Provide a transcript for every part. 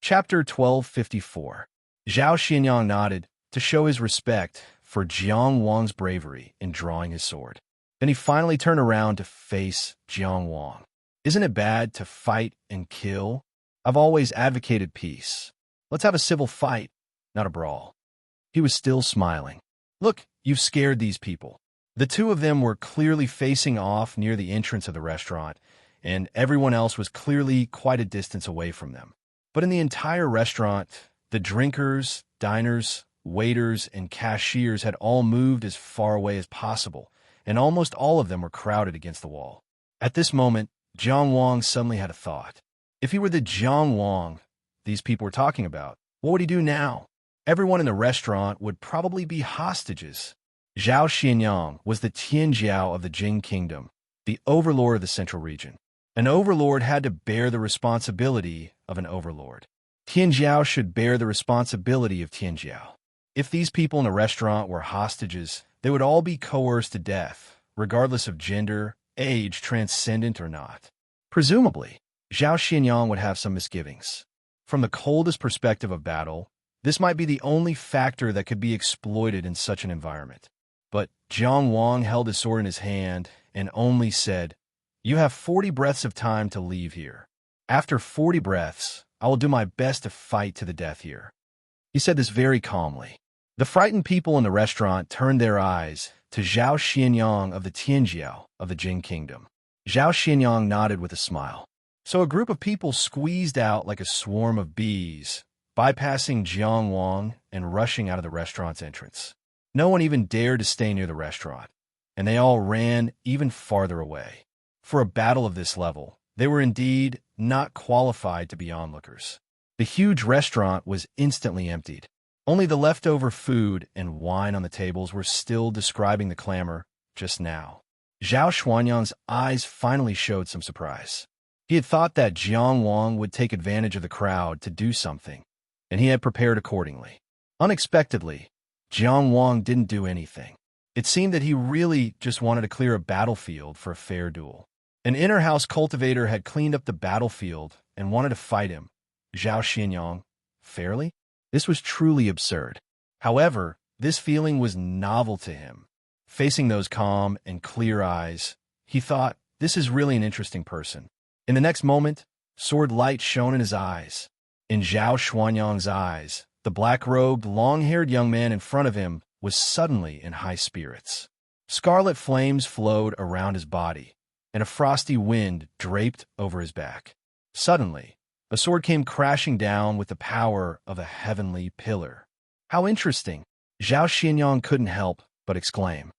Chapter 1254. Zhao Xianyang nodded to show his respect for Jiang Wang's bravery in drawing his sword. Then he finally turned around to face Jiang Wang. Isn't it bad to fight and kill? I've always advocated peace. Let's have a civil fight, not a brawl. He was still smiling. Look, you've scared these people. The two of them were clearly facing off near the entrance of the restaurant, and everyone else was clearly quite a distance away from them. But in the entire restaurant, the drinkers, diners, waiters, and cashiers had all moved as far away as possible, and almost all of them were crowded against the wall. At this moment, Jiang Wang suddenly had a thought. If he were the Jiang Wang these people were talking about, what would he do now? Everyone in the restaurant would probably be hostages. Zhao Xianyang was the Tianjiao of the Jing Kingdom, the overlord of the central region. An overlord had to bear the responsibility of an overlord. Tianjiao should bear the responsibility of Tianjiao. If these people in a restaurant were hostages, they would all be coerced to death, regardless of gender, age, transcendent or not. Presumably, Zhao Xianyang would have some misgivings. From the coldest perspective of battle, this might be the only factor that could be exploited in such an environment. But Jiang Wang held his sword in his hand and only said, "You have 40 breaths of time to leave here. After 40 breaths, I will do my best to fight to the death here." He said this very calmly. The frightened people in the restaurant turned their eyes to Zhao Xianyang of the Tianjiao of the Jing Kingdom. Zhao Xianyang nodded with a smile. So a group of people squeezed out like a swarm of bees, bypassing Jiang Wang and rushing out of the restaurant's entrance. No one even dared to stay near the restaurant, and they all ran even farther away. For a battle of this level, they were indeed not qualified to be onlookers. The huge restaurant was instantly emptied. Only the leftover food and wine on the tables were still describing the clamor just now. Zhao Xuanyang's eyes finally showed some surprise. He had thought that Jiang Wang would take advantage of the crowd to do something, and he had prepared accordingly. Unexpectedly, Jiang Wang didn't do anything. It seemed that he really just wanted to clear a battlefield for a fair duel. An inner-house cultivator had cleaned up the battlefield and wanted to fight him. Zhao Xianyang, fairly? This was truly absurd. However, this feeling was novel to him. Facing those calm and clear eyes, he thought, this is really an interesting person. In the next moment, sword light shone in his eyes. In Zhao Xuanyang's eyes, the black-robed, long-haired young man in front of him was suddenly in high spirits. Scarlet flames flowed around his body, and a frosty wind draped over his back. Suddenly, a sword came crashing down with the power of a heavenly pillar. How interesting! Zhao Xianyang couldn't help but exclaim.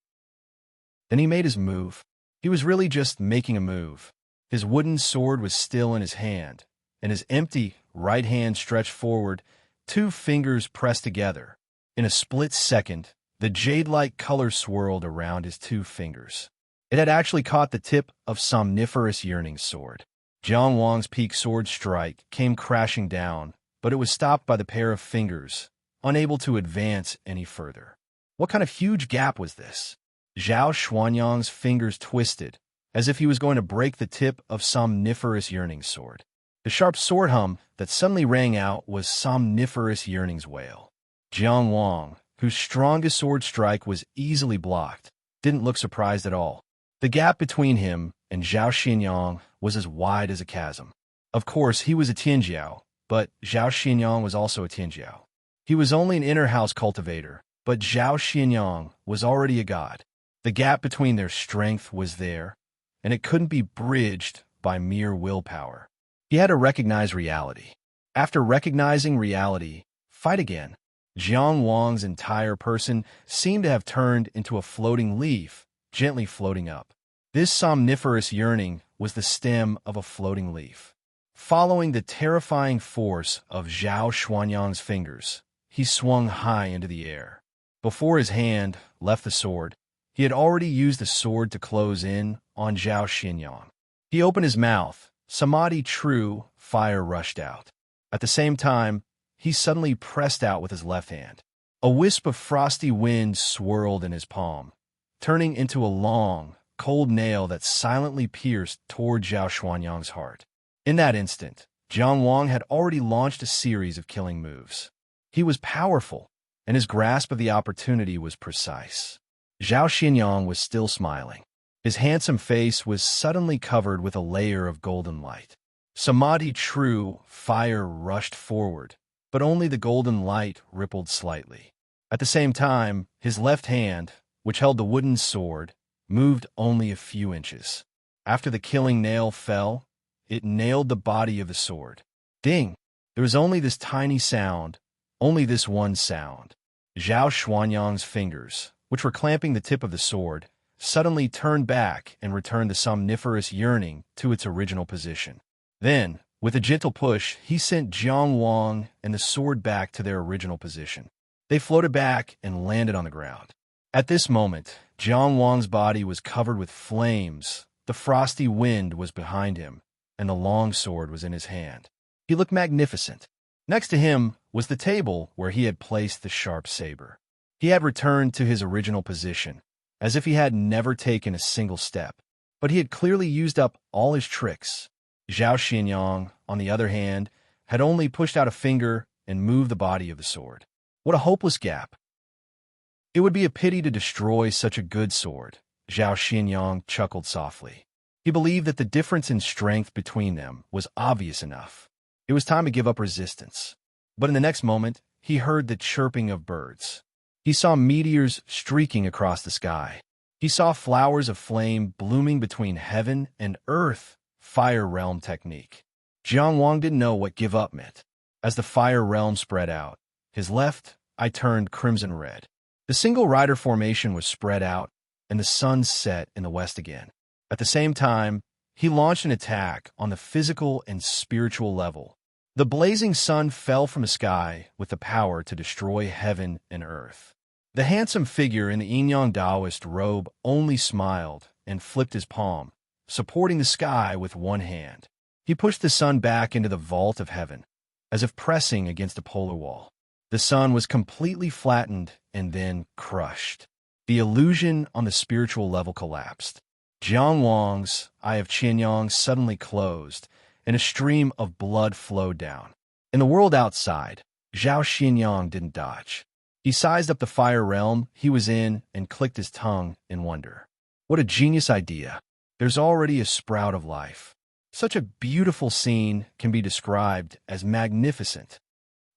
Then he made his move. He was really just making a move. His wooden sword was still in his hand, and his empty right hand stretched forward, 2 fingers pressed together. In a split second, the jade-like color swirled around his 2 fingers. It had actually caught the tip of Somniferous Yearning's sword. Jiang Wang's peak sword strike came crashing down, but it was stopped by the pair of fingers, unable to advance any further. What kind of huge gap was this? Zhao Xuanyang's fingers twisted, as if he was going to break the tip of Somniferous Yearning's sword. The sharp sword hum that suddenly rang out was Somniferous Yearning's wail. Jiang Wang, whose strongest sword strike was easily blocked, didn't look surprised at all. The gap between him and Zhao Xianyang was as wide as a chasm. Of course, he was a Tianjiao, but Zhao Xianyang was also a Tianjiao. He was only an inner-house cultivator, but Zhao Xianyang was already a god. The gap between their strength was there, and it couldn't be bridged by mere willpower. He had to recognize reality. After recognizing reality, fight again. Jiang Wang's entire person seemed to have turned into a floating leaf, gently floating up. This somniferous yearning was the stem of a floating leaf. Following the terrifying force of Zhao Xuanyang's fingers, he swung high into the air. Before his hand left the sword, he had already used the sword to close in on Zhao Xianyang. He opened his mouth. Samadhi true fire rushed out. At the same time, he suddenly pressed out with his left hand. A wisp of frosty wind swirled in his palm, turning into a long, cold nail that silently pierced toward Zhao Xuanyang's heart. In that instant, Jiang Wang had already launched a series of killing moves. He was powerful, and his grasp of the opportunity was precise. Zhao Xinyang was still smiling. His handsome face was suddenly covered with a layer of golden light. Samadhi true fire rushed forward, but only the golden light rippled slightly. At the same time, his left hand, which held the wooden sword, moved only a few inches. After the killing nail fell, it nailed the body of the sword. Ding! There was only this tiny sound, only this one sound. Zhao Xuanyang's fingers, which were clamping the tip of the sword, suddenly turned back and returned the somniferous yearning to its original position. Then, with a gentle push, he sent Jiang Wang and the sword back to their original position. They floated back and landed on the ground. At this moment, Jiang Wang's body was covered with flames, the frosty wind was behind him, and the long sword was in his hand. He looked magnificent. Next to him was the table where he had placed the sharp saber. He had returned to his original position, as if he had never taken a single step, but he had clearly used up all his tricks. Zhao Xinyang, on the other hand, had only pushed out a finger and moved the body of the sword. What a hopeless gap! It would be a pity to destroy such a good sword, Zhao Xinyang chuckled softly. He believed that the difference in strength between them was obvious enough. It was time to give up resistance. But in the next moment, he heard the chirping of birds. He saw meteors streaking across the sky. He saw flowers of flame blooming between heaven and earth, fire realm technique. Jiang Wang didn't know what give up meant. As the fire realm spread out, his left eye turned crimson red. The single rider formation was spread out, and the sun set in the west again. At the same time, he launched an attack on the physical and spiritual level. The blazing sun fell from the sky with the power to destroy heaven and earth. The handsome figure in the yin-yang Taoist robe only smiled and flipped his palm, supporting the sky with one hand. He pushed the sun back into the vault of heaven, as if pressing against a polar wall. The sun was completely flattened and then crushed. The illusion on the spiritual level collapsed. Jiang Wang's eye of Qianyang suddenly closed, and a stream of blood flowed down. In the world outside, Zhao Xinyang didn't dodge. He sized up the fire realm he was in and clicked his tongue in wonder. What a genius idea. There's already a sprout of life. Such a beautiful scene can be described as magnificent.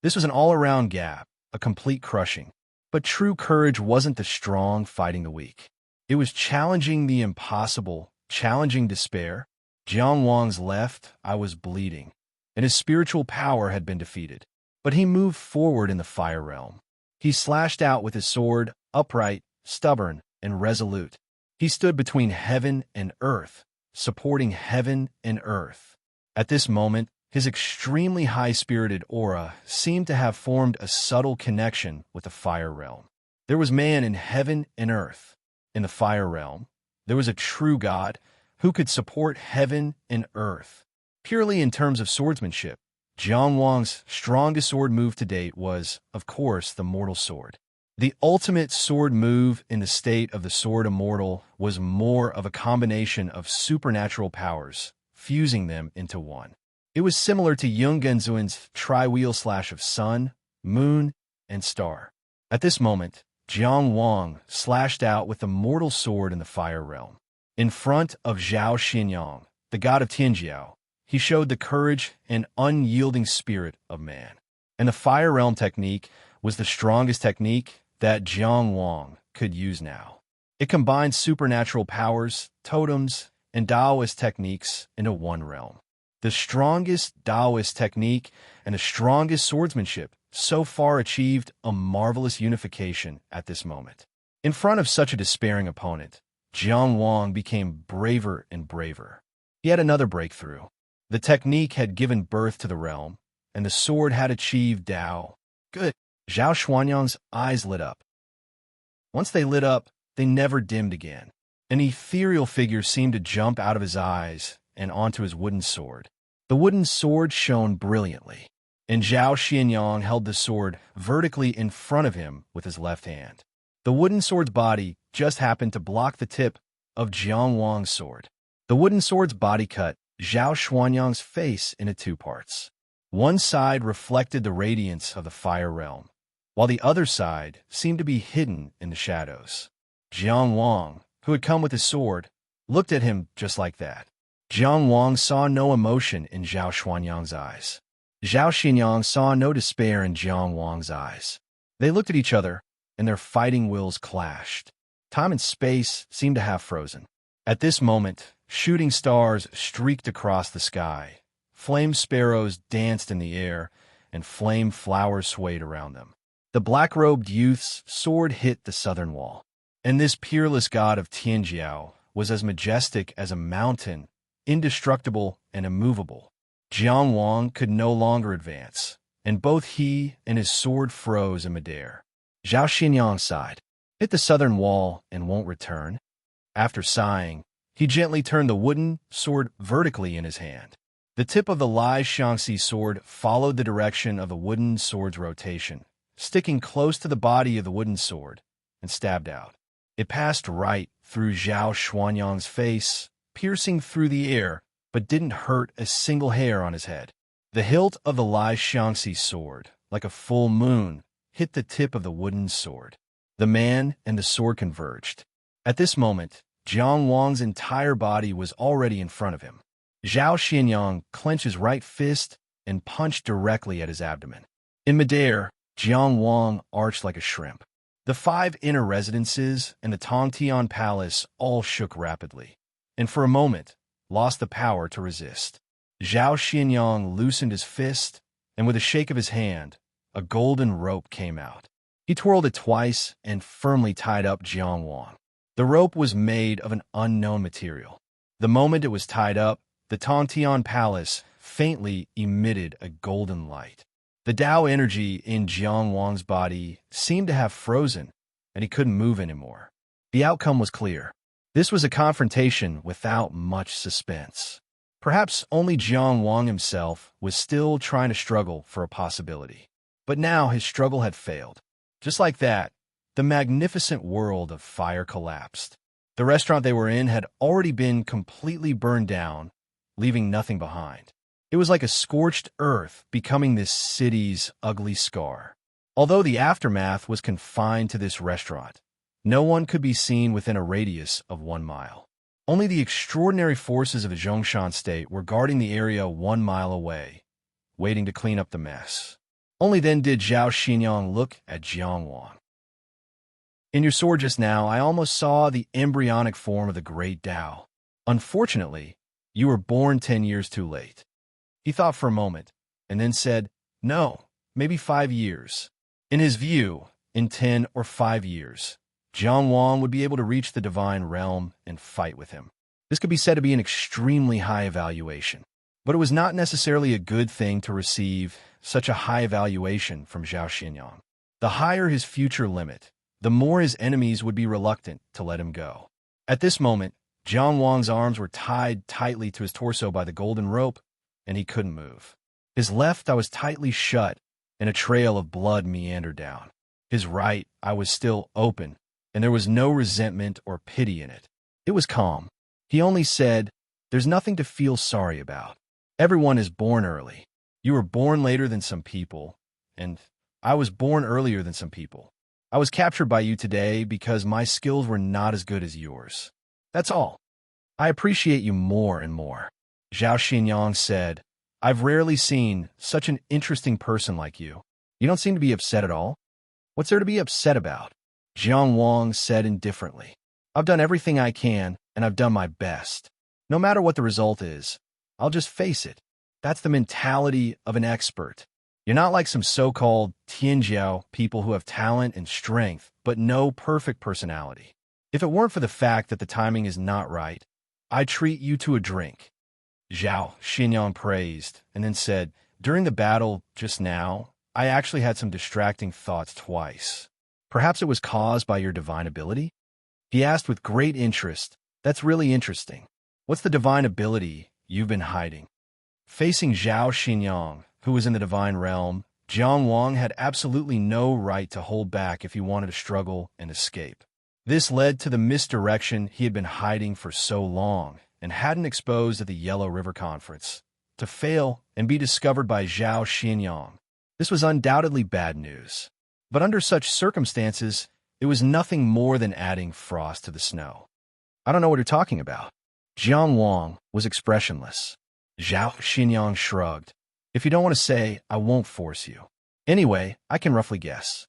This was an all-around gap, a complete crushing. But true courage wasn't the strong fighting the weak. It was challenging the impossible, challenging despair. Jiang Wang's left eye was bleeding, and his spiritual power had been defeated. But he moved forward in the fire realm. He slashed out with his sword, upright, stubborn, and resolute. He stood between heaven and earth, supporting heaven and earth. At this moment, his extremely high-spirited aura seemed to have formed a subtle connection with the fire realm. There was man in heaven and earth. In the fire realm, there was a true God who could support heaven and earth. Purely in terms of swordsmanship, Jiang Wang's strongest sword move to date was, of course, the mortal sword. The ultimate sword move in the state of the sword immortal was more of a combination of supernatural powers, fusing them into one. It was similar to Yung Genzuan's tri-wheel slash of sun, moon, and star. At this moment, Jiang Wang slashed out with the mortal sword in the fire realm. In front of Zhao Xinyang, the god of Tianjiao, he showed the courage and unyielding spirit of man. And the fire realm technique was the strongest technique that Jiang Wang could use now. It combined supernatural powers, totems, and Taoist techniques into one realm. The strongest Taoist technique and the strongest swordsmanship so far achieved a marvelous unification at this moment. In front of such a despairing opponent, Jiang Wang became braver and braver. He had another breakthrough. The technique had given birth to the realm, and the sword had achieved Tao. Good. Zhao Xuanyang's eyes lit up. Once they lit up, they never dimmed again. An ethereal figure seemed to jump out of his eyes and onto his wooden sword. The wooden sword shone brilliantly, and Zhao Xianyang held the sword vertically in front of him with his left hand. The wooden sword's body just happened to block the tip of Jiang Wang's sword. The wooden sword's body cut Zhao Xuanyang's face into two parts. One side reflected the radiance of the fire realm, while the other side seemed to be hidden in the shadows. Jiang Wang, who had come with his sword, looked at him just like that. Jiang Wang saw no emotion in Zhao Xuanyang's eyes. Zhao Xinyang saw no despair in Jiang Wang's eyes. They looked at each other, and their fighting wills clashed. Time and space seemed to have frozen. At this moment, shooting stars streaked across the sky. Flame sparrows danced in the air, and flame flowers swayed around them. The black-robed youth's sword hit the southern wall. And this peerless god of Tianjiao was as majestic as a mountain, indestructible and immovable. Jiang Wang could no longer advance, and both he and his sword froze in midair. Zhao Xinyang sighed. Hit the southern wall and won't return. After sighing, he gently turned the wooden sword vertically in his hand. The tip of the Lai Xiangxi sword followed the direction of the wooden sword's rotation, sticking close to the body of the wooden sword, and stabbed out. It passed right through Zhao Xuanyang's face, piercing through the air, but didn't hurt a single hair on his head. The hilt of the Lai Xiangxi sword, like a full moon, hit the tip of the wooden sword. The man and the sword converged. At this moment, Jiang Wang's entire body was already in front of him. Zhao Xinyang clenched his right fist and punched directly at his abdomen. In midair, Jiang Wang arched like a shrimp. The 5 inner residences and the Tongtian Palace all shook rapidly, and for a moment, lost the power to resist. Zhao Xinyang loosened his fist, and with a shake of his hand, a golden rope came out. He twirled it twice and firmly tied up Jiang Wang. The rope was made of an unknown material. The moment it was tied up, the Tongtian Palace faintly emitted a golden light. The Tao energy in Jiang Wang's body seemed to have frozen, and he couldn't move anymore. The outcome was clear. This was a confrontation without much suspense. Perhaps only Jiang Wang himself was still trying to struggle for a possibility. But now his struggle had failed. Just like that, the magnificent world of fire collapsed. The restaurant they were in had already been completely burned down, leaving nothing behind. It was like a scorched earth becoming this city's ugly scar. Although the aftermath was confined to this restaurant, no one could be seen within a radius of 1 mile. Only the extraordinary forces of the Zhongshan state were guarding the area 1 mile away, waiting to clean up the mess. Only then did Zhao Xinyang look at Jiang Wang. In your sword just now, I almost saw the embryonic form of the great Tao. Unfortunately, you were born 10 years too late. He thought for a moment, and then said, no, maybe 5 years. In his view, in 10 or 5 years, Jiang Wang would be able to reach the divine realm and fight with him. This could be said to be an extremely high evaluation, but it was not necessarily a good thing to receive such a high evaluation from Zhao Xinyang. The higher his future limit, the more his enemies would be reluctant to let him go. At this moment, Jiang Wang's arms were tied tightly to his torso by the golden rope, and he couldn't move. His left eye was tightly shut, and a trail of blood meandered down. His right eye was still open, and there was no resentment or pity in it. It was calm. He only said, there's nothing to feel sorry about. Everyone is born early. You were born later than some people, and I was born earlier than some people. I was captured by you today because my skills were not as good as yours. That's all. I appreciate you more and more. Zhao Xinyang said, I've rarely seen such an interesting person like you. You don't seem to be upset at all. What's there to be upset about? Jiang Wang said indifferently. I've done everything I can, and I've done my best. No matter what the result is, I'll just face it. That's the mentality of an expert. You're not like some so-called Tianjiao people who have talent and strength, but no perfect personality. If it weren't for the fact that the timing is not right, I'd treat you to a drink. Zhao Xinyang praised, and then said, during the battle just now, I actually had some distracting thoughts twice. Perhaps it was caused by your divine ability? He asked with great interest. That's really interesting. What's the divine ability you've been hiding? Facing Zhao Xinyang, who was in the divine realm, Jiang Wang had absolutely no right to hold back if he wanted to struggle and escape. This led to the misdirection he had been hiding for so long, and hadn't exposed at the Yellow River Conference, to fail and be discovered by Zhao Xinyang. This was undoubtedly bad news. But under such circumstances, it was nothing more than adding frost to the snow. I don't know what you're talking about. Jiang Wang was expressionless. Zhao Xinyang shrugged. If you don't want to say, I won't force you. Anyway, I can roughly guess.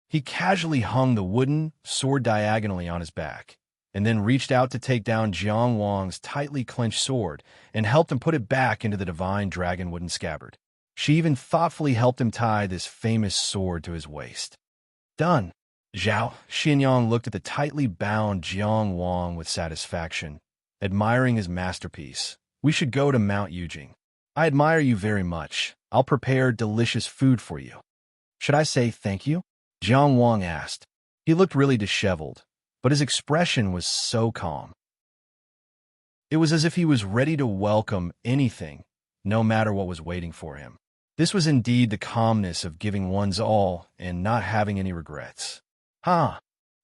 He casually hung the wooden sword diagonally on his back, and then reached out to take down Jiang Wang's tightly clenched sword and helped him put it back into the divine dragon wooden scabbard. She even thoughtfully helped him tie this famous sword to his waist. Done. Zhao Xinyang looked at the tightly bound Jiang Wang with satisfaction, admiring his masterpiece. We should go to Mount Yujing. I admire you very much. I'll prepare delicious food for you. Should I say thank you? Jiang Wang asked. He looked really disheveled, but his expression was so calm. It was as if he was ready to welcome anything, no matter what was waiting for him. This was indeed the calmness of giving one's all and not having any regrets. Huh?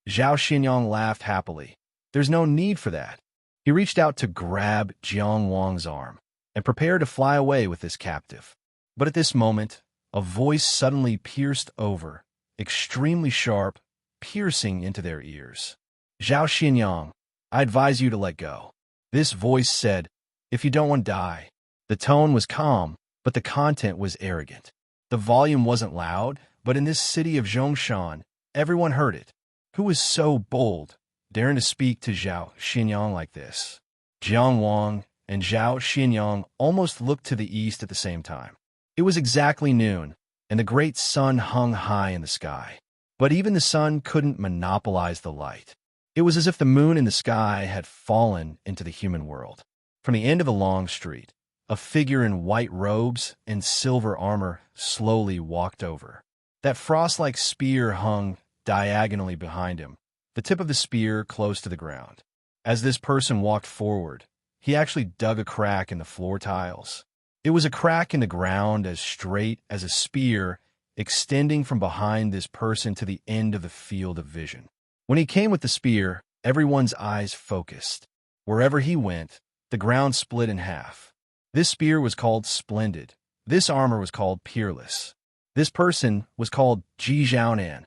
Zhao Xinyang laughed happily. There's no need for that. He reached out to grab Jiang Wang's arm and prepared to fly away with his captive. But at this moment, a voice suddenly pierced over, extremely sharp, piercing into their ears. Zhao Xinyang, I advise you to let go. This voice said, if you don't want to die. The tone was calm, but the content was arrogant. The volume wasn't loud, but in this city of Zhongshan, everyone heard it. Who was so bold, daring to speak to Zhao Xinyang like this? Jiang Wang and Zhao Xinyang almost looked to the east at the same time. It was exactly noon, and the great sun hung high in the sky. But even the sun couldn't monopolize the light. It was as if the moon in the sky had fallen into the human world. From the end of a long street, a figure in white robes and silver armor slowly walked over. That frost-like spear hung diagonally behind him, the tip of the spear close to the ground. As this person walked forward, he actually dug a crack in the floor tiles. It was a crack in the ground as straight as a spear, extending from behind this person to the end of the field of vision. When he came with the spear, everyone's eyes focused. Wherever he went, the ground split in half. This spear was called Splendid. This armor was called Peerless. This person was called Ji Zhaonan.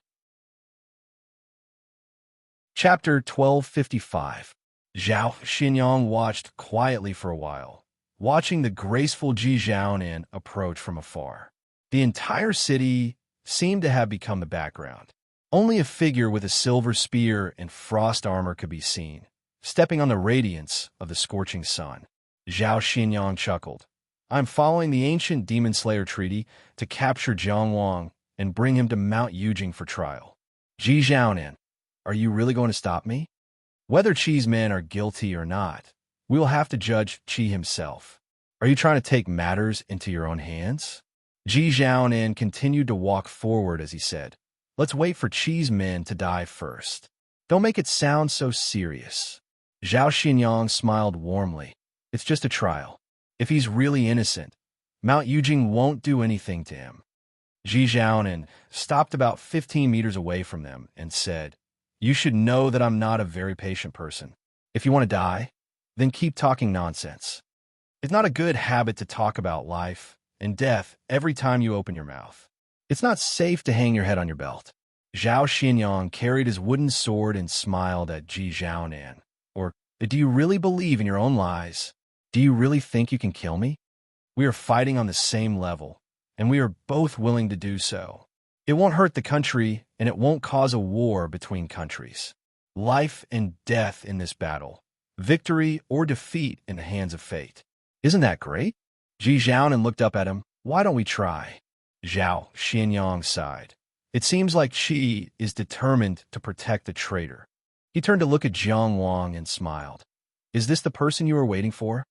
Chapter 1255. Zhao Xinyang watched quietly for a while, watching the graceful Ji Zhaonan approach from afar. The entire city seemed to have become the background. Only a figure with a silver spear and frost armor could be seen, stepping on the radiance of the scorching sun. Zhao Xinyang chuckled. I'm following the ancient Demon Slayer treaty to capture Jiang Wang and bring him to Mount Yujing for trial. Ji Zhaonan, are you really going to stop me? Whether Qi's men are guilty or not, we will have to judge Qi himself. Are you trying to take matters into your own hands? Ji Zhaonan continued to walk forward as he said, let's wait for Qi's men to die first. Don't make it sound so serious. Zhao Xinyang smiled warmly. It's just a trial. If he's really innocent, Mount Yujing won't do anything to him. Ji Zhaonan stopped about 15 meters away from them and said, you should know that I'm not a very patient person. If you want to die, then keep talking nonsense. It's not a good habit to talk about life and death every time you open your mouth. It's not safe to hang your head on your belt. Zhao Xinyang carried his wooden sword and smiled at Ji Zhaonan. Or, do you really believe in your own lies? Do you really think you can kill me? We are fighting on the same level, and we are both willing to do so. It won't hurt the country, and it won't cause a war between countries. Life and death in this battle, victory or defeat in the hands of fate. Isn't that great? Ji Zhaonan looked up at him. Why don't we try? Zhao Xinyang sighed. It seems like Qi is determined to protect the traitor. He turned to look at Jiang Wang and smiled. Is this the person you were waiting for?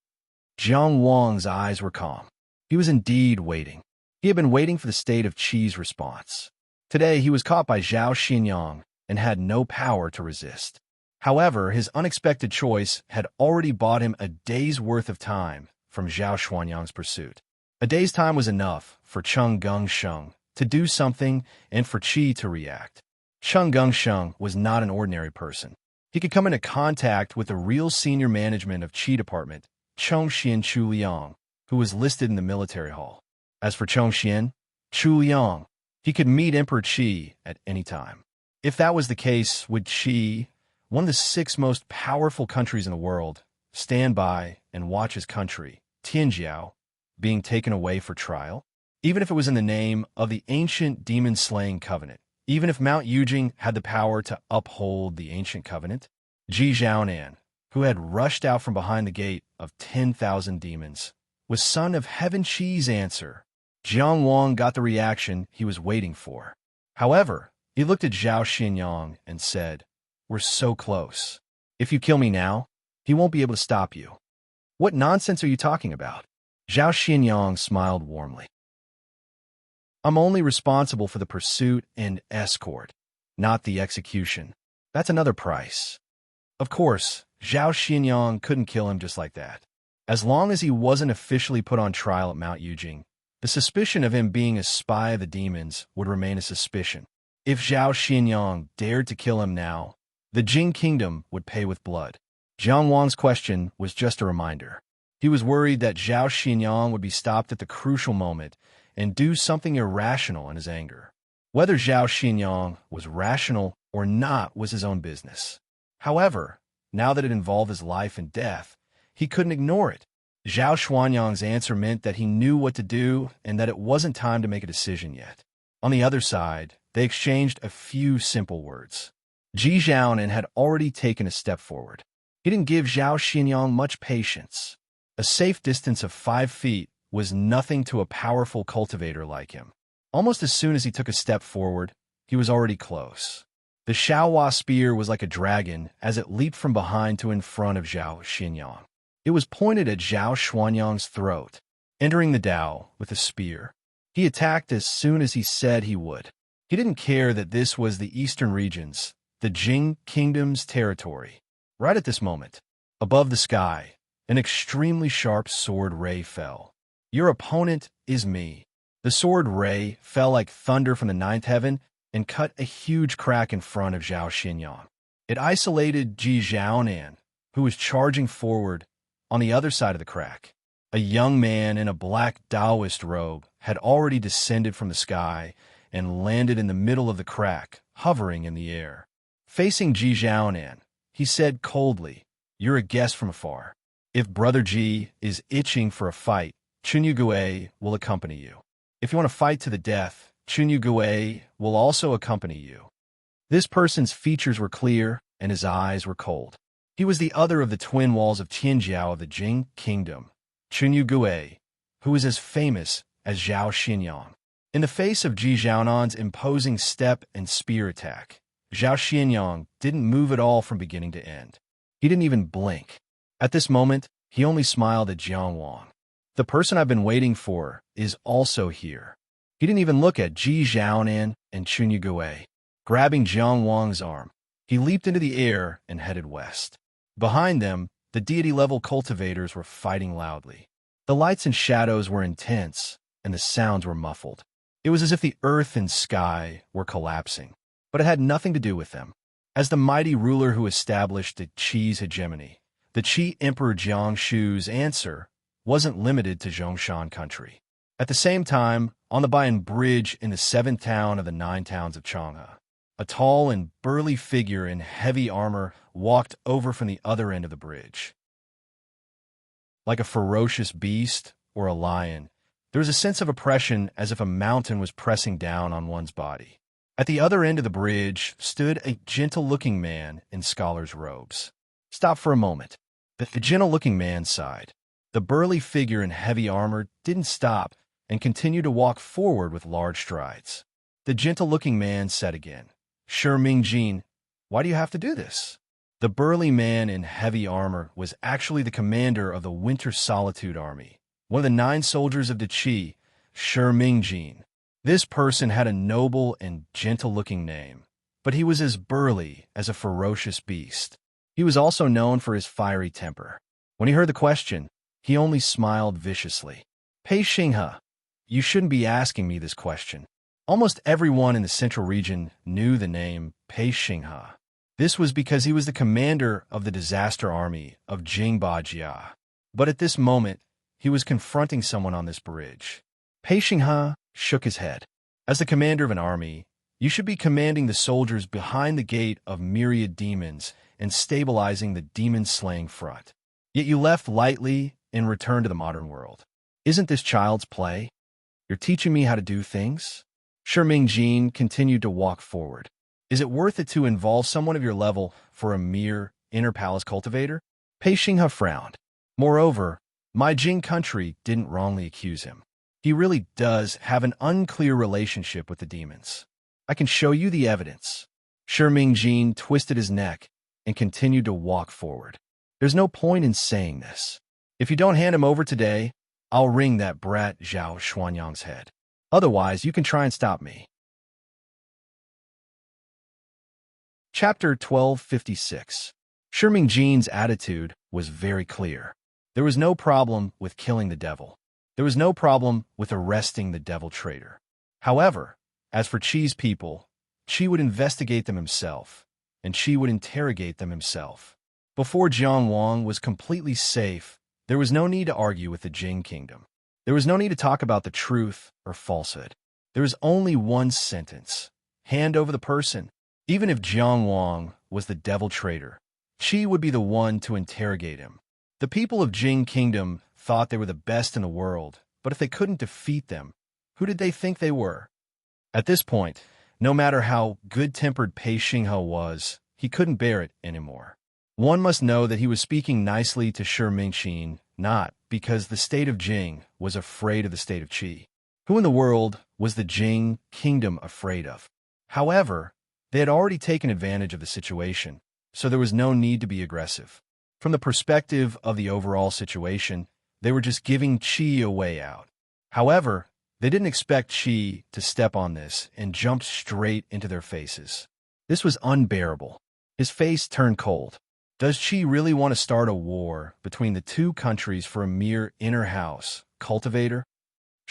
Jiang Wang's eyes were calm. He was indeed waiting. He had been waiting for the state of Qi's response. Today he was caught by Zhao Xinyang and had no power to resist. However, his unexpected choice had already bought him a day's worth of time from Zhao Xuanyang's pursuit. A day's time was enough for Cheng Gengsheng to do something and for Qi to react. Cheng Gengsheng was not an ordinary person. He could come into contact with the real senior management of Qi Department, Chongxian Chuliang, who was listed in the military hall. As for Chongxian Chuliang, he could meet Emperor Qi at any time. If that was the case, would Qi, one of the 6 most powerful countries in the world, stand by and watch his country, Tianjiao, being taken away for trial? Even if it was in the name of the ancient demon-slaying covenant, even if Mount Yujing had the power to uphold the ancient covenant, Ji Zhaonan, who had rushed out from behind the gate of 10,000 demons, was son of Heaven Qi's answer. Jiang Wang got the reaction he was waiting for. However, he looked at Zhao Xinyang and said, "We're so close. If you kill me now, he won't be able to stop you." "What nonsense are you talking about?" Zhao Xinyang smiled warmly. "I'm only responsible for the pursuit and escort, not the execution. That's another price." Of course, Zhao Xinyang couldn't kill him just like that. As long as he wasn't officially put on trial at Mount Yujing, the suspicion of him being a spy of the demons would remain a suspicion. If Zhao Xinyang dared to kill him now, the Jing Kingdom would pay with blood. Jiang Wang's question was just a reminder. He was worried that Zhao Xinyang would be stopped at the crucial moment and do something irrational in his anger. Whether Zhao Xinyang was rational or not was his own business. However, now that it involved his life and death, he couldn't ignore it. Zhao Xuanyang's answer meant that he knew what to do and that it wasn't time to make a decision yet. On the other side, they exchanged a few simple words. Ji Zhaonan had already taken a step forward. He didn't give Zhao Xinyang much patience. A safe distance of 5 feet was nothing to a powerful cultivator like him. Almost as soon as he took a step forward, he was already close. The Xiaohua spear was like a dragon as it leaped from behind to in front of Zhao Xinyang. It was pointed at Zhao Xuanyang's throat. Entering the Dao with a spear, he attacked as soon as he said he would. He didn't care that this was the eastern regions, the Jing Kingdom's territory. Right at this moment, above the sky, an extremely sharp sword ray fell. "Your opponent is me." The sword ray fell like thunder from the 9th heaven and cut a huge crack in front of Zhao Xinyang. It isolated Ji Zhaonan, who was charging forward on the other side of the crack. A young man in a black Taoist robe had already descended from the sky and landed in the middle of the crack, hovering in the air. Facing Ji Zhaonan, he said coldly, "You're a guest from afar. If Brother Ji is itching for a fight, Chunyu Gue will accompany you. If you want to fight to the death, Chunyu Gue will also accompany you." This person's features were clear and his eyes were cold. He was the other of the twin walls of Tianjiao of the Jing Kingdom, Chunyu Gue, who was as famous as Zhao Xinyang. In the face of Ji Zhaonan's imposing step and spear attack, Zhao Xinyang didn't move at all from beginning to end. He didn't even blink. At this moment, he only smiled at Jiang Wang. "The person I've been waiting for is also here." He didn't even look at Ji Zhaonan and Chunyu Gue. Grabbing Jiang Wang's arm, he leaped into the air and headed west. Behind them, the deity-level cultivators were fighting loudly. The lights and shadows were intense, and the sounds were muffled. It was as if the earth and sky were collapsing, but it had nothing to do with them. As the mighty ruler who established the Qi's hegemony, the Qi Emperor Jiangshu's answer wasn't limited to Zhongshan country. At the same time, on the Bayan Bridge in the 7th town of the 9 towns of Chang'e, a tall and burly figure in heavy armor walked over from the other end of the bridge. Like a ferocious beast or a lion, there was a sense of oppression as if a mountain was pressing down on one's body. At the other end of the bridge stood a gentle-looking man in scholar's robes. "Stop for a moment." The gentle-looking man sighed. The burly figure in heavy armor didn't stop and continued to walk forward with large strides. The gentle-looking man said again, "Sure Mingjin, why do you have to do this?" The burly man in heavy armor was actually the commander of the Winter Solitude Army, one of the 9 soldiers of the Qi, Sure Mingjin. This person had a noble and gentle-looking name, but he was as burly as a ferocious beast. He was also known for his fiery temper. When he heard the question, he only smiled viciously. "Pei Xinghe, you shouldn't be asking me this question." Almost everyone in the central region knew the name Pei Xinghe. This was because he was the commander of the disaster army of Jingbajia. But at this moment, he was confronting someone on this bridge. Pei Xinghe shook his head. As the commander of an army, you should be commanding the soldiers behind the gate of myriad demons and stabilizing the demon-slaying front. Yet you left lightly and returned to the modern world. Isn't this child's play? You're teaching me how to do things? Ming continued to walk forward. Is it worth it to involve someone of your level for a mere inner palace cultivator? Pei Xinghe frowned. Moreover, my Jing country didn't wrongly accuse him. He really does have an unclear relationship with the demons. I can show you the evidence. Ming twisted his neck and continued to walk forward. There's no point in saying this. If you don't hand him over today, I'll wring that brat Zhao Xuanyang's head. Otherwise, you can try and stop me. Chapter 1256. Ming's attitude was very clear. There was no problem with killing the devil. There was no problem with arresting the devil traitor. However, as for Qi's people, Qi would investigate them himself, and Qi would interrogate them himself. Before Jiang Wang was completely safe, there was no need to argue with the Jing kingdom. There was no need to talk about the truth or falsehood. There was only one sentence: hand over the person. Even if Jiang Wang was the devil traitor, Qi would be the one to interrogate him. The people of Jing kingdom thought they were the best in the world, but if they couldn't defeat them, who did they think they were? At this point, no matter how good-tempered Pei Xinghe was, he couldn't bear it anymore. One must know that he was speaking nicely to Ming, not because the state of Jing was afraid of the state of Qi. Who in the world was the Jing kingdom afraid of? However, they had already taken advantage of the situation, so there was no need to be aggressive. From the perspective of the overall situation, they were just giving Qi a way out. However, they didn't expect Qi to step on this and jump straight into their faces. This was unbearable. His face turned cold. Does Qi really want to start a war between the two countries for a mere inner house cultivator?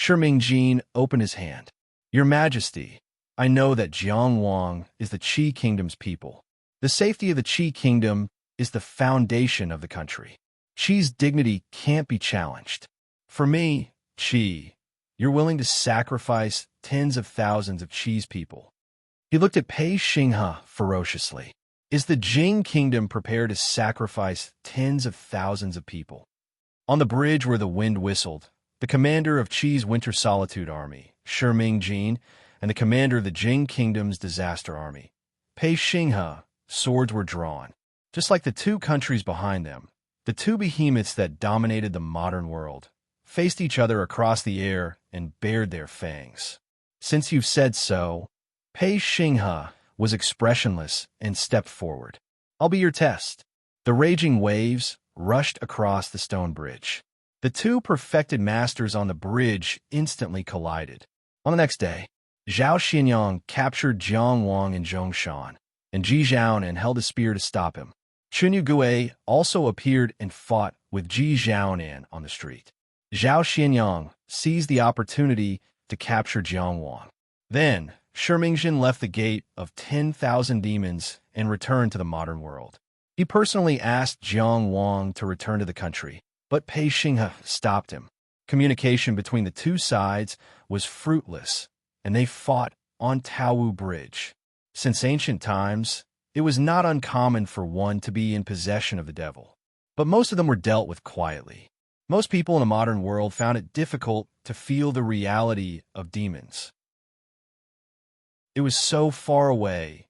Ming opened his hand. Your Majesty, I know that Jiang Wang is the Qi kingdom's people. The safety of the Qi kingdom is the foundation of the country. Qi's dignity can't be challenged. For me, Qi, you're willing to sacrifice tens of thousands of Qi's people. He looked at Pei Xinghe ferociously. Is the Jing kingdom prepared to sacrifice tens of thousands of people? On the bridge where the wind whistled, the commander of Qi's Winter Solitude Army, Ming, and the commander of the Jing kingdom's disaster army, Pei Xinghe, swords were drawn. Just like the two countries behind them, the two behemoths that dominated the modern world faced each other across the air and bared their fangs. Since you've said so, Pei Xinghe was expressionless and stepped forward. I'll be your test. The raging waves rushed across the stone bridge. The two perfected masters on the bridge instantly collided. On the next day, Zhao Xianyang captured Jiang Wang in Zhongshan, and Ji Zhaonan held a spear to stop him. Chunyu Gui also appeared and fought with Ji Zhaonan on the street. Zhao Xianyang seized the opportunity to capture Jiang Wang. Then, Ming left the gate of 10,000 demons and returned to the modern world. He personally asked Jiang Wang to return to the country, but Pei Xinghe stopped him. Communication between the two sides was fruitless, and they fought on Taowu Bridge. Since ancient times, it was not uncommon for one to be in possession of the devil, but most of them were dealt with quietly. Most people in the modern world found it difficult to feel the reality of demons. It was so far away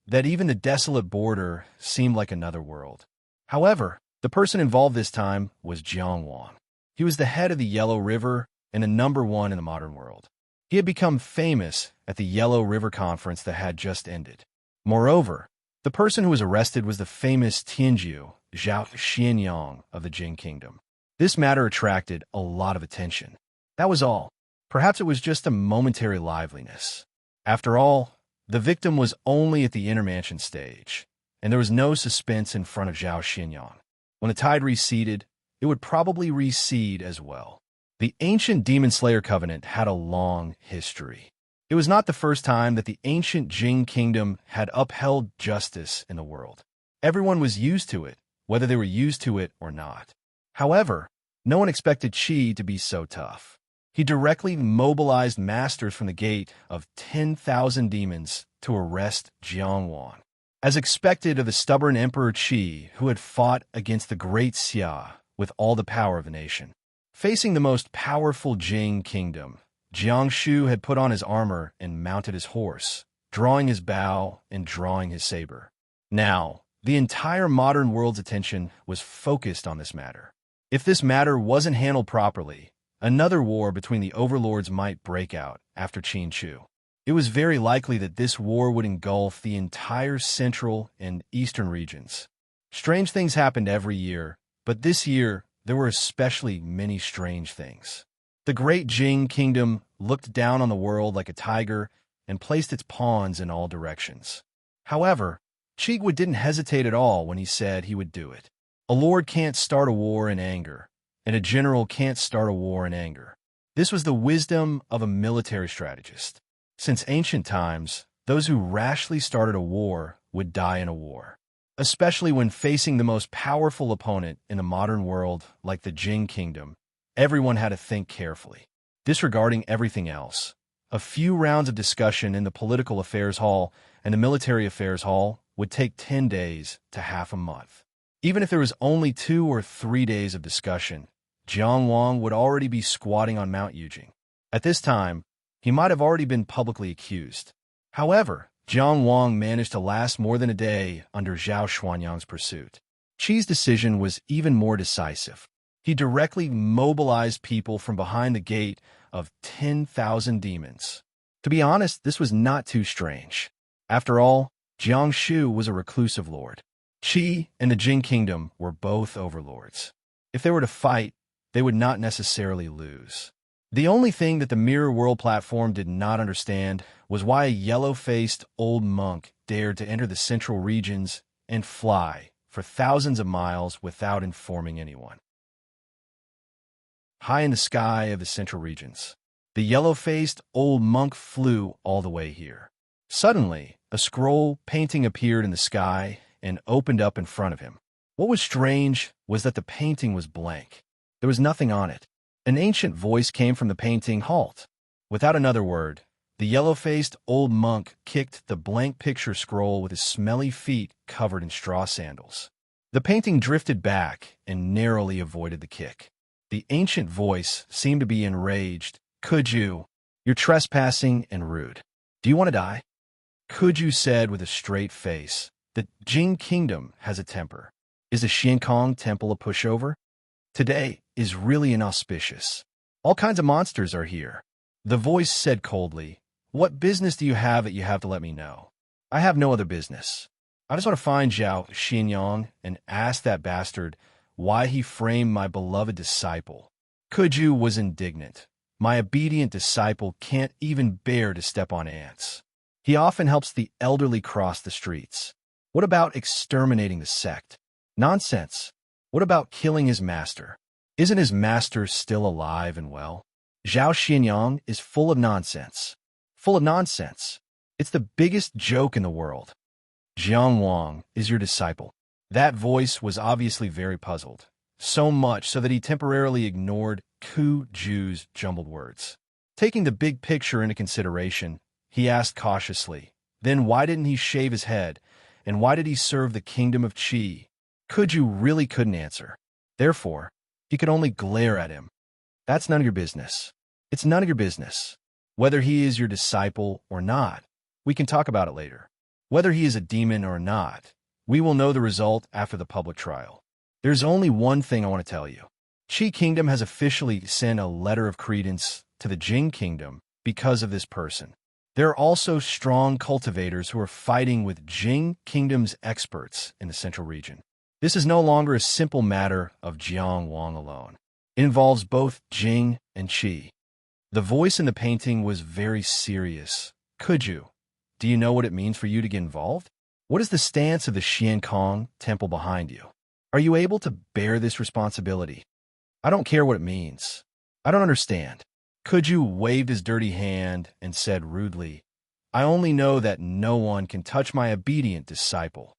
that even the desolate border seemed like another world. However, the person involved this time was Jiang Wang. He was the head of the Yellow River and the #1 in the modern world. He had become famous at the Yellow River Conference that had just ended. Moreover, the person who was arrested was the famous Tianjiu, Zhao Xianyang of the Jing Kingdom. This matter attracted a lot of attention. That was all. Perhaps it was just a momentary liveliness. After all, the victim was only at the intermansion stage, and there was no suspense in front of Zhao Xianyang. When the tide receded, it would probably recede as well. The ancient Demon Slayer Covenant had a long history. It was not the first time that the ancient Jing kingdom had upheld justice in the world. Everyone was used to it, whether they were used to it or not. However, no one expected Qi to be so tough. He directly mobilized masters from the gate of 10,000 demons to arrest Jiangwang. As expected of the stubborn Emperor Qi, who had fought against the great Xia with all the power of the nation. Facing the most powerful Jing kingdom, Jiangshu had put on his armor and mounted his horse, drawing his bow and drawing his saber. Now, the entire modern world's attention was focused on this matter. If this matter wasn't handled properly, another war between the overlords might break out after Qin Chu. It was very likely that this war would engulf the entire central and eastern regions. Strange things happened every year, but this year there were especially many strange things. The great Jing kingdom looked down on the world like a tiger and placed its pawns in all directions. However, Qigwu didn't hesitate at all when he said he would do it. A lord can't start a war in anger, and a general can't start a war in anger. This was the wisdom of a military strategist. Since ancient times, those who rashly started a war would die in a war. Especially when facing the most powerful opponent in the modern world like the Jing kingdom, everyone had to think carefully. Disregarding everything else, a few rounds of discussion in the political affairs hall and the military affairs hall would take 10 days to half a month. Even if there was only 2 or 3 days of discussion, Jiangwang would already be squatting on Mount Yujing. At this time, he might have already been publicly accused. However, Jiangwang managed to last more than a day under Zhao Xuanyang's pursuit. Qi's decision was even more decisive. He directly mobilized people from behind the gate of 10,000 demons. To be honest, this was not too strange. After all, Jiangshu was a reclusive lord. Qi and the Jing kingdom were both overlords. If they were to fight, they would not necessarily lose. The only thing that the Mirror World platform did not understand was why a yellow-faced old monk dared to enter the central regions and fly for thousands of miles without informing anyone. High in the sky of the central regions, the yellow-faced old monk flew all the way here. Suddenly, a scroll painting appeared in the sky and opened up in front of him. What was strange was that the painting was blank. There was nothing on it. An ancient voice came from the painting, "Halt." Without another word, the yellow-faced old monk kicked the blank picture scroll with his smelly feet covered in straw sandals. The painting drifted back and narrowly avoided the kick. The ancient voice seemed to be enraged. "You're trespassing and rude. Do you want to die?" Kuju said with a straight face. "The Jing kingdom has a temper. Is the Xiankong temple a pushover? Today is really inauspicious. All kinds of monsters are here." The voice said coldly, "What business do you have that you have to let me know? I have no other business. I just want to find Zhao Xinyang and ask that bastard why he framed my beloved disciple." Kuju was indignant. "My obedient disciple can't even bear to step on ants. He often helps the elderly cross the streets. What about exterminating the sect? Nonsense. What about killing his master? Isn't his master still alive and well? Zhao Xinyang is full of nonsense. Full of nonsense. It's the biggest joke in the world. Jiangwang is your disciple." That voice was obviously very puzzled, so much so that he temporarily ignored Kuju's jumbled words. Taking the big picture into consideration, he asked cautiously, "Then why didn't he shave his head, and why did he serve the kingdom of Qi?" Kuju really couldn't answer. Therefore, he could only glare at him. "That's none of your business. It's none of your business. Whether he is your disciple or not, we can talk about it later. Whether he is a demon or not, we will know the result after the public trial. There's only one thing I want to tell you. Qi Kingdom has officially sent a letter of credence to the Jing Kingdom because of this person. There are also strong cultivators who are fighting with Jing Kingdom's experts in the central region. This is no longer a simple matter of Jiangwang alone. It involves both Jing and Qi." The voice in the painting was very serious. "Kuju, do you know what it means for you to get involved? What is the stance of the Xiankong temple behind you? Are you able to bear this responsibility?" "I don't care what it means. I don't understand. Kuju waved his dirty hand and said rudely, I only know that no one can touch my obedient disciple.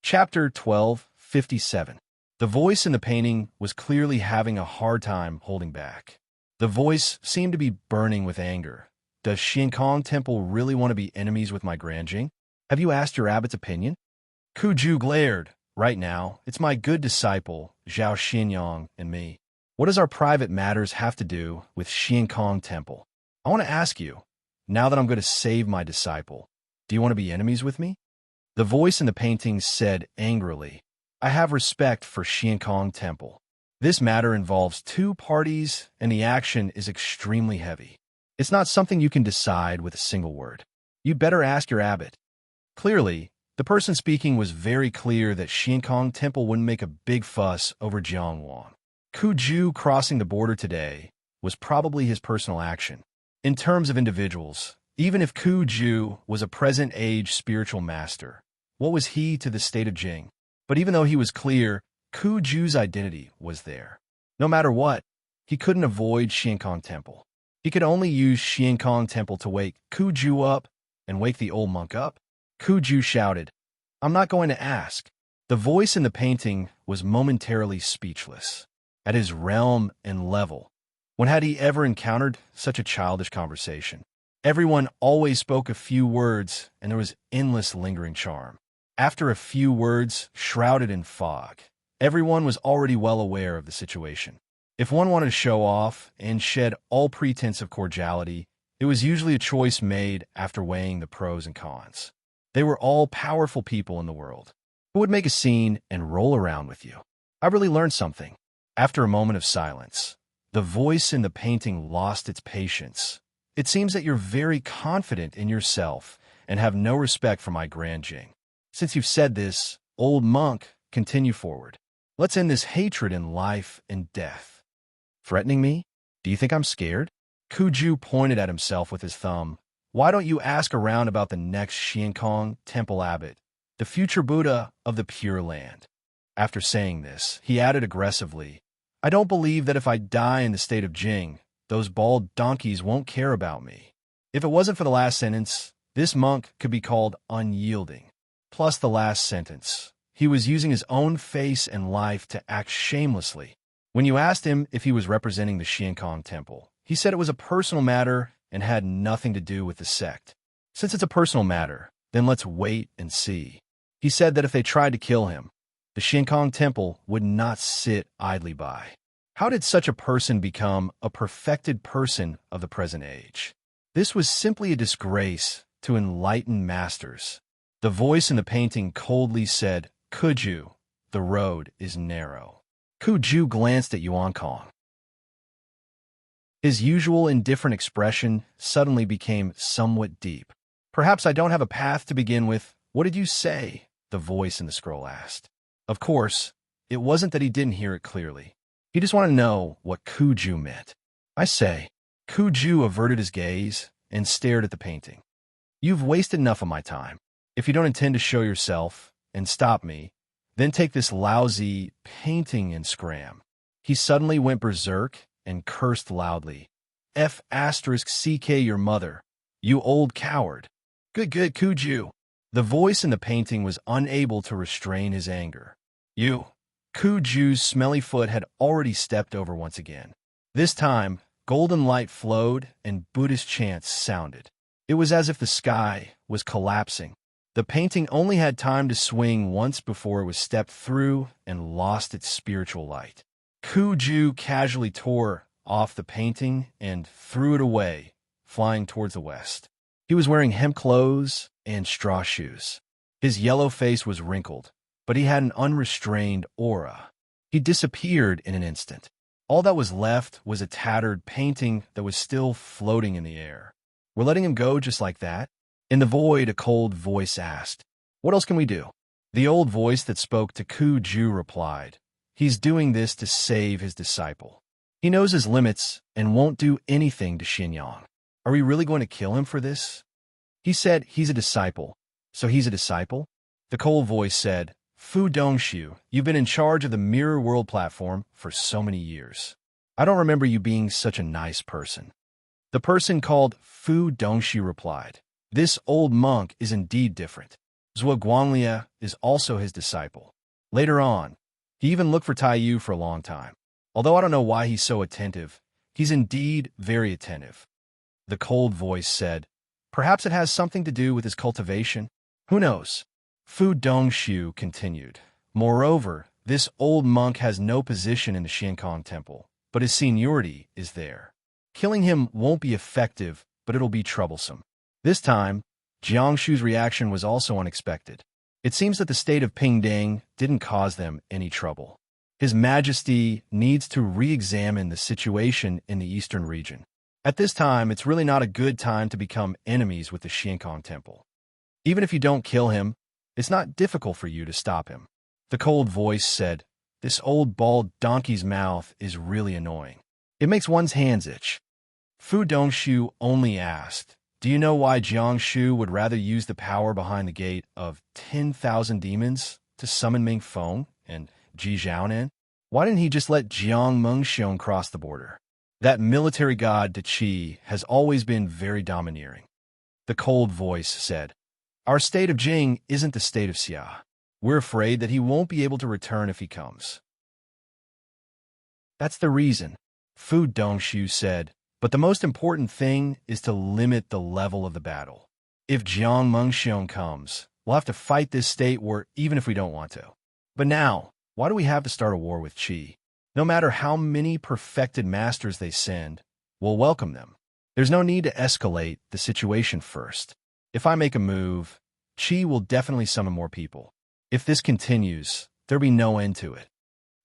Chapter 12:57. The voice in the painting was clearly having a hard time holding back. The voice seemed to be burning with anger. Does Xiankong Temple really want to be enemies with my Granjing? Have you asked your abbot's opinion? Kuju glared. Right now, it's my good disciple, Zhao Xianyang, and me. What does our private matters have to do with Xiankong Temple? I want to ask you, now that I'm going to save my disciple, do you want to be enemies with me? The voice in the painting said angrily, I have respect for Xiankong Temple. This matter involves two parties, and the action is extremely heavy. It's not something you can decide with a single word. You'd better ask your abbot. Clearly, the person speaking was very clear that Xiankong Temple wouldn't make a big fuss over Jiangwang. Kuju crossing the border today was probably his personal action. In terms of individuals, even if Kuju was a present-age spiritual master, what was he to the state of Jing? But even though he was clear, Kuju's identity was there. No matter what, he couldn't avoid Xiankong Temple. He could only use Xiankong Temple to wake Kuju up and wake the old monk up. Kuju shouted, I'm not going to ask. The voice in the painting was momentarily speechless. At his realm and level, when had he ever encountered such a childish conversation? Everyone always spoke a few words, and there was endless lingering charm. After a few words shrouded in fog, everyone was already well aware of the situation. If one wanted to show off and shed all pretense of cordiality, it was usually a choice made after weighing the pros and cons. They were all powerful people in the world who would make a scene and roll around with you. I really learned something. After a moment of silence, the voice in the painting lost its patience. It seems that you're very confident in yourself and have no respect for my Granjing. Since you've said this, old monk, continue forward. Let's end this hatred in life and death. Threatening me? Do you think I'm scared? Kuju pointed at himself with his thumb. Why don't you ask around about the next Xiankong Temple abbot, the future Buddha of the Pure Land? After saying this, he added aggressively, I don't believe that if I die in the state of Jing, those bald donkeys won't care about me. If it wasn't for the last sentence, this monk could be called unyielding. Plus the last sentence. He was using his own face and life to act shamelessly. When you asked him if he was representing the Xiankong Temple, he said it was a personal matter and had nothing to do with the sect. Since it's a personal matter, then let's wait and see. He said that if they tried to kill him, the Xiankong Temple would not sit idly by. How did such a person become a perfected person of the present age? This was simply a disgrace to enlightened masters. The voice in the painting coldly said, Kuju, the road is narrow. Kuju glanced at Yuan Kong. His usual indifferent expression suddenly became somewhat deep. Perhaps I don't have a path to begin with. What did you say? The voice in the scroll asked. Of course, it wasn't that he didn't hear it clearly. He just wanted to know what Kuju meant. I say, Kuju averted his gaze and stared at the painting. You've wasted enough of my time. If you don't intend to show yourself and stop me, then take this lousy painting and scram. He suddenly went berserk and cursed loudly. F***CK your mother, you old coward. Good, Kuju. The voice in the painting was unable to restrain his anger. You. Kuju's smelly foot had already stepped over once again. This time, golden light flowed and Buddhist chants sounded. It was as if the sky was collapsing. The painting only had time to swing once before it was stepped through and lost its spiritual light. Kuju casually tore off the painting and threw it away, flying towards the west. He was wearing hemp clothes and straw shoes. His yellow face was wrinkled, but he had an unrestrained aura. He disappeared in an instant. All that was left was a tattered painting that was still floating in the air. We're letting him go just like that? In the void, a cold voice asked, What else can we do? The old voice that spoke to Kuju replied, He's doing this to save his disciple. He knows his limits and won't do anything to Xianyang. Are we really going to kill him for this? He said he's a disciple. So he's a disciple? The cold voice said, Fu Dongshu, you've been in charge of the Mirror World platform for so many years. I don't remember you being such a nice person. The person called Fu Dongshu replied, this old monk is indeed different. Zhuo Guanglia is also his disciple. Later on, he even looked for Taiyu for a long time. Although I don't know why he's so attentive, he's indeed very attentive. The cold voice said, perhaps it has something to do with his cultivation. Who knows? Fu Dongshu continued. Moreover, this old monk has no position in the Xiankong Temple, but his seniority is there. Killing him won't be effective, but it'll be troublesome. This time, Jiangshu's reaction was also unexpected. It seems that the state of Pingding didn't cause them any trouble. His Majesty needs to re-examine the situation in the eastern region. At this time, it's really not a good time to become enemies with the Xiankong Temple. Even if you don't kill him, it's not difficult for you to stop him. The cold voice said, this old bald donkey's mouth is really annoying. It makes one's hands itch. Fu Dongshu only asked, do you know why Jiangshu would rather use the power behind the gate of 10,000 demons to summon Ming Feng and Ji Zhaonan? Why didn't he just let Jiang Mengxiong cross the border? That military god De Qi has always been very domineering. The cold voice said, our state of Jing isn't the state of Xia. We're afraid that he won't be able to return if he comes. That's the reason, Fu Dongshu said, but the most important thing is to limit the level of the battle. If Jiang Mengxiong comes, we'll have to fight this state war even if we don't want to. But now, why do we have to start a war with Qi? No matter how many perfected masters they send, we'll welcome them. There's no need to escalate the situation first. If I make a move, Qi will definitely summon more people. If this continues, there'll be no end to it.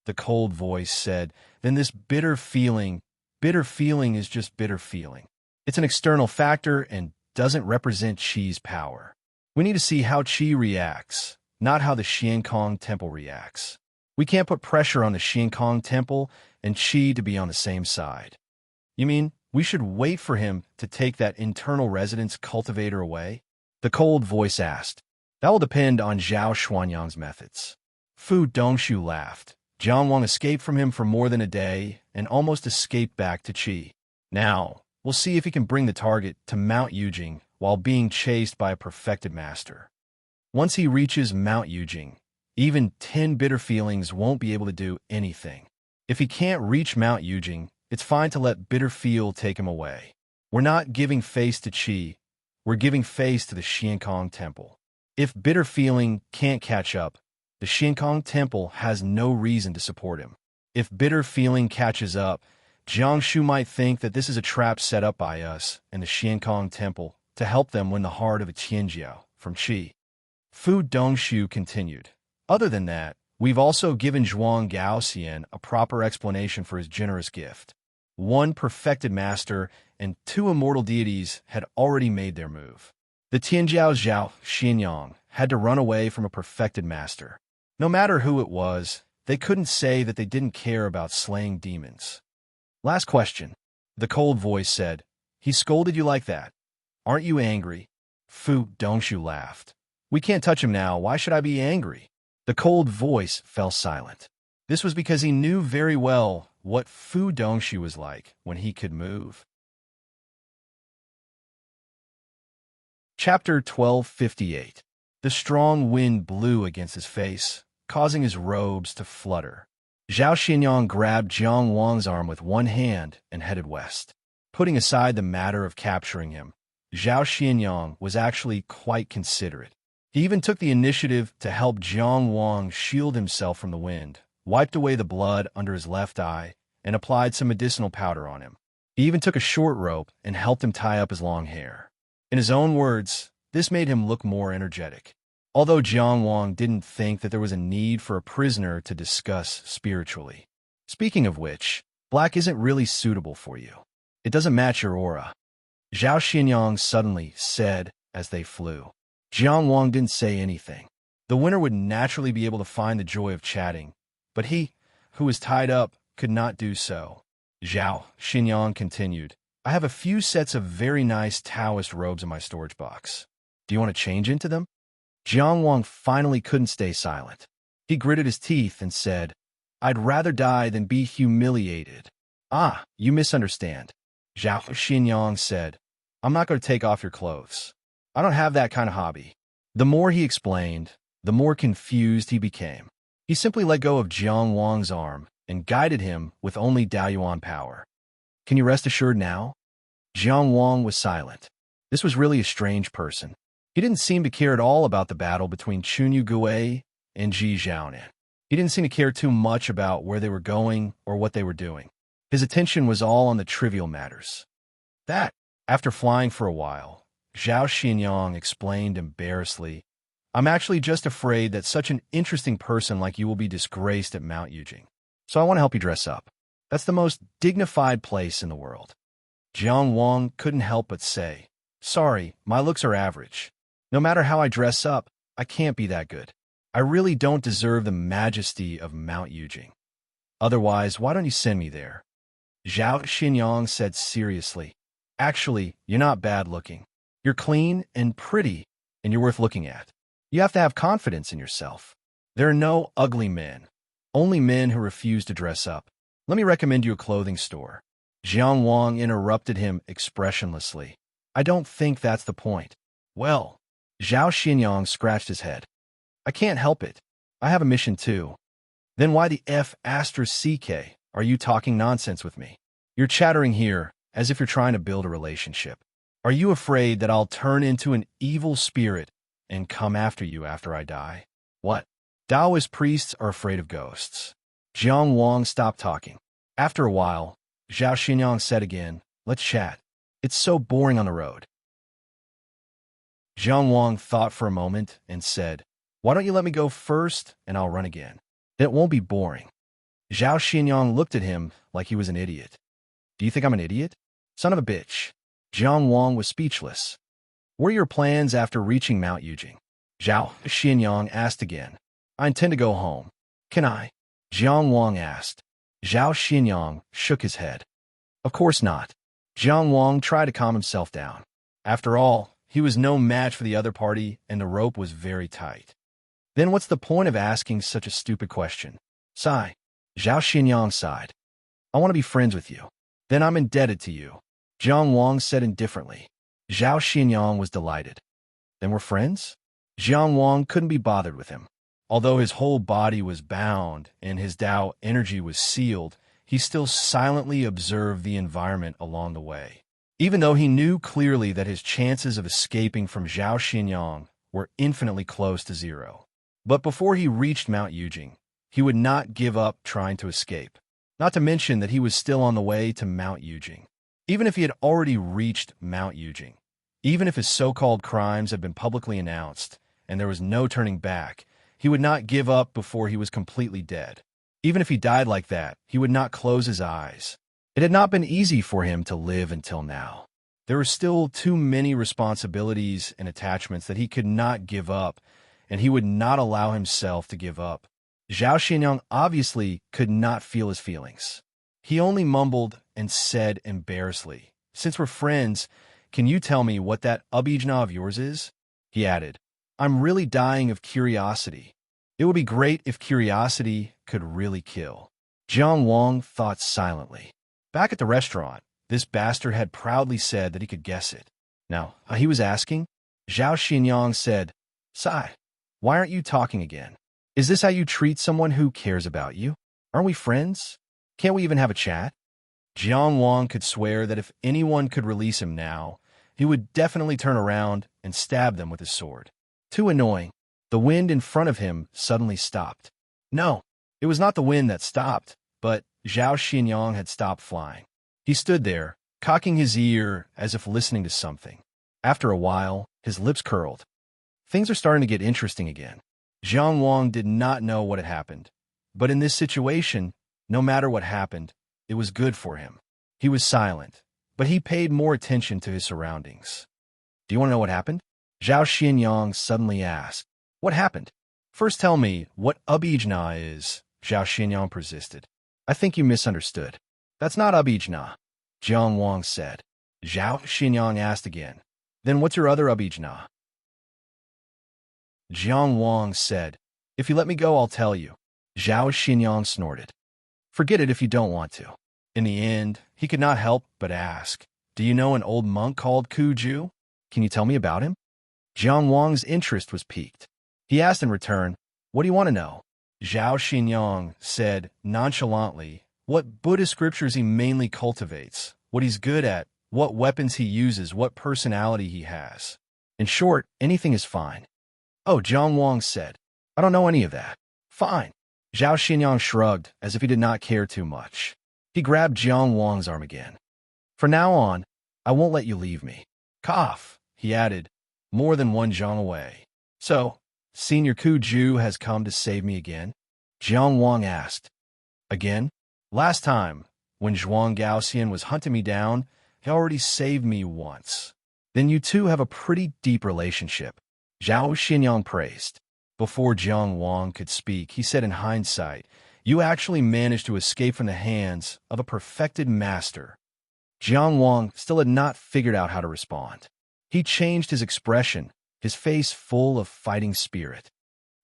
The cold voice said, then this bitter feeling is just bitter feeling. It's an external factor and doesn't represent Qi's power. We need to see how Qi reacts, not how the Xiankong Temple reacts. We can't put pressure on the Xiankong Temple and Qi to be on the same side. You mean we should wait for him to take that internal residence cultivator away? The cold voice asked. That will depend on Zhao Xuanyang's methods. Fu Dongshu laughed. Jiang Wang escaped from him for more than a day and almost escaped back to Qi. Now, we'll see if he can bring the target to Mount Yujing while being chased by a perfected master. Once he reaches Mount Yujing, even 10 bitter feelings won't be able to do anything. If he can't reach Mount Yujing, it's fine to let bitter feel take him away. We're not giving face to Qi, we're giving face to the Xiankong Temple. If bitter feeling can't catch up, the Xiankong Temple has no reason to support him. If bitter feeling catches up, Jiangshu might think that this is a trap set up by us and the Xiankong Temple to help them win the heart of a Tianjiao from Qi. Fu Dongshu continued. Other than that, we've also given Zhuang Gaoxian a proper explanation for his generous gift. 1 perfected master and 2 immortal deities had already made their move. The Tianjiao Zhao Xianyang had to run away from a perfected master. No matter who it was, they couldn't say that they didn't care about slaying demons. Last question. The cold voice said, he scolded you like that. Aren't you angry? Fu Dongshu laughed. We can't touch him now. Why should I be angry? The cold voice fell silent. This was because he knew very well what Fu Dongshu was like when he could move. Chapter 1258. The strong wind blew against his face, causing his robes to flutter. Zhao Xianyang grabbed Jiang Wang's arm with one hand and headed west. Putting aside the matter of capturing him, Zhao Xianyang was actually quite considerate. He even took the initiative to help Jiang Wang shield himself from the wind, wiped away the blood under his left eye, and applied some medicinal powder on him. He even took a short rope and helped him tie up his long hair. In his own words, this made him look more energetic. Although Jiang Wang didn't think that there was a need for a prisoner to discuss spiritually. Speaking of which, black isn't really suitable for you. It doesn't match your aura. Zhao Xianyang suddenly said as they flew. Jiang Wang didn't say anything. The winner would naturally be able to find the joy of chatting, but he, who was tied up, could not do so. Zhao Xianyang continued, I have a few sets of very nice Taoist robes in my storage box. Do you want to change into them? Jiang Wang finally couldn't stay silent. He gritted his teeth and said, "I'd rather die than be humiliated." "Ah, you misunderstand," Zhao Xinyang said. "I'm not going to take off your clothes. I don't have that kind of hobby." The more he explained, the more confused he became. He simply let go of Jiang Wang's arm and guided him with only Daoyuan power. "Can you rest assured now?" Jiang Wang was silent. This was really a strange person. He didn't seem to care at all about the battle between Chunyu Gui and Ji Zhaonan. He didn't seem to care too much about where they were going or what they were doing. His attention was all on the trivial matters. That, after flying for a while, Zhao Xinyang explained embarrassedly, "I'm actually just afraid that such an interesting person like you will be disgraced at Mount Yujing. So I want to help you dress up. That's the most dignified place in the world." Jiang Wang couldn't help but say, "Sorry, my looks are average. No matter how I dress up, I can't be that good. I really don't deserve the majesty of Mount Yujing. Otherwise, why don't you send me there?" Zhao Xinyang said seriously, "Actually, you're not bad looking. You're clean and pretty, and you're worth looking at. You have to have confidence in yourself. There are no ugly men, only men who refuse to dress up. Let me recommend you a clothing store." Jiang Wang interrupted him expressionlessly. "I don't think that's the point." "Well," Zhao Xinyang scratched his head. "I can't help it. I have a mission too." "Then why the F***CK are you talking nonsense with me? You're chattering here as if you're trying to build a relationship. Are you afraid that I'll turn into an evil spirit and come after you after I die? What? Taoist priests are afraid of ghosts." Jiang Wang stopped talking. After a while, Zhao Xinyang said again, "Let's chat. It's so boring on the road." Jiang Wang thought for a moment and said, "Why don't you let me go first and I'll run again? Then it won't be boring." Zhao Xinyang looked at him like he was an idiot. "Do you think I'm an idiot? Son of a bitch." Jiang Wang was speechless. "What are your plans after reaching Mount Yujing?" Zhao Xinyang asked again. "I intend to go home." "Can I?" Jiang Wang asked. Zhao Xinyang shook his head. "Of course not." Jiang Wang tried to calm himself down. After all, he was no match for the other party, and the rope was very tight. "Then what's the point of asking such a stupid question?" Sigh. Zhao Xinyang sighed. "I want to be friends with you. Then I'm indebted to you." Jiang Wang said indifferently. Zhao Xinyang was delighted. "Then we're friends?" Jiang Wang couldn't be bothered with him. Although his whole body was bound and his Tao energy was sealed, he still silently observed the environment along the way. Even though he knew clearly that his chances of escaping from Zhao Xinyang were infinitely close to zero. But before he reached Mount Yujing, he would not give up trying to escape. Not to mention that he was still on the way to Mount Yujing. Even if he had already reached Mount Yujing, even if his so-called crimes had been publicly announced and there was no turning back, he would not give up before he was completely dead. Even if he died like that, he would not close his eyes. It had not been easy for him to live until now. There were still too many responsibilities and attachments that he could not give up, and he would not allow himself to give up. Zhao Xinyang obviously could not feel his feelings. He only mumbled and said embarrassedly, "Since we're friends, can you tell me what that abijna of yours is?" He added, "I'm really dying of curiosity. It would be great if curiosity could really kill." Jiang Wang thought silently. Back at the restaurant, this bastard had proudly said that he could guess it. Now, he was asking? Zhao Xinyang said, "Sai, why aren't you talking again? Is this how you treat someone who cares about you? Aren't we friends? Can't we even have a chat?" Jiang Wang could swear that if anyone could release him now, he would definitely turn around and stab them with his sword. Too annoying. The wind in front of him suddenly stopped. No, it was not the wind that stopped, but Zhao Xinyang had stopped flying. He stood there, cocking his ear as if listening to something. After a while, his lips curled. Things are starting to get interesting again. Jiang Wang did not know what had happened, but in this situation, no matter what happened, it was good for him. He was silent, but he paid more attention to his surroundings. "Do you want to know what happened?" Zhao Xinyang suddenly asked. "What happened?" "First tell me what abijna is," Zhao Xinyang persisted. "I think you misunderstood." "That's not abijna," Jiang Wang said. Zhao Xinyang asked again. "Then what's your other abijna?" Jiang Wang said, If you let me go, I'll tell you. Zhao Xinyang snorted. Forget it if you don't want to. In the end, he could not help but ask, do you know an old monk called Ju? Can you tell me about him? Jiang Wang's interest was piqued. He asked in return, what do you want to know? Zhao Xinyang said nonchalantly what Buddhist scriptures he mainly cultivates, what he's good at, what weapons he uses, what personality he has. In short, anything is fine. Oh, Jiang Wang said, I don't know any of that. Fine. Zhao Xinyang shrugged as if he did not care too much. He grabbed Jiang Wang's arm again. From now on, I won't let you leave me. Cough, he added, more than one zhang away. So, Senior Ju has come to save me again? Jiang Wang asked. Again? Last time, when Zhuang Gaoxian was hunting me down, he already saved me once. Then you two have a pretty deep relationship. Zhao Xinyang praised. Before Jiang Wang could speak, he said in hindsight, you actually managed to escape from the hands of a perfected master. Jiang Wang still had not figured out how to respond. He changed his expression, his face full of fighting spirit.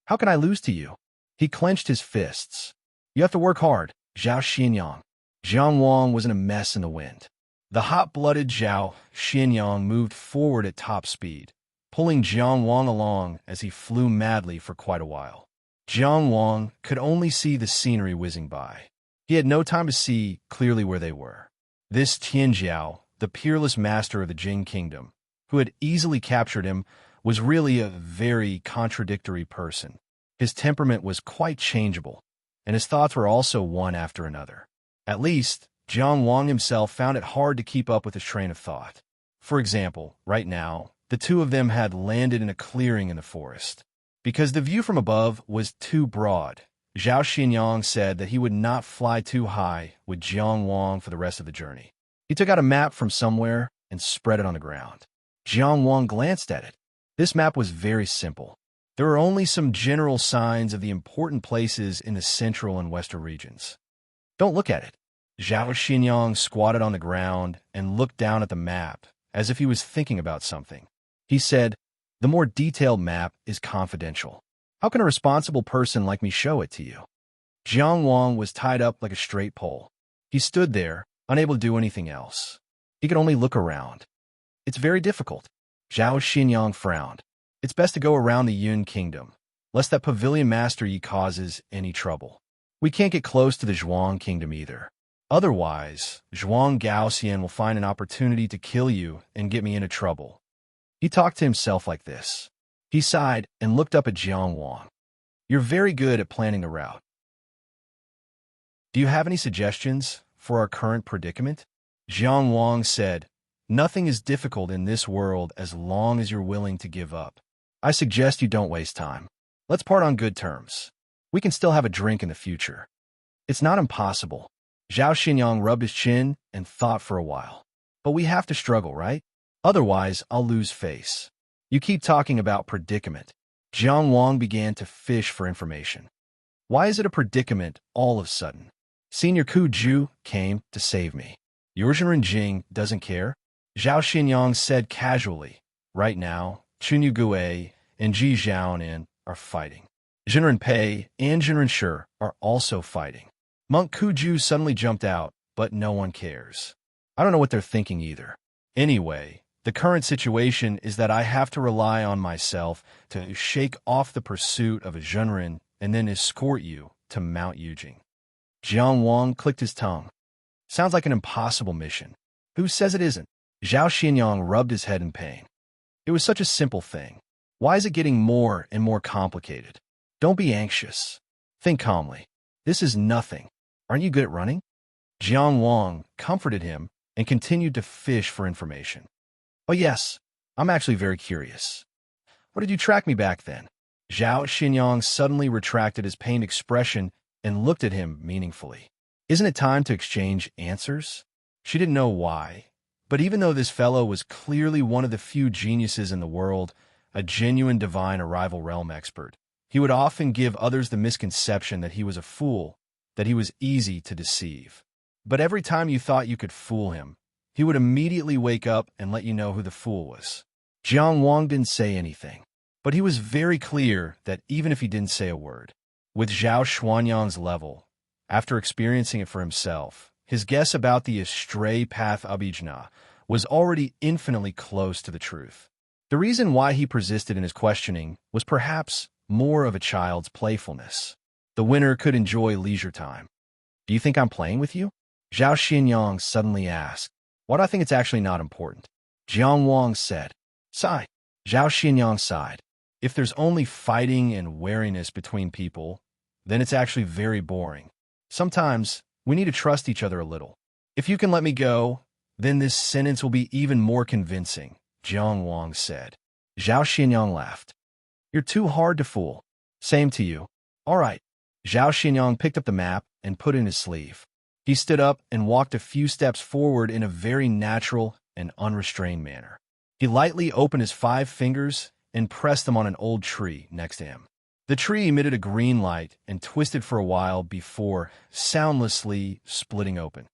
How can I lose to you? He clenched his fists. You have to work hard, Zhao Xinyang. Jiang Wang was in a mess in the wind. The hot-blooded Zhao Xinyang moved forward at top speed, pulling Jiang Wang along as he flew madly for quite a while. Jiang Wang could only see the scenery whizzing by. He had no time to see clearly where they were. This Tianjiao, the peerless master of the Jing kingdom, who had easily captured him, was really a very contradictory person. His temperament was quite changeable, and his thoughts were also one after another. At least, Jiang Wang himself found it hard to keep up with his train of thought. For example, right now, the two of them had landed in a clearing in the forest. Because the view from above was too broad, Zhao Xinyang said that he would not fly too high with Jiang Wang for the rest of the journey. He took out a map from somewhere and spread it on the ground. Jiang Wang glanced at it. This map was very simple. There were only some general signs of the important places in the central and western regions. Don't look at it. Zhao Xinyang squatted on the ground and looked down at the map, as if he was thinking about something. He said, the more detailed map is confidential. How can a responsible person like me show it to you? Jiang Wang was tied up like a straight pole. He stood there, unable to do anything else. He could only look around. It's very difficult. Zhao Xinyang frowned. It's best to go around the Yun kingdom, lest that pavilion master Yi causes any trouble. We can't get close to the Zhuang kingdom either. Otherwise, Zhuang Gaoxian will find an opportunity to kill you and get me into trouble. He talked to himself like this. He sighed and looked up at Jiang Wang. You're very good at planning the route. Do you have any suggestions for our current predicament? Jiang Wang said, nothing is difficult in this world as long as you're willing to give up. I suggest you don't waste time. Let's part on good terms. We can still have a drink in the future. It's not impossible. Zhao Xinyang rubbed his chin and thought for a while. But we have to struggle, right? Otherwise, I'll lose face. You keep talking about predicament. Jiang Wang began to fish for information. Why is it a predicament all of a sudden? Senior Ju came to save me. Yuzhen Jing doesn't care? Zhao Xinyang said casually. Right now, Chunyu Gue and Ji Zhaonan are fighting. Jinren Pei and Jinren Shi are also fighting. Monk Ju suddenly jumped out, but no one cares. I don't know what they're thinking either. Anyway, the current situation is that I have to rely on myself to shake off the pursuit of a Jinren and then escort you to Mount Yujing. Jiang Wang clicked his tongue. Sounds like an impossible mission. Who says it isn't? Zhao Xinyang rubbed his head in pain. It was such a simple thing. Why is it getting more and more complicated? Don't be anxious. Think calmly. This is nothing. Aren't you good at running? Jiang Wang comforted him and continued to fish for information. Oh yes, I'm actually very curious. What did you track me back then? Zhao Xinyang suddenly retracted his pained expression and looked at him meaningfully. Isn't it time to exchange answers? She didn't know why, but even though this fellow was clearly one of the few geniuses in the world, a genuine divine arrival realm expert, he would often give others the misconception that he was a fool, that he was easy to deceive. But every time you thought you could fool him, he would immediately wake up and let you know who the fool was. Jiang Wang didn't say anything. But he was very clear that even if he didn't say a word, with Zhao Xuanyang's level, after experiencing it for himself, his guess about the astray path Abhijna was already infinitely close to the truth. The reason why he persisted in his questioning was perhaps more of a child's playfulness. The winner could enjoy leisure time. Do you think I'm playing with you? Zhao Xinyang suddenly asked. Why do I think it's actually not important? Jiang Wang said. Sigh. Zhao Xinyang sighed. If there's only fighting and wariness between people, then it's actually very boring. Sometimes we need to trust each other a little. If you can let me go, then this sentence will be even more convincing, Jiang Wang said. Zhao Xinyang laughed. You're too hard to fool. Same to you. All right. Zhao Xinyang picked up the map and put it in his sleeve. He stood up and walked a few steps forward in a very natural and unrestrained manner. He lightly opened his 5 fingers and pressed them on an old tree next to him. The tree emitted a green light and twisted for a while before soundlessly splitting open.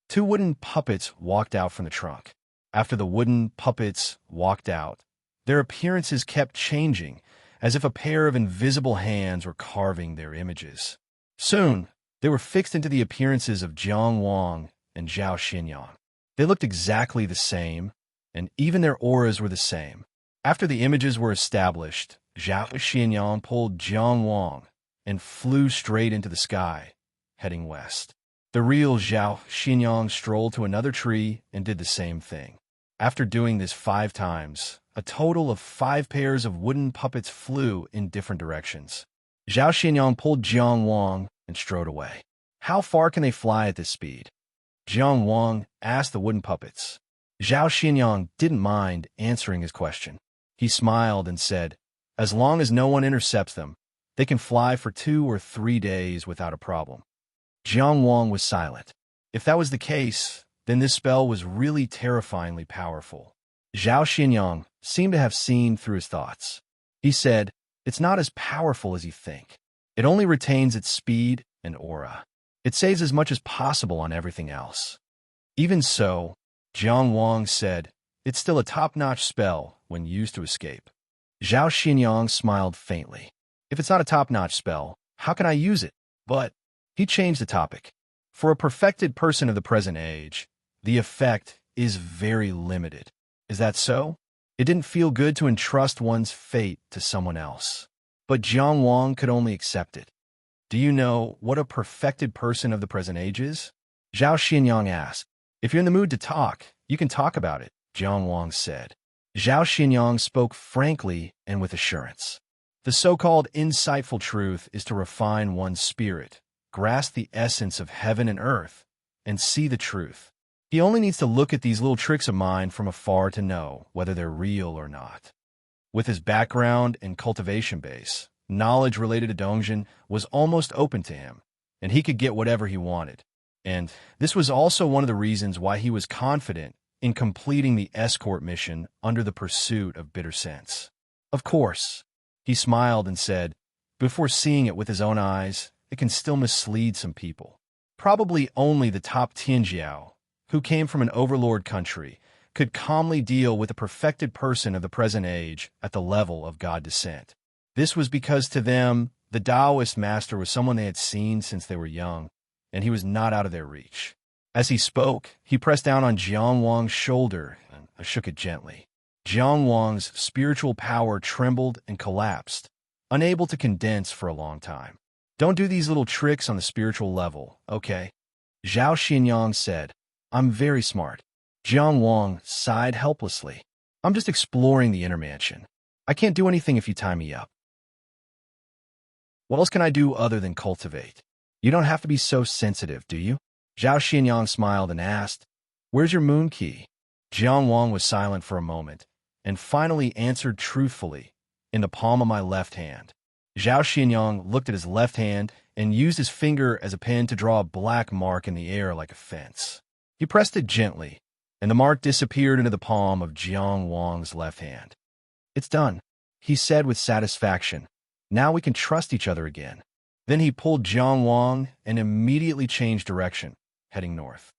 2 wooden puppets walked out from the trunk. After the wooden puppets walked out, their appearances kept changing, as if a pair of invisible hands were carving their images. Soon, they were fixed into the appearances of Jiang Wang and Zhao Xinyang. They looked exactly the same, and even their auras were the same. After the images were established, Zhao Xinyang pulled Jiang Wang and flew straight into the sky, heading west. The real Zhao Xinyang strolled to another tree and did the same thing. After doing this 5 times, a total of 5 pairs of wooden puppets flew in different directions. Zhao Xinyang pulled Jiang Wang and strode away. How far can they fly at this speed? Jiang Wang asked the wooden puppets. Zhao Xinyang didn't mind answering his question. He smiled and said, as long as no one intercepts them, they can fly for 2 or 3 days without a problem. Jiang Wang was silent. If that was the case, then this spell was really terrifyingly powerful. Zhao Xinyang seemed to have seen through his thoughts. He said, it's not as powerful as you think. It only retains its speed and aura. It saves as much as possible on everything else. Even so, Jiang Wang said, it's still a top-notch spell when used to escape. Zhao Xinyang smiled faintly. If it's not a top-notch spell, how can I use it? But he changed the topic. For a perfected person of the present age, the effect is very limited. Is that so? It didn't feel good to entrust one's fate to someone else. But Jiang Wang could only accept it. Do you know what a perfected person of the present age is? Zhao Xinyang asked. If you're in the mood to talk, you can talk about it, Jiang Wang said. Zhao Xinyang spoke frankly and with assurance. The so-called insightful truth is to refine one's spirit, grasp the essence of heaven and earth, and see the truth. He only needs to look at these little tricks of mine from afar to know whether they're real or not. With his background and cultivation base, knowledge related to Dongjin was almost open to him, and he could get whatever he wanted. And this was also one of the reasons why he was confident in completing the escort mission under the pursuit of bitter scents. Of course, he smiled and said, before seeing it with his own eyes, it can still mislead some people. Probably only the top Tianjiao, who came from an overlord country, could calmly deal with a perfected person of the present age at the level of God descent. This was because to them, the Taoist master was someone they had seen since they were young, and he was not out of their reach. As he spoke, he pressed down on Jiang Wang's shoulder and shook it gently. Jiang Wang's spiritual power trembled and collapsed, unable to condense for a long time. Don't do these little tricks on the spiritual level, okay? Zhao Xinyang said, I'm very smart. Jiang Wang sighed helplessly. I'm just exploring the inner mansion. I can't do anything if you tie me up. What else can I do other than cultivate? You don't have to be so sensitive, do you? Zhao Xinyang smiled and asked, where's your moon key? Jiang Wang was silent for a moment, and finally answered truthfully, in the palm of my left hand. Zhao Xinyang looked at his left hand and used his finger as a pen to draw a black mark in the air like a fence. He pressed it gently, and the mark disappeared into the palm of Jiang Wang's left hand. It's done, he said with satisfaction. Now we can trust each other again. Then he pulled Jiang Wang and immediately changed direction, heading north.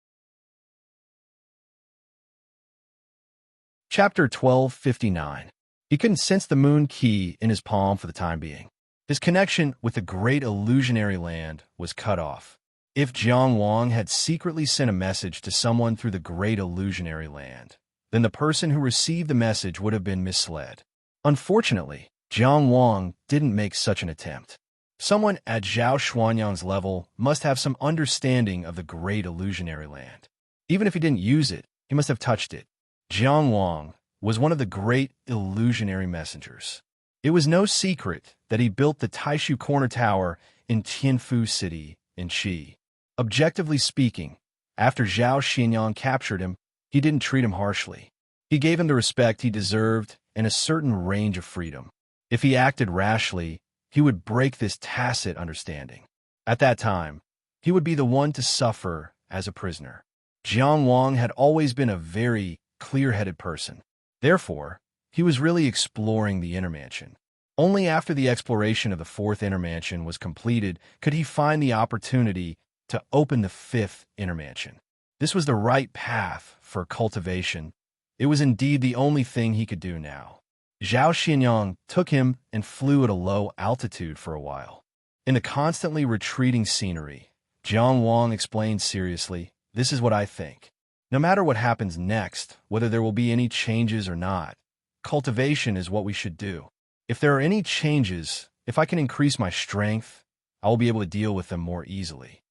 Chapter 1259. He couldn't sense the moon key in his palm for the time being. His connection with the great illusionary land was cut off. If Jiang Wang had secretly sent a message to someone through the great illusionary land, then the person who received the message would have been misled. Unfortunately, Jiang Wang didn't make such an attempt. Someone at Zhao Xuanyang's level must have some understanding of the great illusionary land. Even if he didn't use it, he must have touched it. Jiang Wang was one of the great illusionary messengers. It was no secret that he built the Taishu Corner Tower in Tianfu City in Qi. Objectively speaking, after Zhao Xianyang captured him, he didn't treat him harshly. He gave him the respect he deserved and a certain range of freedom. If he acted rashly, he would break this tacit understanding. At that time, he would be the one to suffer as a prisoner. Jiang Wang had always been a very clear-headed person. Therefore, he was really exploring the inner mansion. Only after the exploration of the fourth inner mansion was completed could he find the opportunity to open the fifth inner mansion. This was the right path for cultivation. It was indeed the only thing he could do now. Zhao Xianyang took him and flew at a low altitude for a while. In the constantly retreating scenery, Jiang Wang explained seriously, "This is what I think. No matter what happens next, whether there will be any changes or not, cultivation is what we should do. If there are any changes, if I can increase my strength, I will be able to deal with them more easily."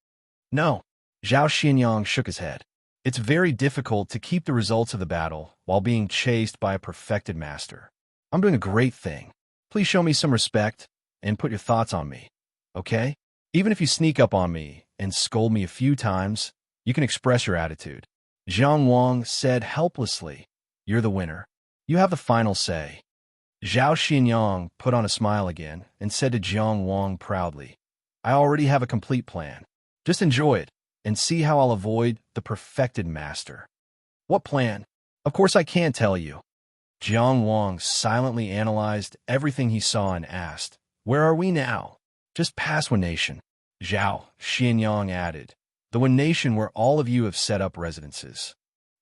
No, Zhao Xianyang shook his head. It's very difficult to keep the results of the battle while being chased by a perfected master. I'm doing a great thing. Please show me some respect and put your thoughts on me, okay? Even if you sneak up on me and scold me a few times, you can express your attitude. Jiang Wang said helplessly, "You're the winner. You have the final say." Zhao Xianyang put on a smile again and said to Jiang Wang proudly, "I already have a complete plan. Just enjoy it and see how I'll avoid the perfected master." "What plan?" "Of course I can't tell you." Jiang Wang silently analyzed everything he saw and asked, "Where are we now?" "Just past Wen Nation," Zhao Xianyang added. "The Wen Nation where all of you have set up residences."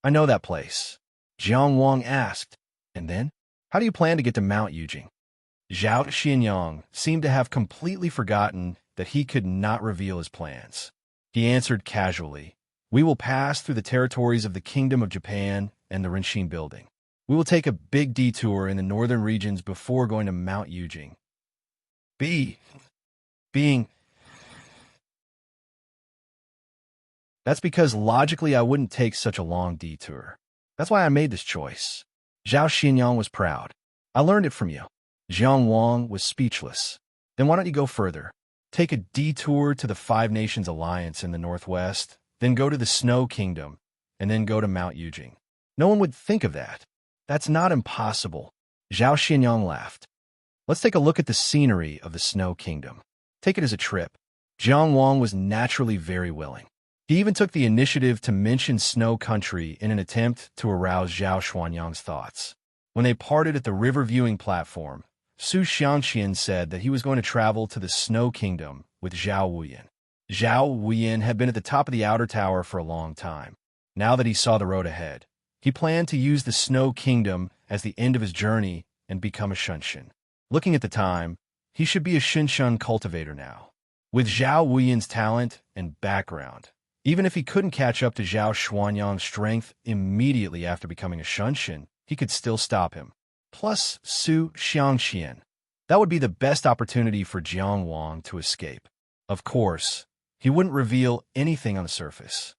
"I know that place." Jiang Wang asked, "And then? How do you plan to get to Mount Yujing?" Zhao Xianyang seemed to have completely forgotten that he could not reveal his plans. He answered casually, "We will pass through the territories of the Kingdom of Japan and the Renxin Building. We will take a big detour in the northern regions before going to Mount Yujing." That's because logically I wouldn't take such a long detour. That's why I made this choice. Zhao Xianyang was proud. "I learned it from you." Jiang Wang was speechless. "Then why don't you go further? Take a detour to the Five Nations Alliance in the northwest, then go to the Snow Kingdom, and then go to Mount Yujing." "No one would think of that." "That's not impossible." Zhao Xianyang laughed. "Let's take a look at the scenery of the Snow Kingdom. Take it as a trip." Jiang Wang was naturally very willing. He even took the initiative to mention Snow Country in an attempt to arouse Zhao Xuanyang's thoughts. When they parted at the river viewing platform, Su Xiangxian said that he was going to travel to the Snow Kingdom with Zhao Wuyan. Zhao Wuyan had been at the top of the outer tower for a long time. Now that he saw the road ahead, he planned to use the Snow Kingdom as the end of his journey and become a Shunshan. Looking at the time, he should be a Shinshan cultivator now. With Zhao Wuyan's talent and background, even if he couldn't catch up to Zhao Xuanyang's strength immediately after becoming a Shunshan, he could still stop him. Plus Su Xiangxian. That would be the best opportunity for Jiang Wang to escape. Of course, he wouldn't reveal anything on the surface.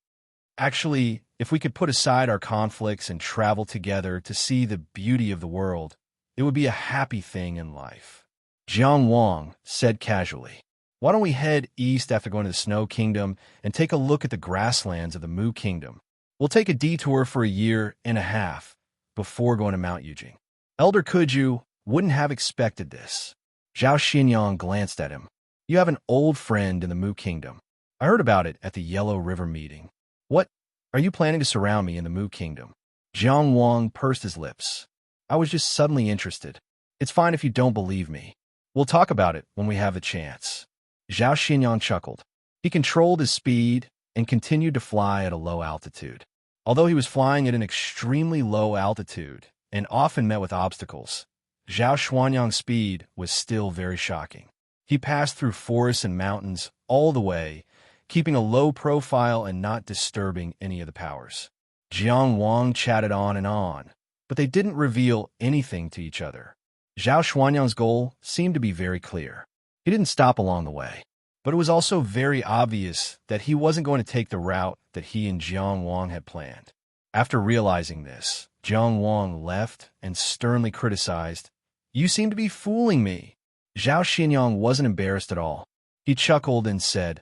Actually, if we could put aside our conflicts and travel together to see the beauty of the world, it would be a happy thing in life. Jiang Wang said casually, "Why don't we head east after going to the Snow Kingdom and take a look at the grasslands of the Mu Kingdom? We'll take a detour for a year and a half before going to Mount Yujing." Elder Kuju wouldn't have expected this. Zhao Xianyang glanced at him. "You have an old friend in the Mu Kingdom. I heard about it at the Yellow River meeting. What? Are you planning to surround me in the Mu Kingdom?" Jiang Wang pursed his lips. "I was just suddenly interested. It's fine if you don't believe me. We'll talk about it when we have the chance." Zhao Xianyang chuckled. He controlled his speed and continued to fly at a low altitude. Although he was flying at an extremely low altitude and often met with obstacles, Zhao Xuanyang's speed was still very shocking. He passed through forests and mountains all the way, keeping a low profile and not disturbing any of the powers. Jiang Wang chatted on, but they didn't reveal anything to each other. Zhao Xuanyang's goal seemed to be very clear. He didn't stop along the way, but it was also very obvious that he wasn't going to take the route that he and Jiang Wang had planned. After realizing this, Jiang Wang left and sternly criticized, "You seem to be fooling me." Zhao Xinyang wasn't embarrassed at all. He chuckled and said,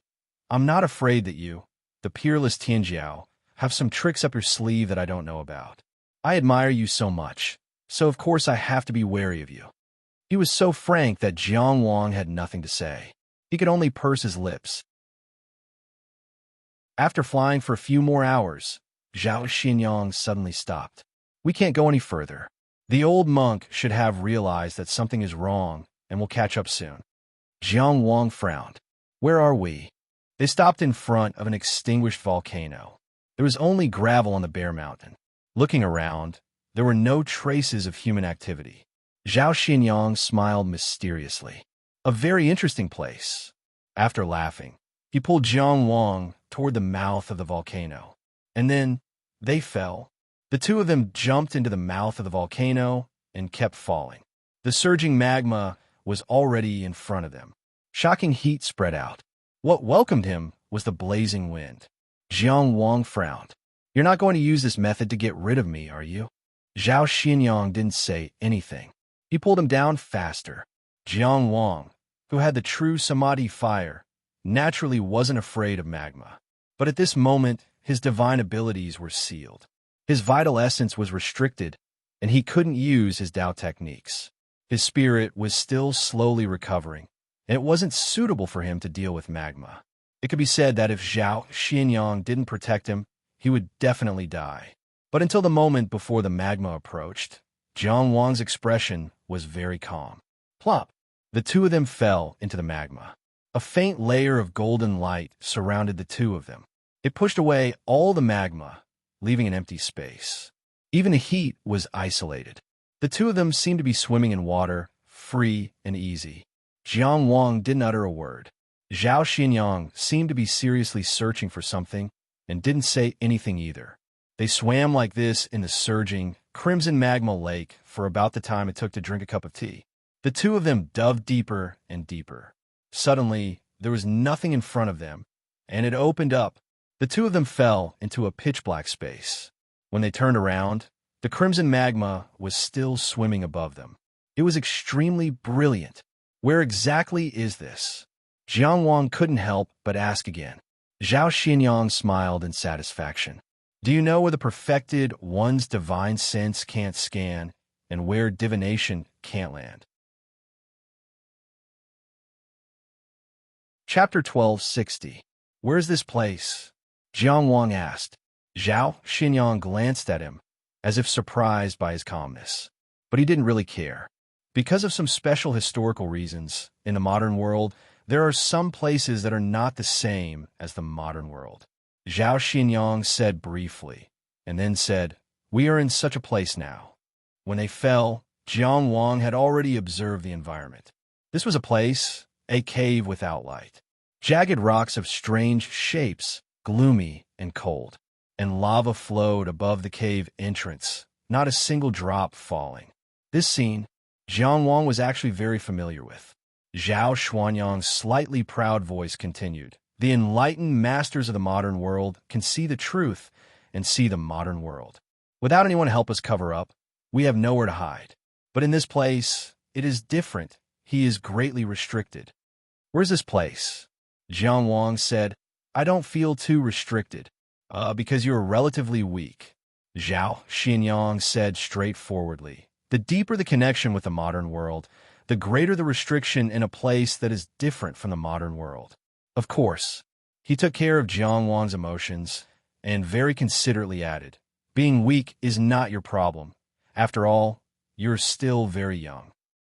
"I'm not afraid that you, the peerless Tianjiao, have some tricks up your sleeve that I don't know about. I admire you so much, so of course I have to be wary of you." He was so frank that Jiang Wang had nothing to say. He could only purse his lips. After flying for a few more hours, Zhao Xinyang suddenly stopped. "We can't go any further. The old monk should have realized that something is wrong and will catch up soon." Jiang Wang frowned. "Where are we?" They stopped in front of an extinguished volcano. There was only gravel on the bare mountain. Looking around, there were no traces of human activity. Zhao Xinyang smiled mysteriously. "A very interesting place." After laughing, he pulled Jiang Wang toward the mouth of the volcano. And then they fell. The two of them jumped into the mouth of the volcano and kept falling. The surging magma was already in front of them. Shocking heat spread out. What welcomed him was the blazing wind. Jiang Wang frowned. "You're not going to use this method to get rid of me, are you?" Zhao Xinyang didn't say anything. He pulled him down faster. Jiang Wang, who had the true samadhi fire, naturally wasn't afraid of magma. But at this moment, his divine abilities were sealed. His vital essence was restricted, and he couldn't use his Tao techniques. His spirit was still slowly recovering, and it wasn't suitable for him to deal with magma. It could be said that if Zhao Xinyang didn't protect him, he would definitely die. But until the moment before the magma approached, Jiang Wang's expression was very calm. Plop! The two of them fell into the magma. A faint layer of golden light surrounded the two of them. It pushed away all the magma, leaving an empty space. Even the heat was isolated. The two of them seemed to be swimming in water, free and easy. Jiang Wang didn't utter a word. Zhao Xinyang seemed to be seriously searching for something and didn't say anything either. They swam like this in the surging, crimson magma lake for about the time it took to drink a cup of tea. The two of them dove deeper and deeper. Suddenly, there was nothing in front of them, and it opened up. The two of them fell into a pitch-black space. When they turned around, the crimson magma was still swimming above them. It was extremely brilliant. "Where exactly is this?" Jiang Wang couldn't help but ask again. Zhao Xinyang smiled in satisfaction. "Do you know where the perfected one's divine sense can't scan and where divination can't land?" Chapter 1260. "Where's this place?" Jiang Wang asked. Zhao Xinyang glanced at him, as if surprised by his calmness. But he didn't really care. Because of some special historical reasons, in the modern world, there are some places that are not the same as the modern world. Zhao Xinyang said briefly, and then said, "We are in such a place now." When they fell, Jiang Wang had already observed the environment. This was a place, a cave without light. Jagged rocks of strange shapes, gloomy and cold, and lava flowed above the cave entrance, not a single drop falling. This scene, Jiang Wang was actually very familiar with. Zhao Xuanyang's slightly proud voice continued, "The enlightened masters of the modern world can see the truth and see the modern world. Without anyone to help us cover up, we have nowhere to hide. But in this place, it is different. He is greatly restricted." "Where's this place?" Jiang Wang said, "I don't feel too restricted. Because you're relatively weak." Zhao Xinyang said straightforwardly, "The deeper the connection with the modern world, the greater the restriction in a place that is different from the modern world." Of course, he took care of Jiang Wang's emotions and very considerately added, "Being weak is not your problem. After all, you're still very young."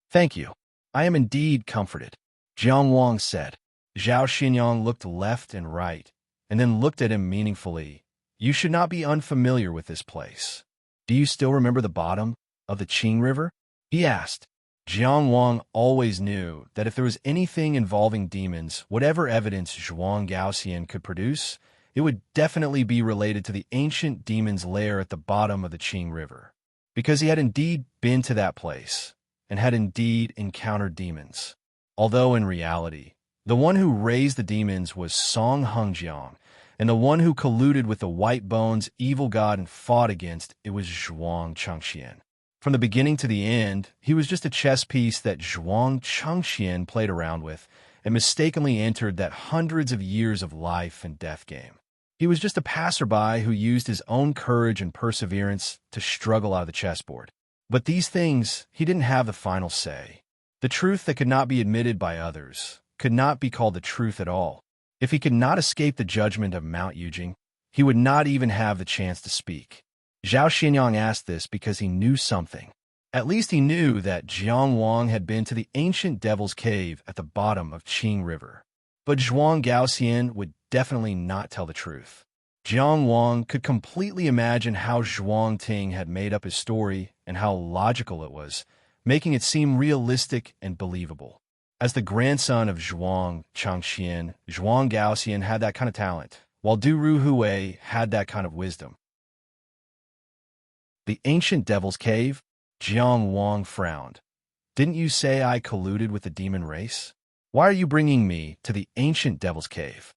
"Thank you. I am indeed comforted," Jiang Wang said. Zhao Xinyang looked left and right, and then looked at him meaningfully. "You should not be unfamiliar with this place. Do you still remember the bottom of the Qing River?" he asked. Jiang Wang always knew that if there was anything involving demons, whatever evidence Zhuang Gaoxian could produce, it would definitely be related to the ancient demon's lair at the bottom of the Qing River, because he had indeed been to that place and had indeed encountered demons. Although in reality, the one who raised the demons was Song Hengjiang, and the one who colluded with the White Bones evil god and fought against it was Zhuang Chengxian. From the beginning to the end, he was just a chess piece that Zhuang Chengxian played around with and mistakenly entered that hundreds of years of life and death game. He was just a passerby who used his own courage and perseverance to struggle out of the chessboard. But these things, he didn't have the final say. The truth that could not be admitted by others could not be called the truth at all. If he could not escape the judgment of Mount Yujing, he would not even have the chance to speak. Zhao Xinyang asked this because he knew something. At least he knew that Jiang Wang had been to the ancient Devil's Cave at the bottom of Qing River. But Zhuang Gaoxian would definitely not tell the truth. Jiang Wang could completely imagine how Zhuang Ting had made up his story and how logical it was, making it seem realistic and believable. As the grandson of Zhuang Chengxian, Zhuang Gaoxian had that kind of talent, while Du Ruhui had that kind of wisdom. The ancient Devil's Cave? Jiang Wang frowned. Didn't you say I colluded with the demon race? Why are you bringing me to the ancient Devil's Cave?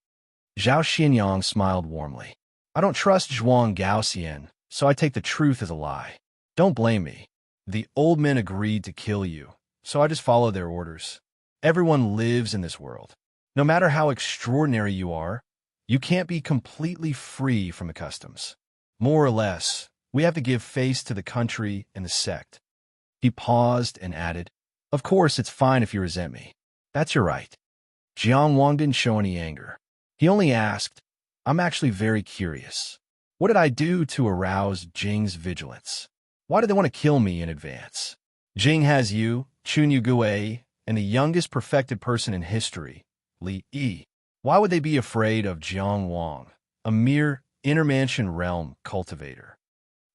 Zhao Xinyang smiled warmly. I don't trust Zhuang Gaoxian, so I take the truth as a lie. Don't blame me. The old men agreed to kill you, so I just follow their orders. Everyone lives in this world. No matter how extraordinary you are, you can't be completely free from the customs. More or less, we have to give face to the country and the sect. He paused and added, Of course, it's fine if you resent me. That's your right. Jiang Wang didn't show any anger. He only asked, I'm actually very curious. What did I do to arouse Jing's vigilance? Why did they want to kill me in advance? Jing has you, Chunyu Gui, and the youngest perfected person in history, Li Yi. Why would they be afraid of Jiang Wang, a mere intermansion realm cultivator?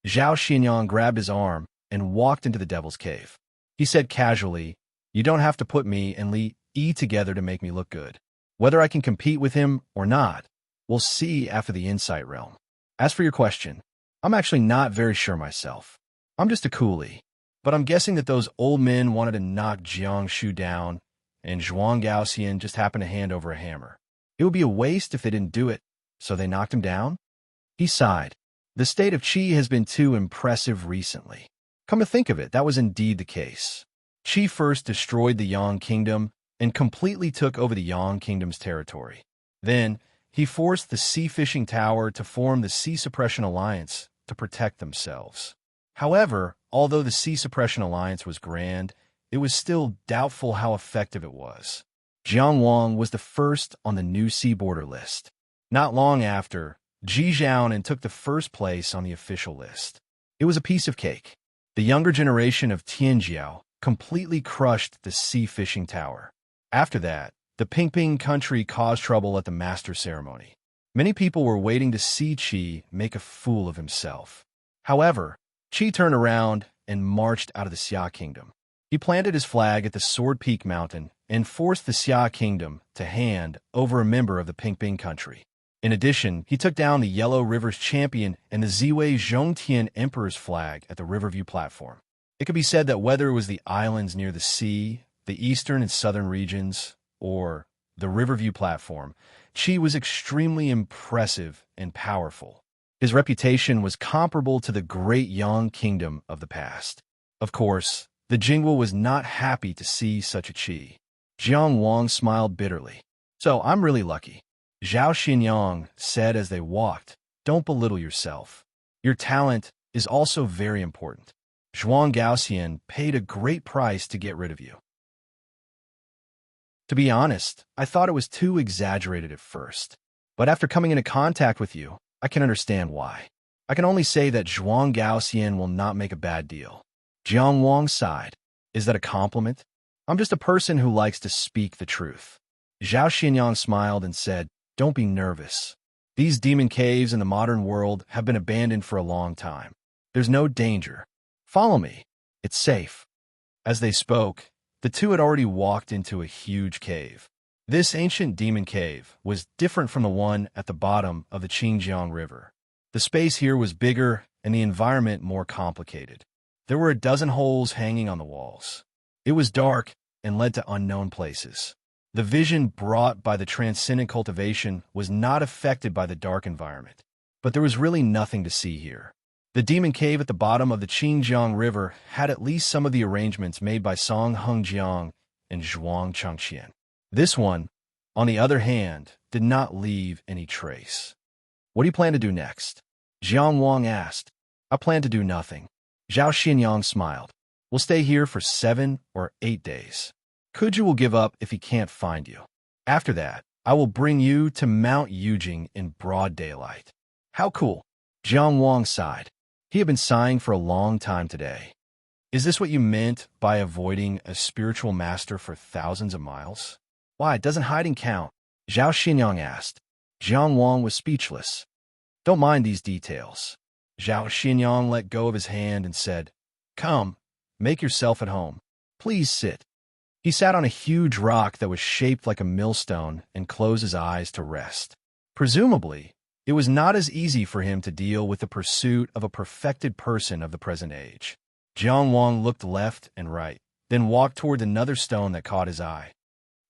Zhao Xinyang grabbed his arm and walked into the Devil's Cave. He said casually, You don't have to put me and Li Yi together to make me look good. Whether I can compete with him or not, we'll see after the Insight Realm. As for your question, I'm actually not very sure myself. I'm just a coolie, but I'm guessing that those old men wanted to knock Jiang Shu down, and Zhuang Gaoxian just happened to hand over a hammer. It would be a waste if they didn't do it, so they knocked him down? He sighed. The state of Qi has been too impressive recently. Come to think of it, that was indeed the case. Qi first destroyed the Yang Kingdom and completely took over the Yang Kingdom's territory. Then, he forced the Sea Fishing Tower to form the Sea Suppression Alliance to protect themselves. However, although the Sea Suppression Alliance was grand, it was still doubtful how effective it was. Jiang Wang was the first on the new sea border list. Not long after, Ji Zhaonan took the first place on the official list. It was a piece of cake. The younger generation of Tianjiao completely crushed the Sea Fishing Tower. After that, the Pingping country caused trouble at the master ceremony. Many people were waiting to see Qi make a fool of himself. However, Qi turned around and marched out of the Xia Kingdom. He planted his flag at the Sword Peak Mountain and forced the Xia Kingdom to hand over a member of the Pingping country. In addition, he took down the Yellow River's champion and the Ziwei Zhongtian Emperor's flag at the Riverview platform. It could be said that whether it was the islands near the sea, the eastern and southern regions, or the Riverview platform, Qi was extremely impressive and powerful. His reputation was comparable to the great Yang Kingdom of the past. Of course, the Jingwa was not happy to see such a Qi. Jiang Wang smiled bitterly. So I'm really lucky. Zhao Xinyang said as they walked, Don't belittle yourself. Your talent is also very important. Zhuang Gaoxian paid a great price to get rid of you. To be honest, I thought it was too exaggerated at first. But after coming into contact with you, I can understand why. I can only say that Zhuang Gaoxian will not make a bad deal. Jiang Wang sighed. Is that a compliment? I'm just a person who likes to speak the truth. Zhao Xinyang smiled and said, Don't be nervous. These demon caves in the modern world have been abandoned for a long time. There's no danger. Follow me. It's safe. As they spoke, the two had already walked into a huge cave. This ancient demon cave was different from the one at the bottom of the Qingjiang River. The space here was bigger and the environment more complicated. There were a dozen holes hanging on the walls. It was dark and led to unknown places. The vision brought by the transcendent cultivation was not affected by the dark environment. But there was really nothing to see here. The demon cave at the bottom of the Qingjiang River had at least some of the arrangements made by Song Hengjiang and Zhuang Changqian. This one, on the other hand, did not leave any trace. What do you plan to do next? Jiang Wang asked. I plan to do nothing. Zhao Xinyang smiled. We'll stay here for 7 or 8 days. Kuju will give up if he can't find you. After that, I will bring you to Mount Yujing in broad daylight. How cool. Jiang Wang sighed. He had been sighing for a long time today. Is this what you meant by avoiding a spiritual master for thousands of miles? Why, doesn't hiding count? Zhao Xinyang asked. Jiang Wang was speechless. Don't mind these details. Zhao Xinyang let go of his hand and said, Come, make yourself at home. Please sit. He sat on a huge rock that was shaped like a millstone and closed his eyes to rest. Presumably, it was not as easy for him to deal with the pursuit of a perfected person of the present age. Jiang Wang looked left and right, then walked toward another stone that caught his eye.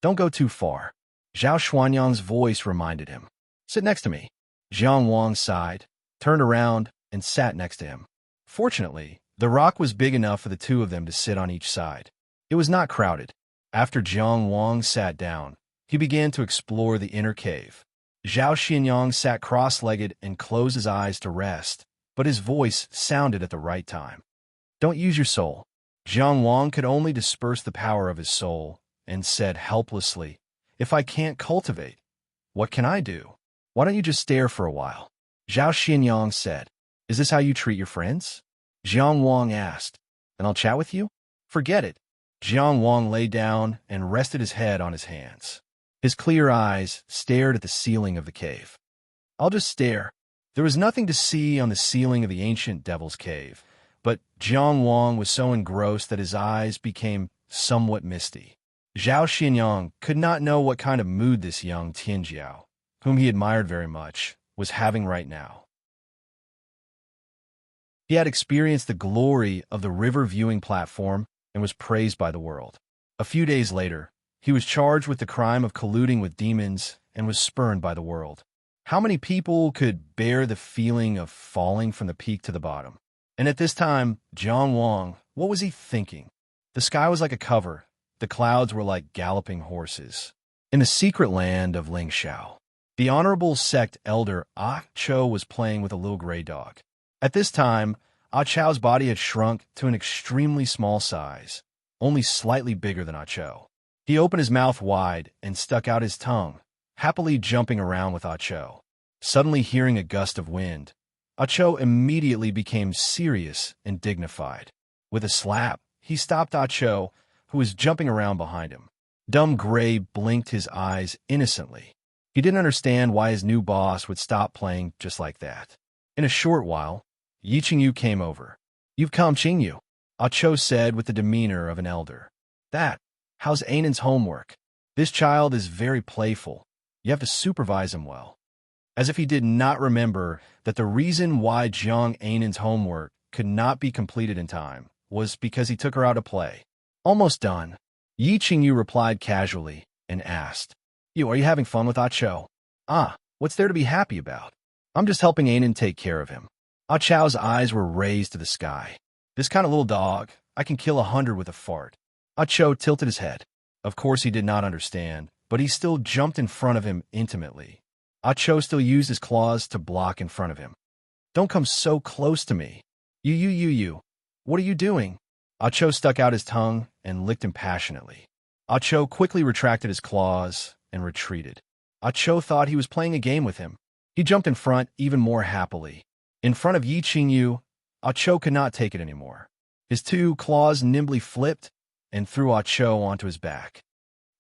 Don't go too far. Zhao Xuanyang's voice reminded him. Sit next to me. Jiang Wang sighed, turned around, and sat next to him. Fortunately, the rock was big enough for the two of them to sit on each side. It was not crowded. After Jiang Wang sat down, he began to explore the inner cave. Zhao Xinyang sat cross-legged and closed his eyes to rest, but his voice sounded at the right time. Don't use your soul. Jiang Wang could only disperse the power of his soul and said helplessly, If I can't cultivate, what can I do? Why don't you just stare for a while? Zhao Xinyang said, Is this how you treat your friends? Jiang Wang asked, And I'll chat with you? Forget it. Jiang Wang lay down and rested his head on his hands. His clear eyes stared at the ceiling of the cave. I'll just stare. There was nothing to see on the ceiling of the ancient devil's cave, but Jiang Wang was so engrossed that his eyes became somewhat misty. Zhao Xinyang could not know what kind of mood this young Tianjiao, whom he admired very much, was having right now. He had experienced the glory of the river viewing platform and was praised by the world. A few days later, he was charged with the crime of colluding with demons and was spurned by the world. How many people could bear the feeling of falling from the peak to the bottom? And at this time, Jiang Wang, what was he thinking? The sky was like a cover. The clouds were like galloping horses. In the secret land of Lingxiao, the honorable sect elder Ah Cho was playing with a little gray dog. At this time, Ah Cho's body had shrunk to an extremely small size, only slightly bigger than Ah Cho. He opened his mouth wide and stuck out his tongue, happily jumping around with Ah Cho. Suddenly hearing a gust of wind, Ah Cho immediately became serious and dignified. With a slap, he stopped Ah Cho, who was jumping around behind him. Dumb Gray blinked his eyes innocently. He didn't understand why his new boss would stop playing just like that. In a short while, Yi Qingyu came over. You've come, Qingyu, Ah Cho said with the demeanor of an elder. How's Ainan's homework? This child is very playful. You have to supervise him well. As if he did not remember that the reason why Jiang Ainan's homework could not be completed in time was because he took her out to play. Almost done. Yi Qingyu replied casually and asked, Are you having fun with Ah Cho? What's there to be happy about? I'm just helping Ainan take care of him. Ah Cho's eyes were raised to the sky. This kind of little dog, I can kill 100 with a fart. Ah Cho tilted his head. Of course he did not understand, but he still jumped in front of him intimately. Ah Cho still used his claws to block in front of him. Don't come so close to me. You. What are you doing? Ah Cho stuck out his tongue and licked him passionately. Ah Cho quickly retracted his claws and retreated. Ah Cho thought he was playing a game with him. He jumped in front even more happily. In front of Yi Qingyu, Ah Cho could not take it anymore. His two claws nimbly flipped and threw Ah Cho onto his back.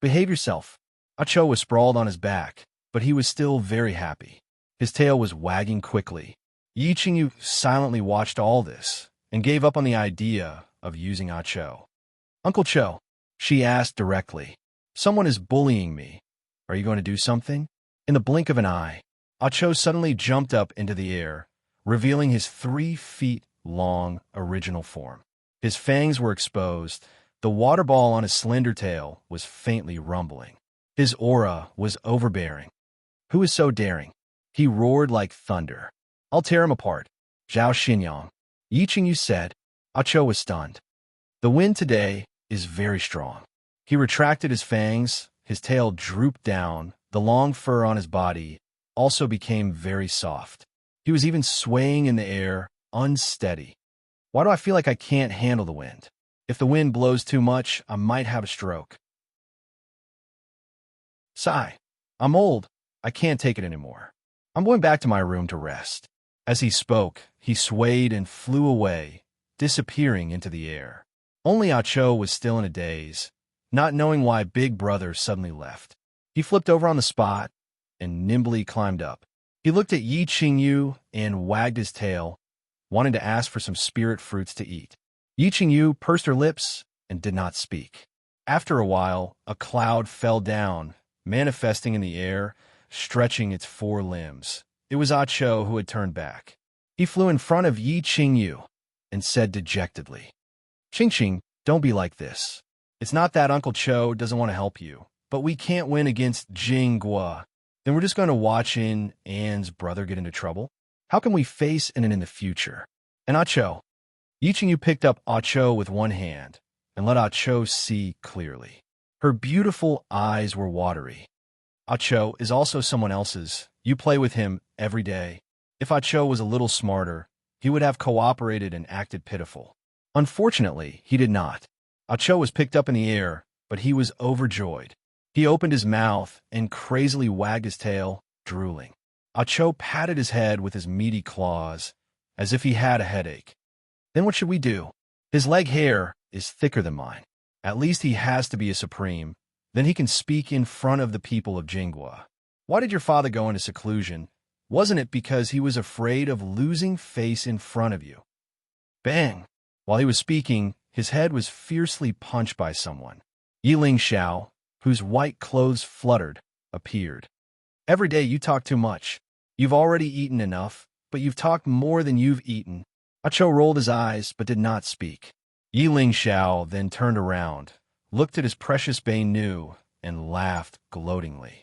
Behave yourself. Ah Cho was sprawled on his back, but he was still very happy. His tail was wagging quickly. Yi Qingyu silently watched all this and gave up on the idea of using Ah Cho. Uncle Cho, she asked directly. Someone is bullying me. Are you going to do something? In the blink of an eye, Ah Cho suddenly jumped up into the air, revealing his 3 feet-long original form. His fangs were exposed. The water ball on his slender tail was faintly rumbling. His aura was overbearing. Who is so daring? He roared like thunder. I'll tear him apart. Zhao Xinyang. Yi Qingyu said. Ah Cho was stunned. The wind today is very strong. He retracted his fangs, his tail drooped down, the long fur on his body also became very soft. He was even swaying in the air, unsteady. Why do I feel like I can't handle the wind? If the wind blows too much, I might have a stroke. Sigh. I'm old. I can't take it anymore. I'm going back to my room to rest. As he spoke, he swayed and flew away, disappearing into the air. Only Ah Cho was still in a daze, not knowing why Big Brother suddenly left. He flipped over on the spot and nimbly climbed up. He looked at Yi Qingyu and wagged his tail, wanting to ask for some spirit fruits to eat. Yi Qingyu pursed her lips and did not speak. After a while, a cloud fell down, manifesting in the air, stretching its 4 limbs. It was Ah Cho who had turned back. He flew in front of Yi Qingyu and said dejectedly, Qing, don't be like this. It's not that Uncle Cho doesn't want to help you, but we can't win against Jingguo. Then we're just going to watch Anne's brother get into trouble? How can we face An in the future? And Ah Cho. Yi Qingyu picked up Ah Cho with one hand and let Ah Cho see clearly. Her beautiful eyes were watery. Ah Cho is also someone else's. You play with him every day. If Ah Cho was a little smarter, he would have cooperated and acted pitiful. Unfortunately, he did not. Ah Cho was picked up in the air, but he was overjoyed. He opened his mouth and crazily wagged his tail, drooling. Ah Cho patted his head with his meaty claws, as if he had a headache. Then what should we do? His leg hair is thicker than mine. At least he has to be a supreme. Then he can speak in front of the people of Jingguo. Why did your father go into seclusion? Wasn't it because he was afraid of losing face in front of you? Bang! While he was speaking, his head was fiercely punched by someone. Yiling Xiao, whose white clothes fluttered, appeared. Every day you talk too much. You've already eaten enough, but you've talked more than you've eaten. Ah Cho rolled his eyes but did not speak. Yiling Xiao then turned around, looked at his precious Bane Nu, and laughed gloatingly.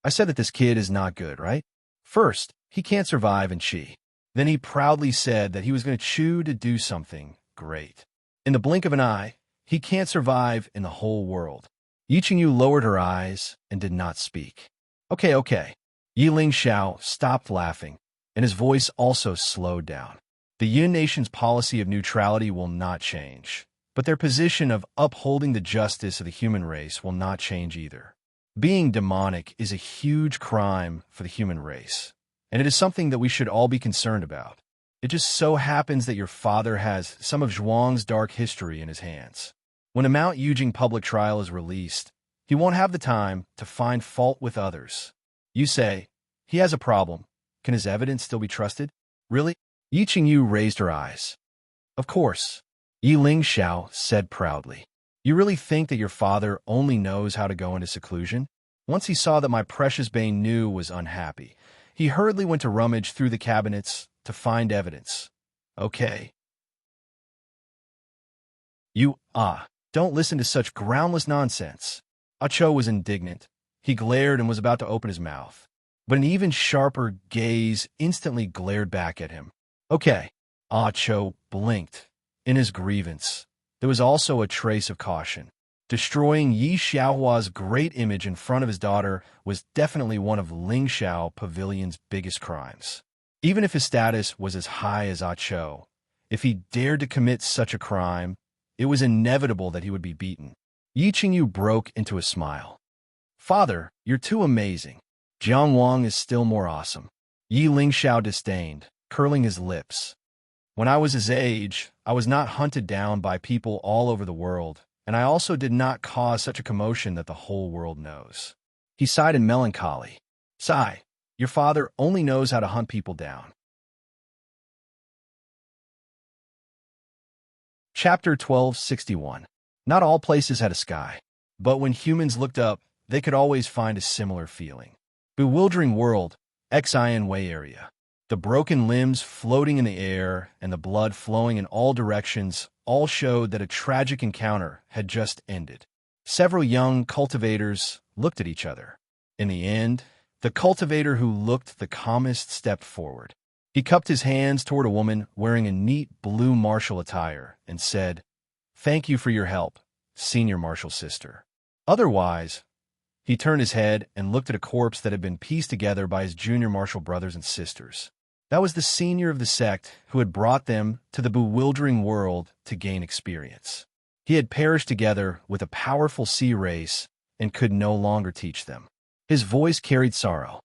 I said that this kid is not good, right? First, he can't survive in Qi. Then he proudly said that he was going to chew to do something great. In the blink of an eye, he can't survive in the whole world. Yi Qingyu lowered her eyes and did not speak. Okay. Yiling Xiao stopped laughing, and his voice also slowed down. The Yin Nation's policy of neutrality will not change, but their position of upholding the justice of the human race will not change either. Being demonic is a huge crime for the human race, and it is something that we should all be concerned about. It just so happens that your father has some of Zhuang's dark history in his hands. When a Mount Yujing public trial is released, he won't have the time to find fault with others. You say, he has a problem. Can his evidence still be trusted? Really? Yi Qingyu raised her eyes. Of course, Yiling Xiao said proudly. You really think that your father only knows how to go into seclusion? Once he saw that my precious Bane Nu was unhappy, he hurriedly went to rummage through the cabinets to find evidence. Okay. Don't listen to such groundless nonsense. Ah Cho was indignant. He glared and was about to open his mouth, but an even sharper gaze instantly glared back at him. Okay. Ah Cho blinked. In his grievance, there was also a trace of caution. Destroying Yi Xiaohua's great image in front of his daughter was definitely one of Ling Xiao Pavilion's biggest crimes. Even if his status was as high as Ah Cho, if he dared to commit such a crime, it was inevitable that he would be beaten. Yi Qingyu broke into a smile. Father, you're too amazing. Jiang Wang is still more awesome. Yi Ling Xiao disdained, curling his lips. When I was his age, I was not hunted down by people all over the world, and I also did not cause such a commotion that the whole world knows. He sighed in melancholy. Sigh, your father only knows how to hunt people down. Chapter 1261. Not all places had a sky, but when humans looked up, they could always find a similar feeling. Bewildering world, Xian Way area. The broken limbs floating in the air and the blood flowing in all directions all showed that a tragic encounter had just ended. Several young cultivators looked at each other. In the end, the cultivator who looked the calmest stepped forward. He cupped his hands toward a woman wearing a neat blue martial attire and said, "Thank you for your help, senior martial sister." Otherwise, he turned his head and looked at a corpse that had been pieced together by his junior martial brothers and sisters. That was the senior of the sect who had brought them to the bewildering world to gain experience. He had perished together with a powerful sea race and could no longer teach them. His voice carried sorrow.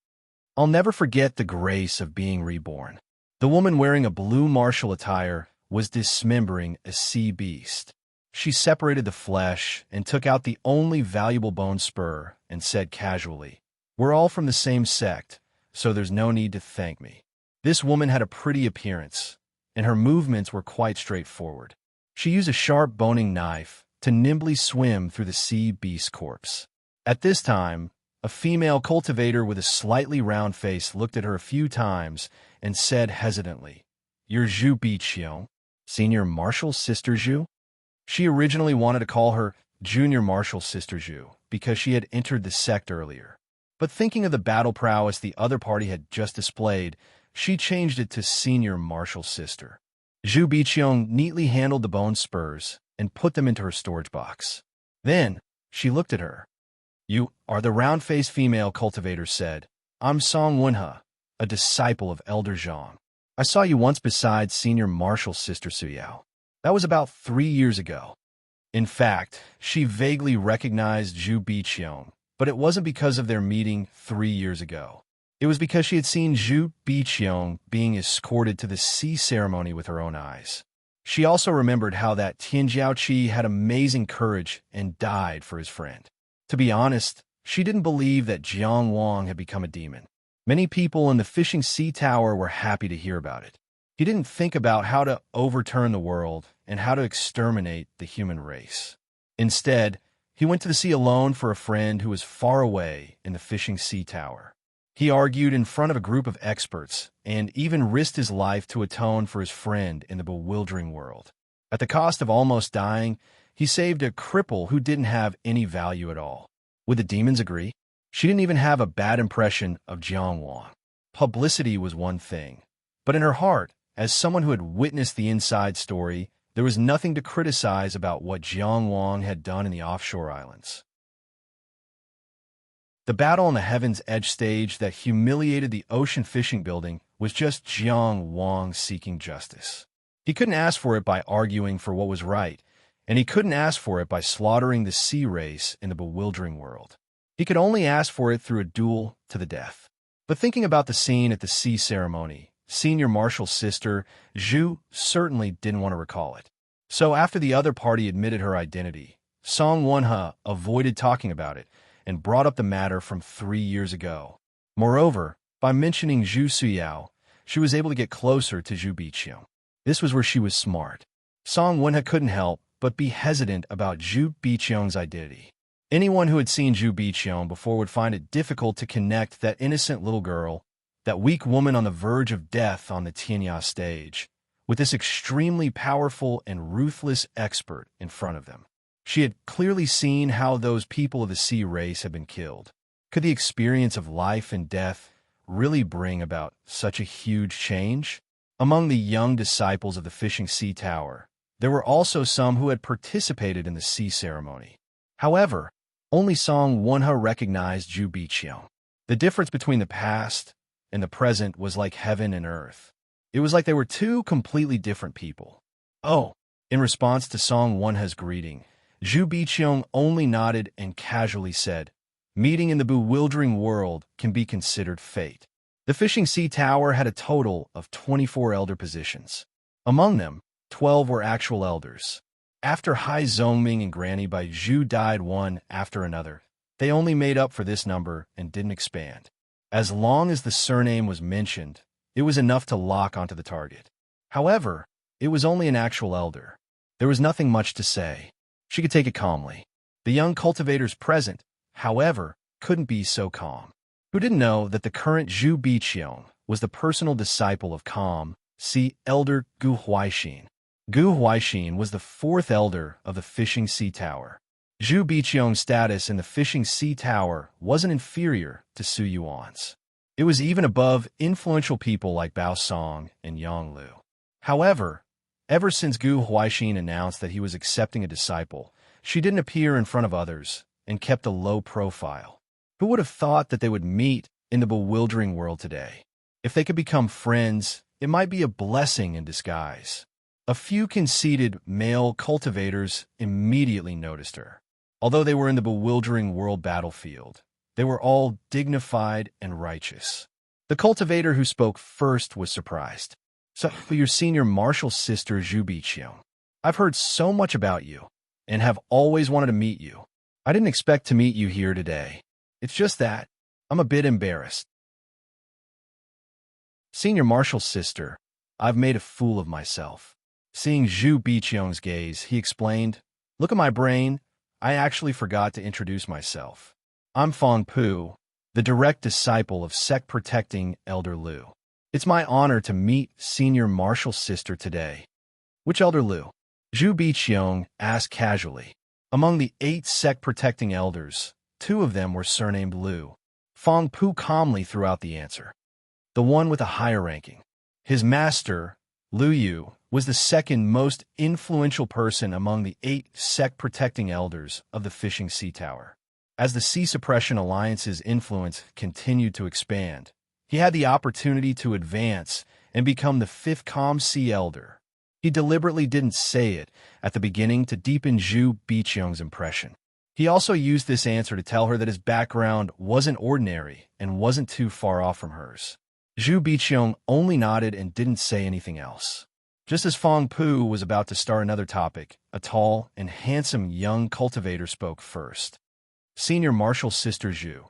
"I'll never forget the grace of being reborn." The woman wearing a blue martial attire was dismembering a sea beast. She separated the flesh and took out the only valuable bone spur and said casually, "We're all from the same sect, so there's no need to thank me." This woman had a pretty appearance, and her movements were quite straightforward. She used a sharp boning knife to nimbly swim through the sea beast's corpse. At this time, a female cultivator with a slightly round face looked at her a few times and said hesitantly, "You're Zhu Biqiong, senior martial sister Zhu?" She originally wanted to call her junior martial sister Zhu because she had entered the sect earlier. But thinking of the battle prowess the other party had just displayed, she changed it to senior martial sister. Zhu Biqiong neatly handled the bone spurs and put them into her storage box. Then she looked at her. "You are the round-faced female cultivator said. I'm Song Wenhe, a disciple of Elder Zhang. I saw you once beside senior martial sister Suyao. That was about 3 years ago." In fact, she vaguely recognized Zhu Biqiong, but it wasn't because of their meeting 3 years ago. It was because she had seen Zhu Biqiong being escorted to the sea ceremony with her own eyes. She also remembered how that Tian Jiaoqi had amazing courage and died for his friend. To be honest, she didn't believe that Jiang Wang had become a demon. Many people in the fishing sea tower were happy to hear about it. He didn't think about how to overturn the world and how to exterminate the human race. Instead, he went to the sea alone for a friend who was far away in the fishing sea tower. He argued in front of a group of experts and even risked his life to atone for his friend in the bewildering world. At the cost of almost dying, he saved a cripple who didn't have any value at all. Would the demons agree? She didn't even have a bad impression of Jiang Wang. Publicity was one thing, but in her heart, as someone who had witnessed the inside story, there was nothing to criticize about what Jiang Wang had done in the offshore islands. The battle on the Heaven's Edge stage that humiliated the ocean fishing building was just Jiang Wang seeking justice. He couldn't ask for it by arguing for what was right, and he couldn't ask for it by slaughtering the sea race in the bewildering world. He could only ask for it through a duel to the death. But thinking about the scene at the sea ceremony, senior martial sister Zhu certainly didn't want to recall it. So after the other party admitted her identity, Song Wenhe avoided talking about it and brought up the matter from 3 years ago. Moreover, by mentioning Zhu Suyao, she was able to get closer to Zhu Biqiong. This was where she was smart. Song Wenhe couldn't help but be hesitant about Zhu Biqiong's identity. Anyone who had seen Zhu Biqiong before would find it difficult to connect that innocent little girl, that weak woman on the verge of death on the Tianya stage, with this extremely powerful and ruthless expert in front of them. She had clearly seen how those people of the sea race had been killed. Could the experience of life and death really bring about such a huge change? Among the young disciples of the fishing sea tower, there were also some who had participated in the sea ceremony. However, only Song Wenhe recognized Zhu Biqiong. The difference between the past and the present was like heaven and earth. It was like they were two completely different people. "Oh," in response to Song Wenhe's greeting, Zhu Biqiong only nodded and casually said, "Meeting in the bewildering world can be considered fate." The fishing sea tower had a total of 24 elder positions. Among them, 12 were actual elders. After Hai Zongming and Granny Bai Zhu died one after another, they only made up for this number and didn't expand. As long as the surname was mentioned, it was enough to lock onto the target. However, it was only an actual elder. There was nothing much to say. She could take it calmly. The young cultivators present, however, couldn't be so calm. Who didn't know that the current Zhu Biqiong was the personal disciple of Calm, see Elder Gu Huaixin. Gu Huaixin was the fourth elder of the Fishing Sea Tower. Zhu Biqiong's status in the Fishing Sea Tower wasn't inferior to Su Yuan's. It was even above influential people like Bao Song and Yang Lu. However, ever since Gu Huaixin announced that he was accepting a disciple, she didn't appear in front of others and kept a low profile. Who would have thought that they would meet in the bewildering world today? If they could become friends, it might be a blessing in disguise. A few conceited male cultivators immediately noticed her. Although they were in the bewildering world battlefield, they were all dignified and righteous. The cultivator who spoke first was surprised. So, your senior martial sister, Zhu Biqiong. I've heard so much about you, and have always wanted to meet you. I didn't expect to meet you here today. It's just that I'm a bit embarrassed. Senior martial sister, I've made a fool of myself. Seeing Zhu Biqiong's gaze, he explained, Look at my brain. I actually forgot to introduce myself. I'm Fong Pu, the direct disciple of sect-protecting Elder Lu. It's my honor to meet senior martial sister today. Which Elder Lu? Zhu Biqiong asked casually. Among the 8 sect-protecting elders, 2 of them were surnamed Lu. Fong Pu calmly threw out the answer. The one with a higher ranking. His master, Lu Yu, was the second most influential person among the 8 sect-protecting elders of the Fishing Sea Tower. As the Sea Suppression Alliance's influence continued to expand, he had the opportunity to advance and become the 5th Calm Sea Elder. He deliberately didn't say it at the beginning to deepen Zhu Biqiong's impression. He also used this answer to tell her that his background wasn't ordinary and wasn't too far off from hers. Zhu Biqiong only nodded and didn't say anything else. Just as Fong Pu was about to start another topic, a tall and handsome young cultivator spoke first. Senior martial sister Zhu,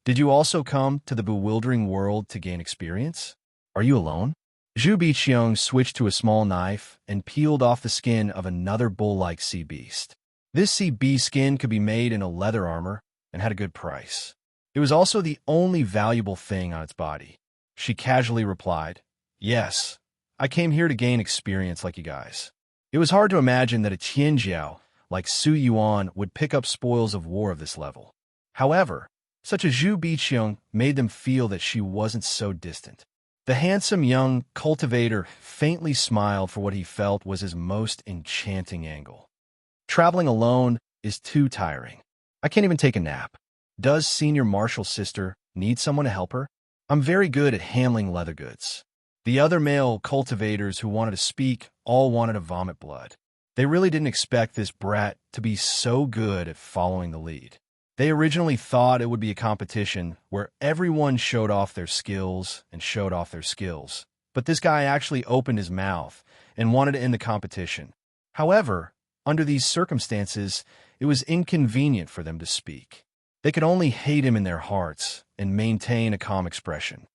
did you also come to the bewildering world to gain experience? Are you alone? Zhu Biqiong switched to a small knife and peeled off the skin of another bull-like sea beast. This sea beast skin could be made in a leather armor and had a good price. It was also the only valuable thing on its body. She casually replied, Yes, I came here to gain experience like you guys. It was hard to imagine that a Qianjiao like Su Yuan would pick up spoils of war of this level. However, such a Zhu Biqiong made them feel that she wasn't so distant. The handsome young cultivator faintly smiled for what he felt was his most enchanting angle. Traveling alone is too tiring. I can't even take a nap. Does senior martial sister need someone to help her? I'm very good at handling leather goods. The other male cultivators who wanted to speak all wanted to vomit blood. They really didn't expect this brat to be so good at following the lead. They originally thought it would be a competition where everyone showed off their skills, but this guy actually opened his mouth and wanted to end the competition. However, under these circumstances, it was inconvenient for them to speak. They could only hate him in their hearts and maintain a calm expression.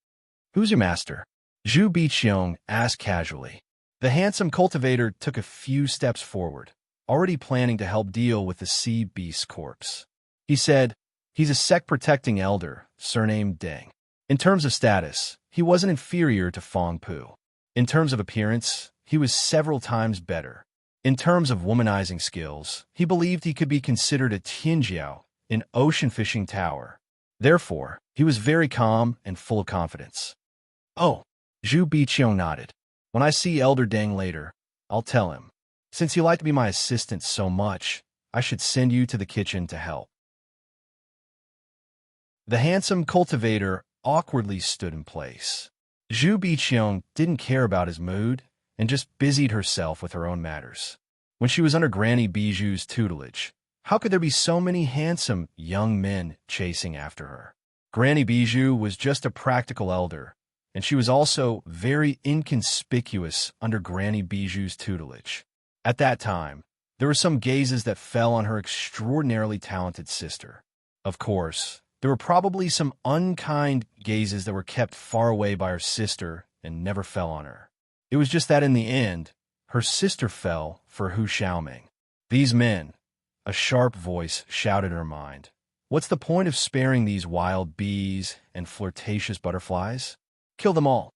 Who's your master? Zhu Biqiong asked casually. The handsome cultivator took a few steps forward, already planning to help deal with the sea beast's corpse. He said, He's a sect-protecting elder, surnamed Deng. In terms of status, he wasn't inferior to Fong Pu. In terms of appearance, he was several times better. In terms of womanizing skills, he believed he could be considered a Tianjiao in Ocean Fishing Tower. Therefore, he was very calm and full of confidence. Oh, Zhu Biqiong nodded. When I see Elder Deng later, I'll tell him. Since you like to be my assistant so much, I should send you to the kitchen to help. The handsome cultivator awkwardly stood in place. Zhu Biqiong didn't care about his mood and just busied herself with her own matters. When she was under Granny Bijou's tutelage, how could there be so many handsome young men chasing after her? Granny Bijou was just a practical elder, and she was also very inconspicuous under Granny Bijou's tutelage. At that time, there were some gazes that fell on her extraordinarily talented sister. Of course, there were probably some unkind gazes that were kept far away by her sister and never fell on her. It was just that in the end, her sister fell for Hu Xiaoming. These men, A sharp voice shouted in her mind. What's the point of sparing these wild bees and flirtatious butterflies? Kill them all.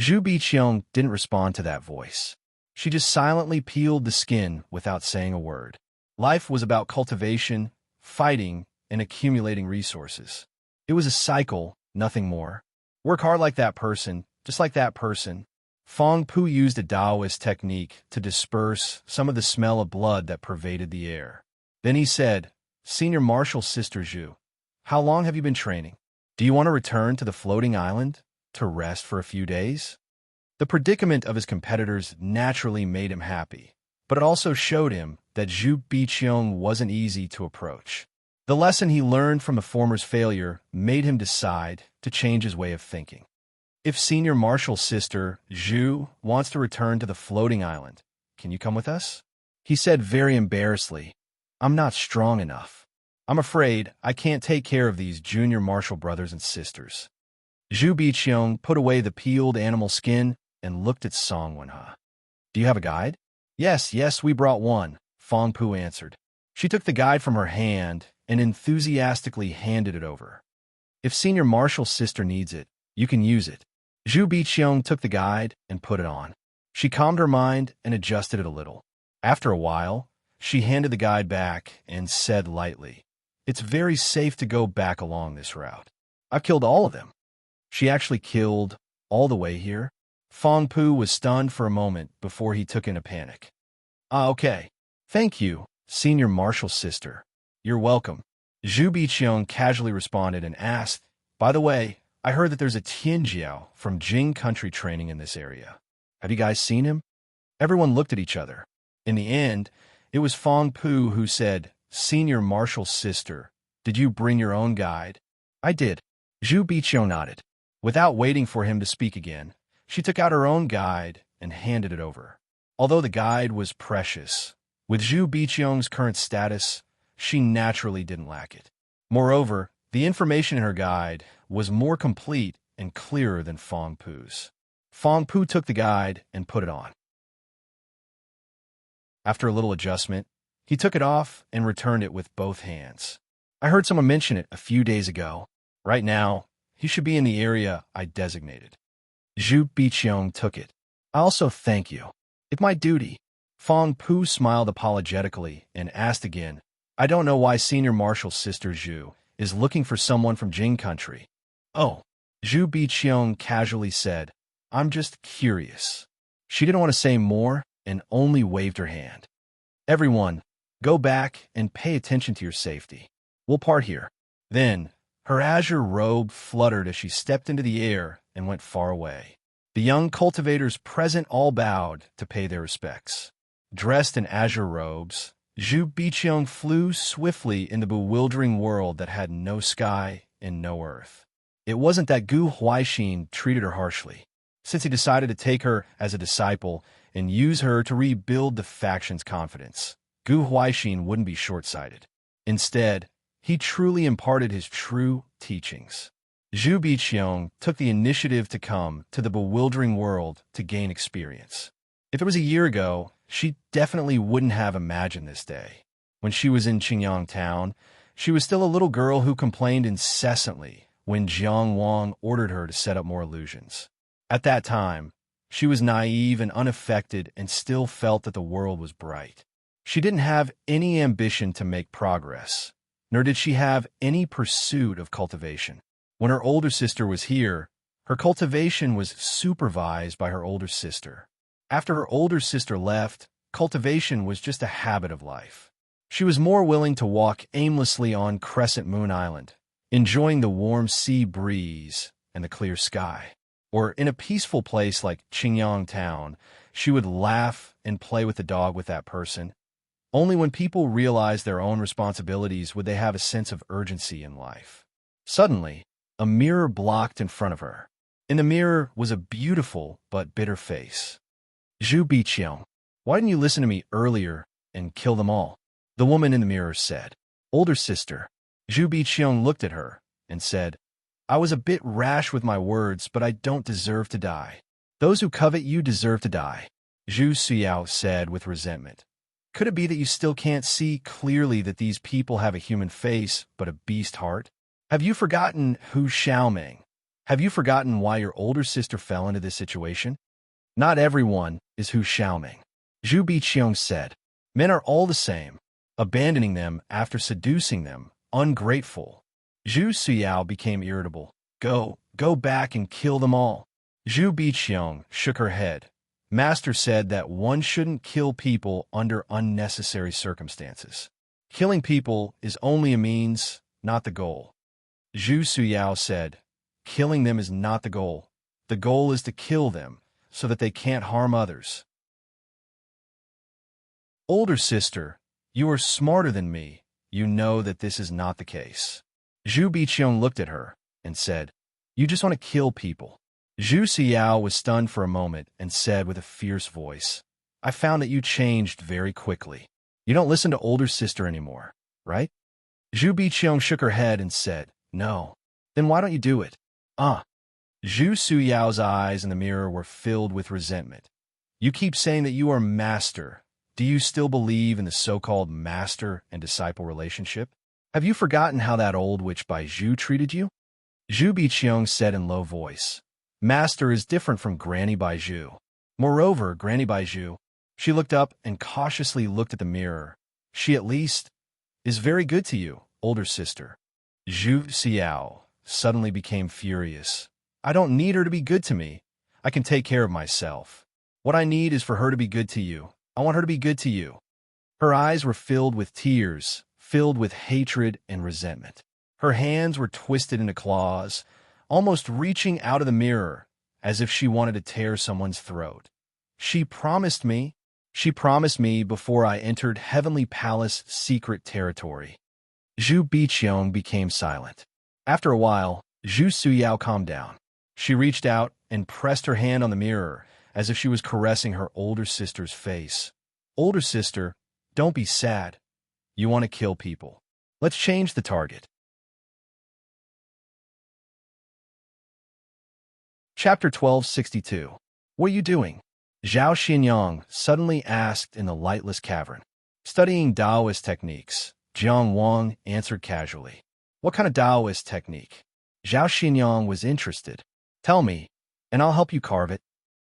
Zhu Biqiang didn't respond to that voice. She just silently peeled the skin without saying a word. Life was about cultivation, fighting, and accumulating resources. It was a cycle, nothing more. Work hard like that person, just like that person. Fong Pu used a Taoist technique to disperse some of the smell of blood that pervaded the air. Then he said, Senior Marshal Sister Zhu, how long have you been training? Do you want to return to the floating island to rest for a few days? The predicament of his competitors naturally made him happy, but it also showed him that Zhu Biqiang wasn't easy to approach. The lesson he learned from the former's failure made him decide to change his way of thinking. If Senior Marshal's sister, Zhu, wants to return to the floating island, can you come with us? He said very embarrassedly, I'm not strong enough. I'm afraid I can't take care of these junior marshal brothers and sisters. Zhu Biqiang put away the peeled animal skin and looked at Song Wenhe. Do you have a guide? Yes, we brought one, Fong Pu answered. She took the guide from her hand and enthusiastically handed it over. If Senior Marshal's sister needs it, you can use it. Zhu Biqiang took the guide and put it on. She calmed her mind and adjusted it a little. After a while, she handed the guide back and said lightly, It's very safe to go back along this route. I've killed all of them. She actually killed all the way here? Fong Pu was stunned for a moment before he took in a panic. Okay. Thank you, Senior Marshal's sister. You're welcome. Zhu Biqiang casually responded and asked, By the way, I heard that there's a Tianjiao from Jing country training in this area. Have you guys seen him? Everyone looked at each other. In the end, it was Fong Pu who said, Senior Marshal's sister, did you bring your own guide? I did. Zhu Biqiang nodded. Without waiting for him to speak again, she took out her own guide and handed it over. Although the guide was precious, with Zhu Biqiang's current status, she naturally didn't lack it. Moreover, the information in her guide was more complete and clearer than Fong Pu's. Fong Pu took the guide and put it on. After a little adjustment, he took it off and returned it with both hands. I heard someone mention it a few days ago. Right now, he should be in the area I designated. Zhu Biqiang took it. I also thank you. It's my duty. Fong Pu smiled apologetically and asked again, I don't know why Senior Marshal's sister Zhu is looking for someone from Jing country. Oh, Zhu Biqiang casually said, I'm just curious. She didn't want to say more and only waved her hand. Everyone, go back and pay attention to your safety. We'll part here. Then, her azure robe fluttered as she stepped into the air and went far away. The young cultivators present all bowed to pay their respects. Dressed in azure robes, Zhu Biqiang flew swiftly in the bewildering world that had no sky and no earth. It wasn't that Gu Huaixin treated her harshly. Since he decided to take her as a disciple and use her to rebuild the faction's confidence, Gu Huaixin wouldn't be short-sighted. Instead, he truly imparted his true teachings. Zhu Biqiang took the initiative to come to the bewildering world to gain experience. If it was a year ago, she definitely wouldn't have imagined this day. When she was in Qingyang town, she was still a little girl who complained incessantly when Jiang Wang ordered her to set up more illusions. At that time, she was naive and unaffected and still felt that the world was bright. She didn't have any ambition to make progress, nor did she have any pursuit of cultivation. When her older sister was here, her cultivation was supervised by her older sister. After her older sister left, cultivation was just a habit of life. She was more willing to walk aimlessly on Crescent Moon Island, enjoying the warm sea breeze and the clear sky. Or in a peaceful place like Qingyang town, she would laugh and play with the dog with that person. Only when people realized their own responsibilities would they have a sense of urgency in life. Suddenly, a mirror blocked in front of her. In the mirror was a beautiful but bitter face. Zhu Biqiang, why didn't you listen to me earlier and kill them all? The woman in the mirror said. Older sister. Zhu Biqiang looked at her and said, I was a bit rash with my words, but I don't deserve to die. Those who covet you deserve to die, Zhu Xiao said with resentment. Could it be that you still can't see clearly that these people have a human face but a beast heart? Have you forgotten who Xiaoming? Have you forgotten why your older sister fell into this situation? Not everyone is Hu Xiaoming. Zhu Biqiong said. Men are all the same, abandoning them after seducing them, ungrateful. Zhu Suyao became irritable. Go back and kill them all. Zhu Biqiong shook her head. Master said that one shouldn't kill people under unnecessary circumstances. Killing people is only a means, not the goal. Zhu Suyao said, killing them is not the goal. The goal is to kill them, so that they can't harm others. Older sister, you are smarter than me. You know that this is not the case. Zhu Biqiong looked at her and said, you just want to kill people. Zhu Siyao was stunned for a moment and said with a fierce voice, I found that you changed very quickly. You don't listen to older sister anymore, right? Zhu Biqiong shook her head and said, no. Then why don't you do it? Zhu Suyao's eyes in the mirror were filled with resentment. You keep saying that you are master. Do you still believe in the so-called master and disciple relationship? Have you forgotten how that old witch Baizhu treated you? Zhu Biqiong said in low voice, Master is different from Granny Baizhu. Moreover, Granny Baizhu, she looked up and cautiously looked at the mirror. She at least is very good to you, older sister. Zhu Xiao suddenly became furious. I don't need her to be good to me. I can take care of myself. What I need is for her to be good to you. I want her to be good to you. Her eyes were filled with tears, filled with hatred and resentment. Her hands were twisted into claws, almost reaching out of the mirror, as if she wanted to tear someone's throat. She promised me before I entered Heavenly Palace secret territory. Zhu Biqiong became silent. After a while, Zhu Suyao calmed down. She reached out and pressed her hand on the mirror, as if she was caressing her older sister's face. Older sister, don't be sad. You want to kill people. Let's change the target. Chapter 1262. What are you doing? Zhao Xinyang suddenly asked in the lightless cavern. Studying Taoist techniques, Jiang Wang answered casually. What kind of Taoist technique? Zhao Xinyang was interested. Tell me, and I'll help you carve it.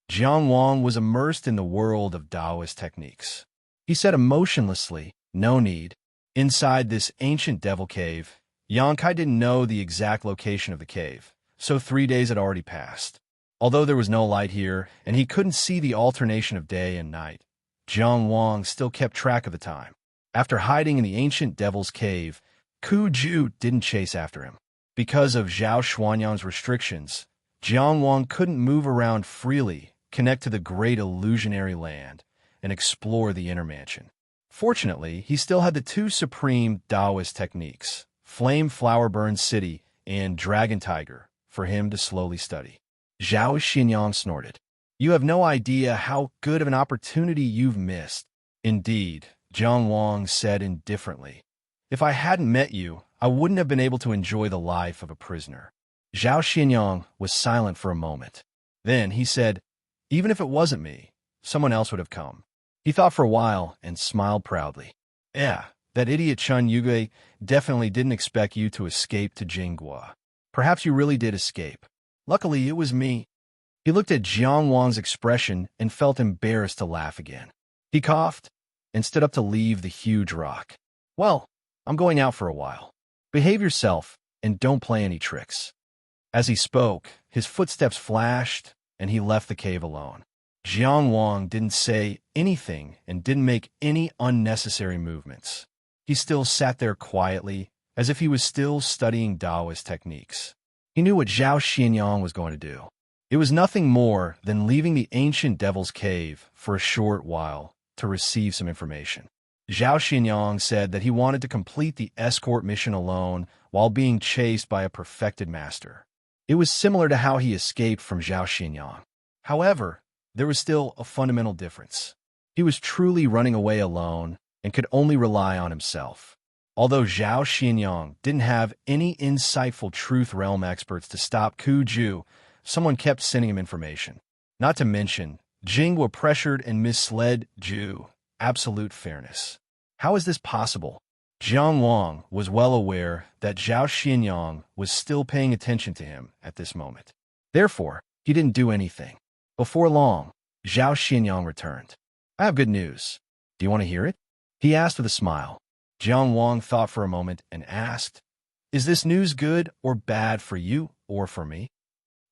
Jiang Wang was immersed in the world of Taoist techniques. He said emotionlessly, no need. Inside this ancient devil cave, Yang Kai didn't know the exact location of the cave, so 3 days had already passed. Although there was no light here, and he couldn't see the alternation of day and night, Jiang Wang still kept track of the time. After hiding in the ancient devil's cave, Ku Ju didn't chase after him. Because of Zhao Xuanyang's restrictions, Jiang Wang couldn't move around freely, connect to the great illusionary land, and explore the inner mansion. Fortunately, he still had the two supreme Taoist techniques, Flame Flower Burn City and Dragon Tiger, for him to slowly study. Zhao Xinyang snorted. You have no idea how good of an opportunity you've missed. Indeed, Jiang Wang said indifferently. If I hadn't met you, I wouldn't have been able to enjoy the life of a prisoner. Zhao Xinyang was silent for a moment. Then he said, even if it wasn't me, someone else would have come. He thought for a while and smiled proudly. Yeah, that idiot Chun Yuge definitely didn't expect you to escape to Jinghua. Perhaps you really did escape. Luckily, it was me. He looked at Jiang Wang's expression and felt embarrassed to laugh again. He coughed and stood up to leave the huge rock. Well, I'm going out for a while. Behave yourself and don't play any tricks. As he spoke, his footsteps flashed and he left the cave alone. Jiang Wang didn't say anything and didn't make any unnecessary movements. He still sat there quietly, as if he was still studying Taoist techniques. He knew what Zhao Xinyang was going to do. It was nothing more than leaving the ancient devil's cave for a short while to receive some information. Zhao Xinyang said that he wanted to complete the escort mission alone while being chased by a perfected master. It was similar to how he escaped from Zhao Xinyang. However, there was still a fundamental difference. He was truly running away alone and could only rely on himself. Although Zhao Xinyang didn't have any insightful Truth Realm experts to stop Ku Ju, someone kept sending him information. Not to mention, Jinghua pressured and misled Ju, absolute fairness. How is this possible? Jiang Wang was well aware that Zhao Xinyang was still paying attention to him at this moment. Therefore, he didn't do anything. Before long, Zhao Xinyang returned. I have good news. Do you want to hear it? He asked with a smile. Jiang Wang thought for a moment and asked, Is this news good or bad for you or for me?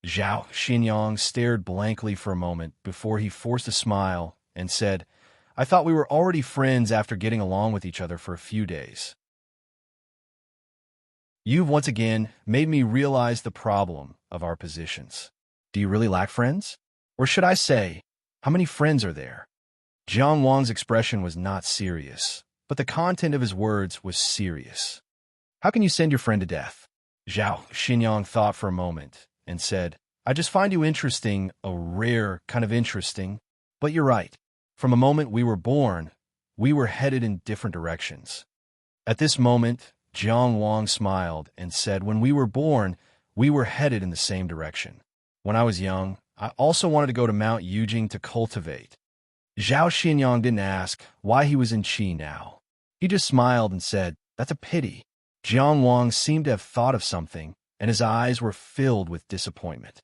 Zhao Xinyang stared blankly for a moment before he forced a smile and said, I thought we were already friends after getting along with each other for a few days. You've once again made me realize the problem of our positions. Do you really lack friends? Or should I say, how many friends are there? Jiang Wang's expression was not serious, but the content of his words was serious. How can you send your friend to death? Zhao Xinyang thought for a moment and said, I just find you interesting, a rare kind of interesting. But you're right. From the moment we were born, we were headed in different directions. At this moment, Jiang Wang smiled and said, When we were born, we were headed in the same direction. When I was young, I also wanted to go to Mount Yujing to cultivate. Zhao Xinyang didn't ask why he was in Qi now. He just smiled and said, That's a pity. Jiang Wang seemed to have thought of something, and his eyes were filled with disappointment.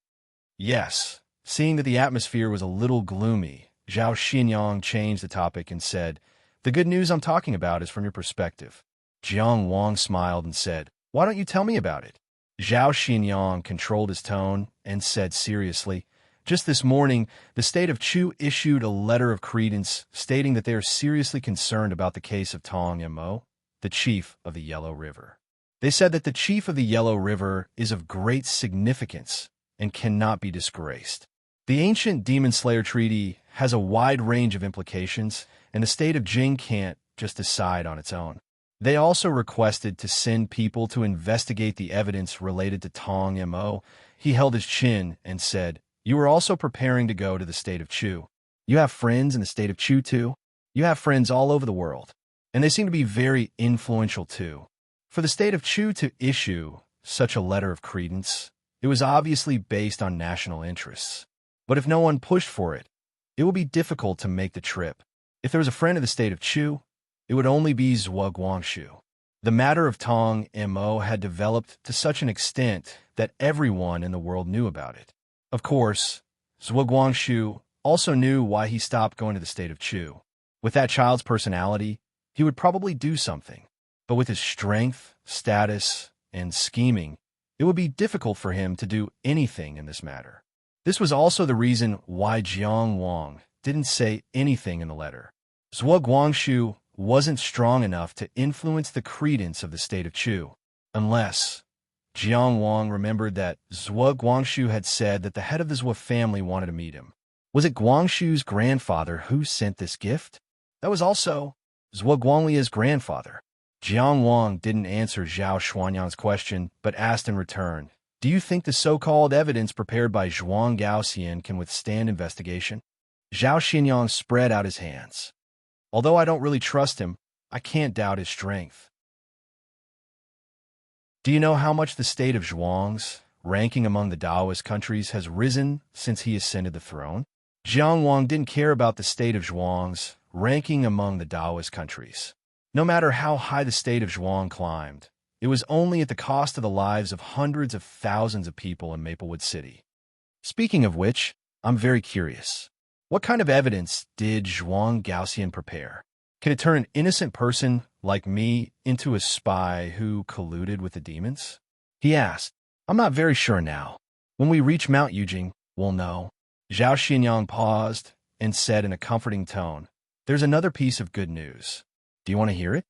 Yes, seeing that the atmosphere was a little gloomy, Zhao Xinyang changed the topic and said, The good news I'm talking about is from your perspective. Jiang Wang smiled and said, Why don't you tell me about it? Zhao Xinyang controlled his tone and said seriously, Just this morning, the state of Chu issued a letter of credence stating that they are seriously concerned about the case of Tong Mo, the chief of the Yellow River. They said that the chief of the Yellow River is of great significance and cannot be disgraced. The ancient Demon Slayer Treaty has a wide range of implications, and the state of Jing can't just decide on its own. They also requested to send people to investigate the evidence related to Tong Mo. He held his chin and said, You are also preparing to go to the state of Chu. You have friends in the state of Chu too? You have friends all over the world, and they seem to be very influential too. For the state of Chu to issue such a letter of credence, it was obviously based on national interests. But if no one pushed for it, it would be difficult to make the trip. If there was a friend of the state of Chu, it would only be Zhuo Guangshu. The matter of Tong Mo had developed to such an extent that everyone in the world knew about it. Of course, Zhuo Guangshu also knew why he stopped going to the state of Chu. With that child's personality, he would probably do something. But with his strength, status, and scheming, it would be difficult for him to do anything in this matter. This was also the reason why Jiang Wang didn't say anything in the letter. Zhuo Guangshu wasn't strong enough to influence the credence of the state of Chu, unless Jiang Wang remembered that Zhuo Guangshu had said that the head of the Zhuo family wanted to meet him. Was it Guangshu's grandfather who sent this gift? That was also Zhuo Guanglia's grandfather. Jiang Wang didn't answer Zhao Xuanyang's question, but asked in return, Do you think the so-called evidence prepared by Zhuang Gaoxian can withstand investigation? Zhao Xinyang spread out his hands. Although I don't really trust him, I can't doubt his strength. Do you know how much the state of Zhuang's ranking among the Taoist countries has risen since he ascended the throne? Jiang Wang didn't care about the state of Zhuang's ranking among the Taoist countries. No matter how high the state of Zhuang climbed, it was only at the cost of the lives of hundreds of thousands of people in Maplewood City. Speaking of which, I'm very curious. What kind of evidence did Zhuang Gaoxian prepare? Can it turn an innocent person like me into a spy who colluded with the demons? He asked. I'm not very sure now. When we reach Mount Yujing, we'll know. Zhao Xinyang paused and said in a comforting tone, There's another piece of good news. Do you want to hear it?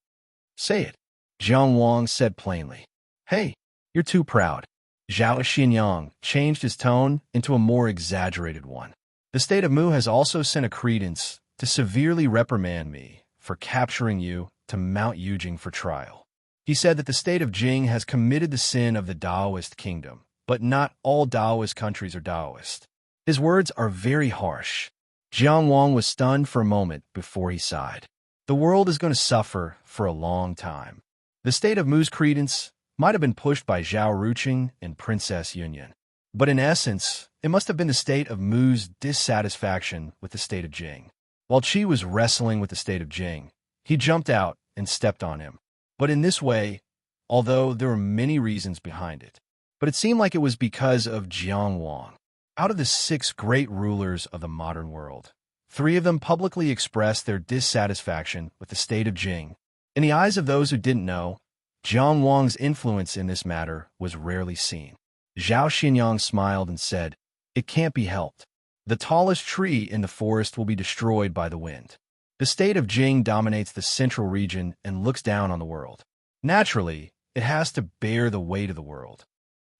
Say it. Jiang Wang said plainly. Hey, you're too proud. Zhao Xinyang changed his tone into a more exaggerated one. The state of Mu has also sent a credence to severely reprimand me for capturing you to Mount Yujing for trial. He said that the state of Jing has committed the sin of the Taoist kingdom, but not all Taoist countries are Taoist. His words are very harsh. Jiang Wang was stunned for a moment before he sighed. The world is going to suffer for a long time. The state of Mu's credence might have been pushed by Zhao Ruqing and Princess Yunyan, but in essence, it must have been the state of Mu's dissatisfaction with the state of Jing. While Qi was wrestling with the state of Jing, he jumped out and stepped on him. But in this way, although there were many reasons behind it, but it seemed like it was because of Jiang Wang. Out of the 6 great rulers of the modern world, 3 of them publicly expressed their dissatisfaction with the state of Jing. In the eyes of those who didn't know, Jiang Wang's influence in this matter was rarely seen. Zhao Xinyang smiled and said, "It can't be helped. The tallest tree in the forest will be destroyed by the wind. The state of Jing dominates the central region and looks down on the world. Naturally, it has to bear the weight of the world."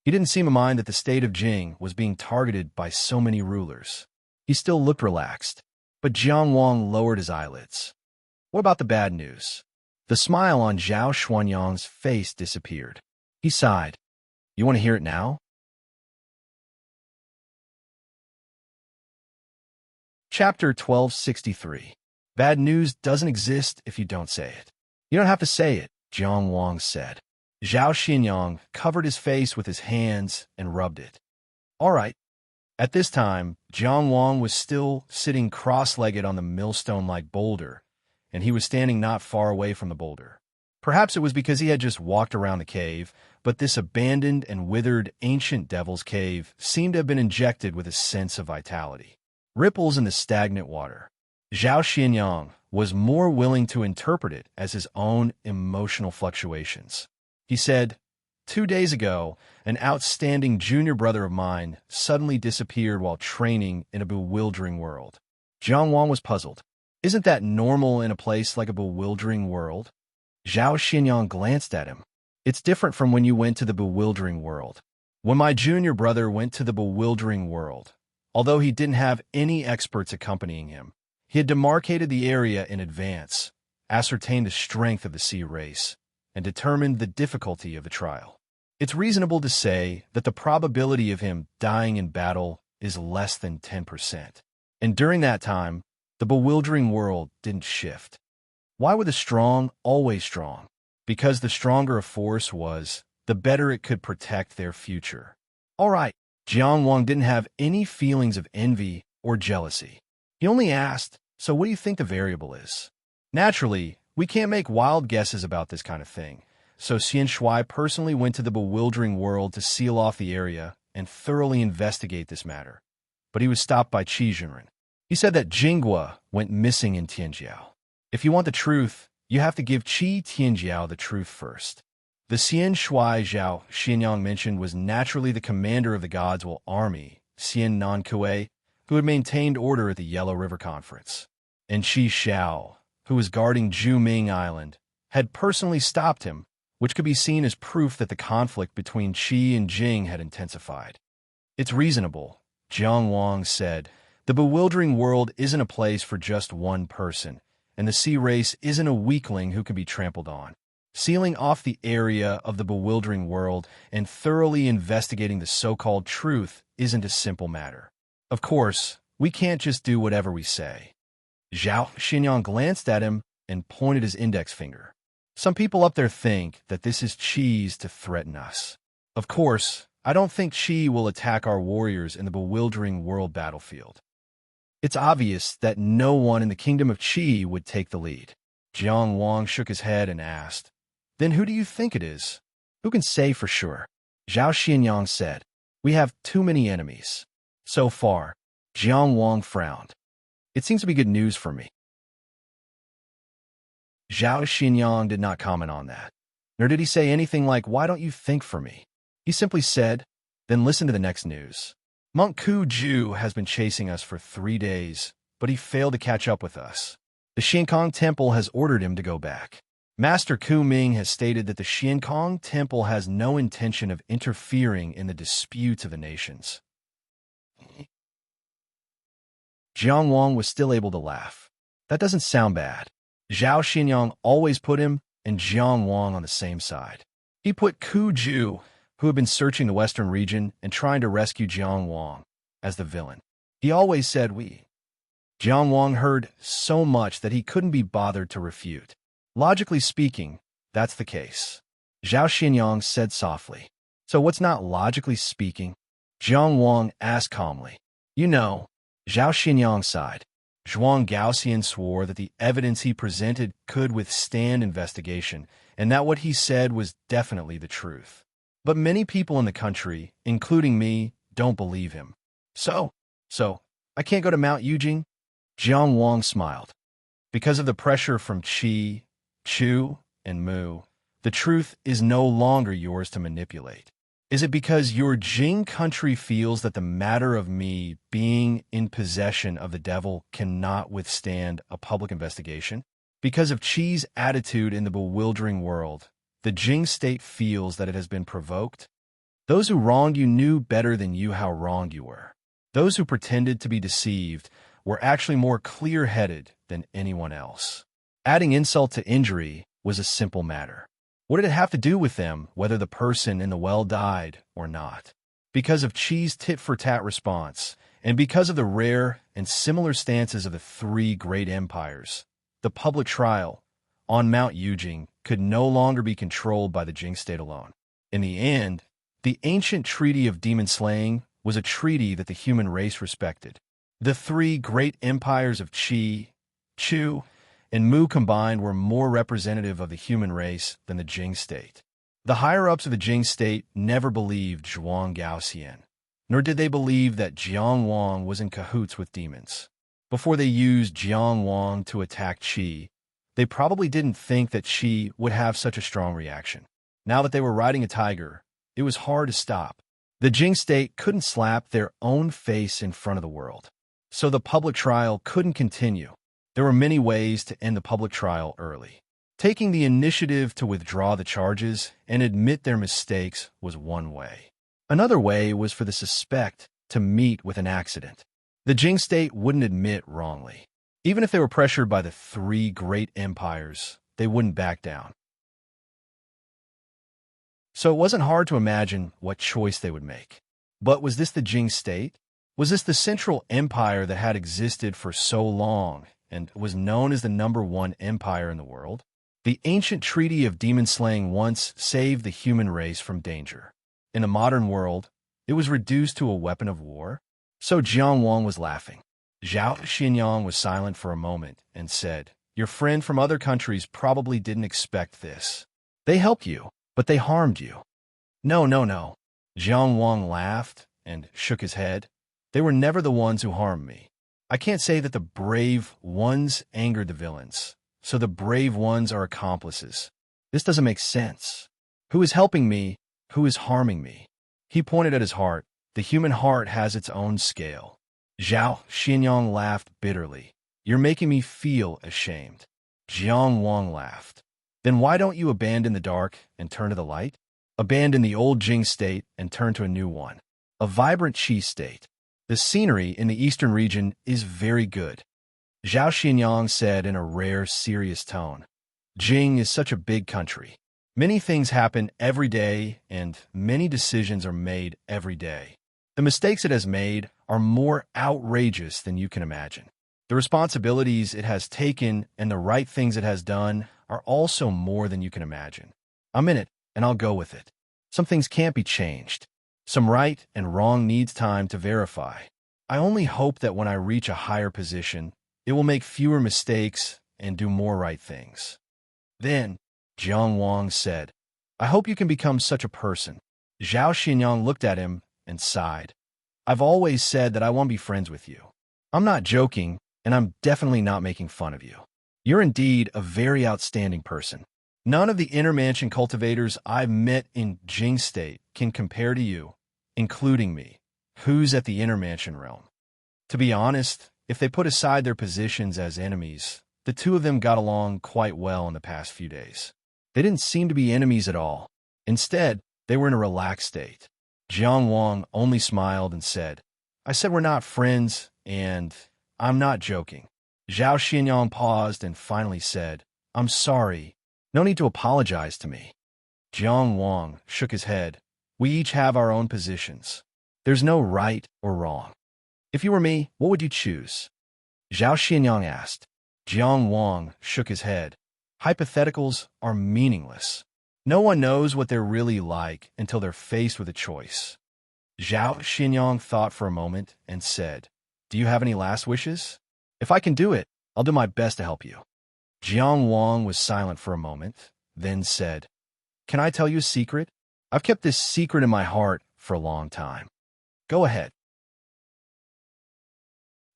He didn't seem to mind that the state of Jing was being targeted by so many rulers. He still looked relaxed, but Jiang Wang lowered his eyelids. "What about the bad news?" The smile on Zhao Xuanyang's face disappeared. He sighed. "You want to hear it now?" Chapter 1263. Bad news doesn't exist if you don't say it. "You don't have to say it," Jiang Wang said. Zhao Xinyang covered his face with his hands and rubbed it. "All right." At this time, Jiang Wang was still sitting cross-legged on the millstone-like boulder, and he was standing not far away from the boulder. Perhaps it was because he had just walked around the cave, but this abandoned and withered ancient devil's cave seemed to have been injected with a sense of vitality. Ripples in the stagnant water. Zhao Xinyang was more willing to interpret it as his own emotional fluctuations. He said, 2 days ago, an outstanding junior brother of mine suddenly disappeared while training in a bewildering world. Jiang Wang was puzzled. Isn't that normal in a place like a bewildering world? Zhao Xinyang glanced at him. It's different from when you went to the bewildering world. When my junior brother went to the bewildering world, although he didn't have any experts accompanying him, he had demarcated the area in advance, ascertained the strength of the sea race, and determined the difficulty of the trial. It's reasonable to say that the probability of him dying in battle is less than 10%. And during that time, the bewildering world didn't shift. Why were the strong always strong? Because the stronger a force was, the better it could protect their future. All right, Jiang Wang didn't have any feelings of envy or jealousy. He only asked, "So what do you think the variable is?" Naturally, we can't make wild guesses about this kind of thing, so Xian Shui personally went to the bewildering world to seal off the area and thoroughly investigate this matter. But he was stopped by Qi Junren. He said that Jinghua went missing in Tianjiao. If you want the truth, you have to give Qi Tianjiao the truth first. The Xian Shui Zhao Xinyang mentioned was naturally the commander of the Godswill army, Xian Nankue, who had maintained order at the Yellow River Conference. And Qi Xiao, who was guarding Juming Island, had personally stopped him, which could be seen as proof that the conflict between Qi and Jing had intensified. "It's reasonable," Jiang Wang said. "The bewildering world isn't a place for just one person, and the sea race isn't a weakling who can be trampled on. Sealing off the area of the bewildering world and thoroughly investigating the so-called truth isn't a simple matter. Of course, we can't just do whatever we say." Zhao Xinyang glanced at him and pointed his index finger. "Some people up there think that this is Qi's to threaten us. Of course, I don't think Qi will attack our warriors in the bewildering world battlefield. It's obvious that no one in the kingdom of Qi would take the lead." Jiang Wang shook his head and asked, "Then who do you think it is?" "Who can say for sure?" Zhao Xinyang said. "We have too many enemies." "So far," Jiang Wang frowned. "It seems to be good news for me." Zhao Xinyang did not comment on that. Nor did he say anything like, "Why don't you think for me?" He simply said, "Then listen to the next news. Monk Ku Ju has been chasing us for 3 days, but he failed to catch up with us. The Xiankong Temple has ordered him to go back. Master Ku Ming has stated that the Xiankong Temple has no intention of interfering in the disputes of the nations." Jiang Wang was still able to laugh. "That doesn't sound bad." Zhao Xinyang always put him and Jiang Wang on the same side. He put Ku Ju, who had been searching the western region and trying to rescue Jiang Wang, as the villain. He always said we. Jiang Wang heard so much that he couldn't be bothered to refute. Logically speaking, that's the case. Zhao Xinyang said softly. "So what's not logically speaking?" Jiang Wang asked calmly. "You know," Zhao Xinyang sighed. Zhuang Gaoxian swore that the evidence he presented could withstand investigation, and that what he said was definitely the truth. But many people in the country, including me, don't believe him. So, I can't go to Mount Yujing? Jiang Wang smiled. Because of the pressure from Qi, Chu, and Mu, the truth is no longer yours to manipulate. Is it because your Jing country feels that the matter of me being in possession of the devil cannot withstand a public investigation? Because of Qi's attitude in the bewildering world, the Jing state feels that it has been provoked? Those who wronged you knew better than you how wronged you were. Those who pretended to be deceived were actually more clear-headed than anyone else. Adding insult to injury was a simple matter. What did it have to do with them whether the person in the well died or not? Because of Qi's tit-for-tat response, and because of the rare and similar stances of the three great empires, the public trial on Mount Yujing could no longer be controlled by the Jing state alone. In the end, the ancient treaty of demon slaying was a treaty that the human race respected. The three great empires of Qi, Chu, and Mu combined were more representative of the human race than the Jing state. The higher-ups of the Jing state never believed Zhuang Gaoxian, nor did they believe that Jiang Wang was in cahoots with demons. Before they used Jiang Wang to attack Qi, they probably didn't think that Qi would have such a strong reaction. Now that they were riding a tiger, it was hard to stop. The Jing state couldn't slap their own face in front of the world, so the public trial couldn't continue. There were many ways to end the public trial early. Taking the initiative to withdraw the charges and admit their mistakes was one way. Another way was for the suspect to meet with an accident. The Jing state wouldn't admit wrongly. Even if they were pressured by the three great empires, they wouldn't back down. So it wasn't hard to imagine what choice they would make. But was this the Jing state? Was this the central empire that had existed for so long and was known as the #1 empire in the world? The ancient treaty of demon slaying once saved the human race from danger. In the modern world, it was reduced to a weapon of war. So Jiang Wang was laughing. Zhao Xinyang was silent for a moment and said, "Your friend from other countries probably didn't expect this. They helped you, but they harmed you." No. Jiang Wang laughed and shook his head. "They were never the ones who harmed me. I can't say that the brave ones angered the villains, so the brave ones are accomplices. This doesn't make sense. Who is helping me? Who is harming me?" He pointed at his heart. The human heart has its own scale. Zhao Xinyang laughed bitterly. "You're making me feel ashamed." Jiang Wang laughed. "Then why don't you abandon the dark and turn to the light? Abandon the old Jing state and turn to a new one, a vibrant Qi state. The scenery in the eastern region is very good." Zhao Xinyang said in a rare, serious tone. "Jing is such a big country. Many things happen every day, and many decisions are made every day. The mistakes it has made are more outrageous than you can imagine. The responsibilities it has taken and the right things it has done are also more than you can imagine. I'm in it, and I'll go with it. Some things can't be changed. Some right and wrong needs time to verify. I only hope that when I reach a higher position, it will make fewer mistakes and do more right things." Then, Jiang Wang said, "I hope you can become such a person." Zhao Xinyang looked at him and sighed. "I've always said that I want to be friends with you. I'm not joking, and I'm definitely not making fun of you. You're indeed a very outstanding person. None of the inner mansion cultivators I've met in Jing State can compare to you, including me, who's at the inner mansion realm. To be honest, if they put aside their positions as enemies, the two of them got along quite well in the past few days. They didn't seem to be enemies at all. Instead, they were in a relaxed state." Jiang Wang only smiled and said, "I said we're not friends, and I'm not joking." Zhao Xinyang paused and finally said, "I'm sorry. No need to apologize to me." Jiang Wang shook his head. "We each have our own positions. There's no right or wrong. If you were me, what would you choose?" Zhao Xinyang asked. Jiang Wang shook his head. "Hypotheticals are meaningless. No one knows what they're really like until they're faced with a choice." Zhao Xinyang thought for a moment and said, "Do you have any last wishes?" If I can do it, I'll do my best to help you. Jiang Wang was silent for a moment, then said, Can I tell you a secret? I've kept this secret in my heart for a long time. Go ahead.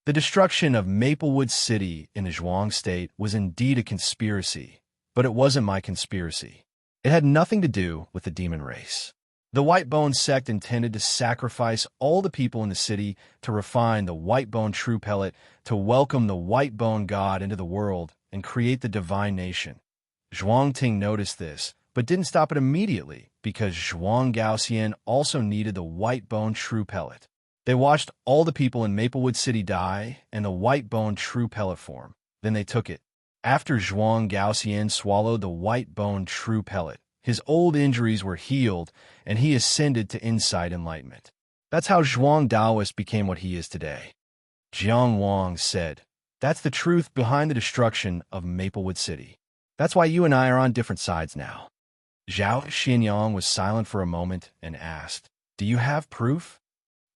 The destruction of Maplewood City in the Zhuang state was indeed a conspiracy, but it wasn't my conspiracy. It had nothing to do with the demon race. The Whitebone sect intended to sacrifice all the people in the city to refine the Whitebone true pellet, to welcome the Whitebone god into the world and create the divine nation. Zhuang Ting noticed this, but didn't stop it immediately because Zhuang Gaoxian also needed the Whitebone true pellet. They watched all the people in Maplewood City die and the Whitebone true pellet form. Then they took it. After Zhuang Gaoxian swallowed the Whitebone true pellet, his old injuries were healed, and he ascended to insight enlightenment. That's how Zhuang Daoist became what he is today. Jiang Wang said, That's the truth behind the destruction of Maplewood City. That's why you and I are on different sides now. Zhao Xinyang was silent for a moment and asked, Do you have proof?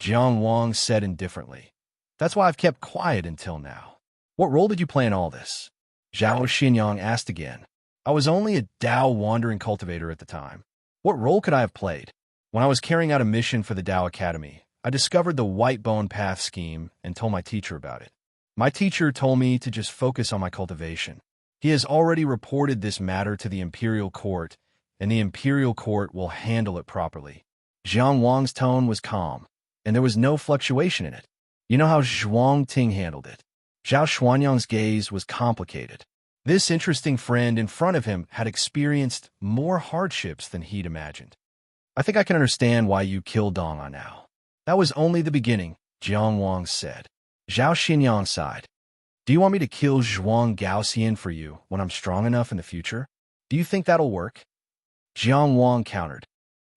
Jiang Wang said indifferently, That's why I've kept quiet until now. What role did you play in all this? Zhao Xinyang asked again. I was only a Dao wandering cultivator at the time. What role could I have played? When I was carrying out a mission for the Dao Academy, I discovered the Whitebone Path scheme and told my teacher about it. My teacher told me to just focus on my cultivation. He has already reported this matter to the Imperial Court, and the Imperial Court will handle it properly. Jiang Wang's tone was calm, and there was no fluctuation in it. You know how Zhuang Ting handled it. Zhao Xuanyang's gaze was complicated. This interesting friend in front of him had experienced more hardships than he'd imagined. I think I can understand why you killed Dong now. That was only the beginning, Jiang Wang said. Zhao Xinyang sighed. Do you want me to kill Zhuang Gaoxian for you when I'm strong enough in the future? Do you think that'll work? Jiang Wang countered.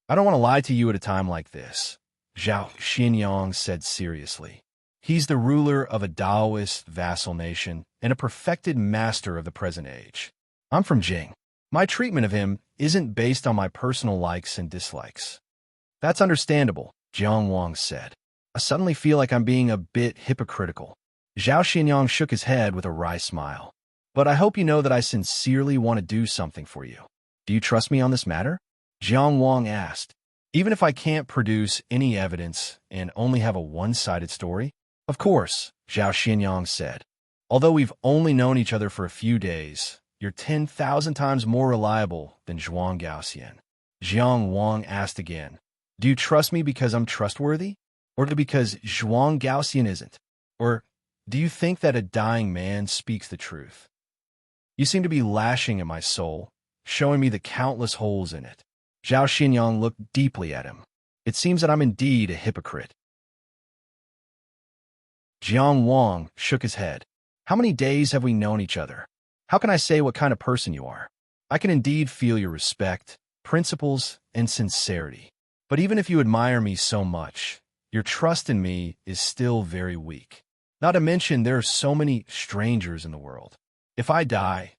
I don't want to lie to you at a time like this, Zhao Xinyang said seriously. He's the ruler of a Daoist vassal nation and a perfected master of the present age. I'm from Jing. My treatment of him isn't based on my personal likes and dislikes. That's understandable, Jiang Wang said. I suddenly feel like I'm being a bit hypocritical. Zhao Xinyang shook his head with a wry smile. But I hope you know that I sincerely want to do something for you. Do you trust me on this matter? Jiang Wang asked. Even if I can't produce any evidence and only have a one-sided story? Of course, Zhao Xinyang said. Although we've only known each other for a few days, you're 10,000 times more reliable than Zhuang Gaoxian. Jiang Wang asked again, Do you trust me because I'm trustworthy? Or because Zhuang Gaoxian isn't? Or do you think that a dying man speaks the truth? You seem to be lashing at my soul, showing me the countless holes in it. Zhao Xinyang looked deeply at him. It seems that I'm indeed a hypocrite. Jiang Wang shook his head. How many days have we known each other? How can I say what kind of person you are? I can indeed feel your respect, principles, and sincerity. But even if you admire me so much, your trust in me is still very weak. Not to mention there are so many strangers in the world. If I die,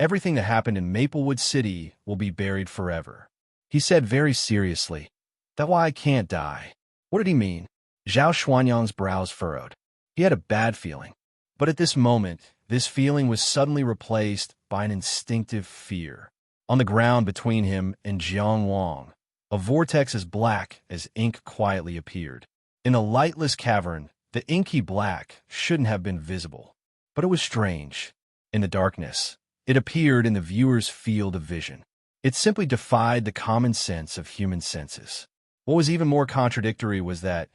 everything that happened in Maplewood City will be buried forever. He said very seriously, That's why I can't die. What did he mean? Zhao Xuanyang's brows furrowed. He had a bad feeling. But at this moment, this feeling was suddenly replaced by an instinctive fear. On the ground between him and Jiang Wang, a vortex as black as ink quietly appeared. In the lightless cavern, the inky black shouldn't have been visible. But it was strange. In the darkness, it appeared in the viewer's field of vision. It simply defied the common sense of human senses. What was even more contradictory was that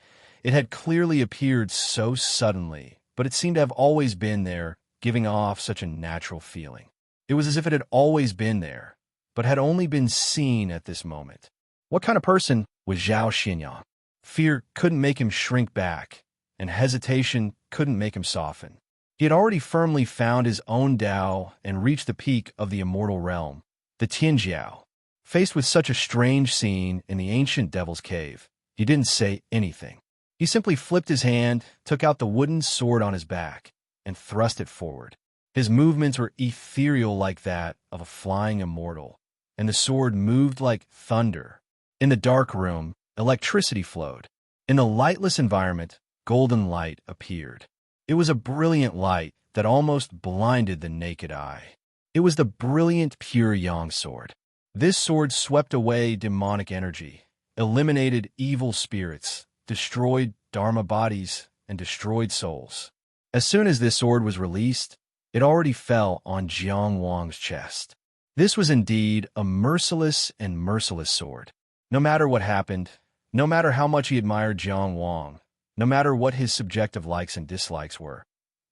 it had clearly appeared so suddenly, but it seemed to have always been there, giving off such a natural feeling. It was as if it had always been there, but had only been seen at this moment. What kind of person was Zhao Xinyang? Fear couldn't make him shrink back, and hesitation couldn't make him soften. He had already firmly found his own Tao and reached the peak of the immortal realm, the Tianjiao. Faced with such a strange scene in the ancient devil's cave, he didn't say anything. He simply flipped his hand, took out the wooden sword on his back, and thrust it forward. His movements were ethereal like that of a flying immortal, and the sword moved like thunder. In the dark room, electricity flowed. In the lightless environment, golden light appeared. It was a brilliant light that almost blinded the naked eye. It was the brilliant, pure yang sword. This sword swept away demonic energy, eliminated evil spirits, destroyed dharma bodies, and destroyed souls. As soon as this sword was released, it already fell on Jiang Wang's chest. This was indeed a merciless and merciless sword. No matter what happened, no matter how much he admired Jiang Wang, no matter what his subjective likes and dislikes were,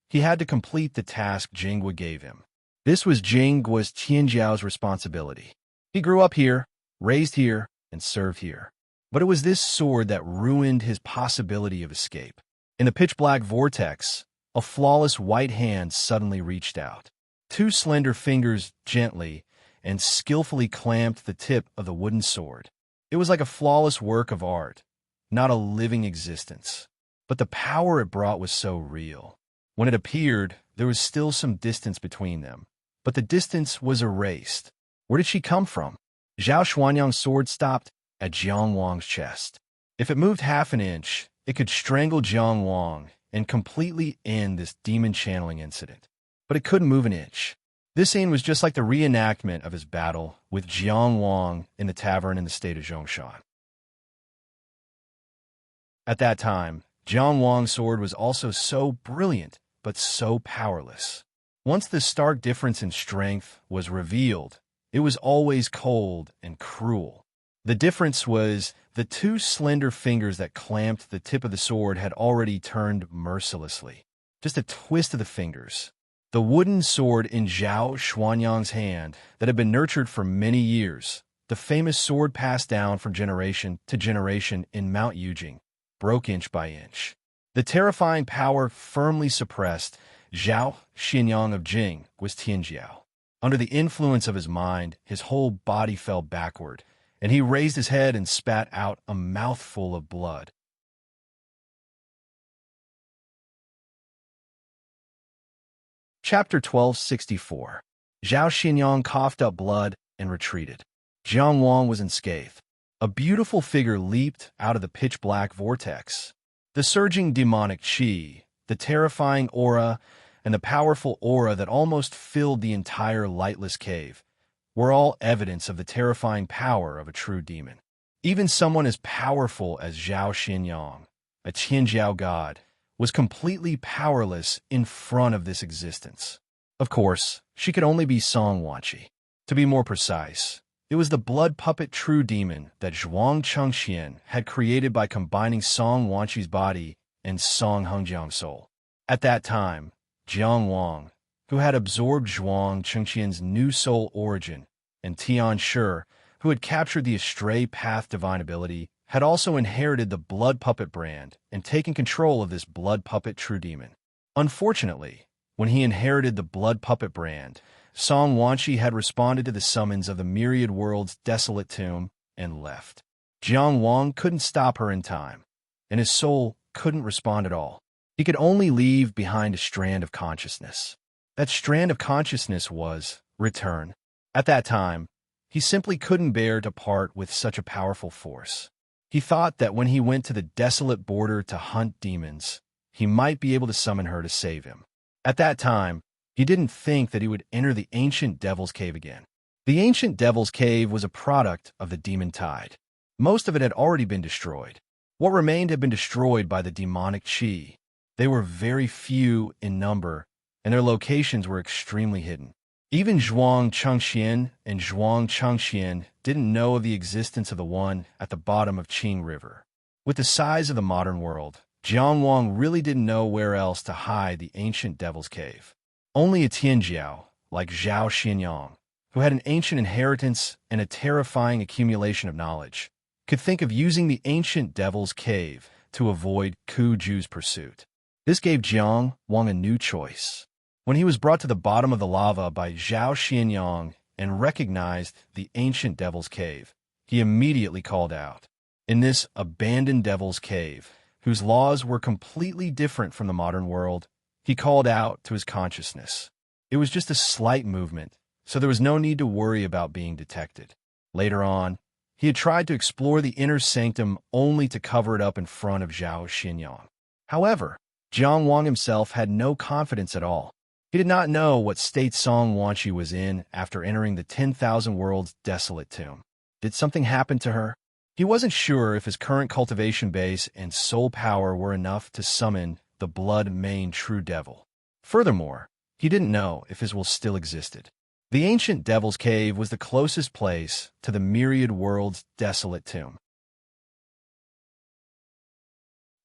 he had to complete the task Jinggua gave him. This was Jinggua's Tianjiao's responsibility. He grew up here, raised here, and served here. But it was this sword that ruined his possibility of escape. In the pitch-black vortex, a flawless white hand suddenly reached out. Two slender fingers gently and skillfully clamped the tip of the wooden sword. It was like a flawless work of art, not a living existence. But the power it brought was so real. When it appeared, there was still some distance between them. But the distance was erased. Where did she come from? Zhao Xuanyang's sword stopped at Jiang Wang's chest. If it moved half an inch, it could strangle Jiang Wang and completely end this demon channeling incident. But it couldn't move an inch. This scene was just like the reenactment of his battle with Jiang Wang in the tavern in the state of Zhongshan. At that time, Jiang Wang's sword was also so brilliant, but so powerless. Once the stark difference in strength was revealed, it was always cold and cruel. The difference was the two slender fingers that clamped the tip of the sword had already turned mercilessly. Just a twist of the fingers. The wooden sword in Zhao Xuanyang's hand that had been nurtured for many years, the famous sword passed down from generation to generation in Mount Yujing, broke inch by inch. The terrifying power firmly suppressed Zhao Xianyang of Jing was Tianjiao. Under the influence of his mind, his whole body fell backward, and he raised his head and spat out a mouthful of blood. Chapter 1264. Zhao Xianyang coughed up blood and retreated. Jiang Wang was unscathed. A beautiful figure leaped out of the pitch-black vortex. The surging demonic qi, the terrifying aura, and the powerful aura that almost filled the entire lightless cave were all evidence of the terrifying power of a true demon. Even someone as powerful as Zhao Xianyang, a Tianjiao god, was completely powerless in front of this existence. Of course, she could only be Song Wanqi. To be more precise, it was the blood puppet true demon that Zhuang Chengxian had created by combining Song Wanqi's body and Song Hengjiang's soul. At that time, Jiang Wang, who had absorbed Zhuang Chengxian's new soul origin, and Tian Shi, who had captured the astray path divine ability, had also inherited the blood puppet brand and taken control of this blood puppet true demon. Unfortunately, when he inherited the blood puppet brand, Song Wanqi had responded to the summons of the myriad world's desolate tomb and left. Jiang Wang couldn't stop her in time, and his soul couldn't respond at all. He could only leave behind a strand of consciousness. That strand of consciousness was return. At that time, he simply couldn't bear to part with such a powerful force. He thought that when he went to the desolate border to hunt demons, he might be able to summon her to save him. At that time, he didn't think that he would enter the ancient Devil's Cave again. The ancient Devil's Cave was a product of the demon tide. Most of it had already been destroyed. What remained had been destroyed by the demonic qi. They were very few in number, and their locations were extremely hidden. Even Zhuang Chengxian and Zhuang Chengxian didn't know of the existence of the one at the bottom of Qing River. With the size of the modern world, Jiang Wang really didn't know where else to hide the ancient Devil's Cave. Only a Tianjiao, like Zhao Xianyang, who had an ancient inheritance and a terrifying accumulation of knowledge, could think of using the ancient Devil's Cave to avoid Ku Ju's pursuit. This gave Jiang Wang a new choice. When he was brought to the bottom of the lava by Zhao Xianyang and recognized the ancient Devil's Cave, he immediately called out. In this abandoned Devil's Cave, whose laws were completely different from the modern world, he called out to his consciousness. It was just a slight movement, so there was no need to worry about being detected. Later on, he had tried to explore the inner sanctum only to cover it up in front of Zhao Xianyang. However, Jiang Wang himself had no confidence at all. He did not know what state Song Wanqi was in after entering the 10,000 Worlds desolate tomb. Did something happen to her? He wasn't sure if his current cultivation base and soul power were enough to summon the blood-mane true devil. Furthermore, he didn't know if his will still existed. The ancient Devil's Cave was the closest place to the myriad world's desolate tomb.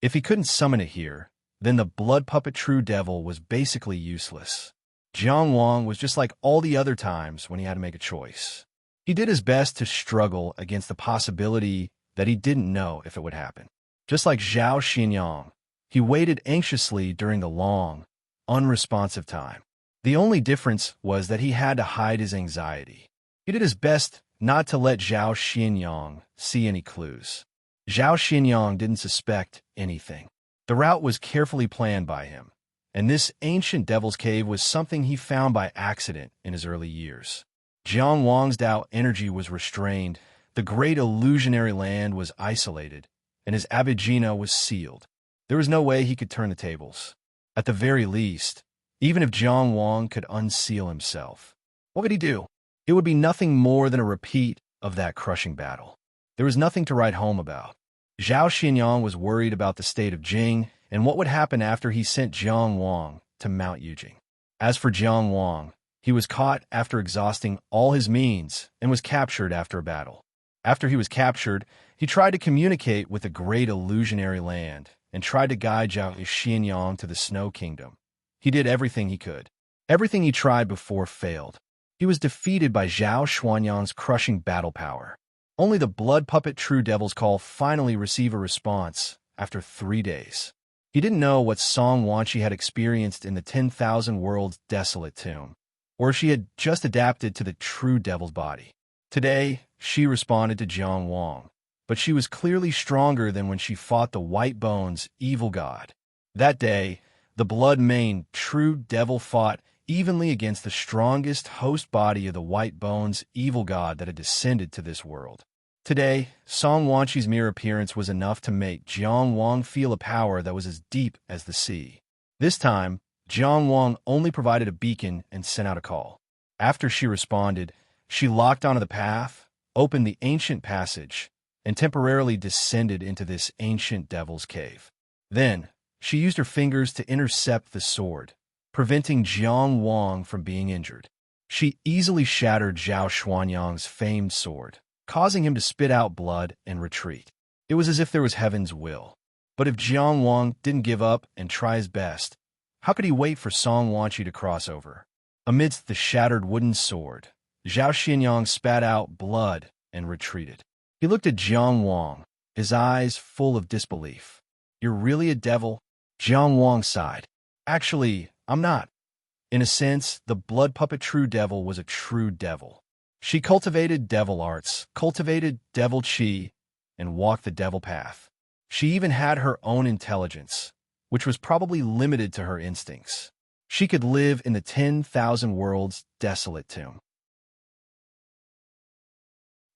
If he couldn't summon it here, then the blood puppet true devil was basically useless. Jiang Wang was just like all the other times when he had to make a choice. He did his best to struggle against the possibility that he didn't know if it would happen. Just like Zhao Xinyang, he waited anxiously during the long, unresponsive time. The only difference was that he had to hide his anxiety. He did his best not to let Zhao Xinyang see any clues. Zhao Xinyang didn't suspect anything. The route was carefully planned by him, and this ancient Devil's Cave was something he found by accident in his early years. Jiang Wang's Tao energy was restrained, the great illusionary land was isolated, and his abhijna was sealed. There was no way he could turn the tables. At the very least, even if Jiang Wang could unseal himself, what would he do? It would be nothing more than a repeat of that crushing battle. There was nothing to write home about. Zhao Xinyang was worried about the state of Jing and what would happen after he sent Jiang Wang to Mount Yujing. As for Jiang Wang, he was caught after exhausting all his means and was captured after a battle. After he was captured, he tried to communicate with the great illusionary land and tried to guide Zhao Xinyang to the Snow Kingdom. He did everything he could. Everything he tried before failed. He was defeated by Zhao Xuanyang's crushing battle power. Only the blood puppet True Devil's Call finally received a response after 3 days. He didn't know what Song Wanqi had experienced in the 10,000 Worlds desolate tomb, or if she had just adapted to the True Devil's body. Today, she responded to Jiang Wang, but she was clearly stronger than when she fought the White Bones evil god. That day, the blood-maned True Devil fought evenly against the strongest host body of the White Bones evil god that had descended to this world. Today, Song Wanqi's mere appearance was enough to make Jiang Wang feel a power that was as deep as the sea. This time, Jiang Wang only provided a beacon and sent out a call. After she responded, she locked onto the path, opened the ancient passage, and temporarily descended into this ancient Devil's Cave. Then, she used her fingers to intercept the sword, preventing Jiang Wang from being injured. She easily shattered Zhao Xuanyang's famed sword, causing him to spit out blood and retreat. It was as if there was heaven's will. But if Jiang Wang didn't give up and try his best, how could he wait for Song Wanqi to cross over? Amidst the shattered wooden sword, Zhao Xinyang spat out blood and retreated. He looked at Jiang Wang, his eyes full of disbelief. "You're really a devil?" Jiang Wang sighed. "Actually, I'm not." In a sense, the blood puppet True Devil was a true devil. She cultivated devil arts, cultivated devil chi, and walked the devil path. She even had her own intelligence, which was probably limited to her instincts. She could live in the 10,000 Worlds desolate tomb.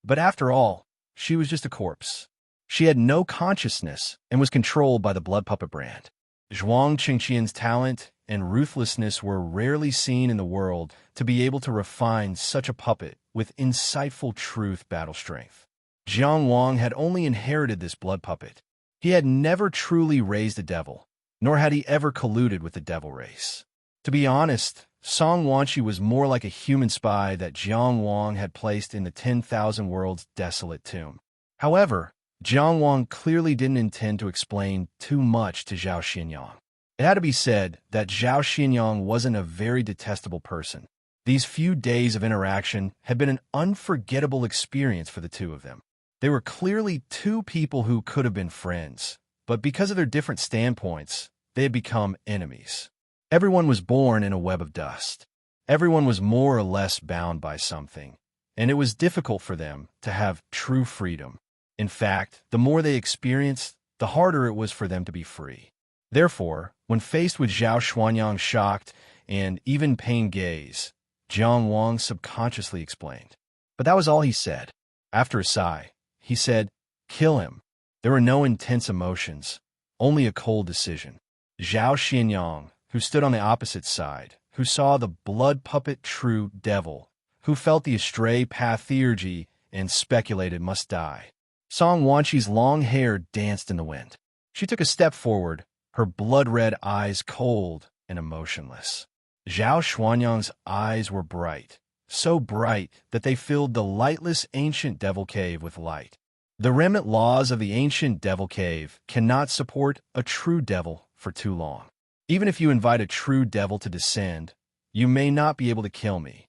But after all, she was just a corpse. She had no consciousness and was controlled by the blood puppet brand. Zhuang Qingqian's talent and ruthlessness were rarely seen in the world to be able to refine such a puppet with insightful truth battle strength. Jiang Wang had only inherited this blood puppet. He had never truly raised a devil, nor had he ever colluded with the devil race. To be honest, Song Wanqi was more like a human spy that Jiang Wang had placed in the 10,000 Worlds desolate tomb. However, Jiang Wang clearly didn't intend to explain too much to Zhao Xinyang. It had to be said that Zhao Xinyang wasn't a very detestable person. These few days of interaction had been an unforgettable experience for the two of them. They were clearly two people who could have been friends, but because of their different standpoints, they had become enemies. Everyone was born in a web of dust. Everyone was more or less bound by something, and it was difficult for them to have true freedom. In fact, the more they experienced, the harder it was for them to be free. Therefore, when faced with Zhao Xuanyang's shocked and even pained gaze, Jiang Wang subconsciously explained. But that was all he said. After a sigh, he said, "Kill him." There were no intense emotions, only a cold decision. Zhao Xinyang, who stood on the opposite side, who saw the blood puppet true devil, who felt the astray pathurgy and speculated must die. Song Wanqi's long hair danced in the wind. She took a step forward, her blood-red eyes cold and emotionless. Zhao Xuanyang's eyes were bright, so bright that they filled the lightless ancient devil cave with light. The remnant laws of the ancient devil cave cannot support a true devil for too long. Even if you invite a true devil to descend, you may not be able to kill me.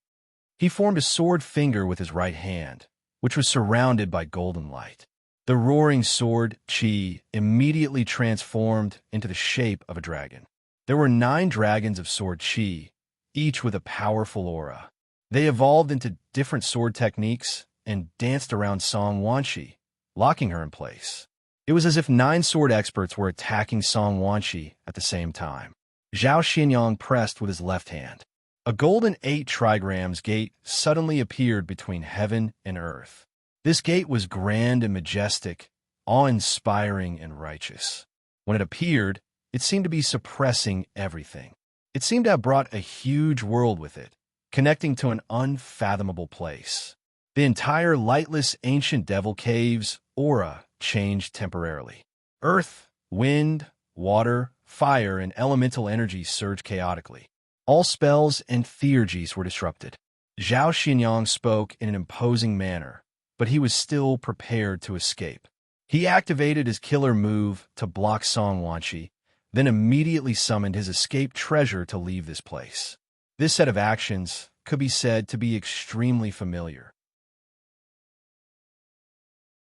He formed a sword finger with his right hand, which was surrounded by golden light. The roaring sword, Qi, immediately transformed into the shape of a dragon. There were 9 dragons of sword Qi, each with a powerful aura. They evolved into different sword techniques and danced around Song Wanqi, locking her in place. It was as if 9 sword experts were attacking Song Wanqi at the same time. Zhao Xinyang pressed with his left hand. A golden 8 trigrams gate suddenly appeared between heaven and earth. This gate was grand and majestic, awe-inspiring and righteous. When it appeared, it seemed to be suppressing everything. It seemed to have brought a huge world with it, connecting to an unfathomable place. The entire lightless ancient devil cave's aura changed temporarily. Earth, wind, water, fire, and elemental energy surged chaotically. All spells and theurgies were disrupted. Zhao Xinyang spoke in an imposing manner, but he was still prepared to escape. He activated his killer move to block Song Wanqi, then immediately summoned his escaped treasure to leave this place. This set of actions could be said to be extremely familiar.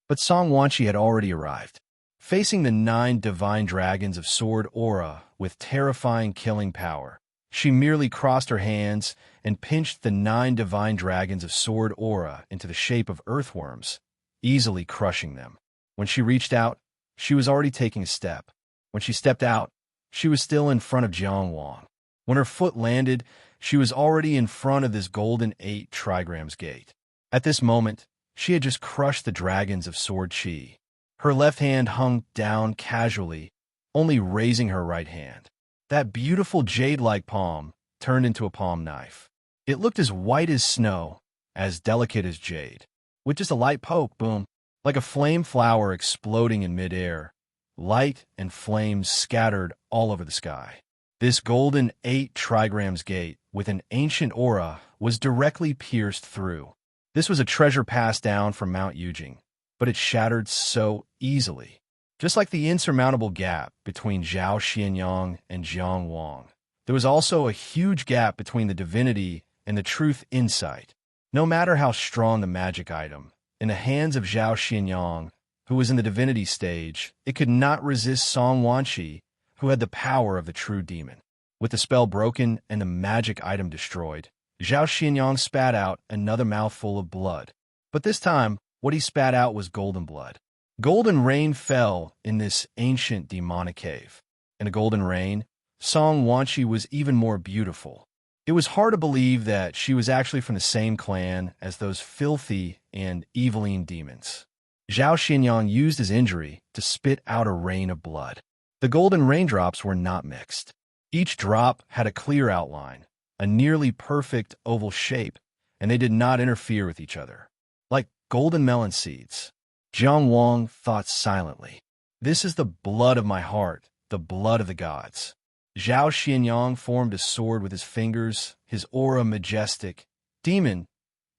But Song Wanqi had already arrived. Facing the 9 divine dragons of sword aura with terrifying killing power, she merely crossed her hands and pinched the 9 divine dragons of sword aura into the shape of earthworms, easily crushing them. When she reached out, she was already taking a step. When she stepped out, she was still in front of Jiang Wang. When her foot landed, she was already in front of this golden 8 trigrams gate. At this moment, she had just crushed the dragons of sword Qi. Her left hand hung down casually, only raising her right hand. That beautiful jade-like palm turned into a palm knife. It looked as white as snow, as delicate as jade. With just a light poke, boom, like a flame flower exploding in midair, light and flames scattered all over the sky. This golden 8 trigrams gate with an ancient aura was directly pierced through. This was a treasure passed down from Mount Yujing, but it shattered so easily. Just like the insurmountable gap between Zhao Xianyang and Jiang Wang, there was also a huge gap between the divinity and the truth insight. No matter how strong the magic item, in the hands of Zhao Xianyang, who was in the divinity stage, it could not resist Song Wanqi, who had the power of the true demon. With the spell broken and the magic item destroyed, Zhao Xianyang spat out another mouthful of blood. But this time, what he spat out was golden blood. Golden rain fell in this ancient demonic cave. In a golden rain, Song Wanqi was even more beautiful. It was hard to believe that she was actually from the same clan as those filthy and eviling demons. Zhao Xianyang used his injury to spit out a rain of blood. The golden raindrops were not mixed. Each drop had a clear outline, a nearly perfect oval shape, and they did not interfere with each other. Like golden melon seeds. Jiang Wang thought silently. This is the blood of my heart, the blood of the gods. Zhao Xianyang formed a sword with his fingers, his aura majestic. Demon,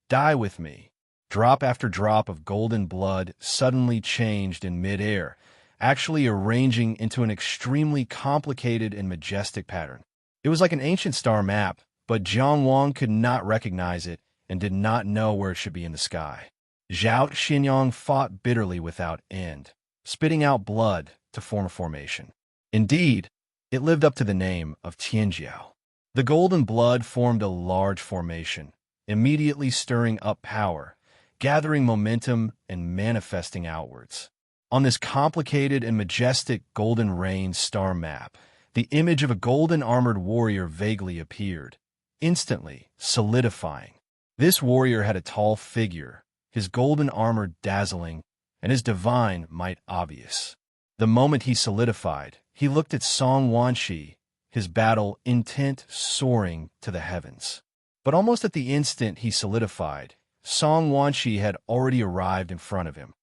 die with me. Drop after drop of golden blood suddenly changed in midair, actually arranging into an extremely complicated and majestic pattern. It was like an ancient star map, but Jiang Wang could not recognize it and did not know where it should be in the sky. Zhao Xianyang fought bitterly without end, spitting out blood to form a formation. Indeed, it lived up to the name of Tianjiao. The golden blood formed a large formation, immediately stirring up power, gathering momentum and manifesting outwards. On this complicated and majestic golden rain star map, the image of a golden armored warrior vaguely appeared, instantly solidifying. This warrior had a tall figure, his golden armor dazzling, and his divine might obvious. The moment he solidified, he looked at Song Wanqi, his battle intent soaring to the heavens. But almost at the instant he solidified, Song Wanshi had already arrived in front of him.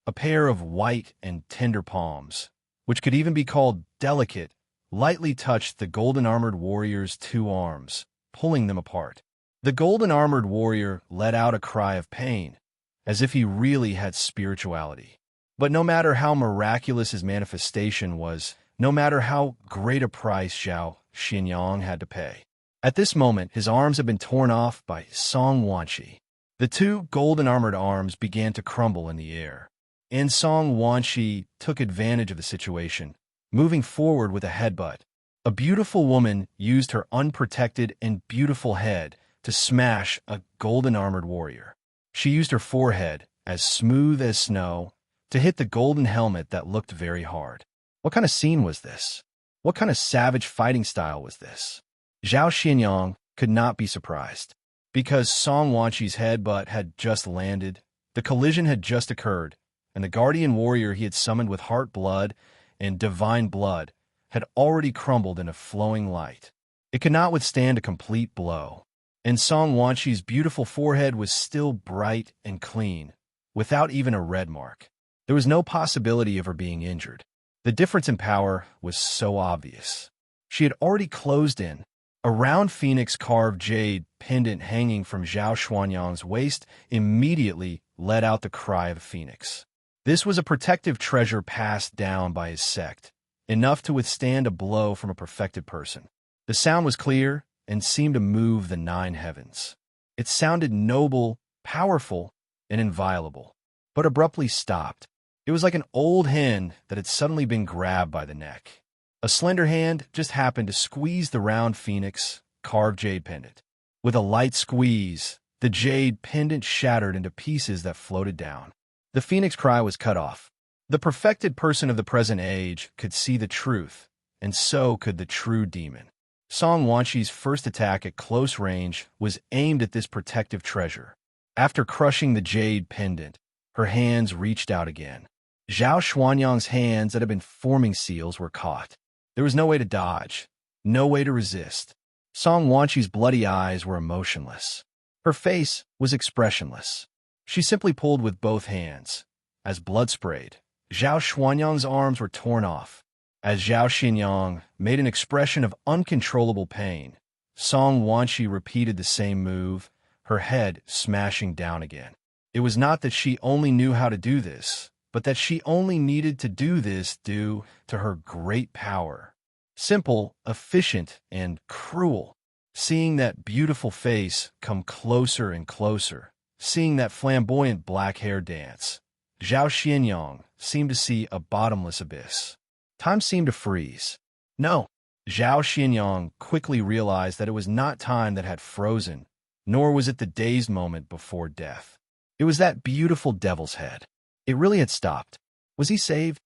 A pair of white and tender palms, which could even be called delicate, lightly touched the golden-armored warrior's two arms, pulling them apart. The golden-armored warrior let out a cry of pain, as if he really had spirituality. But no matter how miraculous his manifestation was, no matter how great a price Zhao Xinyang had to pay, at this moment his arms had been torn off by Song Wanshi. The two golden-armored arms began to crumble in the air, and Song Wanshi took advantage of the situation, moving forward with a headbutt. A beautiful woman used her unprotected and beautiful head to smash a golden-armored warrior. She used her forehead, as smooth as snow, to hit the golden helmet that looked very hard. What kind of scene was this? What kind of savage fighting style was this? Zhao Xinyang could not be surprised. Because Song Wanshi's headbutt had just landed, the collision had just occurred, and the guardian warrior he had summoned with heart blood and divine blood had already crumbled in a flowing light. It could not withstand a complete blow, and Song Wanshi's beautiful forehead was still bright and clean, without even a red mark. There was no possibility of her being injured. The difference in power was so obvious. She had already closed in. A round phoenix-carved jade pendant hanging from Zhao Xuanyang's waist immediately let out the cry of a phoenix. This was a protective treasure passed down by his sect, enough to withstand a blow from a perfected person. The sound was clear and seemed to move the 9 heavens. It sounded noble, powerful, and inviolable, but abruptly stopped. It was like an old hen that had suddenly been grabbed by the neck. A slender hand just happened to squeeze the round phoenix carved jade pendant. With a light squeeze, the jade pendant shattered into pieces that floated down. The phoenix cry was cut off. The perfected person of the present age could see the truth, and so could the true demon. Song Wanshi's first attack at close range was aimed at this protective treasure. After crushing the jade pendant, her hands reached out again. Zhao Xuanyang's hands that had been forming seals were caught. There was no way to dodge, no way to resist. Song Wanshi's bloody eyes were emotionless. Her face was expressionless. She simply pulled with both hands. As blood sprayed, Zhao Xuanyang's arms were torn off. As Zhao Xinyang made an expression of uncontrollable pain, Song Wanshi repeated the same move, her head smashing down again. It was not that she only knew how to do this, but that she only needed to do this due to her great power. Simple, efficient, and cruel. Seeing that beautiful face come closer and closer, seeing that flamboyant black hair dance, Zhao Xinyang seemed to see a bottomless abyss. Time seemed to freeze. No, Zhao Xinyang quickly realized that it was not time that had frozen, nor was it the dazed moment before death. It was that beautiful devil's head. It really had stopped. Was he saved?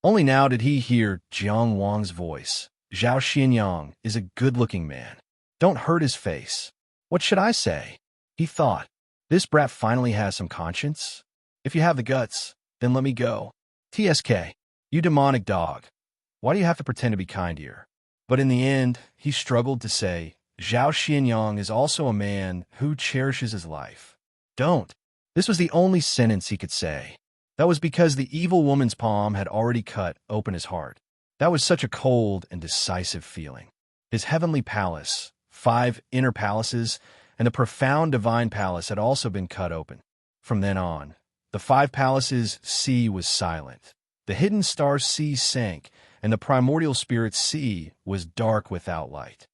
Only now did he hear Jiang Wang's voice. Zhao Xinyang is a good-looking man. Don't hurt his face. What should I say? He thought. This brat finally has some conscience. If you have the guts, then let me go. TSK, you demonic dog. Why do you have to pretend to be kind here? But in the end, he struggled to say, Zhao Xinyang is also a man who cherishes his life. Don't. This was the only sentence he could say. That was because the evil woman's palm had already cut open his heart. That was such a cold and decisive feeling. His heavenly palace, 5 inner palaces, and the profound divine palace had also been cut open. From then on, the 5 palaces' sea was silent. The hidden star's sea sank, and the primordial spirit's sea was dark without light.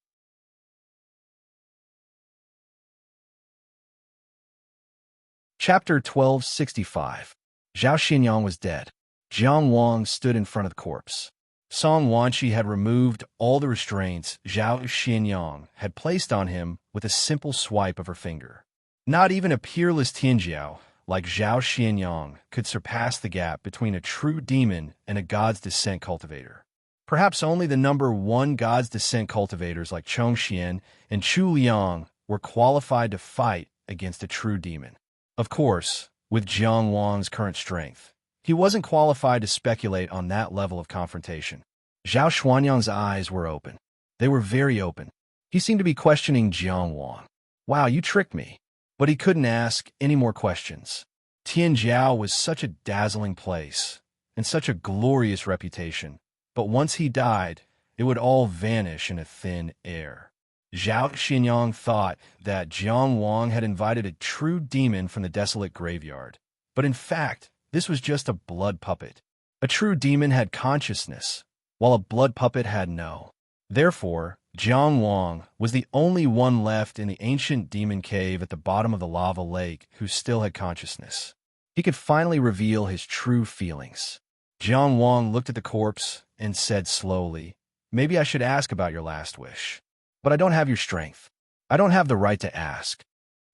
Chapter 1265. Zhao Xinyang was dead. Jiang Wang stood in front of the corpse. Song Wanshi had removed all the restraints Zhao Xinyang had placed on him with a simple swipe of her finger. Not even a peerless Tianjiao like Zhao Xinyang could surpass the gap between a true demon and a God's Descent cultivator. Perhaps only the number 1 God's Descent cultivators like Chong Xian and Chu Liang were qualified to fight against a true demon. Of course, with Jiang Wang's current strength, He wasn't qualified to speculate on that level of confrontation. Zhao Xuanyang's eyes were open. They were very open. He seemed to be questioning Jiang Wang. Wow, you tricked me. But he couldn't ask any more questions. Tianjiao was such a dazzling place, and such a glorious reputation. But once he died, it would all vanish in a thin air. Zhao Xinyang thought that Jiang Wang had invited a true demon from the desolate graveyard. But in fact, this was just a blood puppet. A true demon had consciousness, while a blood puppet had no. Therefore, Jiang Wang was the only one left in the ancient demon cave at the bottom of the lava lake who still had consciousness. He could finally reveal his true feelings. Jiang Wang looked at the corpse and said slowly, "Maybe I should ask about your last wish. But I don't have your strength. I don't have the right to ask.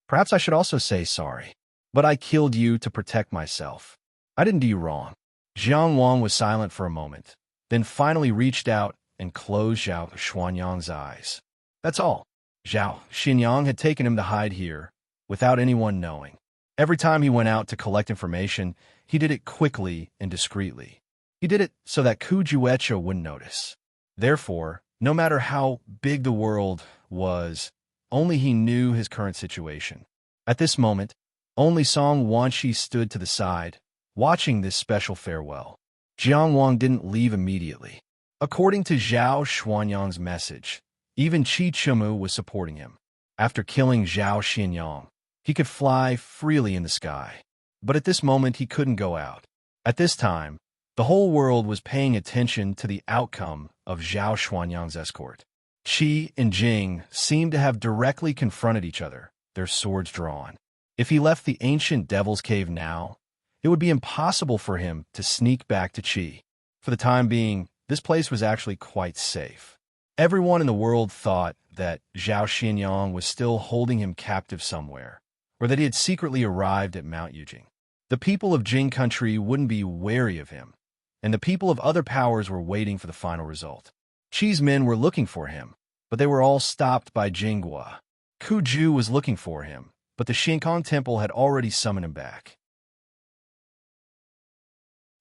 Perhaps I should also say sorry. But I killed you to protect myself. I didn't do you wrong." Jiang Wang was silent for a moment, then finally reached out and closed Zhao Xuanyang's eyes. That's all. Zhao Xinyang had taken him to hide here, without anyone knowing. Every time he went out to collect information, he did it quickly and discreetly. He did it so that Ku Juecha wouldn't notice. Therefore, no matter how big the world was, only he knew his current situation. At this moment, only Song Wanshi stood to the side, watching this special farewell. Jiang Wang didn't leave immediately. According to Zhao Xuanyang's message, even Qi Chumu was supporting him. After killing Zhao Xinyang, he could fly freely in the sky. But at this moment, he couldn't go out. At this time, the whole world was paying attention to the outcome of Zhao Xuanyang's escort. Qi and Jing seemed to have directly confronted each other, their swords drawn. If he left the ancient devil's cave now, it would be impossible for him to sneak back to Qi. For the time being, this place was actually quite safe. Everyone in the world thought that Zhao Xinyang was still holding him captive somewhere, or that he had secretly arrived at Mount Yujing. The people of Jing country wouldn't be wary of him, and the people of other powers were waiting for the final result. Qi's men were looking for him, but they were all stopped by Jinghua. Ku Ju was looking for him, but the Xinkong temple had already summoned him back.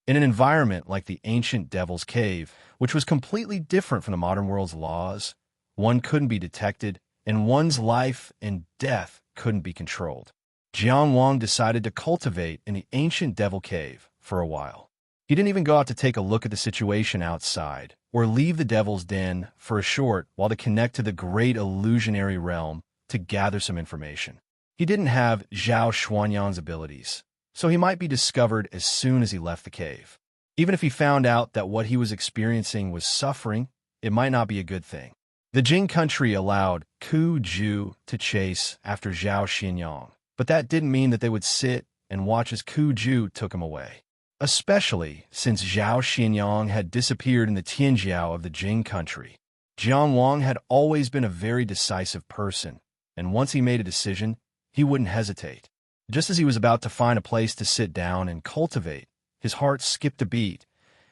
In an environment like the ancient Devil's Cave, which was completely different from the modern world's laws, one couldn't be detected, and one's life and death couldn't be controlled. Jiang Wang decided to cultivate in the ancient Devil Cave for a while. He didn't even go out to take a look at the situation outside, or leave the Devil's Den for a short while to connect to the great illusionary realm to gather some information. He didn't have Zhao Xuanyang's abilities, so he might be discovered as soon as he left the cave. Even if he found out that what he was experiencing was suffering, it might not be a good thing. The Jing country allowed Ku Ju to chase after Zhao Xinyang, but that didn't mean that they would sit and watch as Ku Ju took him away. Especially since Zhao Xinyang had disappeared in the Tianjiao of the Jing country. Jiang Wang had always been a very decisive person, and once he made a decision, he wouldn't hesitate. Just as he was about to find a place to sit down and cultivate, his heart skipped a beat,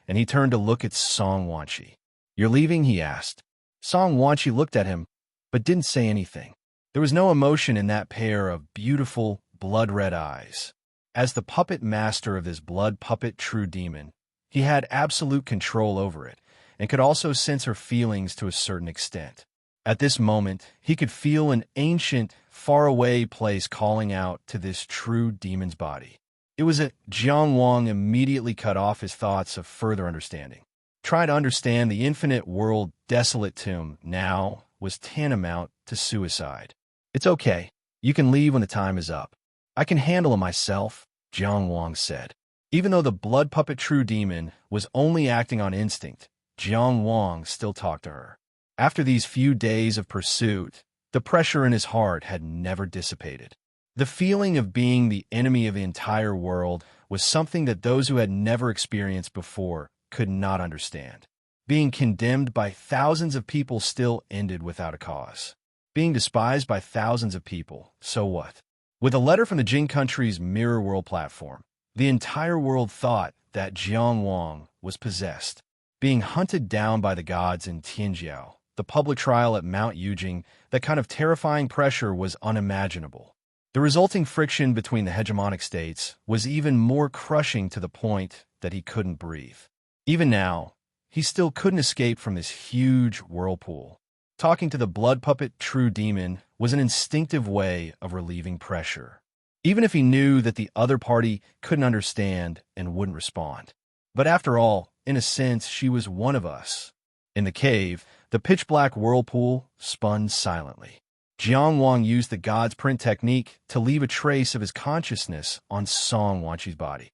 and he turned to look at Song Wanshi. "You're leaving?" he asked. Song Wanshi looked at him, but didn't say anything. There was no emotion in that pair of beautiful, blood-red eyes. As the puppet master of this blood puppet true demon, he had absolute control over it, and could also sense her feelings to a certain extent. At this moment, he could feel an ancient, faraway place calling out to this true demon's body. It was a Jiang Wang immediately cut off his thoughts of further understanding. Trying to understand the infinite world desolate tomb now was tantamount to suicide. "It's okay. You can leave when the time is up. I can handle it myself," Jiang Wang said. Even though the blood puppet true demon was only acting on instinct, Jiang Wang still talked to her. After these few days of pursuit, the pressure in his heart had never dissipated. The feeling of being the enemy of the entire world was something that those who had never experienced before could not understand. Being condemned by thousands of people still ended without a cause. Being despised by thousands of people, so what? With a letter from the Jing country's Mirror World platform, the entire world thought that Jiang Wang was possessed. Being hunted down by the gods in Tianjiao, the public trial at Mount Yujing, that kind of terrifying pressure was unimaginable. The resulting friction between the hegemonic states was even more crushing to the point that he couldn't breathe. Even now, he still couldn't escape from this huge whirlpool. Talking to the blood puppet true demon was an instinctive way of relieving pressure, even if he knew that the other party couldn't understand and wouldn't respond. But after all, in a sense, she was one of us. In the cave, the pitch-black whirlpool spun silently. Jiang Wang used the God's print technique to leave a trace of his consciousness on Song Wanqi's body.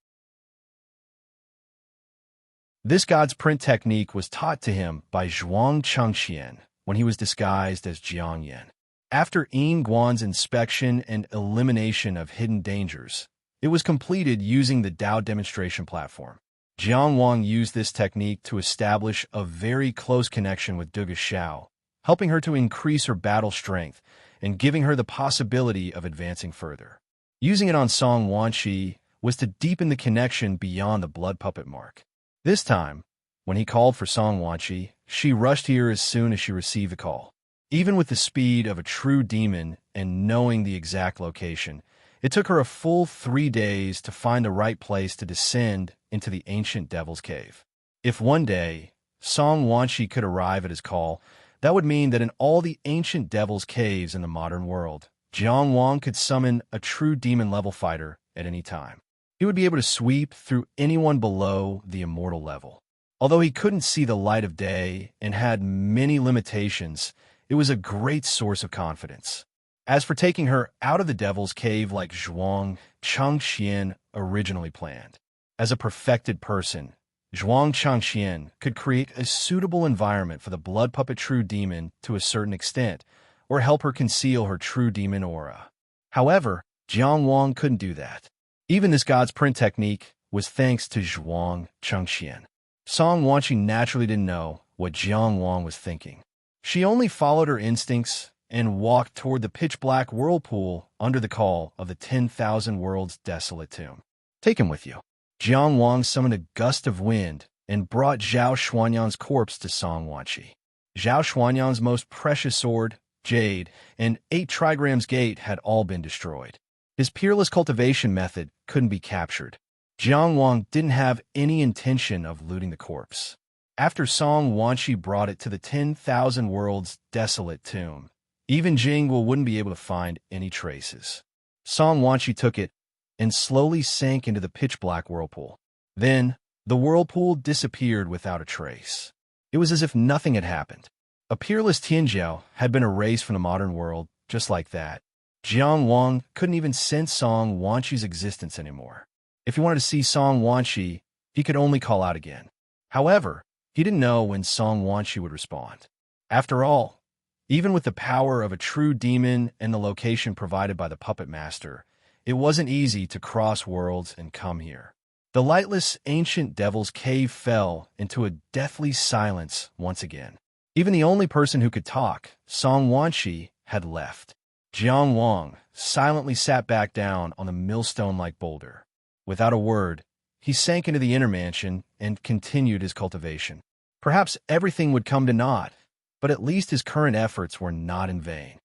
This God's print technique was taught to him by Zhuang Chengxian when he was disguised as Jiang Yan. After Yin Guan's inspection and elimination of hidden dangers, it was completed using the Dao demonstration platform. Jiang Wang used this technique to establish a very close connection with Duga Xiao, helping her to increase her battle strength and giving her the possibility of advancing further. Using it on Song Wanqi was to deepen the connection beyond the blood puppet mark. This time, when he called for Song Wanqi, she rushed here as soon as she received the call. Even with the speed of a true demon and knowing the exact location, it took her a full 3 days to find the right place to descend into the ancient devil's cave. If one day Song Wanqi could arrive at his call, that would mean that in all the ancient devil's caves in the modern world, Jiang Wang could summon a true demon-level fighter at any time. He would be able to sweep through anyone below the immortal level. Although he couldn't see the light of day and had many limitations, it was a great source of confidence. As for taking her out of the devil's cave like Zhuang Chengxian originally planned, as a perfected person, Zhuang Chengxian could create a suitable environment for the blood puppet true demon to a certain extent, or help her conceal her true demon aura. However, Jiang Wang couldn't do that. Even this God's print technique was thanks to Zhuang Chengxian. Song Wanqi naturally didn't know what Jiang Wang was thinking. She only followed her instincts and walked toward the pitch-black whirlpool under the call of the 10,000 Worlds desolate tomb. Take him with you. Jiang Wang summoned a gust of wind and brought Zhao Xuanyan's corpse to Song Wanqi. Zhao Xuanyan's most precious sword, jade, and 8 trigrams gate had all been destroyed. His peerless cultivation method couldn't be captured. Jiang Wang didn't have any intention of looting the corpse. After Song Wanqi brought it to the 10,000 Worlds desolate tomb, even Jingguo wouldn't be able to find any traces. Song Wanqi took it and slowly sank into the pitch-black whirlpool. Then, the whirlpool disappeared without a trace. It was as if nothing had happened. A peerless Tianjiao had been erased from the modern world just like that. Jiang Wang couldn't even sense Song Wanqi's existence anymore. If he wanted to see Song Wanqi, he could only call out again. However, he didn't know when Song Wanqi would respond. After all, even with the power of a true demon and the location provided by the puppet master, it wasn't easy to cross worlds and come here. The lightless ancient devil's cave fell into a deathly silence once again. Even the only person who could talk, Song Wanqi, had left. Jiang Wang silently sat back down on the millstone-like boulder. Without a word, he sank into the inner mansion and continued his cultivation. Perhaps everything would come to naught, but at least his current efforts were not in vain.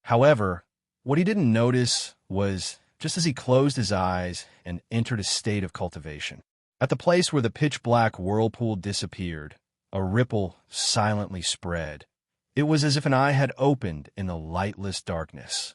However, what he didn't notice was, just as he closed his eyes and entered a state of cultivation, at the place where the pitch-black whirlpool disappeared, a ripple silently spread. It was as if an eye had opened in the lightless darkness.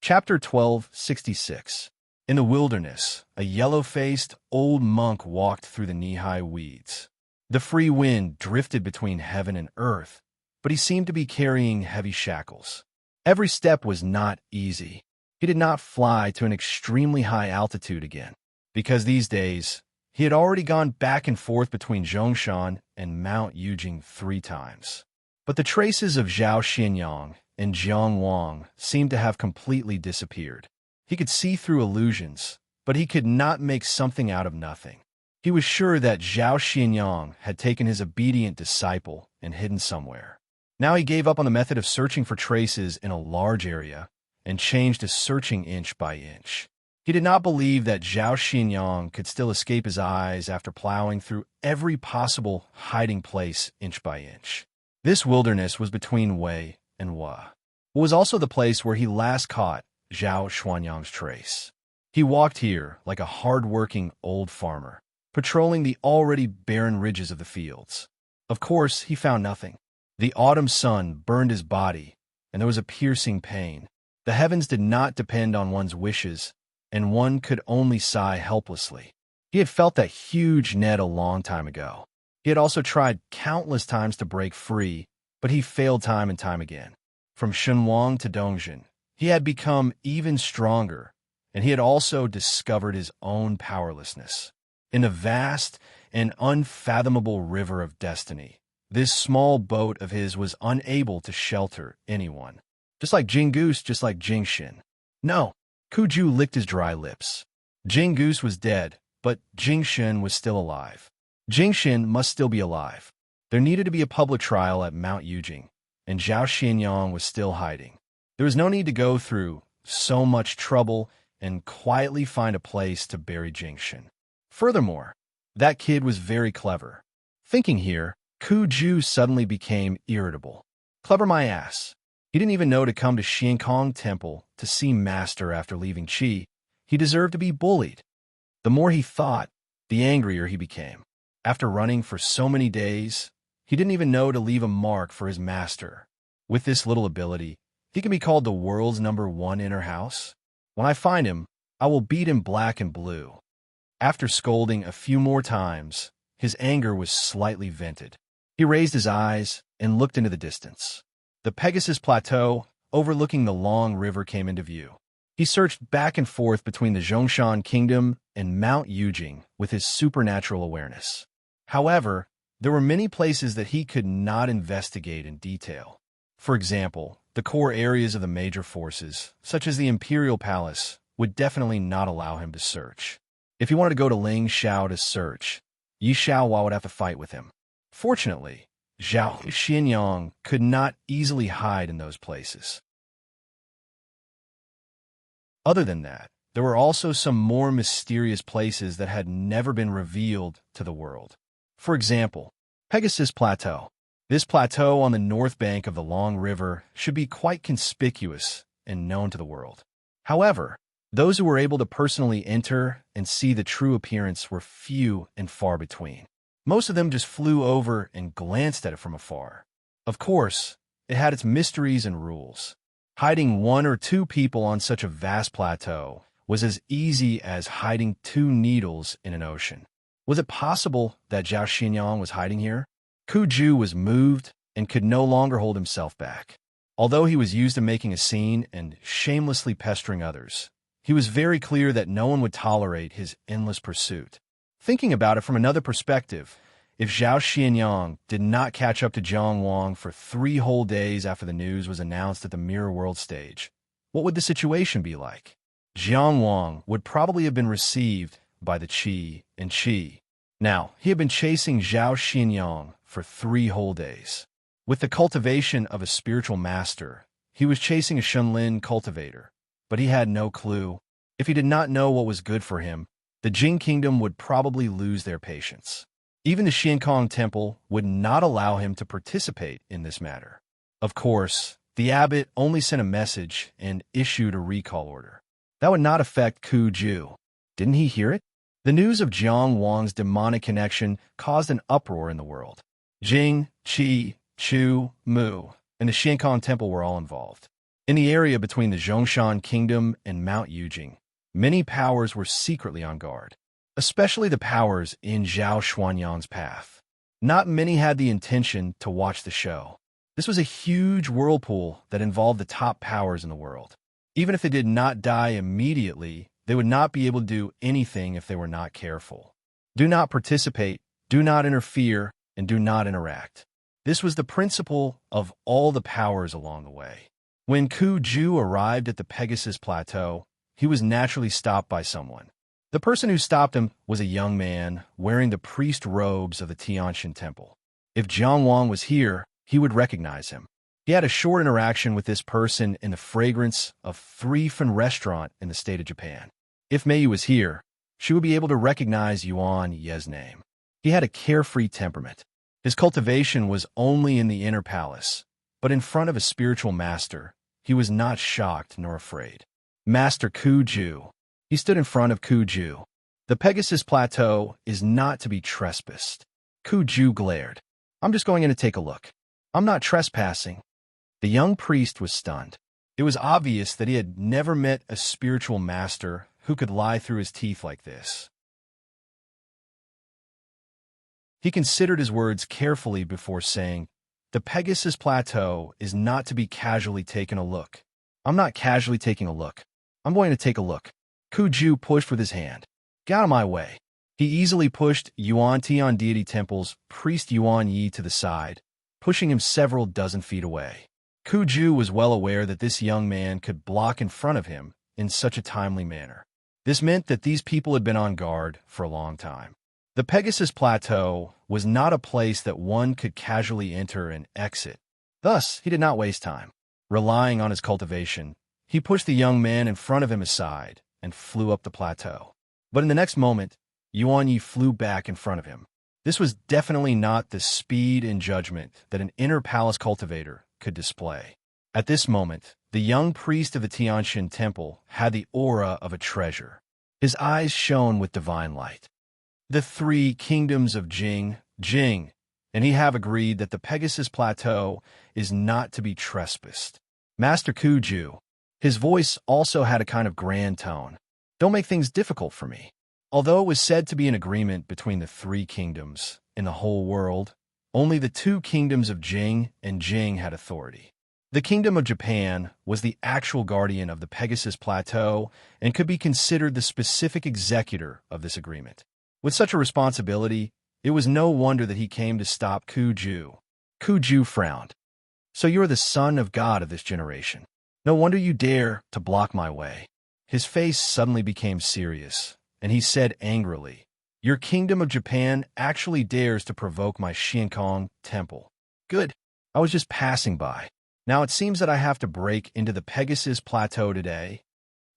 Chapter 1266. In the wilderness, a yellow-faced old monk walked through the knee-high weeds. The free wind drifted between heaven and earth, but he seemed to be carrying heavy shackles. Every step was not easy. He did not fly to an extremely high altitude again, because these days, he had already gone back and forth between Zhongshan and Mount Yujing 3 times. But the traces of Zhao Xianyang and Jiang Wang seemed to have completely disappeared. He could see through illusions, but he could not make something out of nothing. He was sure that Zhao Xianyang had taken his obedient disciple and hidden somewhere. Now he gave up on the method of searching for traces in a large area and changed to searching inch by inch. He did not believe that Zhao Xianyang could still escape his eyes after plowing through every possible hiding place inch by inch. This wilderness was between Wei and Hua. It was also the place where he last caught Zhao Xuanyang's trace. He walked here like a hard-working old farmer, patrolling the already barren ridges of the fields. Of course, he found nothing. The autumn sun burned his body, and there was a piercing pain. The heavens did not depend on one's wishes, and one could only sigh helplessly. He had felt that huge net a long time ago. He had also tried countless times to break free, but he failed time and time again. From Shenwang to Dongjin, he had become even stronger, and he had also discovered his own powerlessness. In the vast and unfathomable river of destiny, this small boat of his was unable to shelter anyone. Just like Jingoose, just like Jingshin. No, Kuju licked his dry lips. Jingoose was dead, but Jingshin was still alive. Jingshin must still be alive. There needed to be a public trial at Mount Yujing, and Zhao Xianyang was still hiding. There was no need to go through so much trouble and quietly find a place to bury Jingshin. Furthermore, that kid was very clever. Thinking here, Kuju suddenly became irritable. Clever my ass. He didn't even know to come to Xiankong Temple to see Master after leaving Qi. He deserved to be bullied. The more he thought, the angrier he became. After running for so many days, he didn't even know to leave a mark for his master. With this little ability, he can be called the world's #1 inner house. When I find him, I will beat him black and blue. After scolding a few more times, his anger was slightly vented. He raised his eyes and looked into the distance. The Pegasus Plateau, overlooking the long river, came into view. He searched back and forth between the Zhongshan Kingdom and Mount Yujing with his supernatural awareness. However, there were many places that he could not investigate in detail. For example, the core areas of the major forces, such as the Imperial Palace, would definitely not allow him to search. If he wanted to go to Ling Xiao to search, Yi Xiaohua would have to fight with him. Fortunately, Zhao Xianyang could not easily hide in those places. Other than that, there were also some more mysterious places that had never been revealed to the world. For example, Pegasus Plateau. This plateau on the north bank of the long river should be quite conspicuous and known to the world. However, those who were able to personally enter and see the true appearance were few and far between. Most of them just flew over and glanced at it from afar. Of course, it had its mysteries and rules. Hiding 1 or 2 people on such a vast plateau was as easy as hiding 2 needles in an ocean. Was it possible that Zhao Xianyang was hiding here? Kuju was moved and could no longer hold himself back. Although he was used to making a scene and shamelessly pestering others, he was very clear that no one would tolerate his endless pursuit. Thinking about it from another perspective, if Zhao Xianyang did not catch up to Jiang Wang for 3 whole days after the news was announced at the Mirror World stage, what would the situation be like? Jiang Wang would probably have been received by the Qi and Qi. Now, he had been chasing Zhao Xianyang for 3 whole days. With the cultivation of a spiritual master, he was chasing a Shunlin cultivator, but he had no clue. If he did not know what was good for him, the Jing Kingdom would probably lose their patience. Even the Xiankong Temple would not allow him to participate in this matter. Of course, the abbot only sent a message and issued a recall order. That would not affect Ku Ju. Didn't he hear it? The news of Jiang Wang's demonic connection caused an uproar in the world. Jing, Qi, Chu, Mu, and the Xiankong Temple were all involved. In the area between the Zhongshan Kingdom and Mount Yujing, many powers were secretly on guard, especially the powers in Zhao Xuanyang's path. Not many had the intention to watch the show. This was a huge whirlpool that involved the top powers in the world. Even if they did not die immediately, they would not be able to do anything if they were not careful. Do not participate, do not interfere, and do not interact. This was the principle of all the powers along the way. When Ku Ju arrived at the Pegasus Plateau, he was naturally stopped by someone. The person who stopped him was a young man wearing the priest robes of the Tianshan Temple. If Jiang Wang was here, he would recognize him. He had a short interaction with this person in the fragrance of Three-Fin restaurant in the state of Japan. If Mei was here, she would be able to recognize Yuan Ye's name. He had a carefree temperament. His cultivation was only in the inner palace, but in front of a spiritual master, he was not shocked nor afraid. Master Kuju. He stood in front of Kuju. The Pegasus Plateau is not to be trespassed. Kuju glared. I'm just going in to take a look. I'm not trespassing. The young priest was stunned. It was obvious that he had never met a spiritual master who could lie through his teeth like this. He considered his words carefully before saying, the Pegasus Plateau is not to be casually taken a look. I'm not casually taking a look. I'm going to take a look. Kuju pushed with his hand. Get out of my way. He easily pushed Yuan Tian Deity Temple's priest Yuan Yi to the side, pushing him several dozen feet away. Kuju was well aware that this young man could block in front of him in such a timely manner. This meant that these people had been on guard for a long time. The Pegasus Plateau was not a place that one could casually enter and exit. Thus, he did not waste time. Relying on his cultivation, he pushed the young man in front of him aside and flew up the plateau. But in the next moment, Yuan Yi flew back in front of him. This was definitely not the speed and judgment that an inner palace cultivator could display. At this moment, the young priest of the Tianshan Temple had the aura of a treasure. His eyes shone with divine light. The three kingdoms of Jing, and he have agreed that the Pegasus Plateau is not to be trespassed. Master Kuju, his voice also had a kind of grand tone. Don't make things difficult for me. Although it was said to be an agreement between the three kingdoms in the whole world, only the two kingdoms of Jing and Jing had authority. The Kingdom of Japan was the actual guardian of the Pegasus Plateau and could be considered the specific executor of this agreement. With such a responsibility, it was no wonder that he came to stop Kuju. Kuju frowned. So you are the son of God of this generation. No wonder you dare to block my way. His face suddenly became serious, and he said angrily, your Kingdom of Japan actually dares to provoke my Xiankong temple. Good. I was just passing by. Now it seems that I have to break into the Pegasus Plateau today.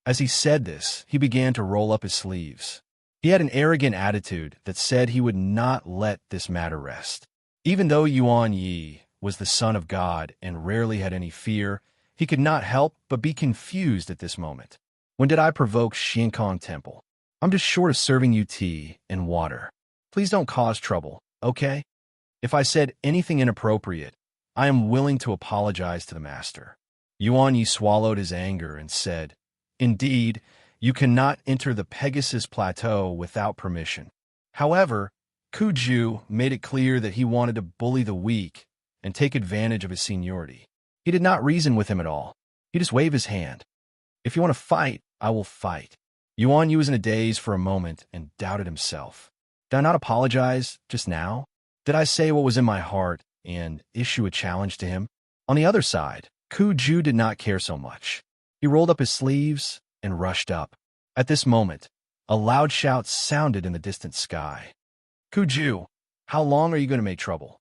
As he said this, he began to roll up his sleeves. He had an arrogant attitude that said he would not let this matter rest. Even though Yuan Yi was the son of God and rarely had any fear, he could not help but be confused at this moment. When did I provoke Xiankong Temple? I'm just short of serving you tea and water. Please don't cause trouble, okay? If I said anything inappropriate, I am willing to apologize to the master. Yuan Yi swallowed his anger and said, indeed, you cannot enter the Pegasus Plateau without permission. However, Kuju made it clear that he wanted to bully the weak and take advantage of his seniority. He did not reason with him at all. He just waved his hand. If you want to fight, I will fight. Yuan Yi was in a daze for a moment and doubted himself. Did I not apologize just now? Did I say what was in my heart and issue a challenge to him? On the other side, Kuju did not care so much. He rolled up his sleeves and rushed up. At this moment, a loud shout sounded in the distant sky. Kuju, how long are you going to make trouble?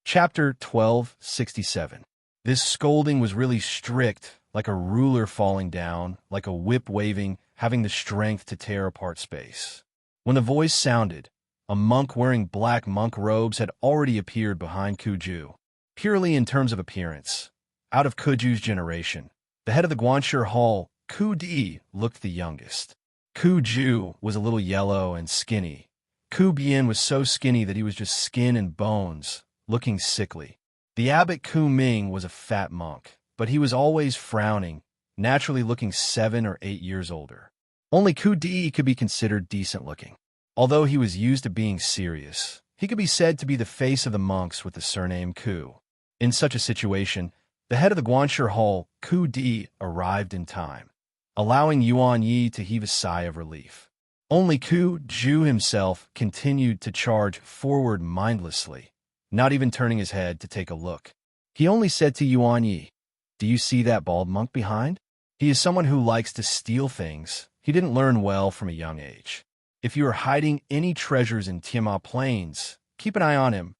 Chapter 1267. This scolding was really strict, like a ruler falling down, like a whip waving, having the strength to tear apart space. When the voice sounded, a monk wearing black monk robes had already appeared behind Kuju. Purely in terms of appearance, out of Kuju's generation, the head of the Guanshi Hall, Ku Di, looked the youngest. Kuju was a little yellow and skinny. Ku Bian was so skinny that he was just skin and bones, looking sickly. The abbot Ku Ming was a fat monk, but he was always frowning, naturally looking 7 or 8 years older. Only Ku Di could be considered decent-looking. Although he was used to being serious, he could be said to be the face of the monks with the surname Ku. In such a situation, the head of the Guanshi Hall, Ku Di, arrived in time, allowing Yuan Yi to heave a sigh of relief. Only Ku Ju himself continued to charge forward mindlessly, not even turning his head to take a look. He only said to Yuan Yi, do you see that bald monk behind? He is someone who likes to steal things. He didn't learn well from a young age. If you are hiding any treasures in Tiamat Plains, keep an eye on him.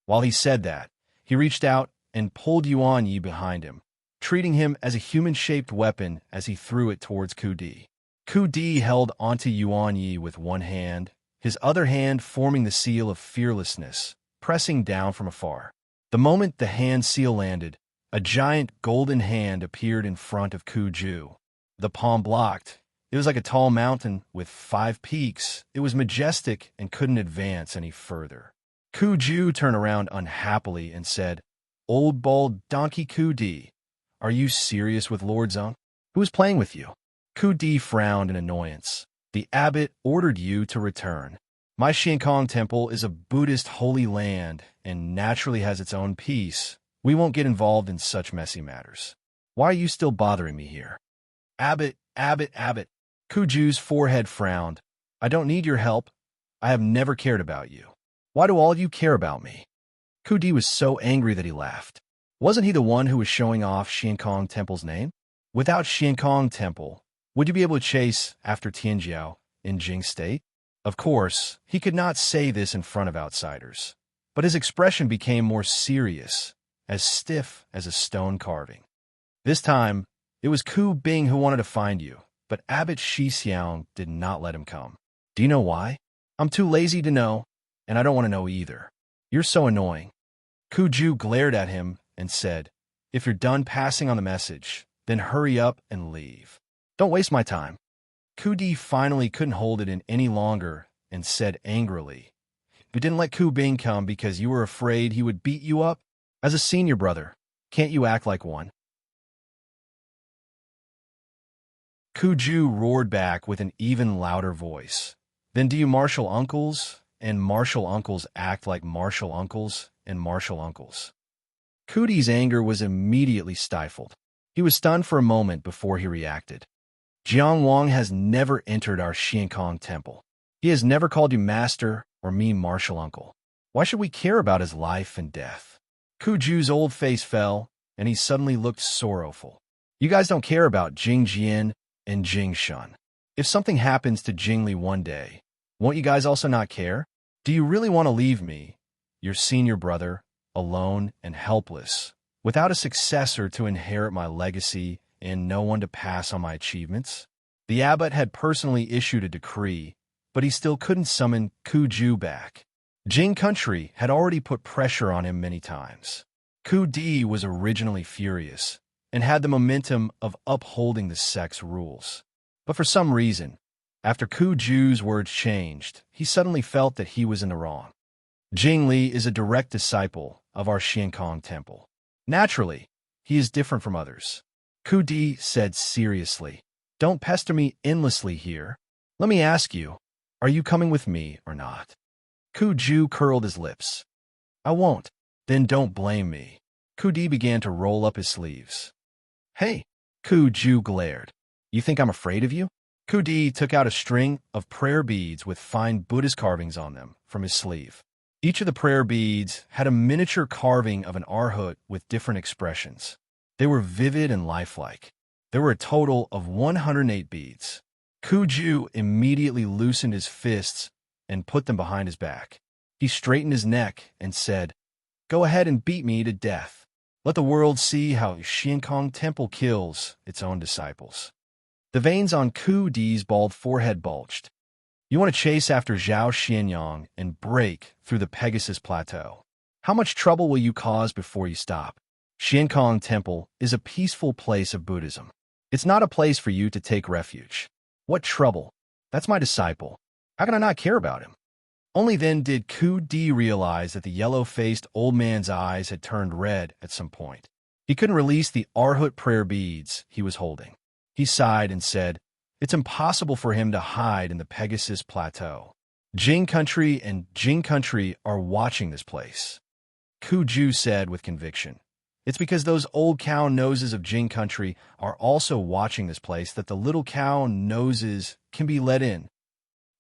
While he said that, he reached out and pulled Yuan Yi behind him, treating him as a human-shaped weapon as he threw it towards Ku Di. Ku Di held onto Yuan Yi with one hand, his other hand forming the seal of fearlessness, pressing down from afar. The moment the hand seal landed, a giant golden hand appeared in front of Kuju. The palm blocked. It was like a tall mountain with 5 peaks. It was majestic and couldn't advance any further. Kuju turned around unhappily and said, "Old bald donkey Kudi, are you serious with Lord Zung? Who is playing with you?" Kudi frowned in annoyance. "The abbot ordered you to return. My Xiankong temple is a Buddhist holy land and naturally has its own peace. We won't get involved in such messy matters. Why are you still bothering me here?" "Abbot, abbot, abbot." Kuju's forehead frowned. "I don't need your help. I have never cared about you. Why do all of you care about me?" Kudi was so angry that he laughed. Wasn't he the one who was showing off Xiankong Temple's name? Without Xiankong Temple, would you be able to chase after Tianjiao in Jing State? Of course, he could not say this in front of outsiders, but his expression became more serious, as stiff as a stone carving. This time, it was Ku Bing who wanted to find you, but Abbot Shi Xiang did not let him come. Do you know why? I'm too lazy to know, and I don't want to know either. You're so annoying. Kuju glared at him and said, "If you're done passing on the message, then hurry up and leave. Don't waste my time." Kudi finally couldn't hold it in any longer and said angrily, "You didn't let Ku Bing come because you were afraid he would beat you up? As a senior brother, can't you act like one?" Kuju roared back with an even louder voice. "Then do you martial uncles and martial uncles act like martial uncles and martial uncles?" Kudi's anger was immediately stifled. He was stunned for a moment before he reacted. "Jiang Wang has never entered our Xiankong temple. He has never called you master or me martial uncle. Why should we care about his life and death?" Kuju's old face fell, and he suddenly looked sorrowful. "You guys don't care about Jing Jian and Jing Shun. If something happens to Jingli one day, won't you guys also not care? Do you really want to leave me, your senior brother, alone and helpless, without a successor to inherit my legacy and no one to pass on my achievements?" The abbot had personally issued a decree, but he still couldn't summon Kuju back. Jing country had already put pressure on him many times. Ku Di was originally furious and had the momentum of upholding the sect's rules. But for some reason, after Kuju's words changed, he suddenly felt that he was in the wrong. Jingli is a direct disciple of our Xiankong temple. Naturally, he is different from others. Ku Di said seriously, "Don't pester me endlessly here. Let me ask you, are you coming with me or not?" Kuju curled his lips. "I won't." "Then don't blame me." Ku Di began to roll up his sleeves. "Hey," Kuju glared. "You think I'm afraid of you?" Ku Di took out a string of prayer beads with fine Buddhist carvings on them from his sleeve. Each of the prayer beads had a miniature carving of an arhat with different expressions. They were vivid and lifelike. There were a total of 108 beads. Kuju immediately loosened his fists and put them behind his back. He straightened his neck and said, "Go ahead and beat me to death. Let the world see how Xiankong Temple kills its own disciples." The veins on Ku Di's bald forehead bulged. "You want to chase after Zhao Xianyang and break through the Pegasus Plateau. How much trouble will you cause before you stop? Xiankong Temple is a peaceful place of Buddhism. It's not a place for you to take refuge. What trouble? That's my disciple. How can I not care about him?" Only then did Ku Di realize that the yellow-faced old man's eyes had turned red at some point. He couldn't release the arhat prayer beads he was holding. He sighed and said, "It's impossible for him to hide in the Pegasus Plateau. Jing country and Jing country are watching this place." Kuju said with conviction, "It's because those old cow noses of Jing country are also watching this place that the little cow noses can be let in."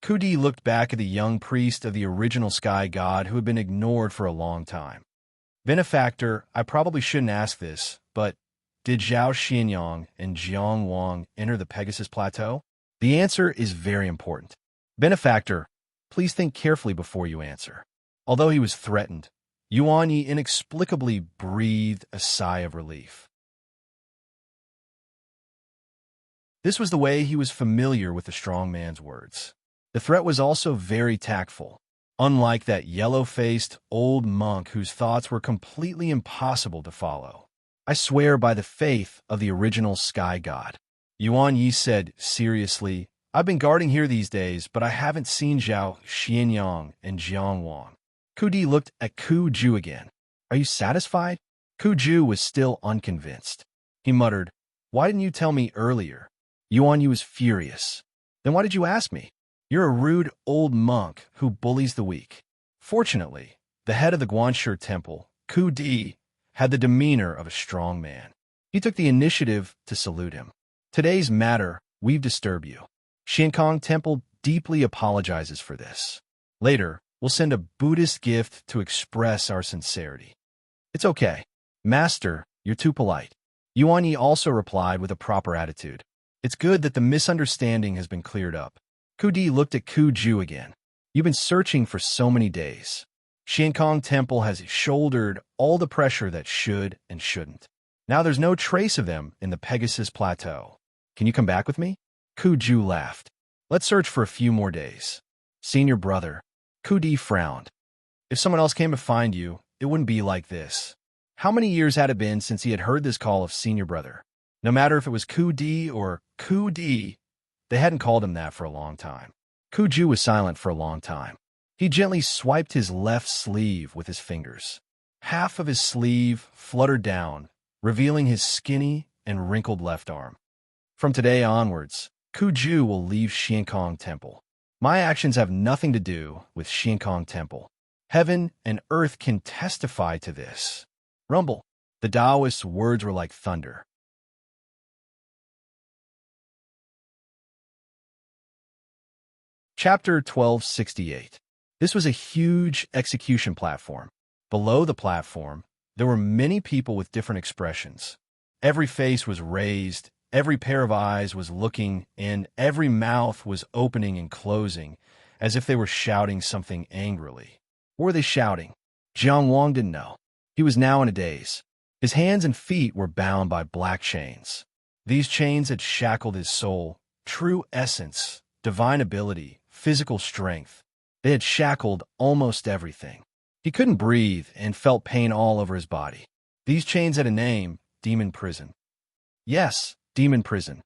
Ku Di looked back at the young priest of the original sky god who had been ignored for a long time. "Benefactor, I probably shouldn't ask this, but did Zhao Xianyang and Jiang Wang enter the Pegasus Plateau?" The answer is very important. Benefactor, please think carefully before you answer. Although he was threatened, Yuan Yi inexplicably breathed a sigh of relief. This was the way he was familiar with the strong man's words. The threat was also very tactful. unlike that yellow-faced old monk whose thoughts were completely impossible to follow. I swear by the faith of the original sky god. Yuan Yi said seriously, I've been guarding here these days, but I haven't seen Zhao Xianyang and Jiang Wang. Ku Di looked at Ku Ju again. Are you satisfied? Ku Ju was still unconvinced. He muttered, Why didn't you tell me earlier? Yuan Yi was furious. Then why did you ask me? You're a rude old monk who bullies the weak. Fortunately, the head of the Guanshi temple, Ku Di, had the demeanor of a strong man. He took the initiative to salute him. Today's matter, we've disturbed you. Xiankong Temple deeply apologizes for this. Later, we'll send a Buddhist gift to express our sincerity. It's okay. Master, you're too polite. Yuan Yi also replied with a proper attitude. It's good that the misunderstanding has been cleared up. Ku Di looked at Ku Ju again. You've been searching for so many days. Xiankong Temple has shouldered all the pressure that should and shouldn't. Now there's no trace of them in the Pegasus Plateau. Can you come back with me? Ku Ju laughed. Let's search for a few more days. Senior brother. Ku Di frowned. If someone else came to find you, it wouldn't be like this. How many years had it been since he had heard this call of senior brother? No matter if it was Ku Di or Ku Di, they hadn't called him that for a long time. Ku Ju was silent for a long time. He gently swiped his left sleeve with his fingers. Half of his sleeve fluttered down, revealing his skinny and wrinkled left arm. From today onwards, Ku Ju will leave Xiankong Temple. My actions have nothing to do with Xiankong Temple. Heaven and earth can testify to this. Rumble. The Taoist's words were like thunder. Chapter 1268. This was a huge execution platform. Below the platform, there were many people with different expressions. Every face was raised, every pair of eyes was looking, and every mouth was opening and closing, as if they were shouting something angrily. What were they shouting? Jiang Wang didn't know. He was now in a daze. His hands and feet were bound by black chains. These chains had shackled his soul, true essence, divine ability, physical strength. They had shackled almost everything. He couldn't breathe and felt pain all over his body. These chains had a name, demon prison. Yes, demon prison.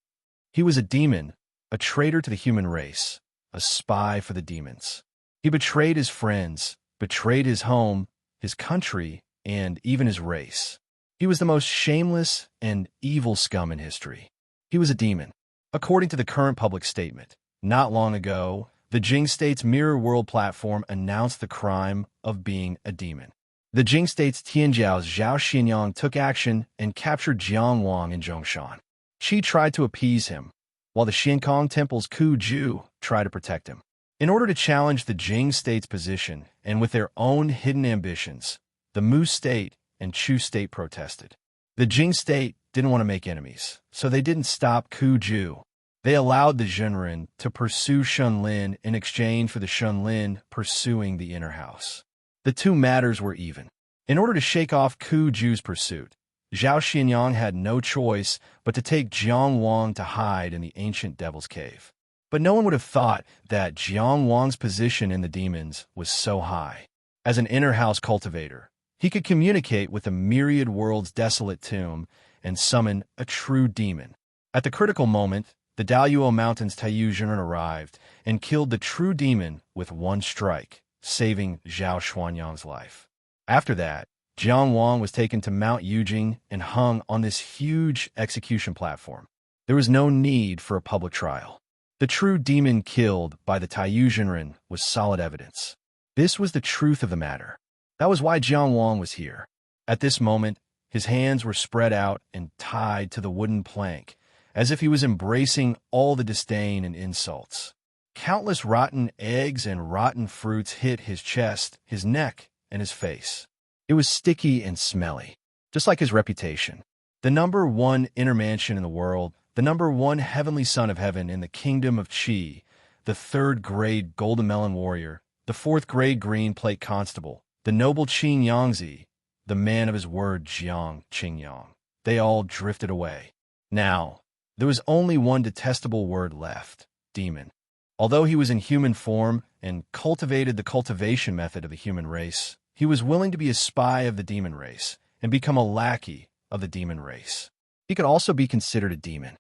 He was a demon, a traitor to the human race, a spy for the demons. He betrayed his friends, betrayed his home, his country, and even his race. He was the most shameless and evil scum in history. He was a demon. According to the current public statement, not long ago, the Jing State's Mirror World platform announced the crime of being a demon. The Jing State's Tianjiao's Zhao Xianyang took action and captured Jiang Wang in Zhongshan. She tried to appease him, while the Xiankong Temple's Ku Ju tried to protect him. In order to challenge the Jing State's position, and with their own hidden ambitions, the Mu State and Chu State protested. The Jing State didn't want to make enemies, so they didn't stop Ku Ju. They allowed the Zhenren to pursue Shunlin in exchange for the Shunlin pursuing the inner house. The two matters were even. In order to shake off Ku Ju's pursuit, Zhao Xianyang had no choice but to take Jiang Wang to hide in the ancient Devil's Cave. But no one would have thought that Jiang Wang's position in the demons was so high. As an inner house cultivator, he could communicate with the myriad world's desolate tomb and summon a true demon. At the critical moment, the Daoyuo Mountains Taiyu Zhenren arrived and killed the true demon with one strike, saving Zhao Xuanyang's life. After that, Jiang Wang was taken to Mount Yujing and hung on this huge execution platform. There was no need for a public trial. The true demon killed by the Taiyu Zhenren was solid evidence. This was the truth of the matter. That was why Jiang Wang was here. At this moment, his hands were spread out and tied to the wooden plank, as if he was embracing all the disdain and insults. Countless rotten eggs and rotten fruits hit his chest, his neck, and his face. It was sticky and smelly, just like his reputation. The number one inner mansion in the world, the number one heavenly son of heaven in the kingdom of Qi, the third-grade golden melon warrior, the fourth-grade green plate constable, the noble Qing Yangzi, the man of his word Jiang Qingyang. They all drifted away. Now, there was only one detestable word left, demon. Although he was in human form and cultivated the cultivation method of the human race, he was willing to be a spy of the demon race and become a lackey of the demon race. He could also be considered a demon.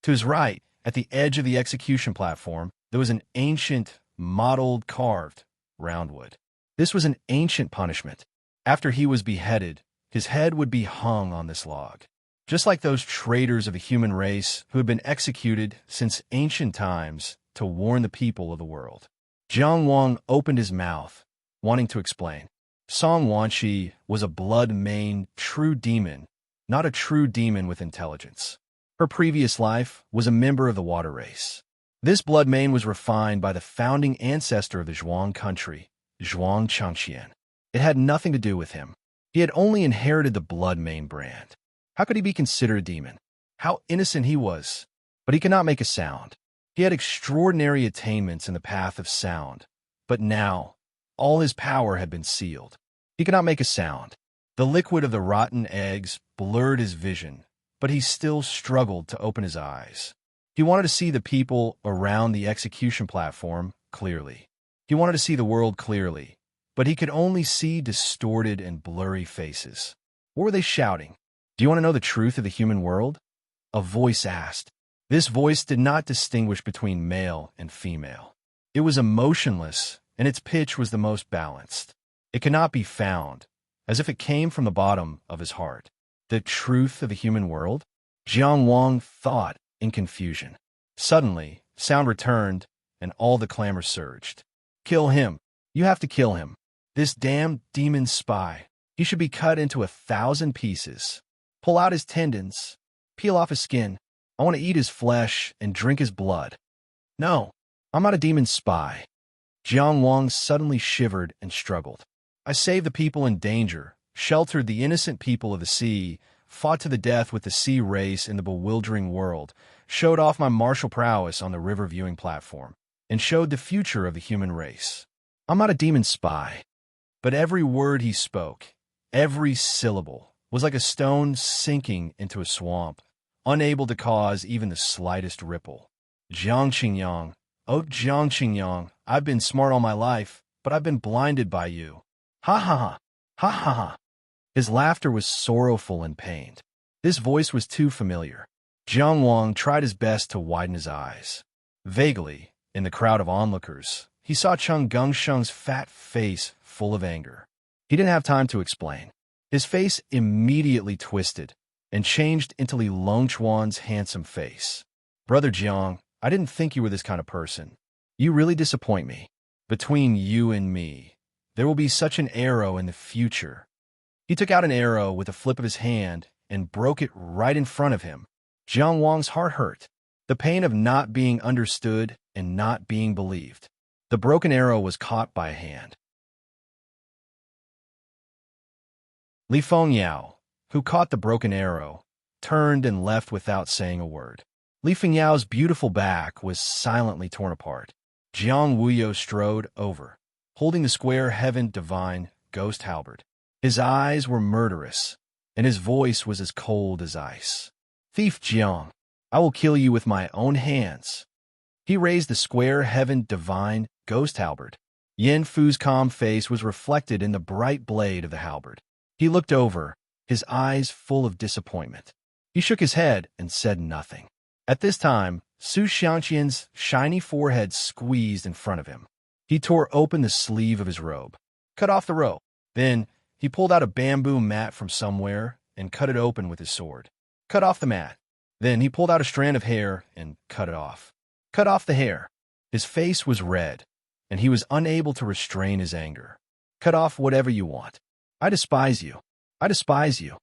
To his right, at the edge of the execution platform, there was an ancient, mottled, carved roundwood. This was an ancient punishment. After he was beheaded, his head would be hung on this log. Just like those traitors of the human race who had been executed since ancient times to warn the people of the world. Jiang Wang opened his mouth, wanting to explain. Song Wanshi was a blood-maned true demon, not a true demon with intelligence. Her previous life was a member of the water race. This blood mane was refined by the founding ancestor of the Zhuang country, Zhuang Changqian. It had nothing to do with him. He had only inherited the blood mane brand. How could he be considered a demon? How innocent he was. But he could not make a sound. He had extraordinary attainments in the path of sound. But now, all his power had been sealed. He could not make a sound. The liquid of the rotten eggs blurred his vision, but he still struggled to open his eyes. He wanted to see the people around the execution platform clearly. He wanted to see the world clearly, but he could only see distorted and blurry faces. What were they shouting? Do you want to know the truth of the human world? A voice asked. This voice did not distinguish between male and female. It was emotionless, and its pitch was the most balanced. It could not be found, as if it came from the bottom of his heart. The truth of the human world? Jiang Wang thought in confusion. Suddenly, sound returned, and all the clamor surged. Kill him. You have to kill him. This damned demon spy. He should be cut into 1,000 pieces. Pull out his tendons. Peel off his skin. I want to eat his flesh and drink his blood. No, I'm not a demon spy. Jiang Wang suddenly shivered and struggled. I saved the people in danger, sheltered the innocent people of the sea, fought to the death with the sea race in the bewildering world, showed off my martial prowess on the river viewing platform, and showed the future of the human race. I'm not a demon spy. But every word he spoke, every syllable, was like a stone sinking into a swamp, unable to cause even the slightest ripple. Jiang Qingyang, oh Jiang Qingyang, I've been smart all my life, but I've been blinded by you. Ha ha ha, ha ha ha. His laughter was sorrowful and pained. This voice was too familiar. Jiang Wang tried his best to widen his eyes. Vaguely, in the crowd of onlookers, he saw Cheng Gengsheng's fat face full of anger. He didn't have time to explain. His face immediately twisted and changed into Li Longchuan's handsome face. Brother Jiang, I didn't think you were this kind of person. You really disappoint me. Between you and me, there will be such an arrow in the future. He took out an arrow with a flip of his hand and broke it right in front of him. Jiang Wang's heart hurt. The pain of not being understood and not being believed. The broken arrow was caught by a hand. Li Fengyao, who caught the broken arrow, turned and left without saying a word. Li Fengyao's beautiful back was silently torn apart. Jiang Wuyo strode over, holding the square heaven divine ghost halberd. His eyes were murderous, and his voice was as cold as ice. Thief Jiang, I will kill you with my own hands. He raised the square heaven divine ghost halberd. Yin Fu's calm face was reflected in the bright blade of the halberd. He looked over, his eyes full of disappointment. He shook his head and said nothing. At this time, Su Xiangqian's shiny forehead squeezed in front of him. He tore open the sleeve of his robe, cut off the rope. Then, he pulled out a bamboo mat from somewhere and cut it open with his sword. Cut off the mat. Then he pulled out a strand of hair and cut it off. Cut off the hair. His face was red, and he was unable to restrain his anger. Cut off whatever you want. I despise you. I despise you.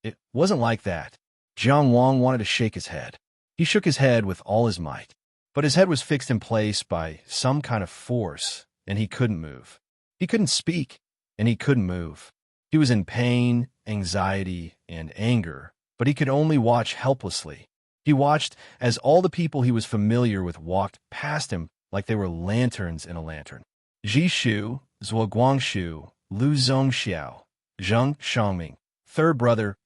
It wasn't like that. Jiang Wang wanted to shake his head. He shook his head with all his might. But his head was fixed in place by some kind of force, and he couldn't move. He couldn't speak, and he couldn't move. He was in pain, anxiety, and anger, but he could only watch helplessly. He watched as all the people he was familiar with walked past him like they were lanterns in a lantern. Ji Shu, Zuo Guangshu, Lu Zongxiao, Zheng Shangming, third brother,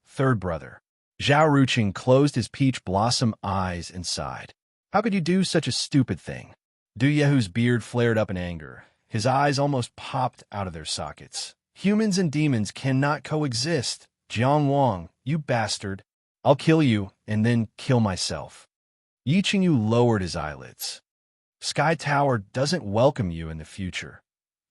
Zhao Ruqing closed his peach blossom eyes and sighed. How could you do such a stupid thing? Du Yehu's beard flared up in anger. His eyes almost popped out of their sockets. Humans and demons cannot coexist. Jiang Wang, you bastard. I'll kill you and then kill myself. Yi Qingyu lowered his eyelids. Sky Tower doesn't welcome you in the future.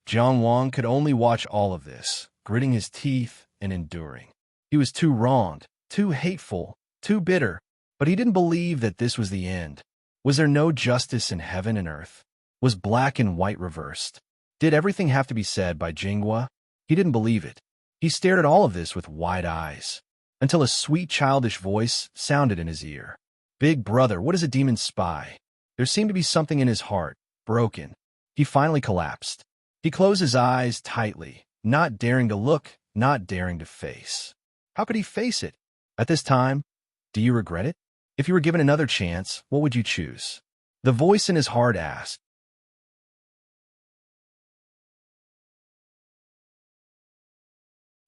Jiang Wang could only watch all of this, gritting his teeth and enduring. He was too wronged, too hateful, too bitter, but he didn't believe that this was the end. Was there no justice in heaven and earth? Was black and white reversed? Did everything have to be said by Jinghua? He didn't believe it. He stared at all of this with wide eyes, until a sweet childish voice sounded in his ear. Big brother, what is a demon spy? There seemed to be something in his heart, broken. He finally collapsed. He closed his eyes tightly, not daring to look, not daring to face. How could he face it? At this time, do you regret it? If you were given another chance, what would you choose? The voice in his heart asked.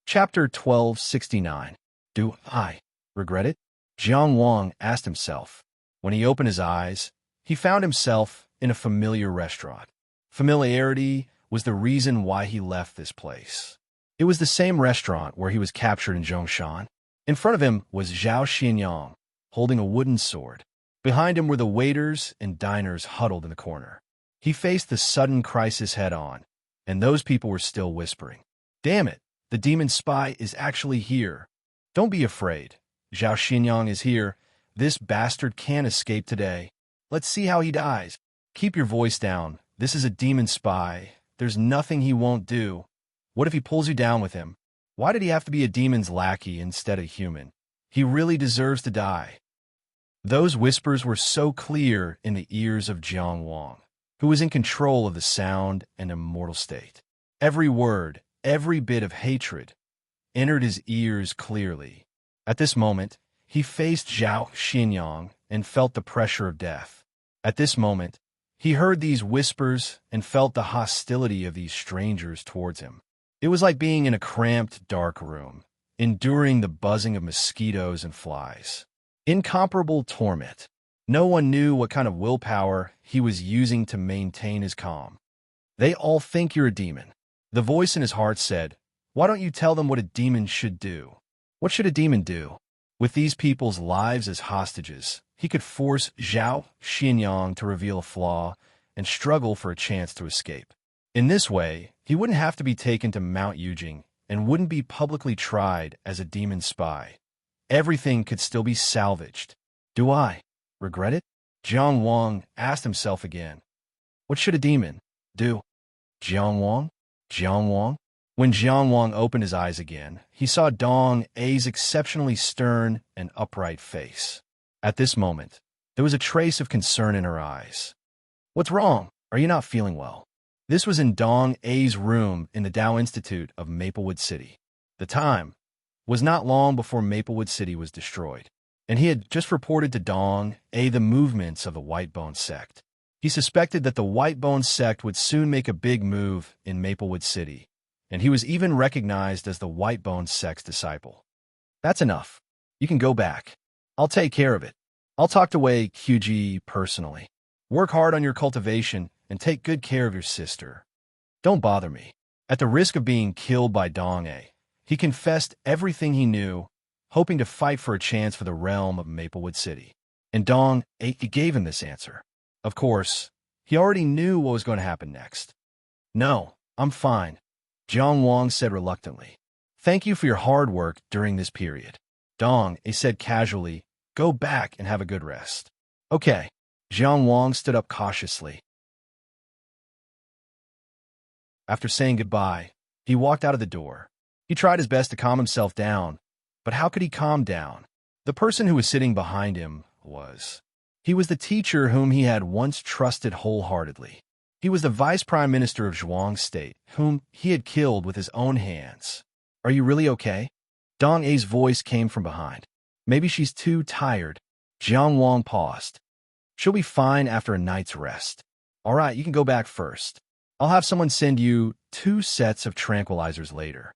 Chapter 1269. Do I regret it? Jiang Wang asked himself. When he opened his eyes, he found himself in a familiar restaurant. Familiarity was the reason why he left this place. It was the same restaurant where he was captured in Zhongshan. In front of him was Zhao Xinyang, holding a wooden sword. Behind him were the waiters and diners huddled in the corner. He faced the sudden crisis head-on, and those people were still whispering. Damn it, the demon spy is actually here. Don't be afraid. Zhao Xinyang is here. This bastard can't escape today. Let's see how he dies. Keep your voice down. This is a demon spy. There's nothing he won't do. What if he pulls you down with him? Why did he have to be a demon's lackey instead of human? He really deserves to die. Those whispers were so clear in the ears of Jiang Wang, who was in control of the sound and immortal state. Every word, every bit of hatred, entered his ears clearly. At this moment, he faced Zhao Xinyang and felt the pressure of death. At this moment, he heard these whispers and felt the hostility of these strangers towards him. It was like being in a cramped, dark room, enduring the buzzing of mosquitoes and flies. Incomparable torment. No one knew what kind of willpower he was using to maintain his calm. They all think you're a demon. The voice in his heart said, why don't you tell them what a demon should do? What should a demon do? With these people's lives as hostages, he could force Zhao Xinyang to reveal a flaw and struggle for a chance to escape. In this way, he wouldn't have to be taken to Mount Yujing and wouldn't be publicly tried as a demon spy. Everything could still be salvaged. Do I regret it? Jiang Wang asked himself again. What should a demon do? Jiang Wang? Jiang Wang? When Jiang Wang opened his eyes again, he saw Dong A's exceptionally stern and upright face. At this moment, there was a trace of concern in her eyes. What's wrong? Are you not feeling well? This was in Dong A's room in the Tao Institute of Maplewood City. The time was not long before Maplewood City was destroyed, and he had just reported to Dong A the movements of the Whitebone sect. He suspected that the Whitebone sect would soon make a big move in Maplewood City, and he was even recognized as the Whitebone sect's disciple. That's enough. You can go back. I'll take care of it. I'll talk to Wei QG personally. Work hard on your cultivation and take good care of your sister. Don't bother me. At the risk of being killed by Dong A, he confessed everything he knew, hoping to fight for a chance for the realm of Maplewood City. And Dong A gave him this answer. Of course, he already knew what was going to happen next. No, I'm fine, Jiang Wang said reluctantly. Thank you for your hard work during this period. Dong A said casually, go back and have a good rest. Okay. Jiang Wang stood up cautiously. After saying goodbye, he walked out of the door. He tried his best to calm himself down, but how could he calm down? The person who was sitting behind him was. He was the teacher whom he had once trusted wholeheartedly. He was the vice prime minister of Zhuang State, whom he had killed with his own hands. Are you really okay? Dong A's voice came from behind. Maybe she's too tired. Jiang Wang paused. She'll be fine after a night's rest. All right, you can go back first. I'll have someone send you 2 sets of tranquilizers later.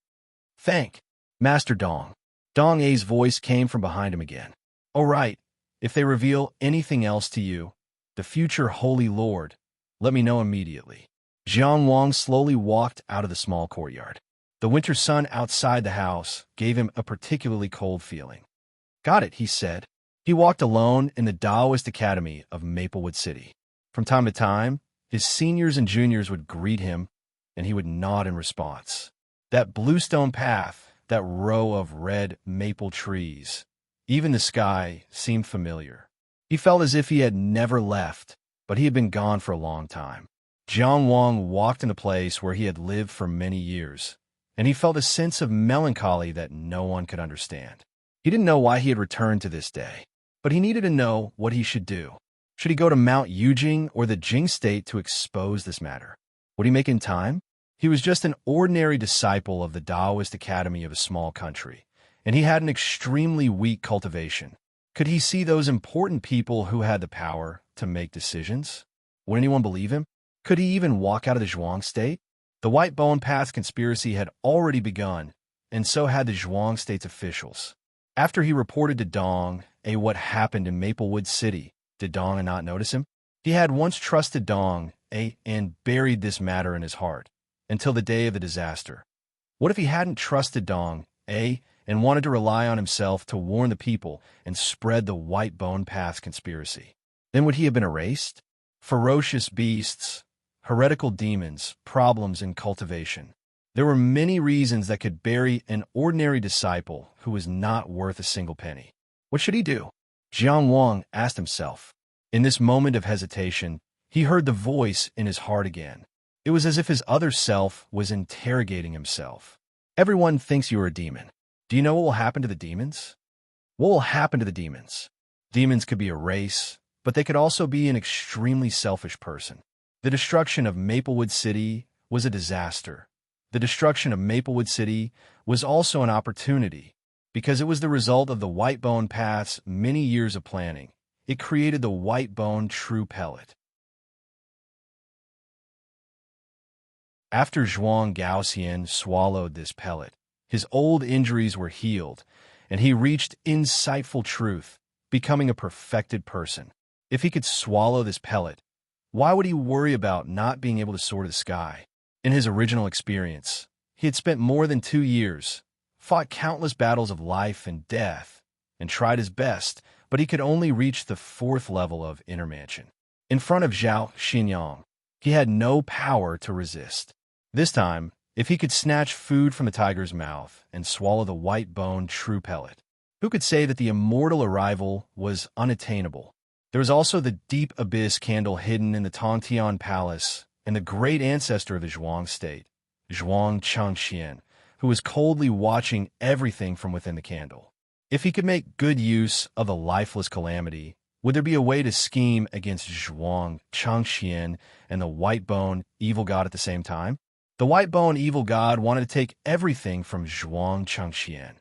Thank Master Dong. Dong A's voice came from behind him again. "All right, if they reveal anything else to you, the future Holy Lord, let me know immediately." Jiang Wang slowly walked out of the small courtyard. The winter sun outside the house gave him a particularly cold feeling. "Got it," he said. He walked alone in the Taoist Academy of Maplewood City. From time to time, his seniors and juniors would greet him, and he would nod in response. That bluestone path, that row of red maple trees, even the sky seemed familiar. He felt as if he had never left, but he had been gone for a long time. Jiang Wang walked in a place where he had lived for many years, and he felt a sense of melancholy that no one could understand. He didn't know why he had returned to this day, but he needed to know what he should do. Should he go to Mount Yujing or the Jing State to expose this matter? Would he make in time? He was just an ordinary disciple of the Taoist Academy of a small country, and he had an extremely weak cultivation. Could he see those important people who had the power to make decisions? Would anyone believe him? Could he even walk out of the Zhuang State? The White Bone Path conspiracy had already begun, and so had the Zhuang State's officials. After he reported to Dong A what happened in Maplewood City, did Dong A not notice him? He had once trusted Dong A and buried this matter in his heart, until the day of the disaster. What if he hadn't trusted Dong A and wanted to rely on himself to warn the people and spread the White Bone Path conspiracy? Then would he have been erased? Ferocious beasts, heretical demons, problems in cultivation. There were many reasons that could bury an ordinary disciple who was not worth a single penny. What should he do? Jiang Wang asked himself. In this moment of hesitation, he heard the voice in his heart again. It was as if his other self was interrogating himself. Everyone thinks you are a demon. Do you know what will happen to the demons? What will happen to the demons? Demons could be a race, but they could also be an extremely selfish person. The destruction of Maplewood City was a disaster. The destruction of Maplewood City was also an opportunity, because it was the result of the White Bone Path's many years of planning. It created the White Bone True Pellet. After Zhuang Gaoxian swallowed this pellet, his old injuries were healed, and he reached insightful truth, becoming a perfected person. If he could swallow this pellet, why would he worry about not being able to soar to the sky? In his original experience, he had spent more than 2 years, fought countless battles of life and death, and tried his best, but he could only reach the 4th level of Inner Mansion. In front of Zhao Xinyang, he had no power to resist. This time, if he could snatch food from the tiger's mouth and swallow the White Bone True Pellet, who could say that the immortal arrival was unattainable? There was also the deep abyss candle hidden in the Tongtian Palace, and the great ancestor of the Zhuang State, Zhuang Changxian, who was coldly watching everything from within the candle. If he could make good use of the lifeless calamity, would there be a way to scheme against Zhuang Changxian and the White Bone Evil God at the same time? The White Bone Evil God wanted to take everything from Zhuang Changxian,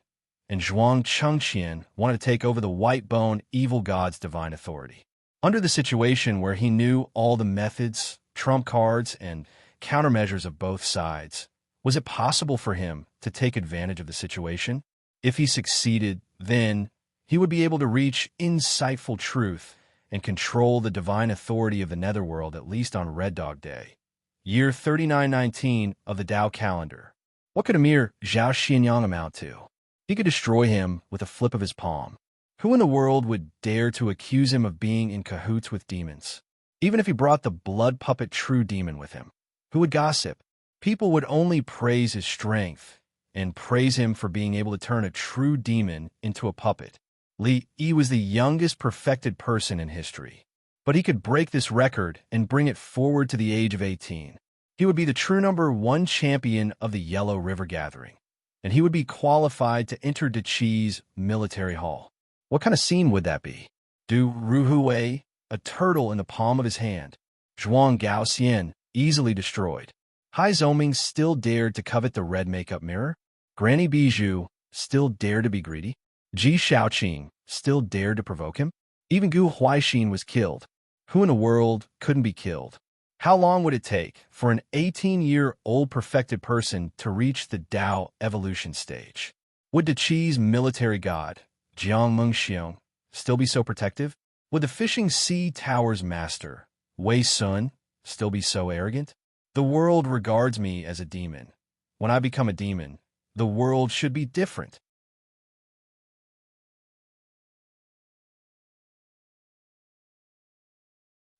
and Zhuang Changxian wanted to take over the White Bone Evil God's divine authority. Under the situation where he knew all the methods, trump cards, and countermeasures of both sides, was it possible for him to take advantage of the situation? If he succeeded, then he would be able to reach insightful truth and control the divine authority of the Netherworld, at least on Red Dog Day, year 3919 of the Tao calendar. What could a mere Zhao Xinyang amount to? He could destroy him with a flip of his palm. Who in the world would dare to accuse him of being in cahoots with demons? Even if he brought the blood puppet True Demon with him, who would gossip? People would only praise his strength and praise him for being able to turn a true demon into a puppet. Li Yi was the youngest perfected person in history, but he could break this record and bring it forward to the age of 18. He would be the true #1 champion of the Yellow River Gathering, and he would be qualified to enter De Chi's military hall. What kind of scene would that be? Du Ruhui, a turtle in the palm of his hand. Zhuang Gaoxian, easily destroyed. Hai Zoming still dared to covet the red makeup mirror. Granny Bijou still dared to be greedy. Ji Shaoqing still dared to provoke him. Even Gu Huaixin was killed. Who in the world couldn't be killed? How long would it take for an 18-year-old perfected person to reach the Tao evolution stage? Would the Qi's military god, Jiang still be so protective? Would the fishing sea tower's master, Wei Sun, still be so arrogant? The world regards me as a demon. When I become a demon, the world should be different.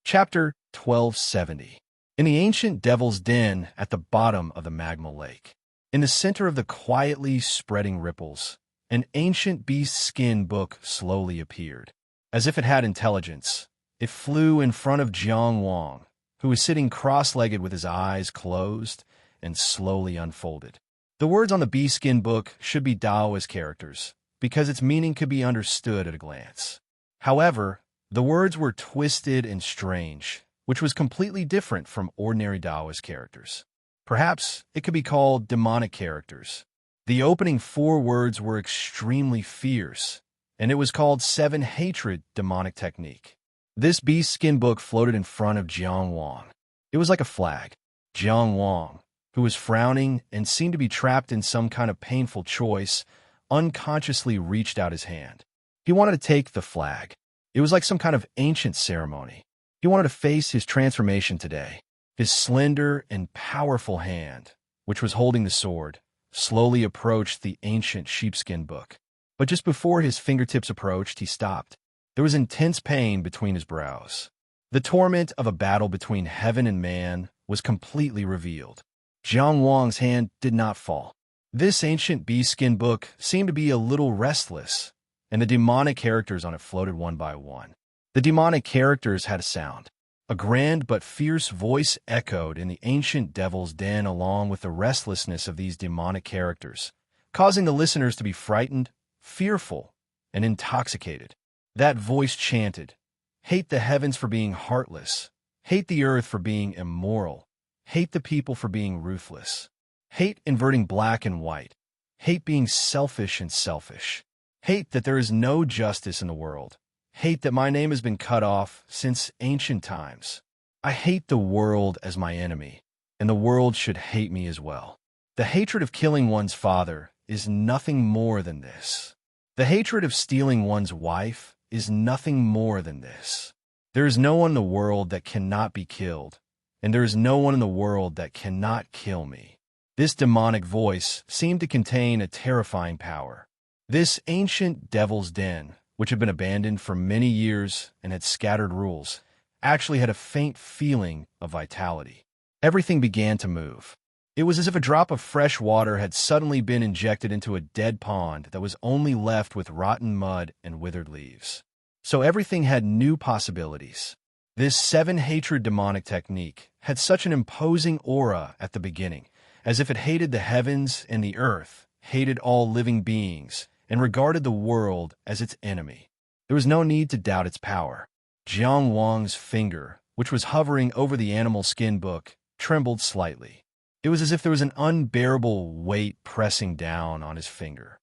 Chapter 1270. In the ancient devil's den at the bottom of the magma lake, in the center of the quietly spreading ripples, an ancient beast skin book slowly appeared. As if it had intelligence, it flew in front of Jiang Wang, who was sitting cross-legged with his eyes closed, and slowly unfolded. The words on the beast skin book should be Taoist characters, because its meaning could be understood at a glance. However, the words were twisted and strange, which was completely different from ordinary Taoist characters. Perhaps it could be called demonic characters. The opening 4 words were extremely fierce, and it was called 7 Hatred Demonic Technique. This beast skin book floated in front of Jiang Wang. It was like a flag. Jiang Wang, who was frowning and seemed to be trapped in some kind of painful choice, unconsciously reached out his hand. He wanted to take the flag. It was like some kind of ancient ceremony. He wanted to face his transformation today. His slender and powerful hand, which was holding the sword, slowly approached the ancient sheepskin book. But just before his fingertips approached, he stopped. There was intense pain between his brows. The torment of a battle between heaven and man was completely revealed. Jiang Wang's hand did not fall. This ancient beast-skin book seemed to be a little restless, and the demonic characters on it floated one by one. The demonic characters had a sound. A grand but fierce voice echoed in the ancient devil's den along with the restlessness of these demonic characters, causing the listeners to be frightened, fearful, and intoxicated. That voice chanted, "Hate the heavens for being heartless. Hate the earth for being immoral. Hate the people for being ruthless. Hate inverting black and white. Hate being selfish and selfish. Hate that there is no justice in the world. Hate that my name has been cut off since ancient times. I hate the world as my enemy, and the world should hate me as well. The hatred of killing one's father is nothing more than this. The hatred of stealing one's wife is nothing more than this. There is no one in the world that cannot be killed, and there is no one in the world that cannot kill me." This demonic voice seemed to contain a terrifying power. This ancient devil's den, which had been abandoned for many years and had scattered rules, actually had a faint feeling of vitality. Everything began to move. It was as if a drop of fresh water had suddenly been injected into a dead pond that was only left with rotten mud and withered leaves. So everything had new possibilities. This 7 hatred demonic technique had such an imposing aura at the beginning, as if it hated the heavens and the earth, hated all living beings, and regarded the world as its enemy. There was no need to doubt its power. Jiang Wang's finger, which was hovering over the animal skin book, trembled slightly. It was as if there was an unbearable weight pressing down on his finger.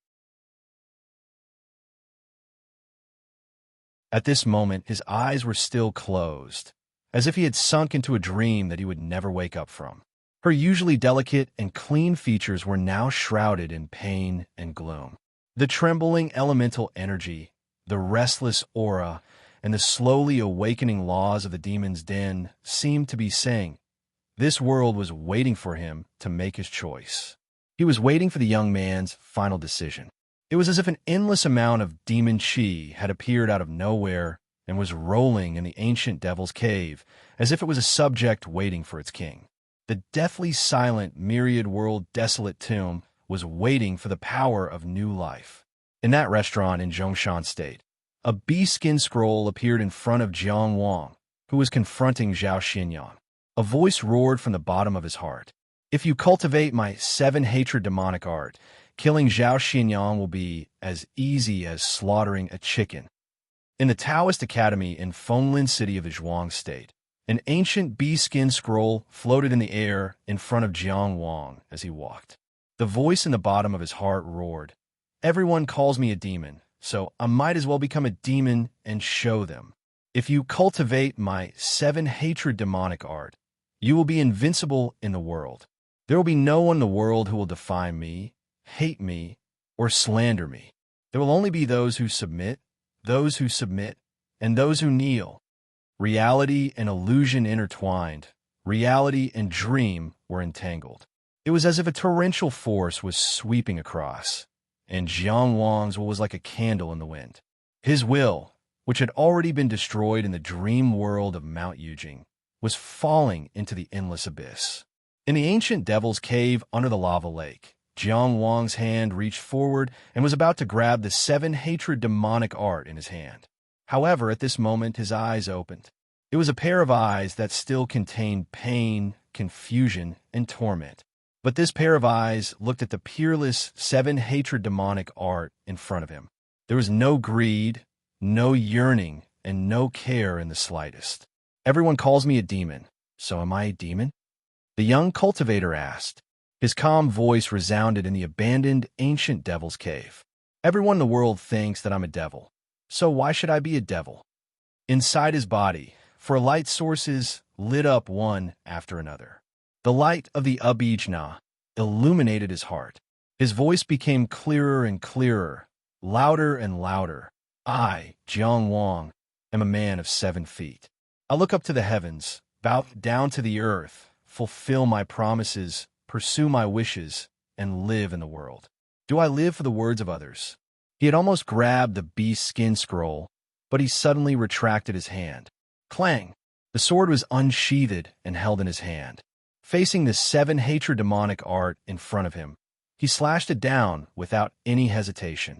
At this moment, his eyes were still closed, as if he had sunk into a dream that he would never wake up from. Her usually delicate and clean features were now shrouded in pain and gloom. The trembling elemental energy, the restless aura, and the slowly awakening laws of the demon's den seemed to be saying, this world was waiting for him to make his choice. He was waiting for the young man's final decision. It was as if an endless amount of demon chi had appeared out of nowhere and was rolling in the ancient devil's cave, as if it was a subject waiting for its king. The deathly silent, myriad world desolate tomb was waiting for the power of new life. In that restaurant in Zhongshan State, a bee-skin scroll appeared in front of Jiang Wang, who was confronting Zhao Xinyang. A voice roared from the bottom of his heart. If you cultivate my 7 hatred demonic art, killing Zhao Xinyang will be as easy as slaughtering a chicken. In the Taoist Academy in Fenglin City of the Zhuang State, an ancient bee-skin scroll floated in the air in front of Jiang Wang as he walked. The voice in the bottom of his heart roared, everyone calls me a demon, so I might as well become a demon and show them. If you cultivate my 7 hatred demonic art, you will be invincible in the world. There will be no one in the world who will defy me, hate me, or slander me. There will only be those who submit, and those who kneel. Reality and illusion intertwined. Reality and dream were entangled. It was as if a torrential force was sweeping across, and Jiang Wang's will was like a candle in the wind. His will, which had already been destroyed in the dream world of Mount Yujing, was falling into the endless abyss. In the ancient devil's cave under the lava lake, Jiang Wang's hand reached forward and was about to grab the 7 hatred demonic art in his hand. However, at this moment, his eyes opened. It was a pair of eyes that still contained pain, confusion, and torment. But this pair of eyes looked at the peerless 7 hatred demonic art in front of him. There was no greed, no yearning, and no care in the slightest. Everyone calls me a demon, so am I a demon? The young cultivator asked. His calm voice resounded in the abandoned ancient devil's cave. Everyone in the world thinks that I'm a devil, so why should I be a devil? Inside his body, 4 light sources lit up one after another. The light of the Abhijna illuminated his heart. His voice became clearer and clearer, louder and louder. I, Jiang Wang, am a man of 7 feet. I look up to the heavens, bow down to the earth, fulfill my promises, pursue my wishes, and live in the world. Do I live for the words of others? He had almost grabbed the beast skin scroll, but he suddenly retracted his hand. Clang! The sword was unsheathed and held in his hand. Facing the 7 hatred demonic art in front of him, he slashed it down without any hesitation.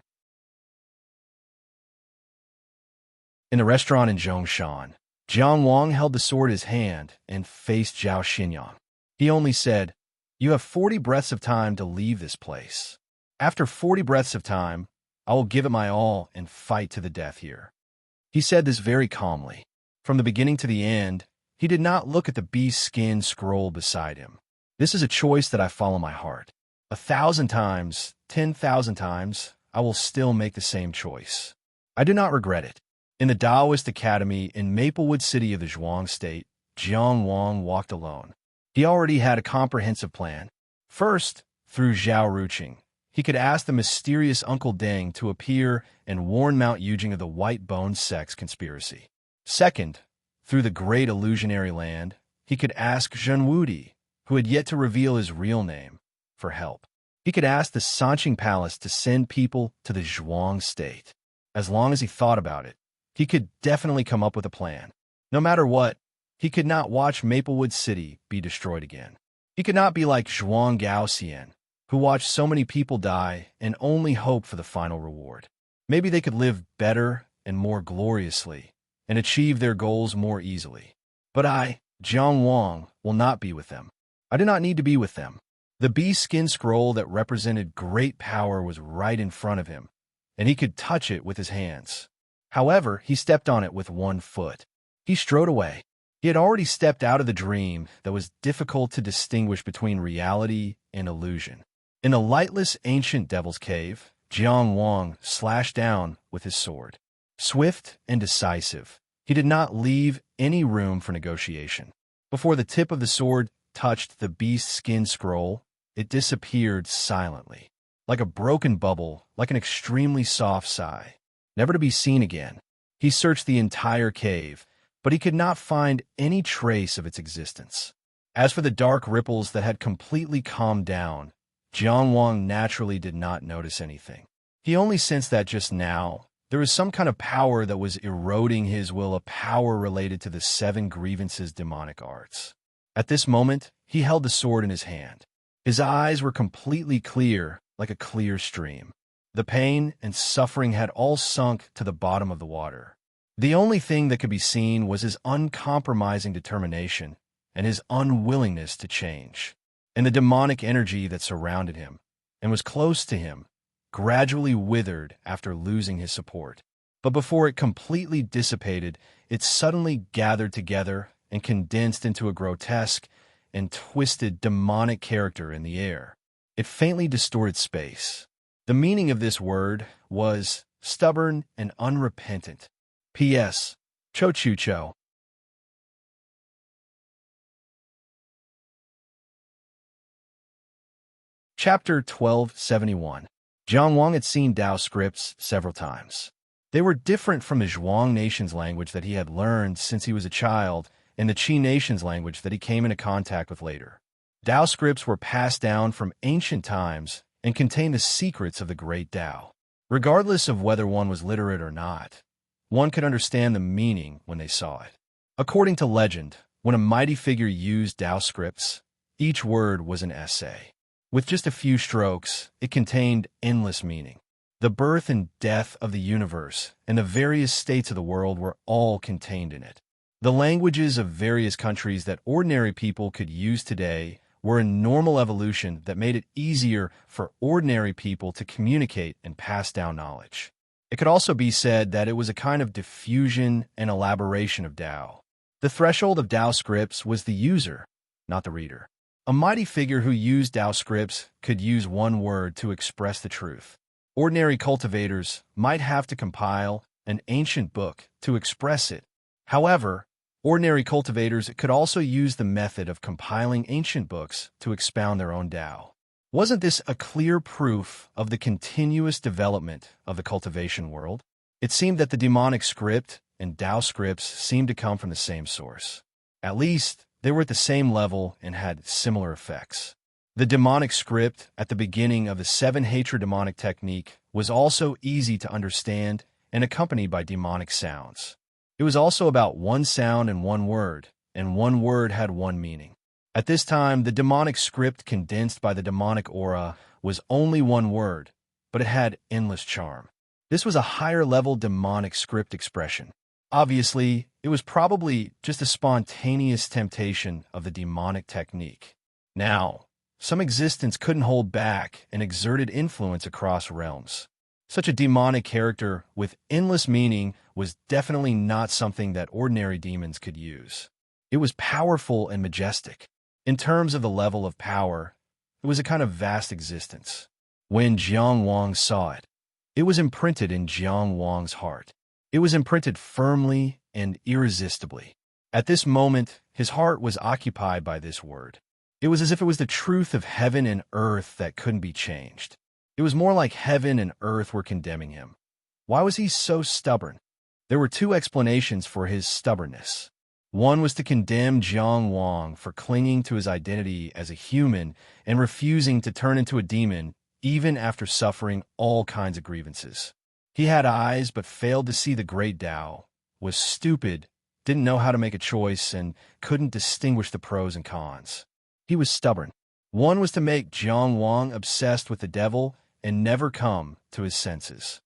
In the restaurant in Zhongshan, Jiang Wang held the sword in his hand and faced Zhao Xinyang. He only said, "You have 40 breaths of time to leave this place. After 40 breaths of time, I will give it my all and fight to the death here." He said this very calmly. From the beginning to the end, he did not look at the beast skin scroll beside him. This is a choice that I follow my heart. 1,000 times, 10,000 times, I will still make the same choice. I do not regret it. In the Taoist Academy in Maplewood City of the Zhuang State, Jiang Wang walked alone. He already had a comprehensive plan. First, through Zhao Ruqing, he could ask the mysterious Uncle Deng to appear and warn Mount Yujing of the White Bone Sect's conspiracy. Second, through the great illusionary land, he could ask Zhen Wudi, who had yet to reveal his real name, for help. He could ask the Sanqing Palace to send people to the Zhuang State. As long as he thought about it, he could definitely come up with a plan. No matter what, he could not watch Maplewood City be destroyed again. He could not be like Zhuang Gaoxian, who watched so many people die and only hoped for the final reward. Maybe they could live better and more gloriously and achieve their goals more easily. But I, Jiang Wang, will not be with them. I do not need to be with them. The beast skin scroll that represented great power was right in front of him, and he could touch it with his hands. However, he stepped on it with one foot. He strode away. He had already stepped out of the dream that was difficult to distinguish between reality and illusion. In the lightless ancient devil's cave, Jiang Wang slashed down with his sword. Swift and decisive, he did not leave any room for negotiation. Before the tip of the sword touched the beast skin scroll, it disappeared silently, like a broken bubble, like an extremely soft sigh, never to be seen again. He searched the entire cave, but he could not find any trace of its existence. As for the dark ripples that had completely calmed down, Jiang Wang naturally did not notice anything. He only sensed that just now, there was some kind of power that was eroding his will, a power related to the 7 grievances demonic arts. At this moment, he held the sword in his hand. His eyes were completely clear, like a clear stream. The pain and suffering had all sunk to the bottom of the water. The only thing that could be seen was his uncompromising determination and his unwillingness to change. And the demonic energy that surrounded him and was close to him gradually withered after losing his support. But before it completely dissipated, it suddenly gathered together and condensed into a grotesque and twisted demonic character in the air. It faintly distorted space. The meaning of this word was stubborn and unrepentant. P.S. Cho Chu Cho. Chapter 1271. Jiang Wang had seen Dao scripts several times. They were different from the Zhuang nation's language that he had learned since he was a child and the Qi nation's language that he came into contact with later. Dao scripts were passed down from ancient times and contained the secrets of the great Dao. Regardless of whether one was literate or not, one could understand the meaning when they saw it. According to legend, when a mighty figure used Dao scripts, each word was an essay. With just a few strokes, it contained endless meaning. The birth and death of the universe and the various states of the world were all contained in it. The languages of various countries that ordinary people could use today were a normal evolution that made it easier for ordinary people to communicate and pass down knowledge. It could also be said that it was a kind of diffusion and elaboration of Tao. The threshold of Tao scripts was the user, not the reader. A mighty figure who used Tao scripts could use one word to express the truth. Ordinary cultivators might have to compile an ancient book to express it. However, ordinary cultivators could also use the method of compiling ancient books to expound their own Tao. Wasn't this a clear proof of the continuous development of the cultivation world? It seemed that the demonic script and Tao scripts seemed to come from the same source. At least, they were at the same level and had similar effects. The demonic script at the beginning of the 7 hatred demonic technique was also easy to understand and accompanied by demonic sounds. It was also about one sound and one word had one meaning. At this time, the demonic script condensed by the demonic aura was only one word, but it had endless charm. This was a higher-level demonic script expression. Obviously, it was probably just a spontaneous temptation of the demonic technique. Now, some existence couldn't hold back and exerted influence across realms. Such a demonic character with endless meaning was definitely not something that ordinary demons could use. It was powerful and majestic. In terms of the level of power, it was a kind of vast existence. When Jiang Wang saw it, it was imprinted in Jiang Wang's heart. It was imprinted firmly and irresistibly. At this moment, his heart was occupied by this word. It was as if it was the truth of heaven and earth that couldn't be changed. It was more like heaven and earth were condemning him. Why was he so stubborn? There were 2 explanations for his stubbornness. One was to condemn Jiang Wang for clinging to his identity as a human and refusing to turn into a demon even after suffering all kinds of grievances. He had eyes but failed to see the great Tao, was stupid, didn't know how to make a choice, and couldn't distinguish the pros and cons. He was stubborn. One was to make Jiang Wang obsessed with the devil and never come to his senses.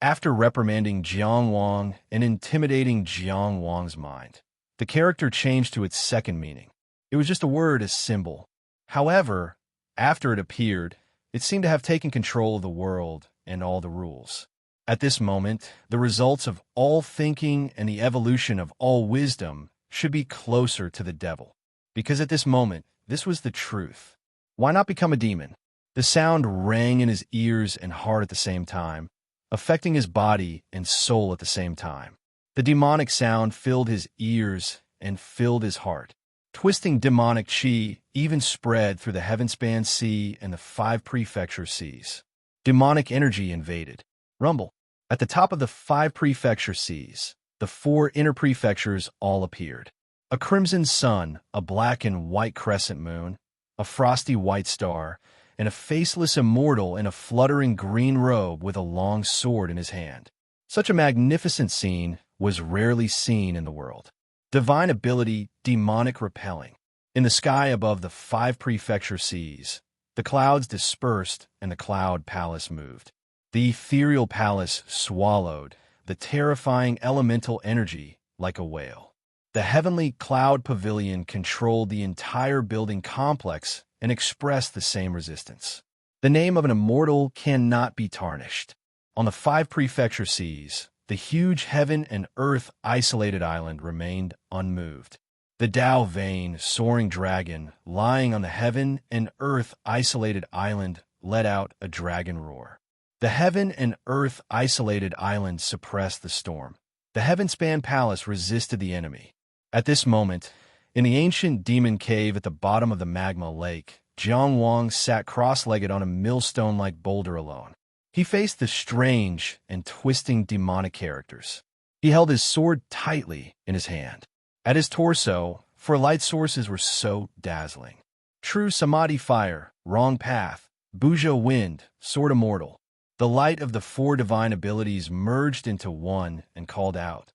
After reprimanding Jiang Wang and intimidating Jiang Wang's mind, the character changed to its second meaning. It was just a word, a symbol. However, after it appeared, it seemed to have taken control of the world and all the rules. At this moment, the results of all thinking and the evolution of all wisdom should be closer to the devil. Because at this moment, this was the truth. Why not become a demon? The sound rang in his ears and heart at the same time, affecting his body and soul at the same time. The demonic sound filled his ears and filled his heart. Twisting demonic chi even spread through the heaven-span sea and the 5 prefecture seas. Demonic energy invaded. Rumble. At the top of the 5 prefecture seas, the 4 inner prefectures all appeared. A crimson sun, a black and white crescent moon, a frosty white star, and a faceless immortal in a fluttering green robe with a long sword in his hand. Such a magnificent scene was rarely seen in the world. Divine ability, demonic repelling. In the sky above the 5 prefecture seas, the clouds dispersed and the cloud palace moved. The ethereal palace swallowed the terrifying elemental energy like a whale. The heavenly cloud pavilion controlled the entire building complex and expressed the same resistance. The name of an immortal cannot be tarnished. On the 5 prefecture seas, the huge heaven and earth isolated island remained unmoved. The Tao Vein soaring dragon lying on the heaven and earth isolated island let out a dragon roar. The heaven and earth isolated island suppressed the storm. The heaven-span palace resisted the enemy. At this moment, in the ancient demon cave at the bottom of the magma lake, Jiang Wang sat cross-legged on a millstone-like boulder alone. He faced the strange and twisting demonic characters. He held his sword tightly in his hand. At his torso, for light sources were so dazzling. True Samadhi fire, wrong path, Bujo wind, sword immortal. The light of the four divine abilities merged into one and called out.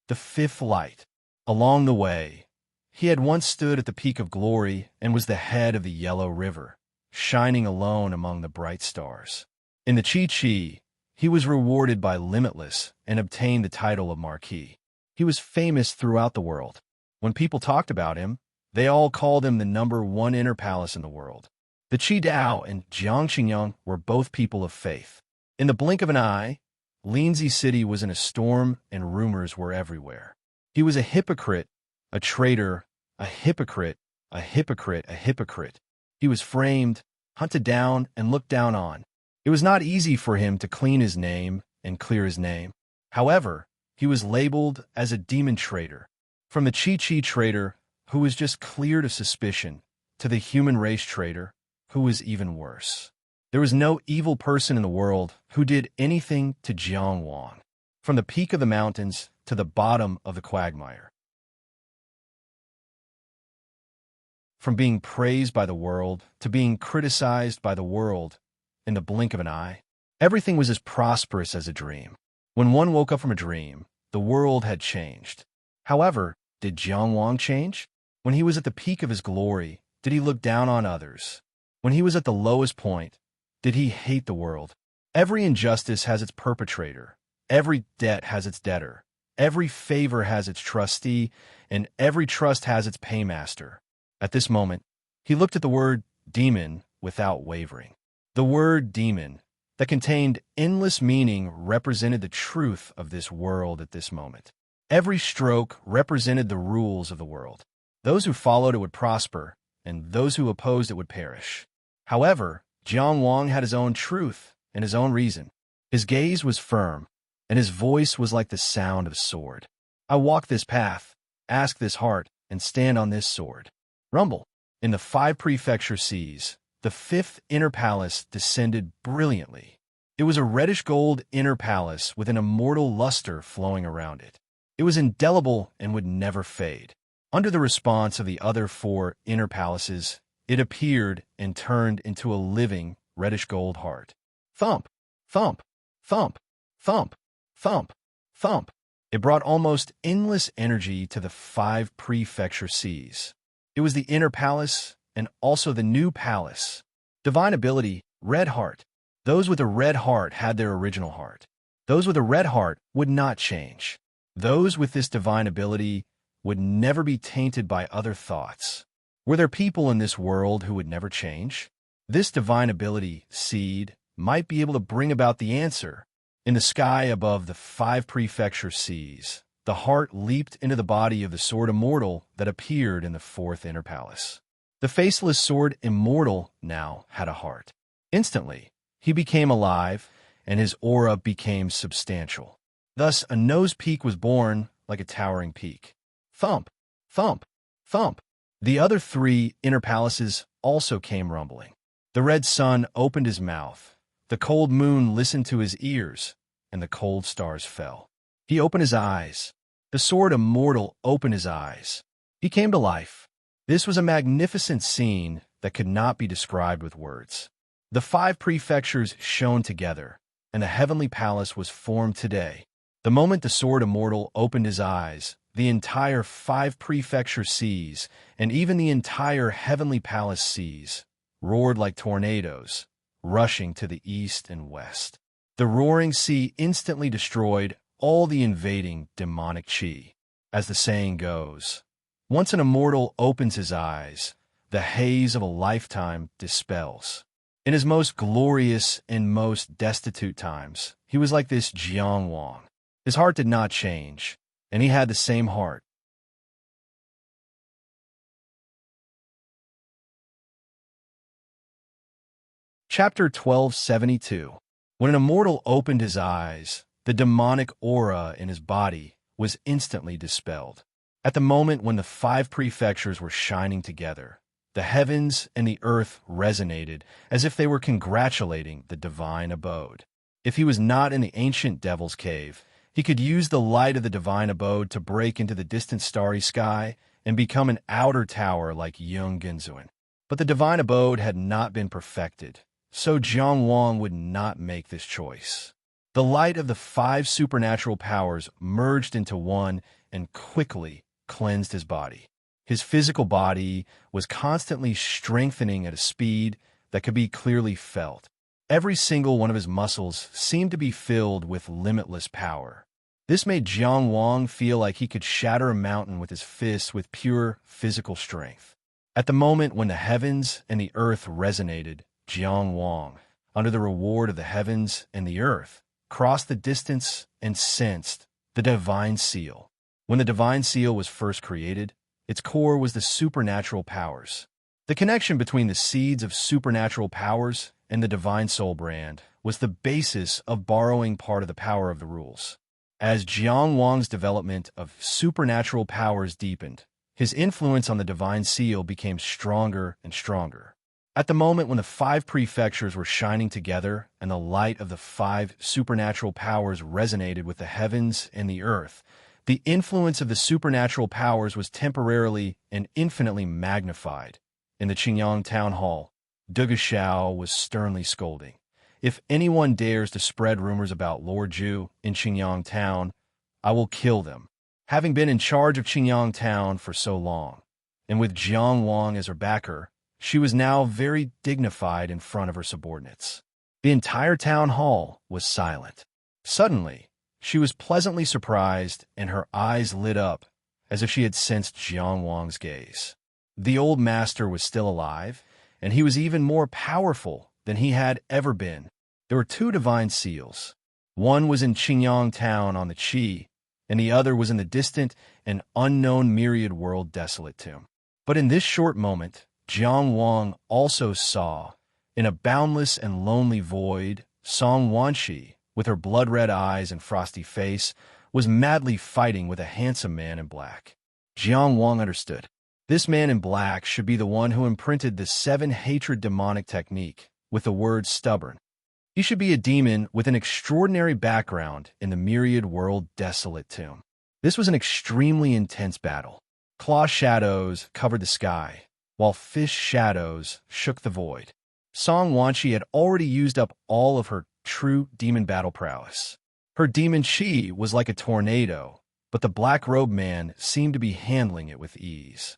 The fifth light. Along the way, he had once stood at the peak of glory and was the head of the Yellow River, shining alone among the bright stars. In the Chi-Chi, he was rewarded by Limitless and obtained the title of Marquis. He was famous throughout the world. When people talked about him, they all called him the #1 inner palace in the world. The Qi Dao and Jiang Qingyang were both people of faith. In the blink of an eye, Linzi City was in a storm and rumors were everywhere. He was a hypocrite, a traitor, a hypocrite, a hypocrite, a hypocrite. He was framed, hunted down, and looked down on. It was not easy for him to clean his name and clear his name. However, he was labeled as a demon traitor. From the Chi-Chi traitor, who was just cleared of suspicion, to the human race traitor, who was even worse. There was no evil person in the world who did anything to Jiang Wang. From the peak of the mountains to the bottom of the quagmire. From being praised by the world to being criticized by the world in the blink of an eye, everything was as prosperous as a dream. When one woke up from a dream, the world had changed. However, did Jiang Wang change? When he was at the peak of his glory, did he look down on others? When he was at the lowest point, did he hate the world? Every injustice has its perpetrator. Every debt has its debtor. Every favor has its trustee, and every trust has its paymaster. At this moment, he looked at the word demon without wavering. The word demon, that contained endless meaning, represented the truth of this world at this moment. Every stroke represented the rules of the world. Those who followed it would prosper, and those who opposed it would perish. However, Jiang Wang had his own truth and his own reason. His gaze was firm, and his voice was like the sound of a sword. I walk this path, ask this heart, and stand on this sword. Rumble. In the 5 prefecture seas, the 5th inner palace descended brilliantly. It was a reddish-gold inner palace with an immortal luster flowing around it. It was indelible and would never fade. Under the response of the other 4 inner palaces, it appeared and turned into a living, reddish-gold heart. Thump, thump, thump, thump, thump, thump. It brought almost endless energy to the 5 prefecture seas. It was the inner palace and also the new palace. Divine ability, red heart. Those with a red heart had their original heart. Those with a red heart would not change. Those with this divine ability would never be tainted by other thoughts. Were there people in this world who would never change? This divine ability, seed, might be able to bring about the answer. In the sky above the 5 prefecture seas, the heart leaped into the body of the sword immortal that appeared in the 4th inner palace. The faceless sword immortal now had a heart. Instantly, he became alive, and his aura became substantial. Thus, a nose peak was born like a towering peak. Thump, thump, thump. The other 3 inner palaces also came rumbling. The red sun opened his mouth. The cold moon listened to his ears, and the cold stars fell. He opened his eyes. The sword immortal opened his eyes. He came to life. This was a magnificent scene that could not be described with words. The 5 prefectures shone together, and the heavenly palace was formed today. The moment the sword immortal opened his eyes, the entire 5 prefecture seas, and even the entire heavenly palace seas, roared like tornadoes, rushing to the east and west. The roaring sea instantly destroyed all the invading demonic chi. As the saying goes, once an immortal opens his eyes, the haze of a lifetime dispels. In his most glorious and most destitute times, he was like this Jiang Wang. His heart did not change, and he had the same heart. Chapter 1272. When an immortal opened his eyes, the demonic aura in his body was instantly dispelled. At the moment when the 5 prefectures were shining together, The heavens and the earth resonated, as if they were congratulating the divine abode. If he was not in the ancient devil's cave, he could use the light of the divine abode to break into the distant starry sky and become an outer tower like Yung Genzuan. But the divine abode had not been perfected, so Jiang Wang would not make this choice. The light of the 5 supernatural powers merged into one and quickly cleansed his body. His physical body was constantly strengthening at a speed that could be clearly felt. Every single one of his muscles seemed to be filled with limitless power. This made Jiang Wang feel like he could shatter a mountain with his fists with pure physical strength. At the moment when the heavens and the earth resonated, Jiang Wang, under the reward of the heavens and the earth, crossed the distance and sensed the divine seal. When the divine seal was first created, its core was the supernatural powers. The connection between the seeds of supernatural powers and the divine soul brand was the basis of borrowing part of the power of the rules. As Jiang Wang's development of supernatural powers deepened, his influence on the divine seal became stronger and stronger. At the moment when the 5 prefectures were shining together and the light of the 5 supernatural powers resonated with the heavens and the earth, the influence of the supernatural powers was temporarily and infinitely magnified. In the Qingyang town hall, Duge Xiao was sternly scolding. If anyone dares to spread rumors about Lord Zhu in Qingyang town, I will kill them. Having been in charge of Qingyang town for so long, and with Jiang Wang as her backer, she was now very dignified in front of her subordinates. The entire town hall was silent. Suddenly, she was pleasantly surprised, and her eyes lit up as if she had sensed Jiang Wang's gaze. The old master was still alive, and he was even more powerful than he had ever been. There were 2 divine seals. One was in Qingyang town on the Qi, and the other was in the distant and unknown myriad world desolate tomb. But in this short moment, Jiang Wang also saw, in a boundless and lonely void, Song Wanshi, with her blood-red eyes and frosty face, was madly fighting with a handsome man in black. Jiang Wang understood. This man in black should be the one who imprinted the 7 hatred demonic technique with the word stubborn. He should be a demon with an extraordinary background in the myriad world desolate tomb. This was an extremely intense battle. Claw shadows covered the sky, while fish shadows shook the void. Song Wanshi had already used up all of her true demon battle prowess. Her demon chi was like a tornado, but the black-robed man seemed to be handling it with ease.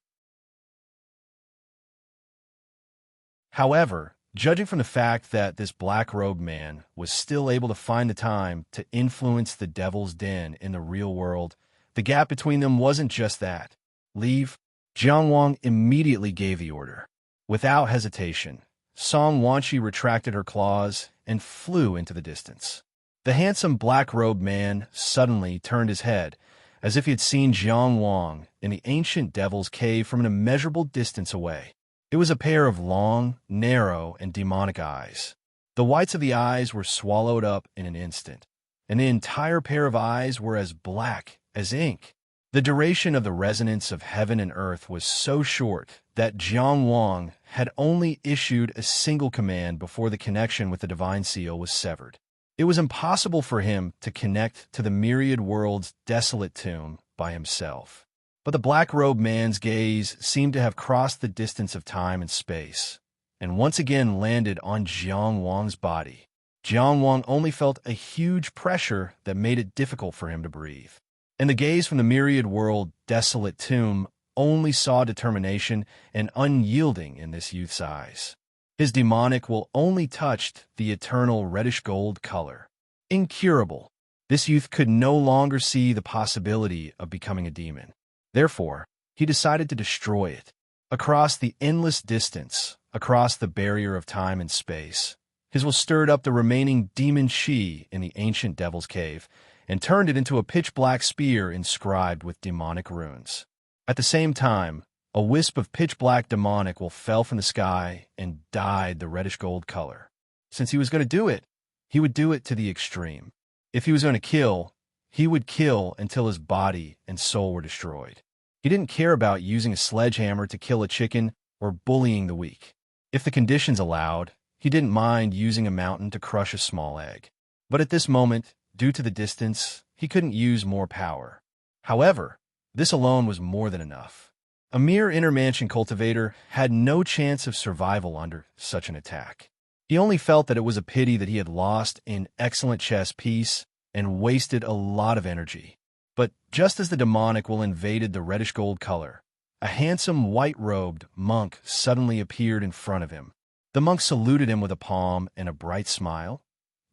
However, judging from the fact that this black-robed man was still able to find the time to influence the devil's den in the real world, the gap between them wasn't just that. Leave. Jiang Wang immediately gave the order. Without hesitation, Song Wanshi retracted her claws and flew into the distance. The handsome black-robed man suddenly turned his head, as if he had seen Jiang Wang in the ancient devil's cave from an immeasurable distance away. It was a pair of long, narrow, and demonic eyes. The whites of the eyes were swallowed up in an instant, and the entire pair of eyes were as black as ink. The duration of the resonance of heaven and earth was so short that Jiang Wang had only issued a single command before the connection with the divine seal was severed. It was impossible for him to connect to the myriad world's desolate tomb by himself. But the black-robed man's gaze seemed to have crossed the distance of time and space, and once again landed on Jiang Wang's body. Jiang Wang only felt a huge pressure that made it difficult for him to breathe. And the gaze from the myriad world desolate tomb only saw determination and unyielding in this youth's eyes. His demonic will only touched the eternal reddish-gold color. Incurable. This youth could no longer see the possibility of becoming a demon. Therefore, he decided to destroy it. Across the endless distance, across the barrier of time and space, his will stirred up the remaining demon chi in the ancient devil's cave, and turned it into a pitch-black spear inscribed with demonic runes. At the same time, a wisp of pitch-black demonic will fell from the sky and dyed the reddish-gold color. Since he was going to do it, he would do it to the extreme. If he was going to kill, he would kill until his body and soul were destroyed. He didn't care about using a sledgehammer to kill a chicken or bullying the weak. If the conditions allowed, he didn't mind using a mountain to crush a small egg. But at this moment, due to the distance, he couldn't use more power. However, this alone was more than enough. A mere intermansion cultivator had no chance of survival under such an attack. He only felt that it was a pity that he had lost an excellent chess piece and wasted a lot of energy. But just as the demonic will invaded the reddish-gold color, a handsome white-robed monk suddenly appeared in front of him. The monk saluted him with a palm and a bright smile.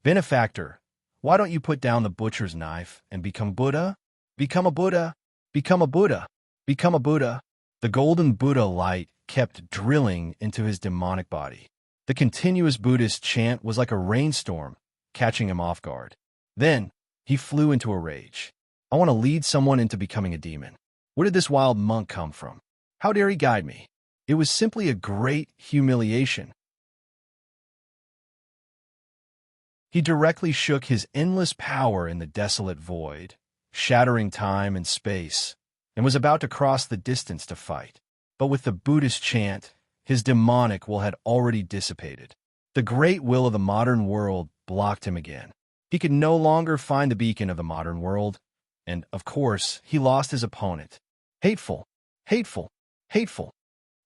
"Benefactor, why don't you put down the butcher's knife and become Buddha? Become a Buddha! Become a Buddha! Become a Buddha!" The golden Buddha light kept drilling into his demonic body. The continuous Buddhist chant was like a rainstorm, catching him off guard. Then, he flew into a rage. "I want to lead someone into becoming a demon. Where did this wild monk come from? How dare he guide me?" It was simply a great humiliation. He directly shook his endless power in the desolate void, shattering time and space, and was about to cross the distance to fight. But with the Buddhist chant, his demonic will had already dissipated. The great will of the modern world blocked him again. He could no longer find the beacon of the modern world, and, of course, he lost his opponent. "Hateful! Hateful! Hateful!"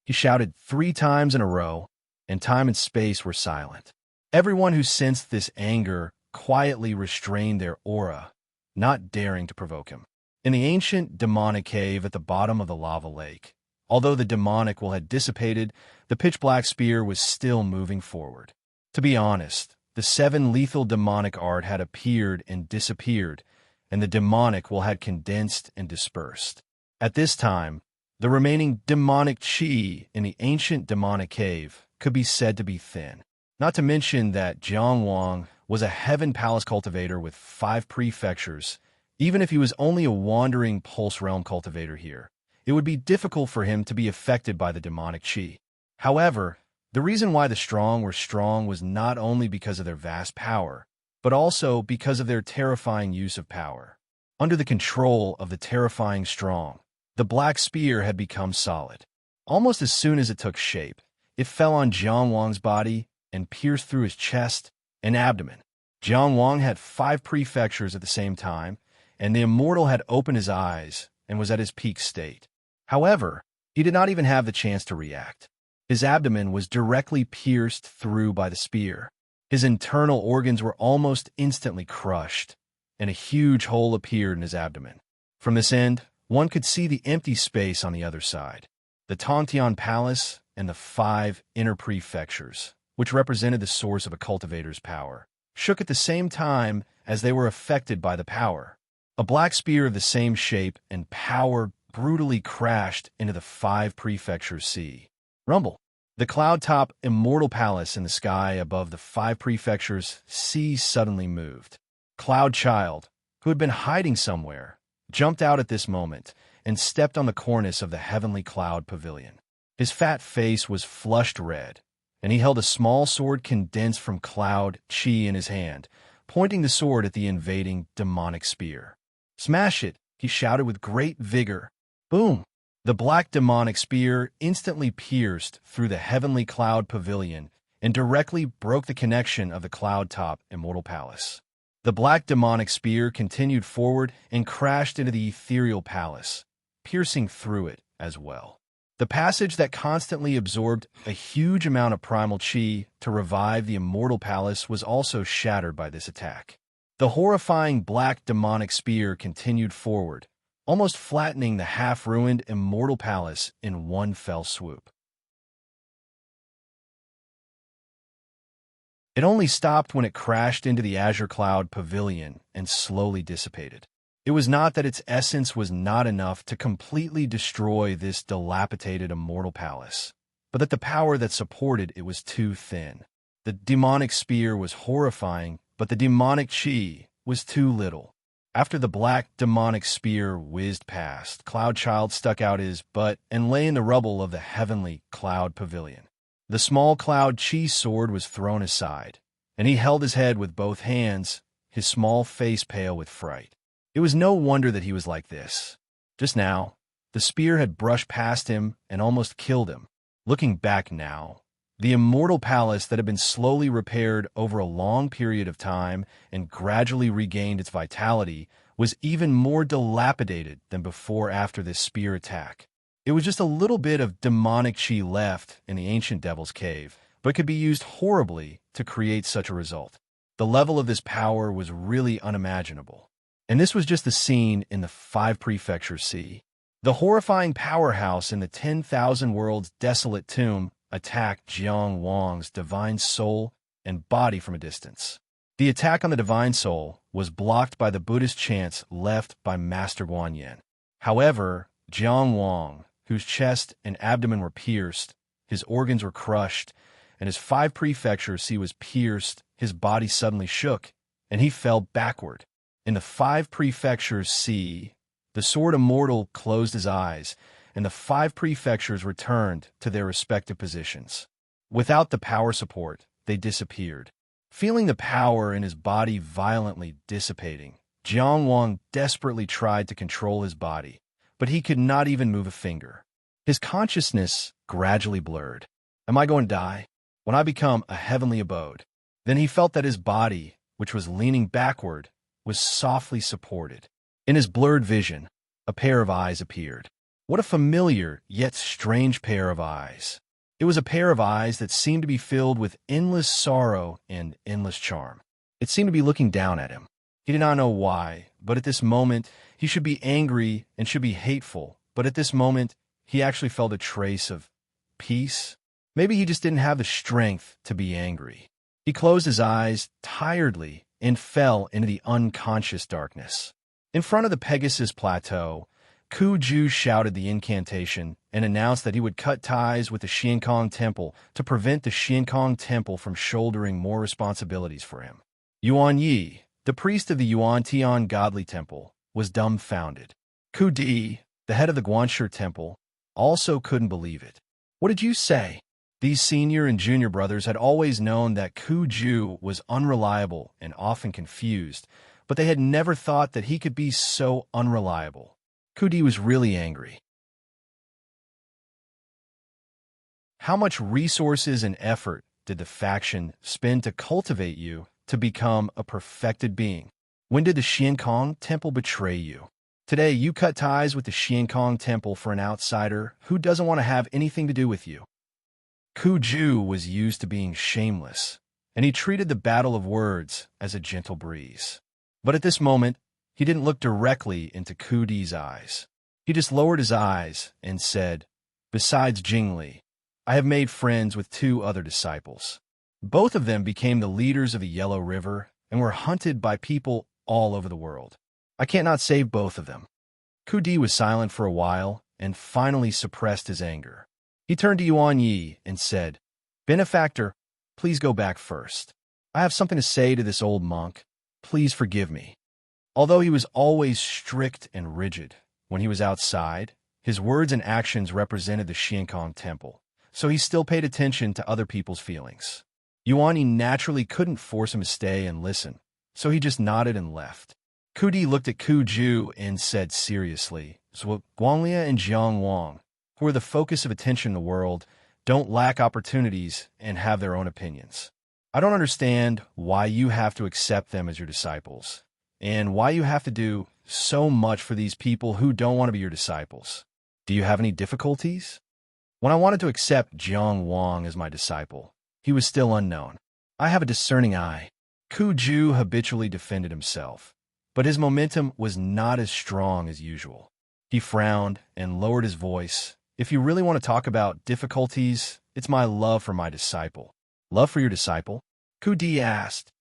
He shouted 3 times in a row, and time and space were silent. Everyone who sensed this anger quietly restrained their aura, not daring to provoke him. In the ancient demonic cave at the bottom of the lava lake, although the demonic will had dissipated, the pitch-black spear was still moving forward. To be honest, the 7 lethal demonic art had appeared and disappeared, and the demonic will had condensed and dispersed. At this time, the remaining demonic chi in the ancient demonic cave could be said to be thin. Not to mention that Jiang Wang was a heaven palace cultivator with 5 prefectures. Even if he was only a wandering pulse realm cultivator here, it would be difficult for him to be affected by the demonic chi. However, the reason why the strong were strong was not only because of their vast power, but also because of their terrifying use of power. Under the control of the terrifying strong, the black spear had become solid. Almost as soon as it took shape, it fell on Jiang Wang's body and pierced through his chest and abdomen. Jiang Wang had 5 prefectures at the same time, and the immortal had opened his eyes and was at his peak state. However, he did not even have the chance to react. His abdomen was directly pierced through by the spear. His internal organs were almost instantly crushed, and a huge hole appeared in his abdomen. From this end, one could see the empty space on the other side. The Tongtian Palace and the 5 inner prefectures, which represented the source of a cultivator's power, shook at the same time as they were affected by the power. A black spear of the same shape and power brutally crashed into the 5 prefectures sea. Rumble. The cloud-top immortal palace in the sky above the 5 prefectures sea suddenly moved. Cloud Child, who had been hiding somewhere, jumped out at this moment and stepped on the cornice of the heavenly cloud pavilion. His fat face was flushed red, and he held a small sword condensed from cloud chi in his hand, pointing the sword at the invading demonic spear. "Smash it!" he shouted with great vigor. Boom! The black demonic spear instantly pierced through the heavenly cloud pavilion and directly broke the connection of the cloud-top immortal palace. The black demonic spear continued forward and crashed into the ethereal palace, piercing through it as well. The passage that constantly absorbed a huge amount of primal chi to revive the immortal palace was also shattered by this attack. The horrifying black demonic spear continued forward, almost flattening the half-ruined immortal palace in one fell swoop. It only stopped when it crashed into the azure cloud pavilion and slowly dissipated. It was not that its essence was not enough to completely destroy this dilapidated immortal palace, but that the power that supported it was too thin. The demonic spear was horrifying, but the demonic chi was too little. After the black demonic spear whizzed past, Cloud Child stuck out his butt and lay in the rubble of the heavenly cloud pavilion. The small cloud chi sword was thrown aside, and he held his head with both hands, his small face pale with fright. It was no wonder that he was like this. Just now, the spear had brushed past him and almost killed him. Looking back now, the immortal palace that had been slowly repaired over a long period of time and gradually regained its vitality was even more dilapidated than before after this spear attack. It was just a little bit of demonic chi left in the ancient devil's cave, but could be used horribly to create such a result. The level of this power was really unimaginable. And this was just the scene in the 5 Prefecture Sea. The horrifying powerhouse in the 10,000 Worlds desolate tomb attacked Jiang Wang's divine soul and body from a distance. The attack on the divine soul was blocked by the Buddhist chants left by Master Guanyin. However, Jiang Wang, whose chest and abdomen were pierced, his organs were crushed, and his 5 Prefecture Sea was pierced, his body suddenly shook, and he fell backward. In the 5 Prefectures Sea, the Sword Immortal closed his eyes, and the 5 prefectures returned to their respective positions. Without the power support, they disappeared. Feeling the power in his body violently dissipating, Jiang Wang desperately tried to control his body, but he could not even move a finger. His consciousness gradually blurred. Am I going to die? When I become a heavenly abode? Then he felt that his body, which was leaning backward, was softly supported. In his blurred vision, a pair of eyes appeared. What a familiar yet strange pair of eyes. It was a pair of eyes that seemed to be filled with endless sorrow and endless charm. It seemed to be looking down at him. He did not know why, but at this moment, he should be angry and should be hateful. But at this moment, he actually felt a trace of peace. Maybe he just didn't have the strength to be angry. He closed his eyes tiredly and fell into the unconscious darkness. In front of the Pegasus Plateau, Ku Ju shouted the incantation and announced that he would cut ties with the Xiankong Temple to prevent the Xiankong Temple from shouldering more responsibilities for him. Yuan Yi, the priest of the Yuan Tian Godly Temple, was dumbfounded. Ku Di, the head of the Guanshi Temple, also couldn't believe it. What did you say? These senior and junior brothers had always known that Ku Ju was unreliable and often confused, but they had never thought that he could be so unreliable. Ku Di was really angry. How much resources and effort did the faction spend to cultivate you to become a perfected being? When did the Xiankong Temple betray you? Today, you cut ties with the Xiankong Temple for an outsider who doesn't want to have anything to do with you. Ku Ju was used to being shameless, and he treated the battle of words as a gentle breeze. But at this moment, he didn't look directly into Ku Di's eyes. He just lowered his eyes and said, "Besides Jingli, I have made friends with 2 other disciples. Both of them became the leaders of the Yellow River and were hunted by people all over the world. I can't not save both of them." Ku Di was silent for a while and finally suppressed his anger. He turned to Yuan Yi and said, "Benefactor, please go back first. I have something to say to this old monk. Please forgive me." Although he was always strict and rigid, when he was outside, his words and actions represented the Xiankong Temple, so he still paid attention to other people's feelings. Yuan Yi naturally couldn't force him to stay and listen, so he just nodded and left. Ku Di looked at Ku Ju and said seriously, "So Guanglia and Jiang Wang, who are the focus of attention in the world, don't lack opportunities and have their own opinions. I don't understand why you have to accept them as your disciples, and why you have to do so much for these people who don't want to be your disciples. Do you have any difficulties?" When I wanted to accept Jiang Wang as my disciple, he was still unknown. I have a discerning eye. Ku Ju habitually defended himself, but his momentum was not as strong as usual. He frowned and lowered his voice. "If you really want to talk about difficulties, it's my love for my disciple." "Love for your disciple?" Ku Di asked.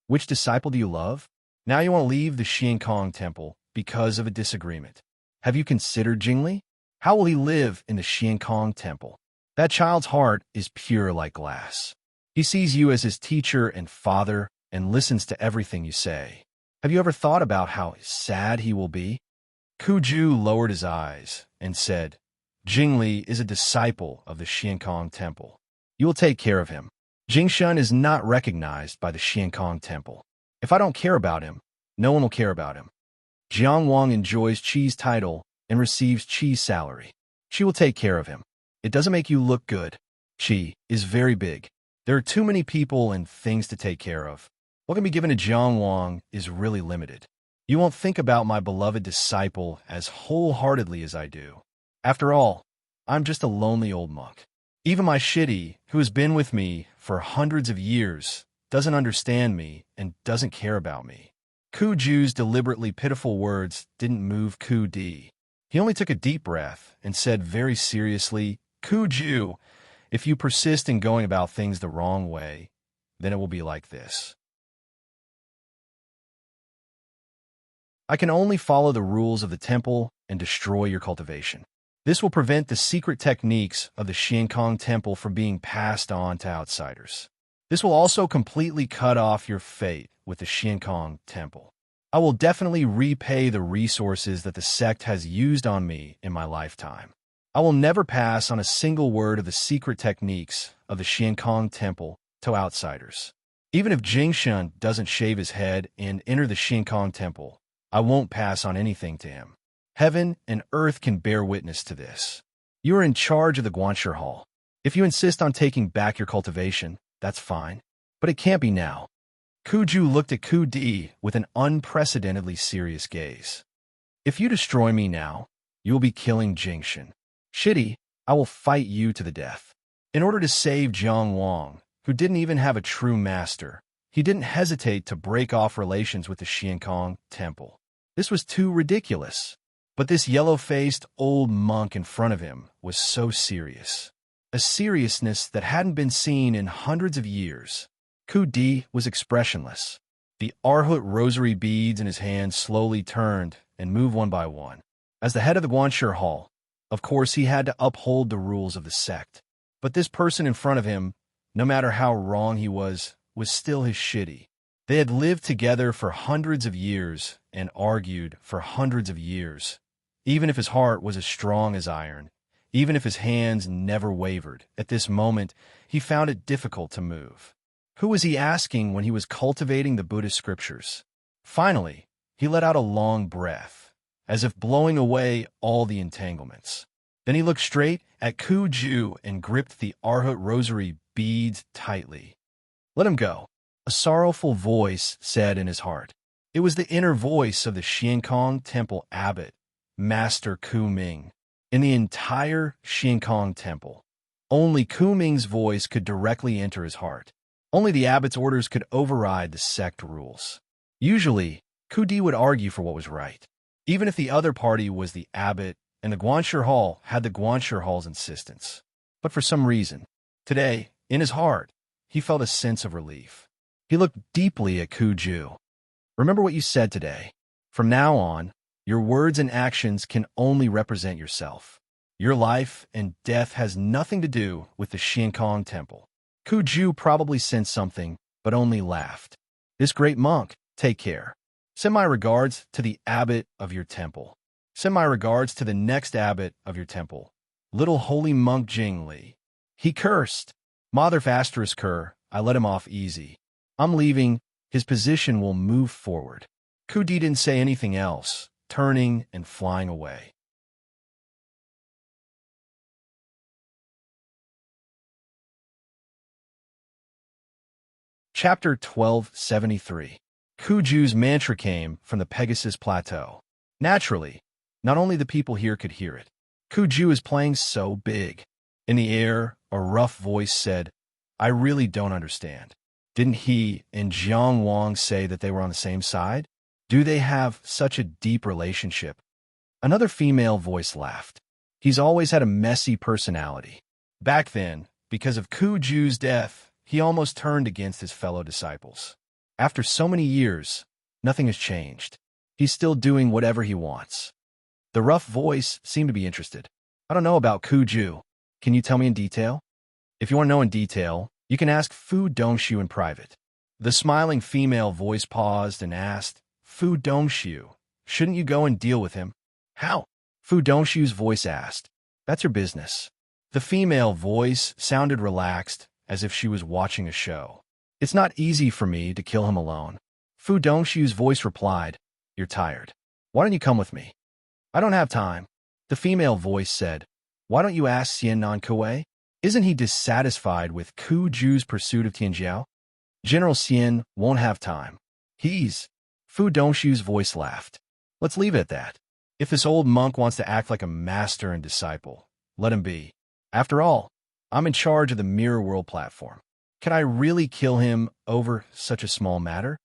"Which disciple do you love? Now you want to leave the Xiankong Temple because of a disagreement. Have you considered Jingli? How will he live in the Xiankong Temple? That child's heart is pure like glass. He sees you as his teacher and father and listens to everything you say. Have you ever thought about how sad he will be?" Ku Ju lowered his eyes and said, "Jingli is a disciple of the Xiankong Temple. You will take care of him. Jingshan is not recognized by the Xiankong Temple. If I don't care about him, no one will care about him. Jiang Wang enjoys Qi's title and receives Qi's salary. She will take care of him. It doesn't make you look good. She is very big. There are too many people and things to take care of. What can be given to Jiang Wang is really limited. You won't think about my beloved disciple as wholeheartedly as I do. After all, I'm just a lonely old monk. Even my shitty, who has been with me for hundreds of years, doesn't understand me and doesn't care about me. Ku Ju's deliberately pitiful words didn't move Ku Di. He only took a deep breath and said very seriously, Ku Ju, if you persist in going about things the wrong way, then it will be like this. I can only follow the rules of the temple and destroy your cultivation. This will prevent the secret techniques of the Xiankong temple from being passed on to outsiders. This will also completely cut off your fate with the Xiankong temple. I will definitely repay the resources that the sect has used on me in my lifetime. I will never pass on a single word of the secret techniques of the Xiankong temple to outsiders. Even if Jingshan doesn't shave his head and enter the Xiankong temple, I won't pass on anything to him. Heaven and earth can bear witness to this. You are in charge of the Guanshi Hall. If you insist on taking back your cultivation, that's fine. But it can't be now. Ku Ju looked at Ku Di with an unprecedentedly serious gaze. If you destroy me now, you will be killing Jingshan. Shitty, I will fight you to the death. In order to save Jiang Wang, who didn't even have a true master, he didn't hesitate to break off relations with the Xiankong temple. This was too ridiculous. But this yellow-faced old monk in front of him was so serious. A seriousness that hadn't been seen in hundreds of years. Ku Di was expressionless. The Arhut rosary beads in his hand slowly turned and moved one by one. As the head of the Guanshi Hall, of course he had to uphold the rules of the sect. But this person in front of him, no matter how wrong he was still his shitty. They had lived together for hundreds of years and argued for hundreds of years. Even if his heart was as strong as iron, even if his hands never wavered, at this moment he found it difficult to move. Who was he asking when he was cultivating the Buddhist scriptures? Finally, he let out a long breath, as if blowing away all the entanglements. Then he looked straight at Ku Ju and gripped the Arhut rosary beads tightly. Let him go, a sorrowful voice said in his heart. It was the inner voice of the Xiankong temple abbot, Master Ku Ming. In the entire Xiankong temple, only Ku Ming's voice could directly enter his heart. Only the abbot's orders could override the sect rules. Usually, Ku Di would argue for what was right, even if the other party was the abbot and the Guanshi Hall had the Guanshi Hall's insistence. But for some reason, today, in his heart, he felt a sense of relief. He looked deeply at Ku Ju. Remember what you said today. From now on, your words and actions can only represent yourself. Your life and death has nothing to do with the Xiankong temple. Ku Ju probably sensed something, but only laughed. This great monk, take care. Send my regards to the abbot of your temple. Send my regards to the next abbot of your temple, little holy monk Jing Li. He cursed. Mother Cur, I let him off easy. I'm leaving, his position will move forward. Ku Di didn't say anything else, turning and flying away. Chapter 1273. Ku Ju's mantra came from the Pegasus Plateau. Naturally, not only the people here could hear it. Ku Ju is playing so big. In the air, a rough voice said, I really don't understand. Didn't he and Jiang Wang say that they were on the same side? Do they have such a deep relationship? Another female voice laughed. He's always had a messy personality. Back then, because of Ku Ju's death, he almost turned against his fellow disciples. After so many years, nothing has changed. He's still doing whatever he wants. The rough voice seemed to be interested. I don't know about Ku Ju. Can you tell me in detail? If you want to know in detail, you can ask Fu Dongshu in private. The smiling female voice paused and asked, Fu Dongshu, shouldn't you go and deal with him? How? Fu Dongshu's voice asked. That's your business. The female voice sounded relaxed, as if she was watching a show. It's not easy for me to kill him alone. Fu Dongshu's voice replied, You're tired. Why don't you come with me? I don't have time. The female voice said, Why don't you ask Xian Kuei? Isn't he dissatisfied with Ku Ju's pursuit of Tianjiao? General Xian won't have time. Fu Dongshu's voice laughed. Let's leave it at that. If this old monk wants to act like a master and disciple, let him be. After all, I'm in charge of the Mirror World platform. Can I really kill him over such a small matter?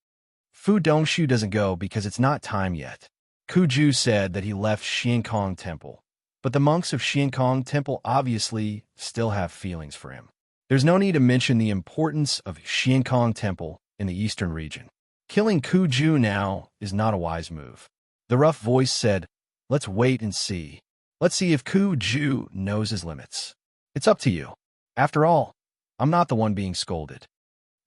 Fu Dongshu doesn't go because it's not time yet. Ku Ju said that he left Xiankong Temple, but the monks of Xiankong Temple obviously still have feelings for him. There's no need to mention the importance of Xiankong Temple in the eastern region. Killing Ku Ju now is not a wise move. The rough voice said, let's wait and see. Let's see if Ku Ju knows his limits. It's up to you. After all, I'm not the one being scolded.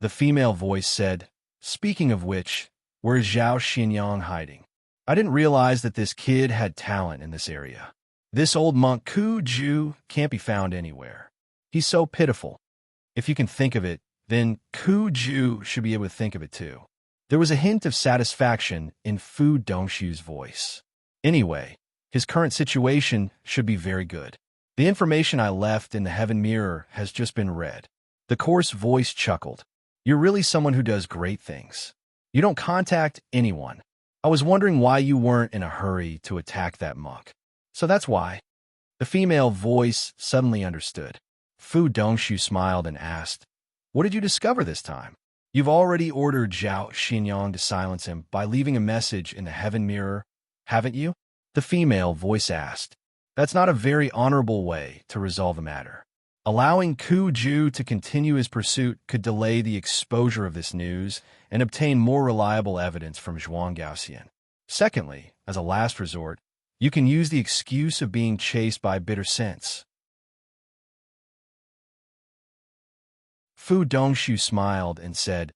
The female voice said, speaking of which, where's Zhao Xinyang hiding? I didn't realize that this kid had talent in this area. This old monk Ku Ju can't be found anywhere. He's so pitiful. If you can think of it, then Ku Ju should be able to think of it too. There was a hint of satisfaction in Fu Dongshu's voice. Anyway, his current situation should be very good. The information I left in the Heaven Mirror has just been read. The coarse voice chuckled. You're really someone who does great things. You don't contact anyone. I was wondering why you weren't in a hurry to attack that monk. So that's why. The female voice suddenly understood. Fu Dongshu smiled and asked, what did you discover this time? You've already ordered Zhao Xinyang to silence him by leaving a message in the Heaven Mirror, haven't you? The female voice asked. That's not a very honorable way to resolve a matter. Allowing Ku Ju to continue his pursuit could delay the exposure of this news and obtain more reliable evidence from Zhuang Gaoxian. Secondly, as a last resort, you can use the excuse of being chased by bitter scents. Fu Dongshu smiled and said,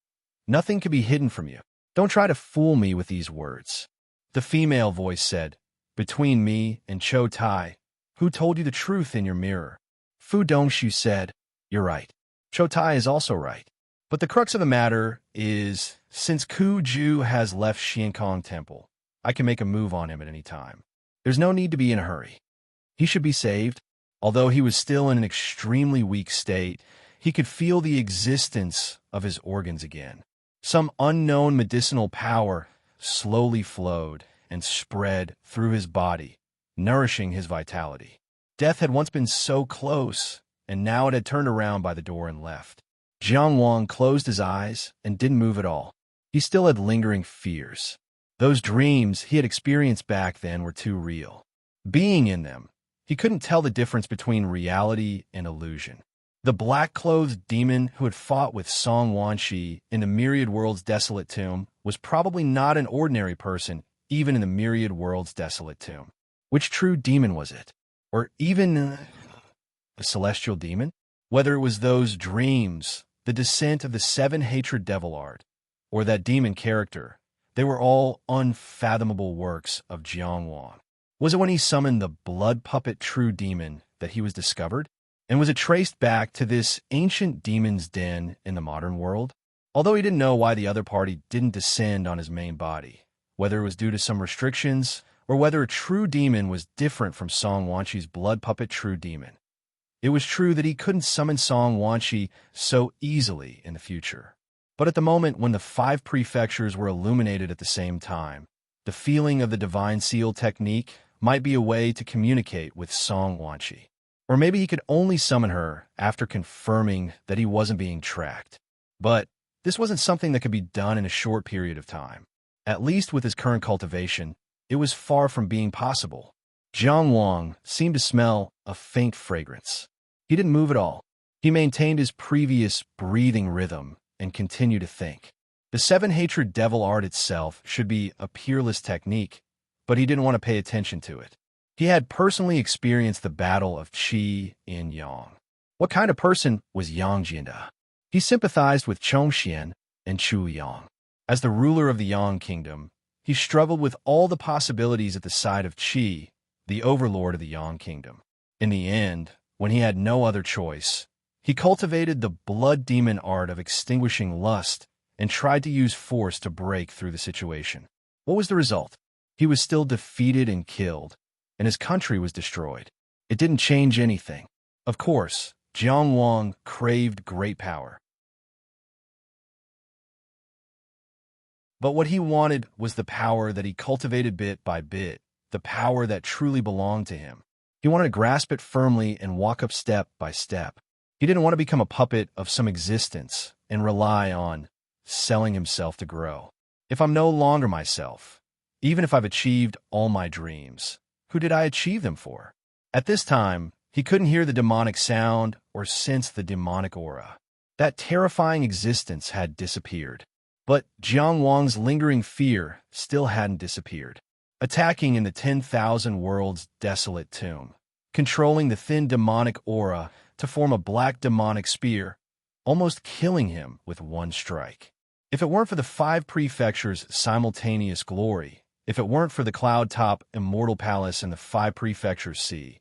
nothing can be hidden from you. Don't try to fool me with these words. The female voice said, between me and Cho Tai, who told you the truth in your mirror? Fu Dongshu said, you're right. Cho Tai is also right. But the crux of the matter is, since Ku Ju has left Xiankong Temple, I can make a move on him at any time. There's no need to be in a hurry. He should be saved. Although he was still in an extremely weak state, he could feel the existence of his organs again. Some unknown medicinal power slowly flowed and spread through his body, nourishing his vitality. Death had once been so close, and now it had turned around by the door and left. Jiang Wang closed his eyes and didn't move at all. He still had lingering fears. Those dreams he had experienced back then were too real. Being in them, he couldn't tell the difference between reality and illusion. The black-clothed demon who had fought with Song Wanshi in the Myriad World's desolate tomb was probably not an ordinary person, even in the Myriad World's desolate tomb. Which true demon was it? Or even a celestial demon? Whether it was those dreams, the descent of the 7 hatred devil art, or that demon character, they were all unfathomable works of Jiang Wang. Was it when he summoned the blood puppet true demon that he was discovered? And was it traced back to this ancient demon's den in the modern world? Although he didn't know why the other party didn't descend on his main body, whether it was due to some restrictions or whether a true demon was different from Song Wanshi's blood puppet true demon. It was true that he couldn't summon Song Wanshi so easily in the future. But at the moment when the 5 prefectures were illuminated at the same time, the feeling of the divine seal technique might be a way to communicate with Song Wanshi. Or maybe he could only summon her after confirming that he wasn't being tracked. But this wasn't something that could be done in a short period of time. At least with his current cultivation, it was far from being possible. Jiang Wang seemed to smell a faint fragrance. He didn't move at all. He maintained his previous breathing rhythm and continued to think. The 7 hatred devil art itself should be a peerless technique, but he didn't want to pay attention to it. He had personally experienced the battle of Qi in Yang. What kind of person was Yang Jianda? He sympathized with Chongxian and Chu Yang. As the ruler of the Yang kingdom, he struggled with all the possibilities at the side of Qi, the overlord of the Yang kingdom. In the end, when he had no other choice, he cultivated the blood demon art of extinguishing lust and tried to use force to break through the situation. What was the result? He was still defeated and killed, and his country was destroyed. It didn't change anything. Of course, Jiang Wang craved great power. But what he wanted was the power that he cultivated bit by bit, the power that truly belonged to him. He wanted to grasp it firmly and walk up step by step. He didn't want to become a puppet of some existence and rely on selling himself to grow. If I'm no longer myself, even if I've achieved all my dreams, who did I achieve them for? At this time, he couldn't hear the demonic sound or sense the demonic aura. That terrifying existence had disappeared. But Jiang Wang's lingering fear still hadn't disappeared. Attacking in the 10,000 worlds desolate tomb, controlling the thin demonic aura to form a black demonic spear, almost killing him with one strike. If it weren't for the 5 prefectures' simultaneous glory, if it weren't for the cloud-top immortal palace and the 5 prefectures' sea,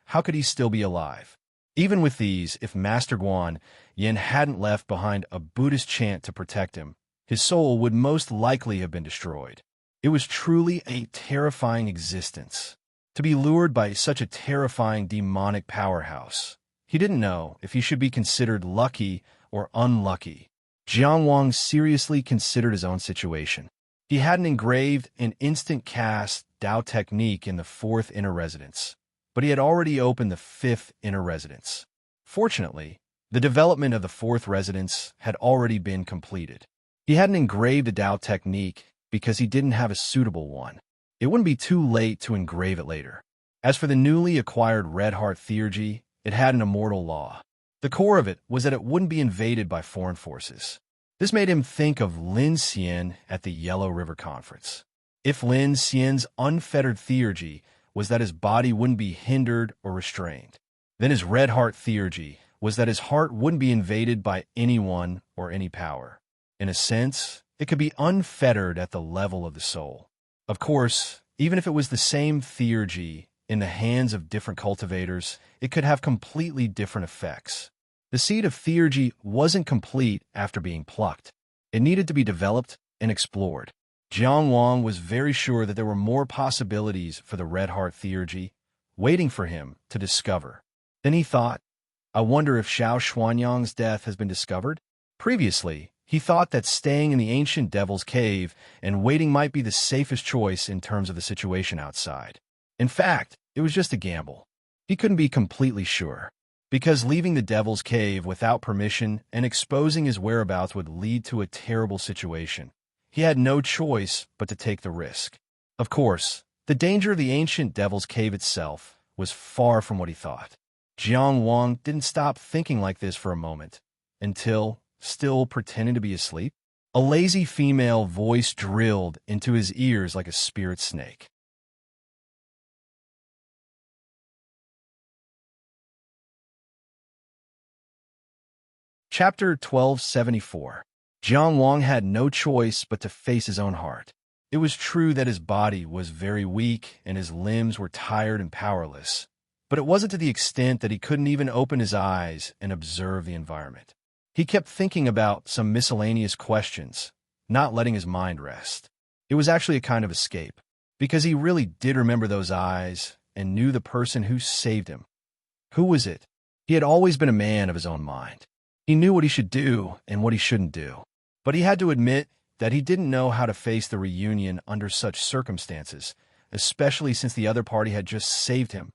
how could he still be alive? Even with these, if Master Guan Yin hadn't left behind a Buddhist chant to protect him, his soul would most likely have been destroyed. It was truly a terrifying existence. To be lured by such a terrifying demonic powerhouse. He didn't know if he should be considered lucky or unlucky. Jiang Wang seriously considered his own situation. He hadn't engraved an instant cast Dao technique in the 4th inner residence, but he had already opened the 5th inner residence. Fortunately, the development of the 4th residence had already been completed. He hadn't engraved a Dao technique because he didn't have a suitable one. It wouldn't be too late to engrave it later. As for the newly acquired Red Heart Theurgy, it had an immortal law. The core of it was that it wouldn't be invaded by foreign forces. This made him think of Lin Xian at the Yellow River Conference. If Lin Xian's unfettered theurgy was that his body wouldn't be hindered or restrained, then his Red Heart Theurgy was that his heart wouldn't be invaded by anyone or any power. In a sense, it could be unfettered at the level of the soul. Of course, even if it was the same theurgy in the hands of different cultivators, it could have completely different effects. The seed of theurgy wasn't complete after being plucked. It needed to be developed and explored. Jiang Wang was very sure that there were more possibilities for the Red Heart Theurgy waiting for him to discover. Then he thought, I wonder if Xiao Xuanyang's death has been discovered? Previously, he thought that staying in the ancient devil's cave and waiting might be the safest choice in terms of the situation outside. In fact, it was just a gamble. He couldn't be completely sure, because leaving the devil's cave without permission and exposing his whereabouts would lead to a terrible situation. He had no choice but to take the risk. Of course, the danger of the ancient devil's cave itself was far from what he thought. Jiang Wang didn't stop thinking like this for a moment, until, still pretending to be asleep, a lazy female voice drilled into his ears like a spirit snake. Chapter 1274. Jiang Wang had no choice but to face his own heart. It was true that his body was very weak and his limbs were tired and powerless, but it wasn't to the extent that he couldn't even open his eyes and observe the environment. He kept thinking about some miscellaneous questions, not letting his mind rest. It was actually a kind of escape, because he really did remember those eyes and knew the person who saved him. Who was it? He had always been a man of his own mind. He knew what he should do and what he shouldn't do. But he had to admit that he didn't know how to face the reunion under such circumstances, especially since the other party had just saved him.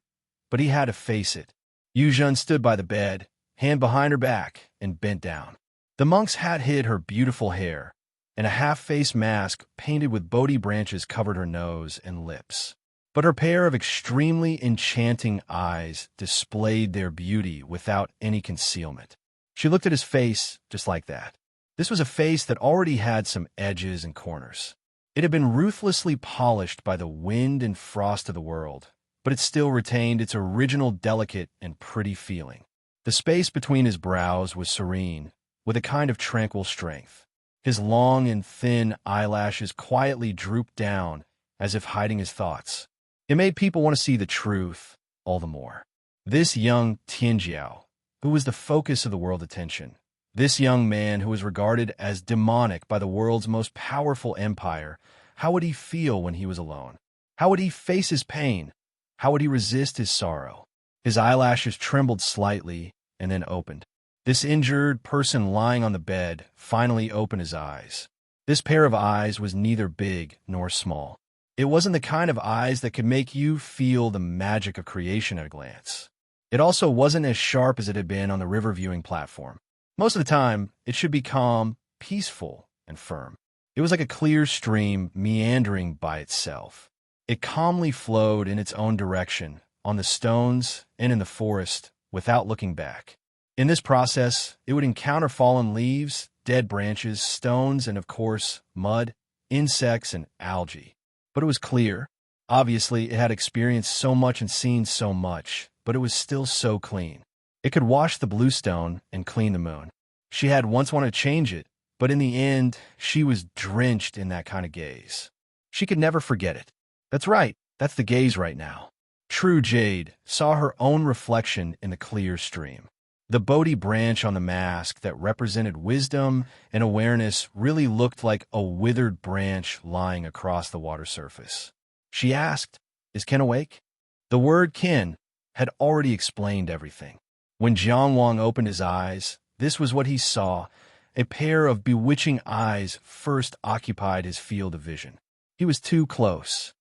But he had to face it. Yu Zhen stood by the bed, hand behind her back, and bent down. The monk's hat hid her beautiful hair, and a half-face mask painted with Bodhi branches covered her nose and lips. But her pair of extremely enchanting eyes displayed their beauty without any concealment. She looked at his face just like that. This was a face that already had some edges and corners. It had been ruthlessly polished by the wind and frost of the world, but it still retained its original delicate and pretty feeling. The space between his brows was serene, with a kind of tranquil strength. His long and thin eyelashes quietly drooped down, as if hiding his thoughts. It made people want to see the truth all the more. This young Tianjiao, who was the focus of the world's attention, this young man who was regarded as demonic by the world's most powerful empire, how would he feel when he was alone? How would he face his pain? How would he resist his sorrow? His eyelashes trembled slightly and then opened. This injured person lying on the bed finally opened his eyes. This pair of eyes was neither big nor small. It wasn't the kind of eyes that could make you feel the magic of creation at a glance. It also wasn't as sharp as it had been on the river viewing platform. Most of the time, it should be calm, peaceful, and firm. It was like a clear stream meandering by itself. It calmly flowed in its own direction, on the stones and in the forest, without looking back. In this process, it would encounter fallen leaves, dead branches, stones, and of course, mud, insects, and algae. But it was clear. Obviously, it had experienced so much and seen so much, but it was still so clean. It could wash the bluestone and clean the moon. She had once wanted to change it, but in the end, she was drenched in that kind of gaze. She could never forget it. That's right, that's the gaze right now. True Jade saw her own reflection in the clear stream. The Bodhi branch on the mask that represented wisdom and awareness really looked like a withered branch lying across the water surface. She asked, "Is Ken awake?" The word Ken had already explained everything. When Jiang Wang opened his eyes, this was what he saw. A pair of bewitching eyes first occupied his field of vision. He was too close.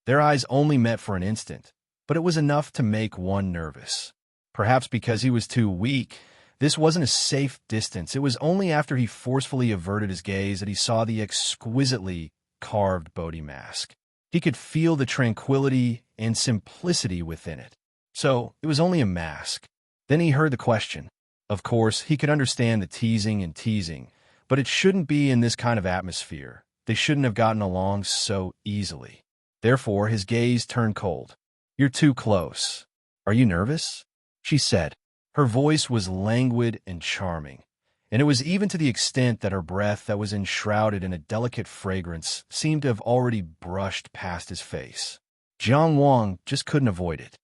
Their eyes only met for an instant, but it was enough to make one nervous. Perhaps because he was too weak, this wasn't a safe distance. It was only after he forcefully averted his gaze that he saw the exquisitely carved Bodhi mask. He could feel the tranquility and simplicity within it. So, it was only a mask. Then he heard the question. Of course, he could understand the teasing, but it shouldn't be in this kind of atmosphere. They shouldn't have gotten along so easily. Therefore, his gaze turned cold. "You're too close. Are you nervous?" she said. Her voice was languid and charming, and it was even to the extent that her breath that was enshrouded in a delicate fragrance seemed to have already brushed past his face. Jiang Wang just couldn't avoid it.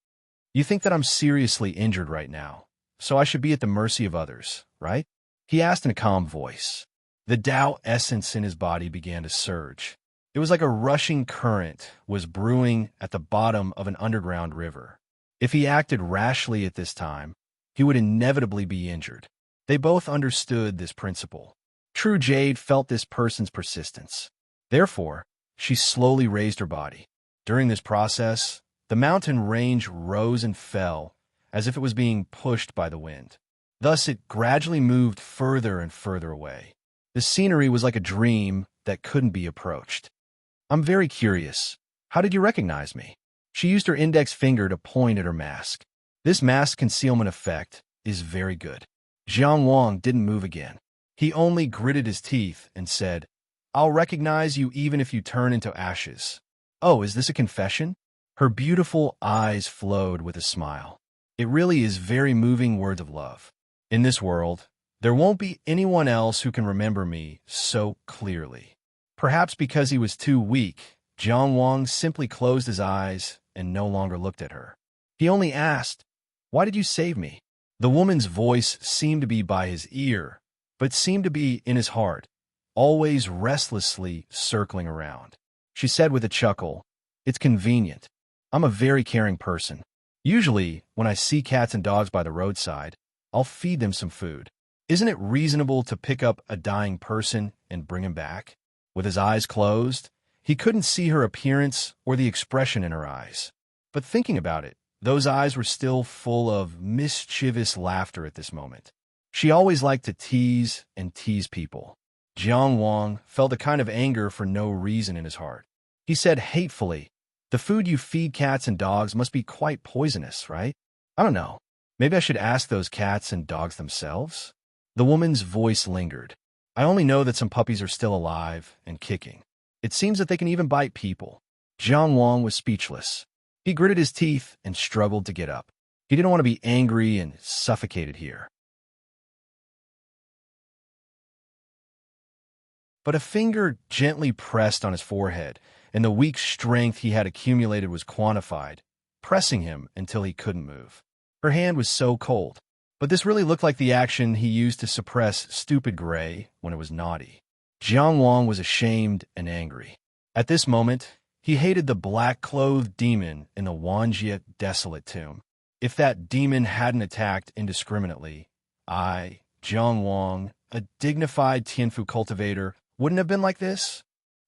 "You think that I'm seriously injured right now, so I should be at the mercy of others, right?" he asked in a calm voice. The Tao essence in his body began to surge. It was like a rushing current was brewing at the bottom of an underground river. If he acted rashly at this time, he would inevitably be injured. They both understood this principle. True Jade felt this person's persistence. Therefore, she slowly raised her body. During this process, the mountain range rose and fell as if it was being pushed by the wind. Thus, it gradually moved further and further away. The scenery was like a dream that couldn't be approached. "I'm very curious. How did you recognize me?" She used her index finger to point at her mask. This mask concealment effect is very good. Jiang Wang didn't move again. He only gritted his teeth and said, "I'll recognize you even if you turn into ashes." "Oh, is this a confession?" Her beautiful eyes flowed with a smile. "It really is very moving words of love. In this world, there won't be anyone else who can remember me so clearly." Perhaps because he was too weak, Jiang Wang simply closed his eyes and no longer looked at her. He only asked, "Why did you save me?" The woman's voice seemed to be by his ear, but seemed to be in his heart, always restlessly circling around. She said with a chuckle, "It's convenient. I'm a very caring person. Usually, when I see cats and dogs by the roadside, I'll feed them some food. Isn't it reasonable to pick up a dying person and bring him back?" With his eyes closed, he couldn't see her appearance or the expression in her eyes. But thinking about it, those eyes were still full of mischievous laughter at this moment. She always liked to tease and tease people. Jiang Wang felt a kind of anger for no reason in his heart. He said hatefully, "The food you feed cats and dogs must be quite poisonous, right? I don't know. Maybe I should ask those cats and dogs themselves?" The woman's voice lingered. "I only know that some puppies are still alive and kicking. It seems that they can even bite people." Jiang Wang was speechless. He gritted his teeth and struggled to get up. He didn't want to be angry and suffocated here. But a finger gently pressed on his forehead, and the weak strength he had accumulated was quantified, pressing him until he couldn't move. Her hand was so cold. But this really looked like the action he used to suppress stupid gray when it was naughty. Jiang Wang was ashamed and angry. At this moment, He hated the black-clothed demon in the Wanjia desolate tomb. If that demon hadn't attacked indiscriminately, Jiang Wang, a dignified Tianfu cultivator, wouldn't have been like this.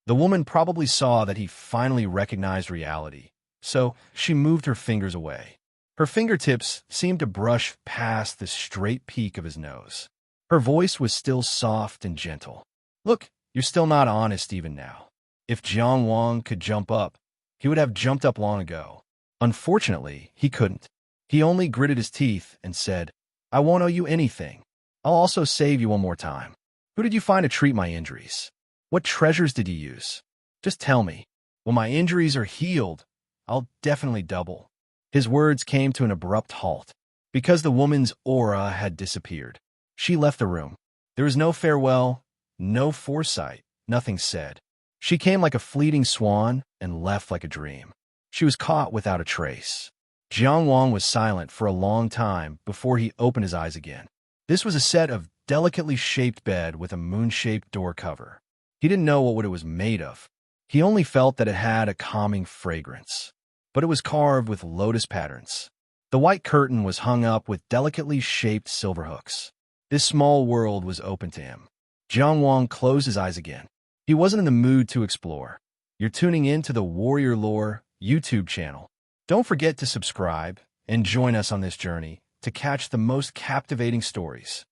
The woman probably saw that he finally recognized reality, so she moved her fingers away. Her fingertips seemed to brush past the straight peak of his nose. Her voice was still soft and gentle. Look, you're still not honest even now. If Jiang Wang could jump up, he would have jumped up long ago. Unfortunately, he couldn't. He only gritted his teeth and said, I won't owe you anything. I'll also save you one more time. Who did you find to treat my injuries? What treasures did you use? Just tell me. When my injuries are healed, I'll definitely double. His words came to an abrupt halt, because the woman's aura had disappeared. She left the room. There was no farewell, no foresight, nothing said. She came like a fleeting swan and left like a dream. She was caught without a trace. Jiang Wang was silent for a long time before he opened his eyes again. This was a set of delicately shaped bed with a moon-shaped door cover. He didn't know what it was made of. He only felt that it had a calming fragrance. But it was carved with lotus patterns. The white curtain was hung up with delicately shaped silver hooks. This small world was open to him. Jiang Wang closed his eyes again. He wasn't in the mood to explore. You're tuning in to the Warrior Lore YouTube channel. Don't forget to subscribe and join us on this journey to catch the most captivating stories.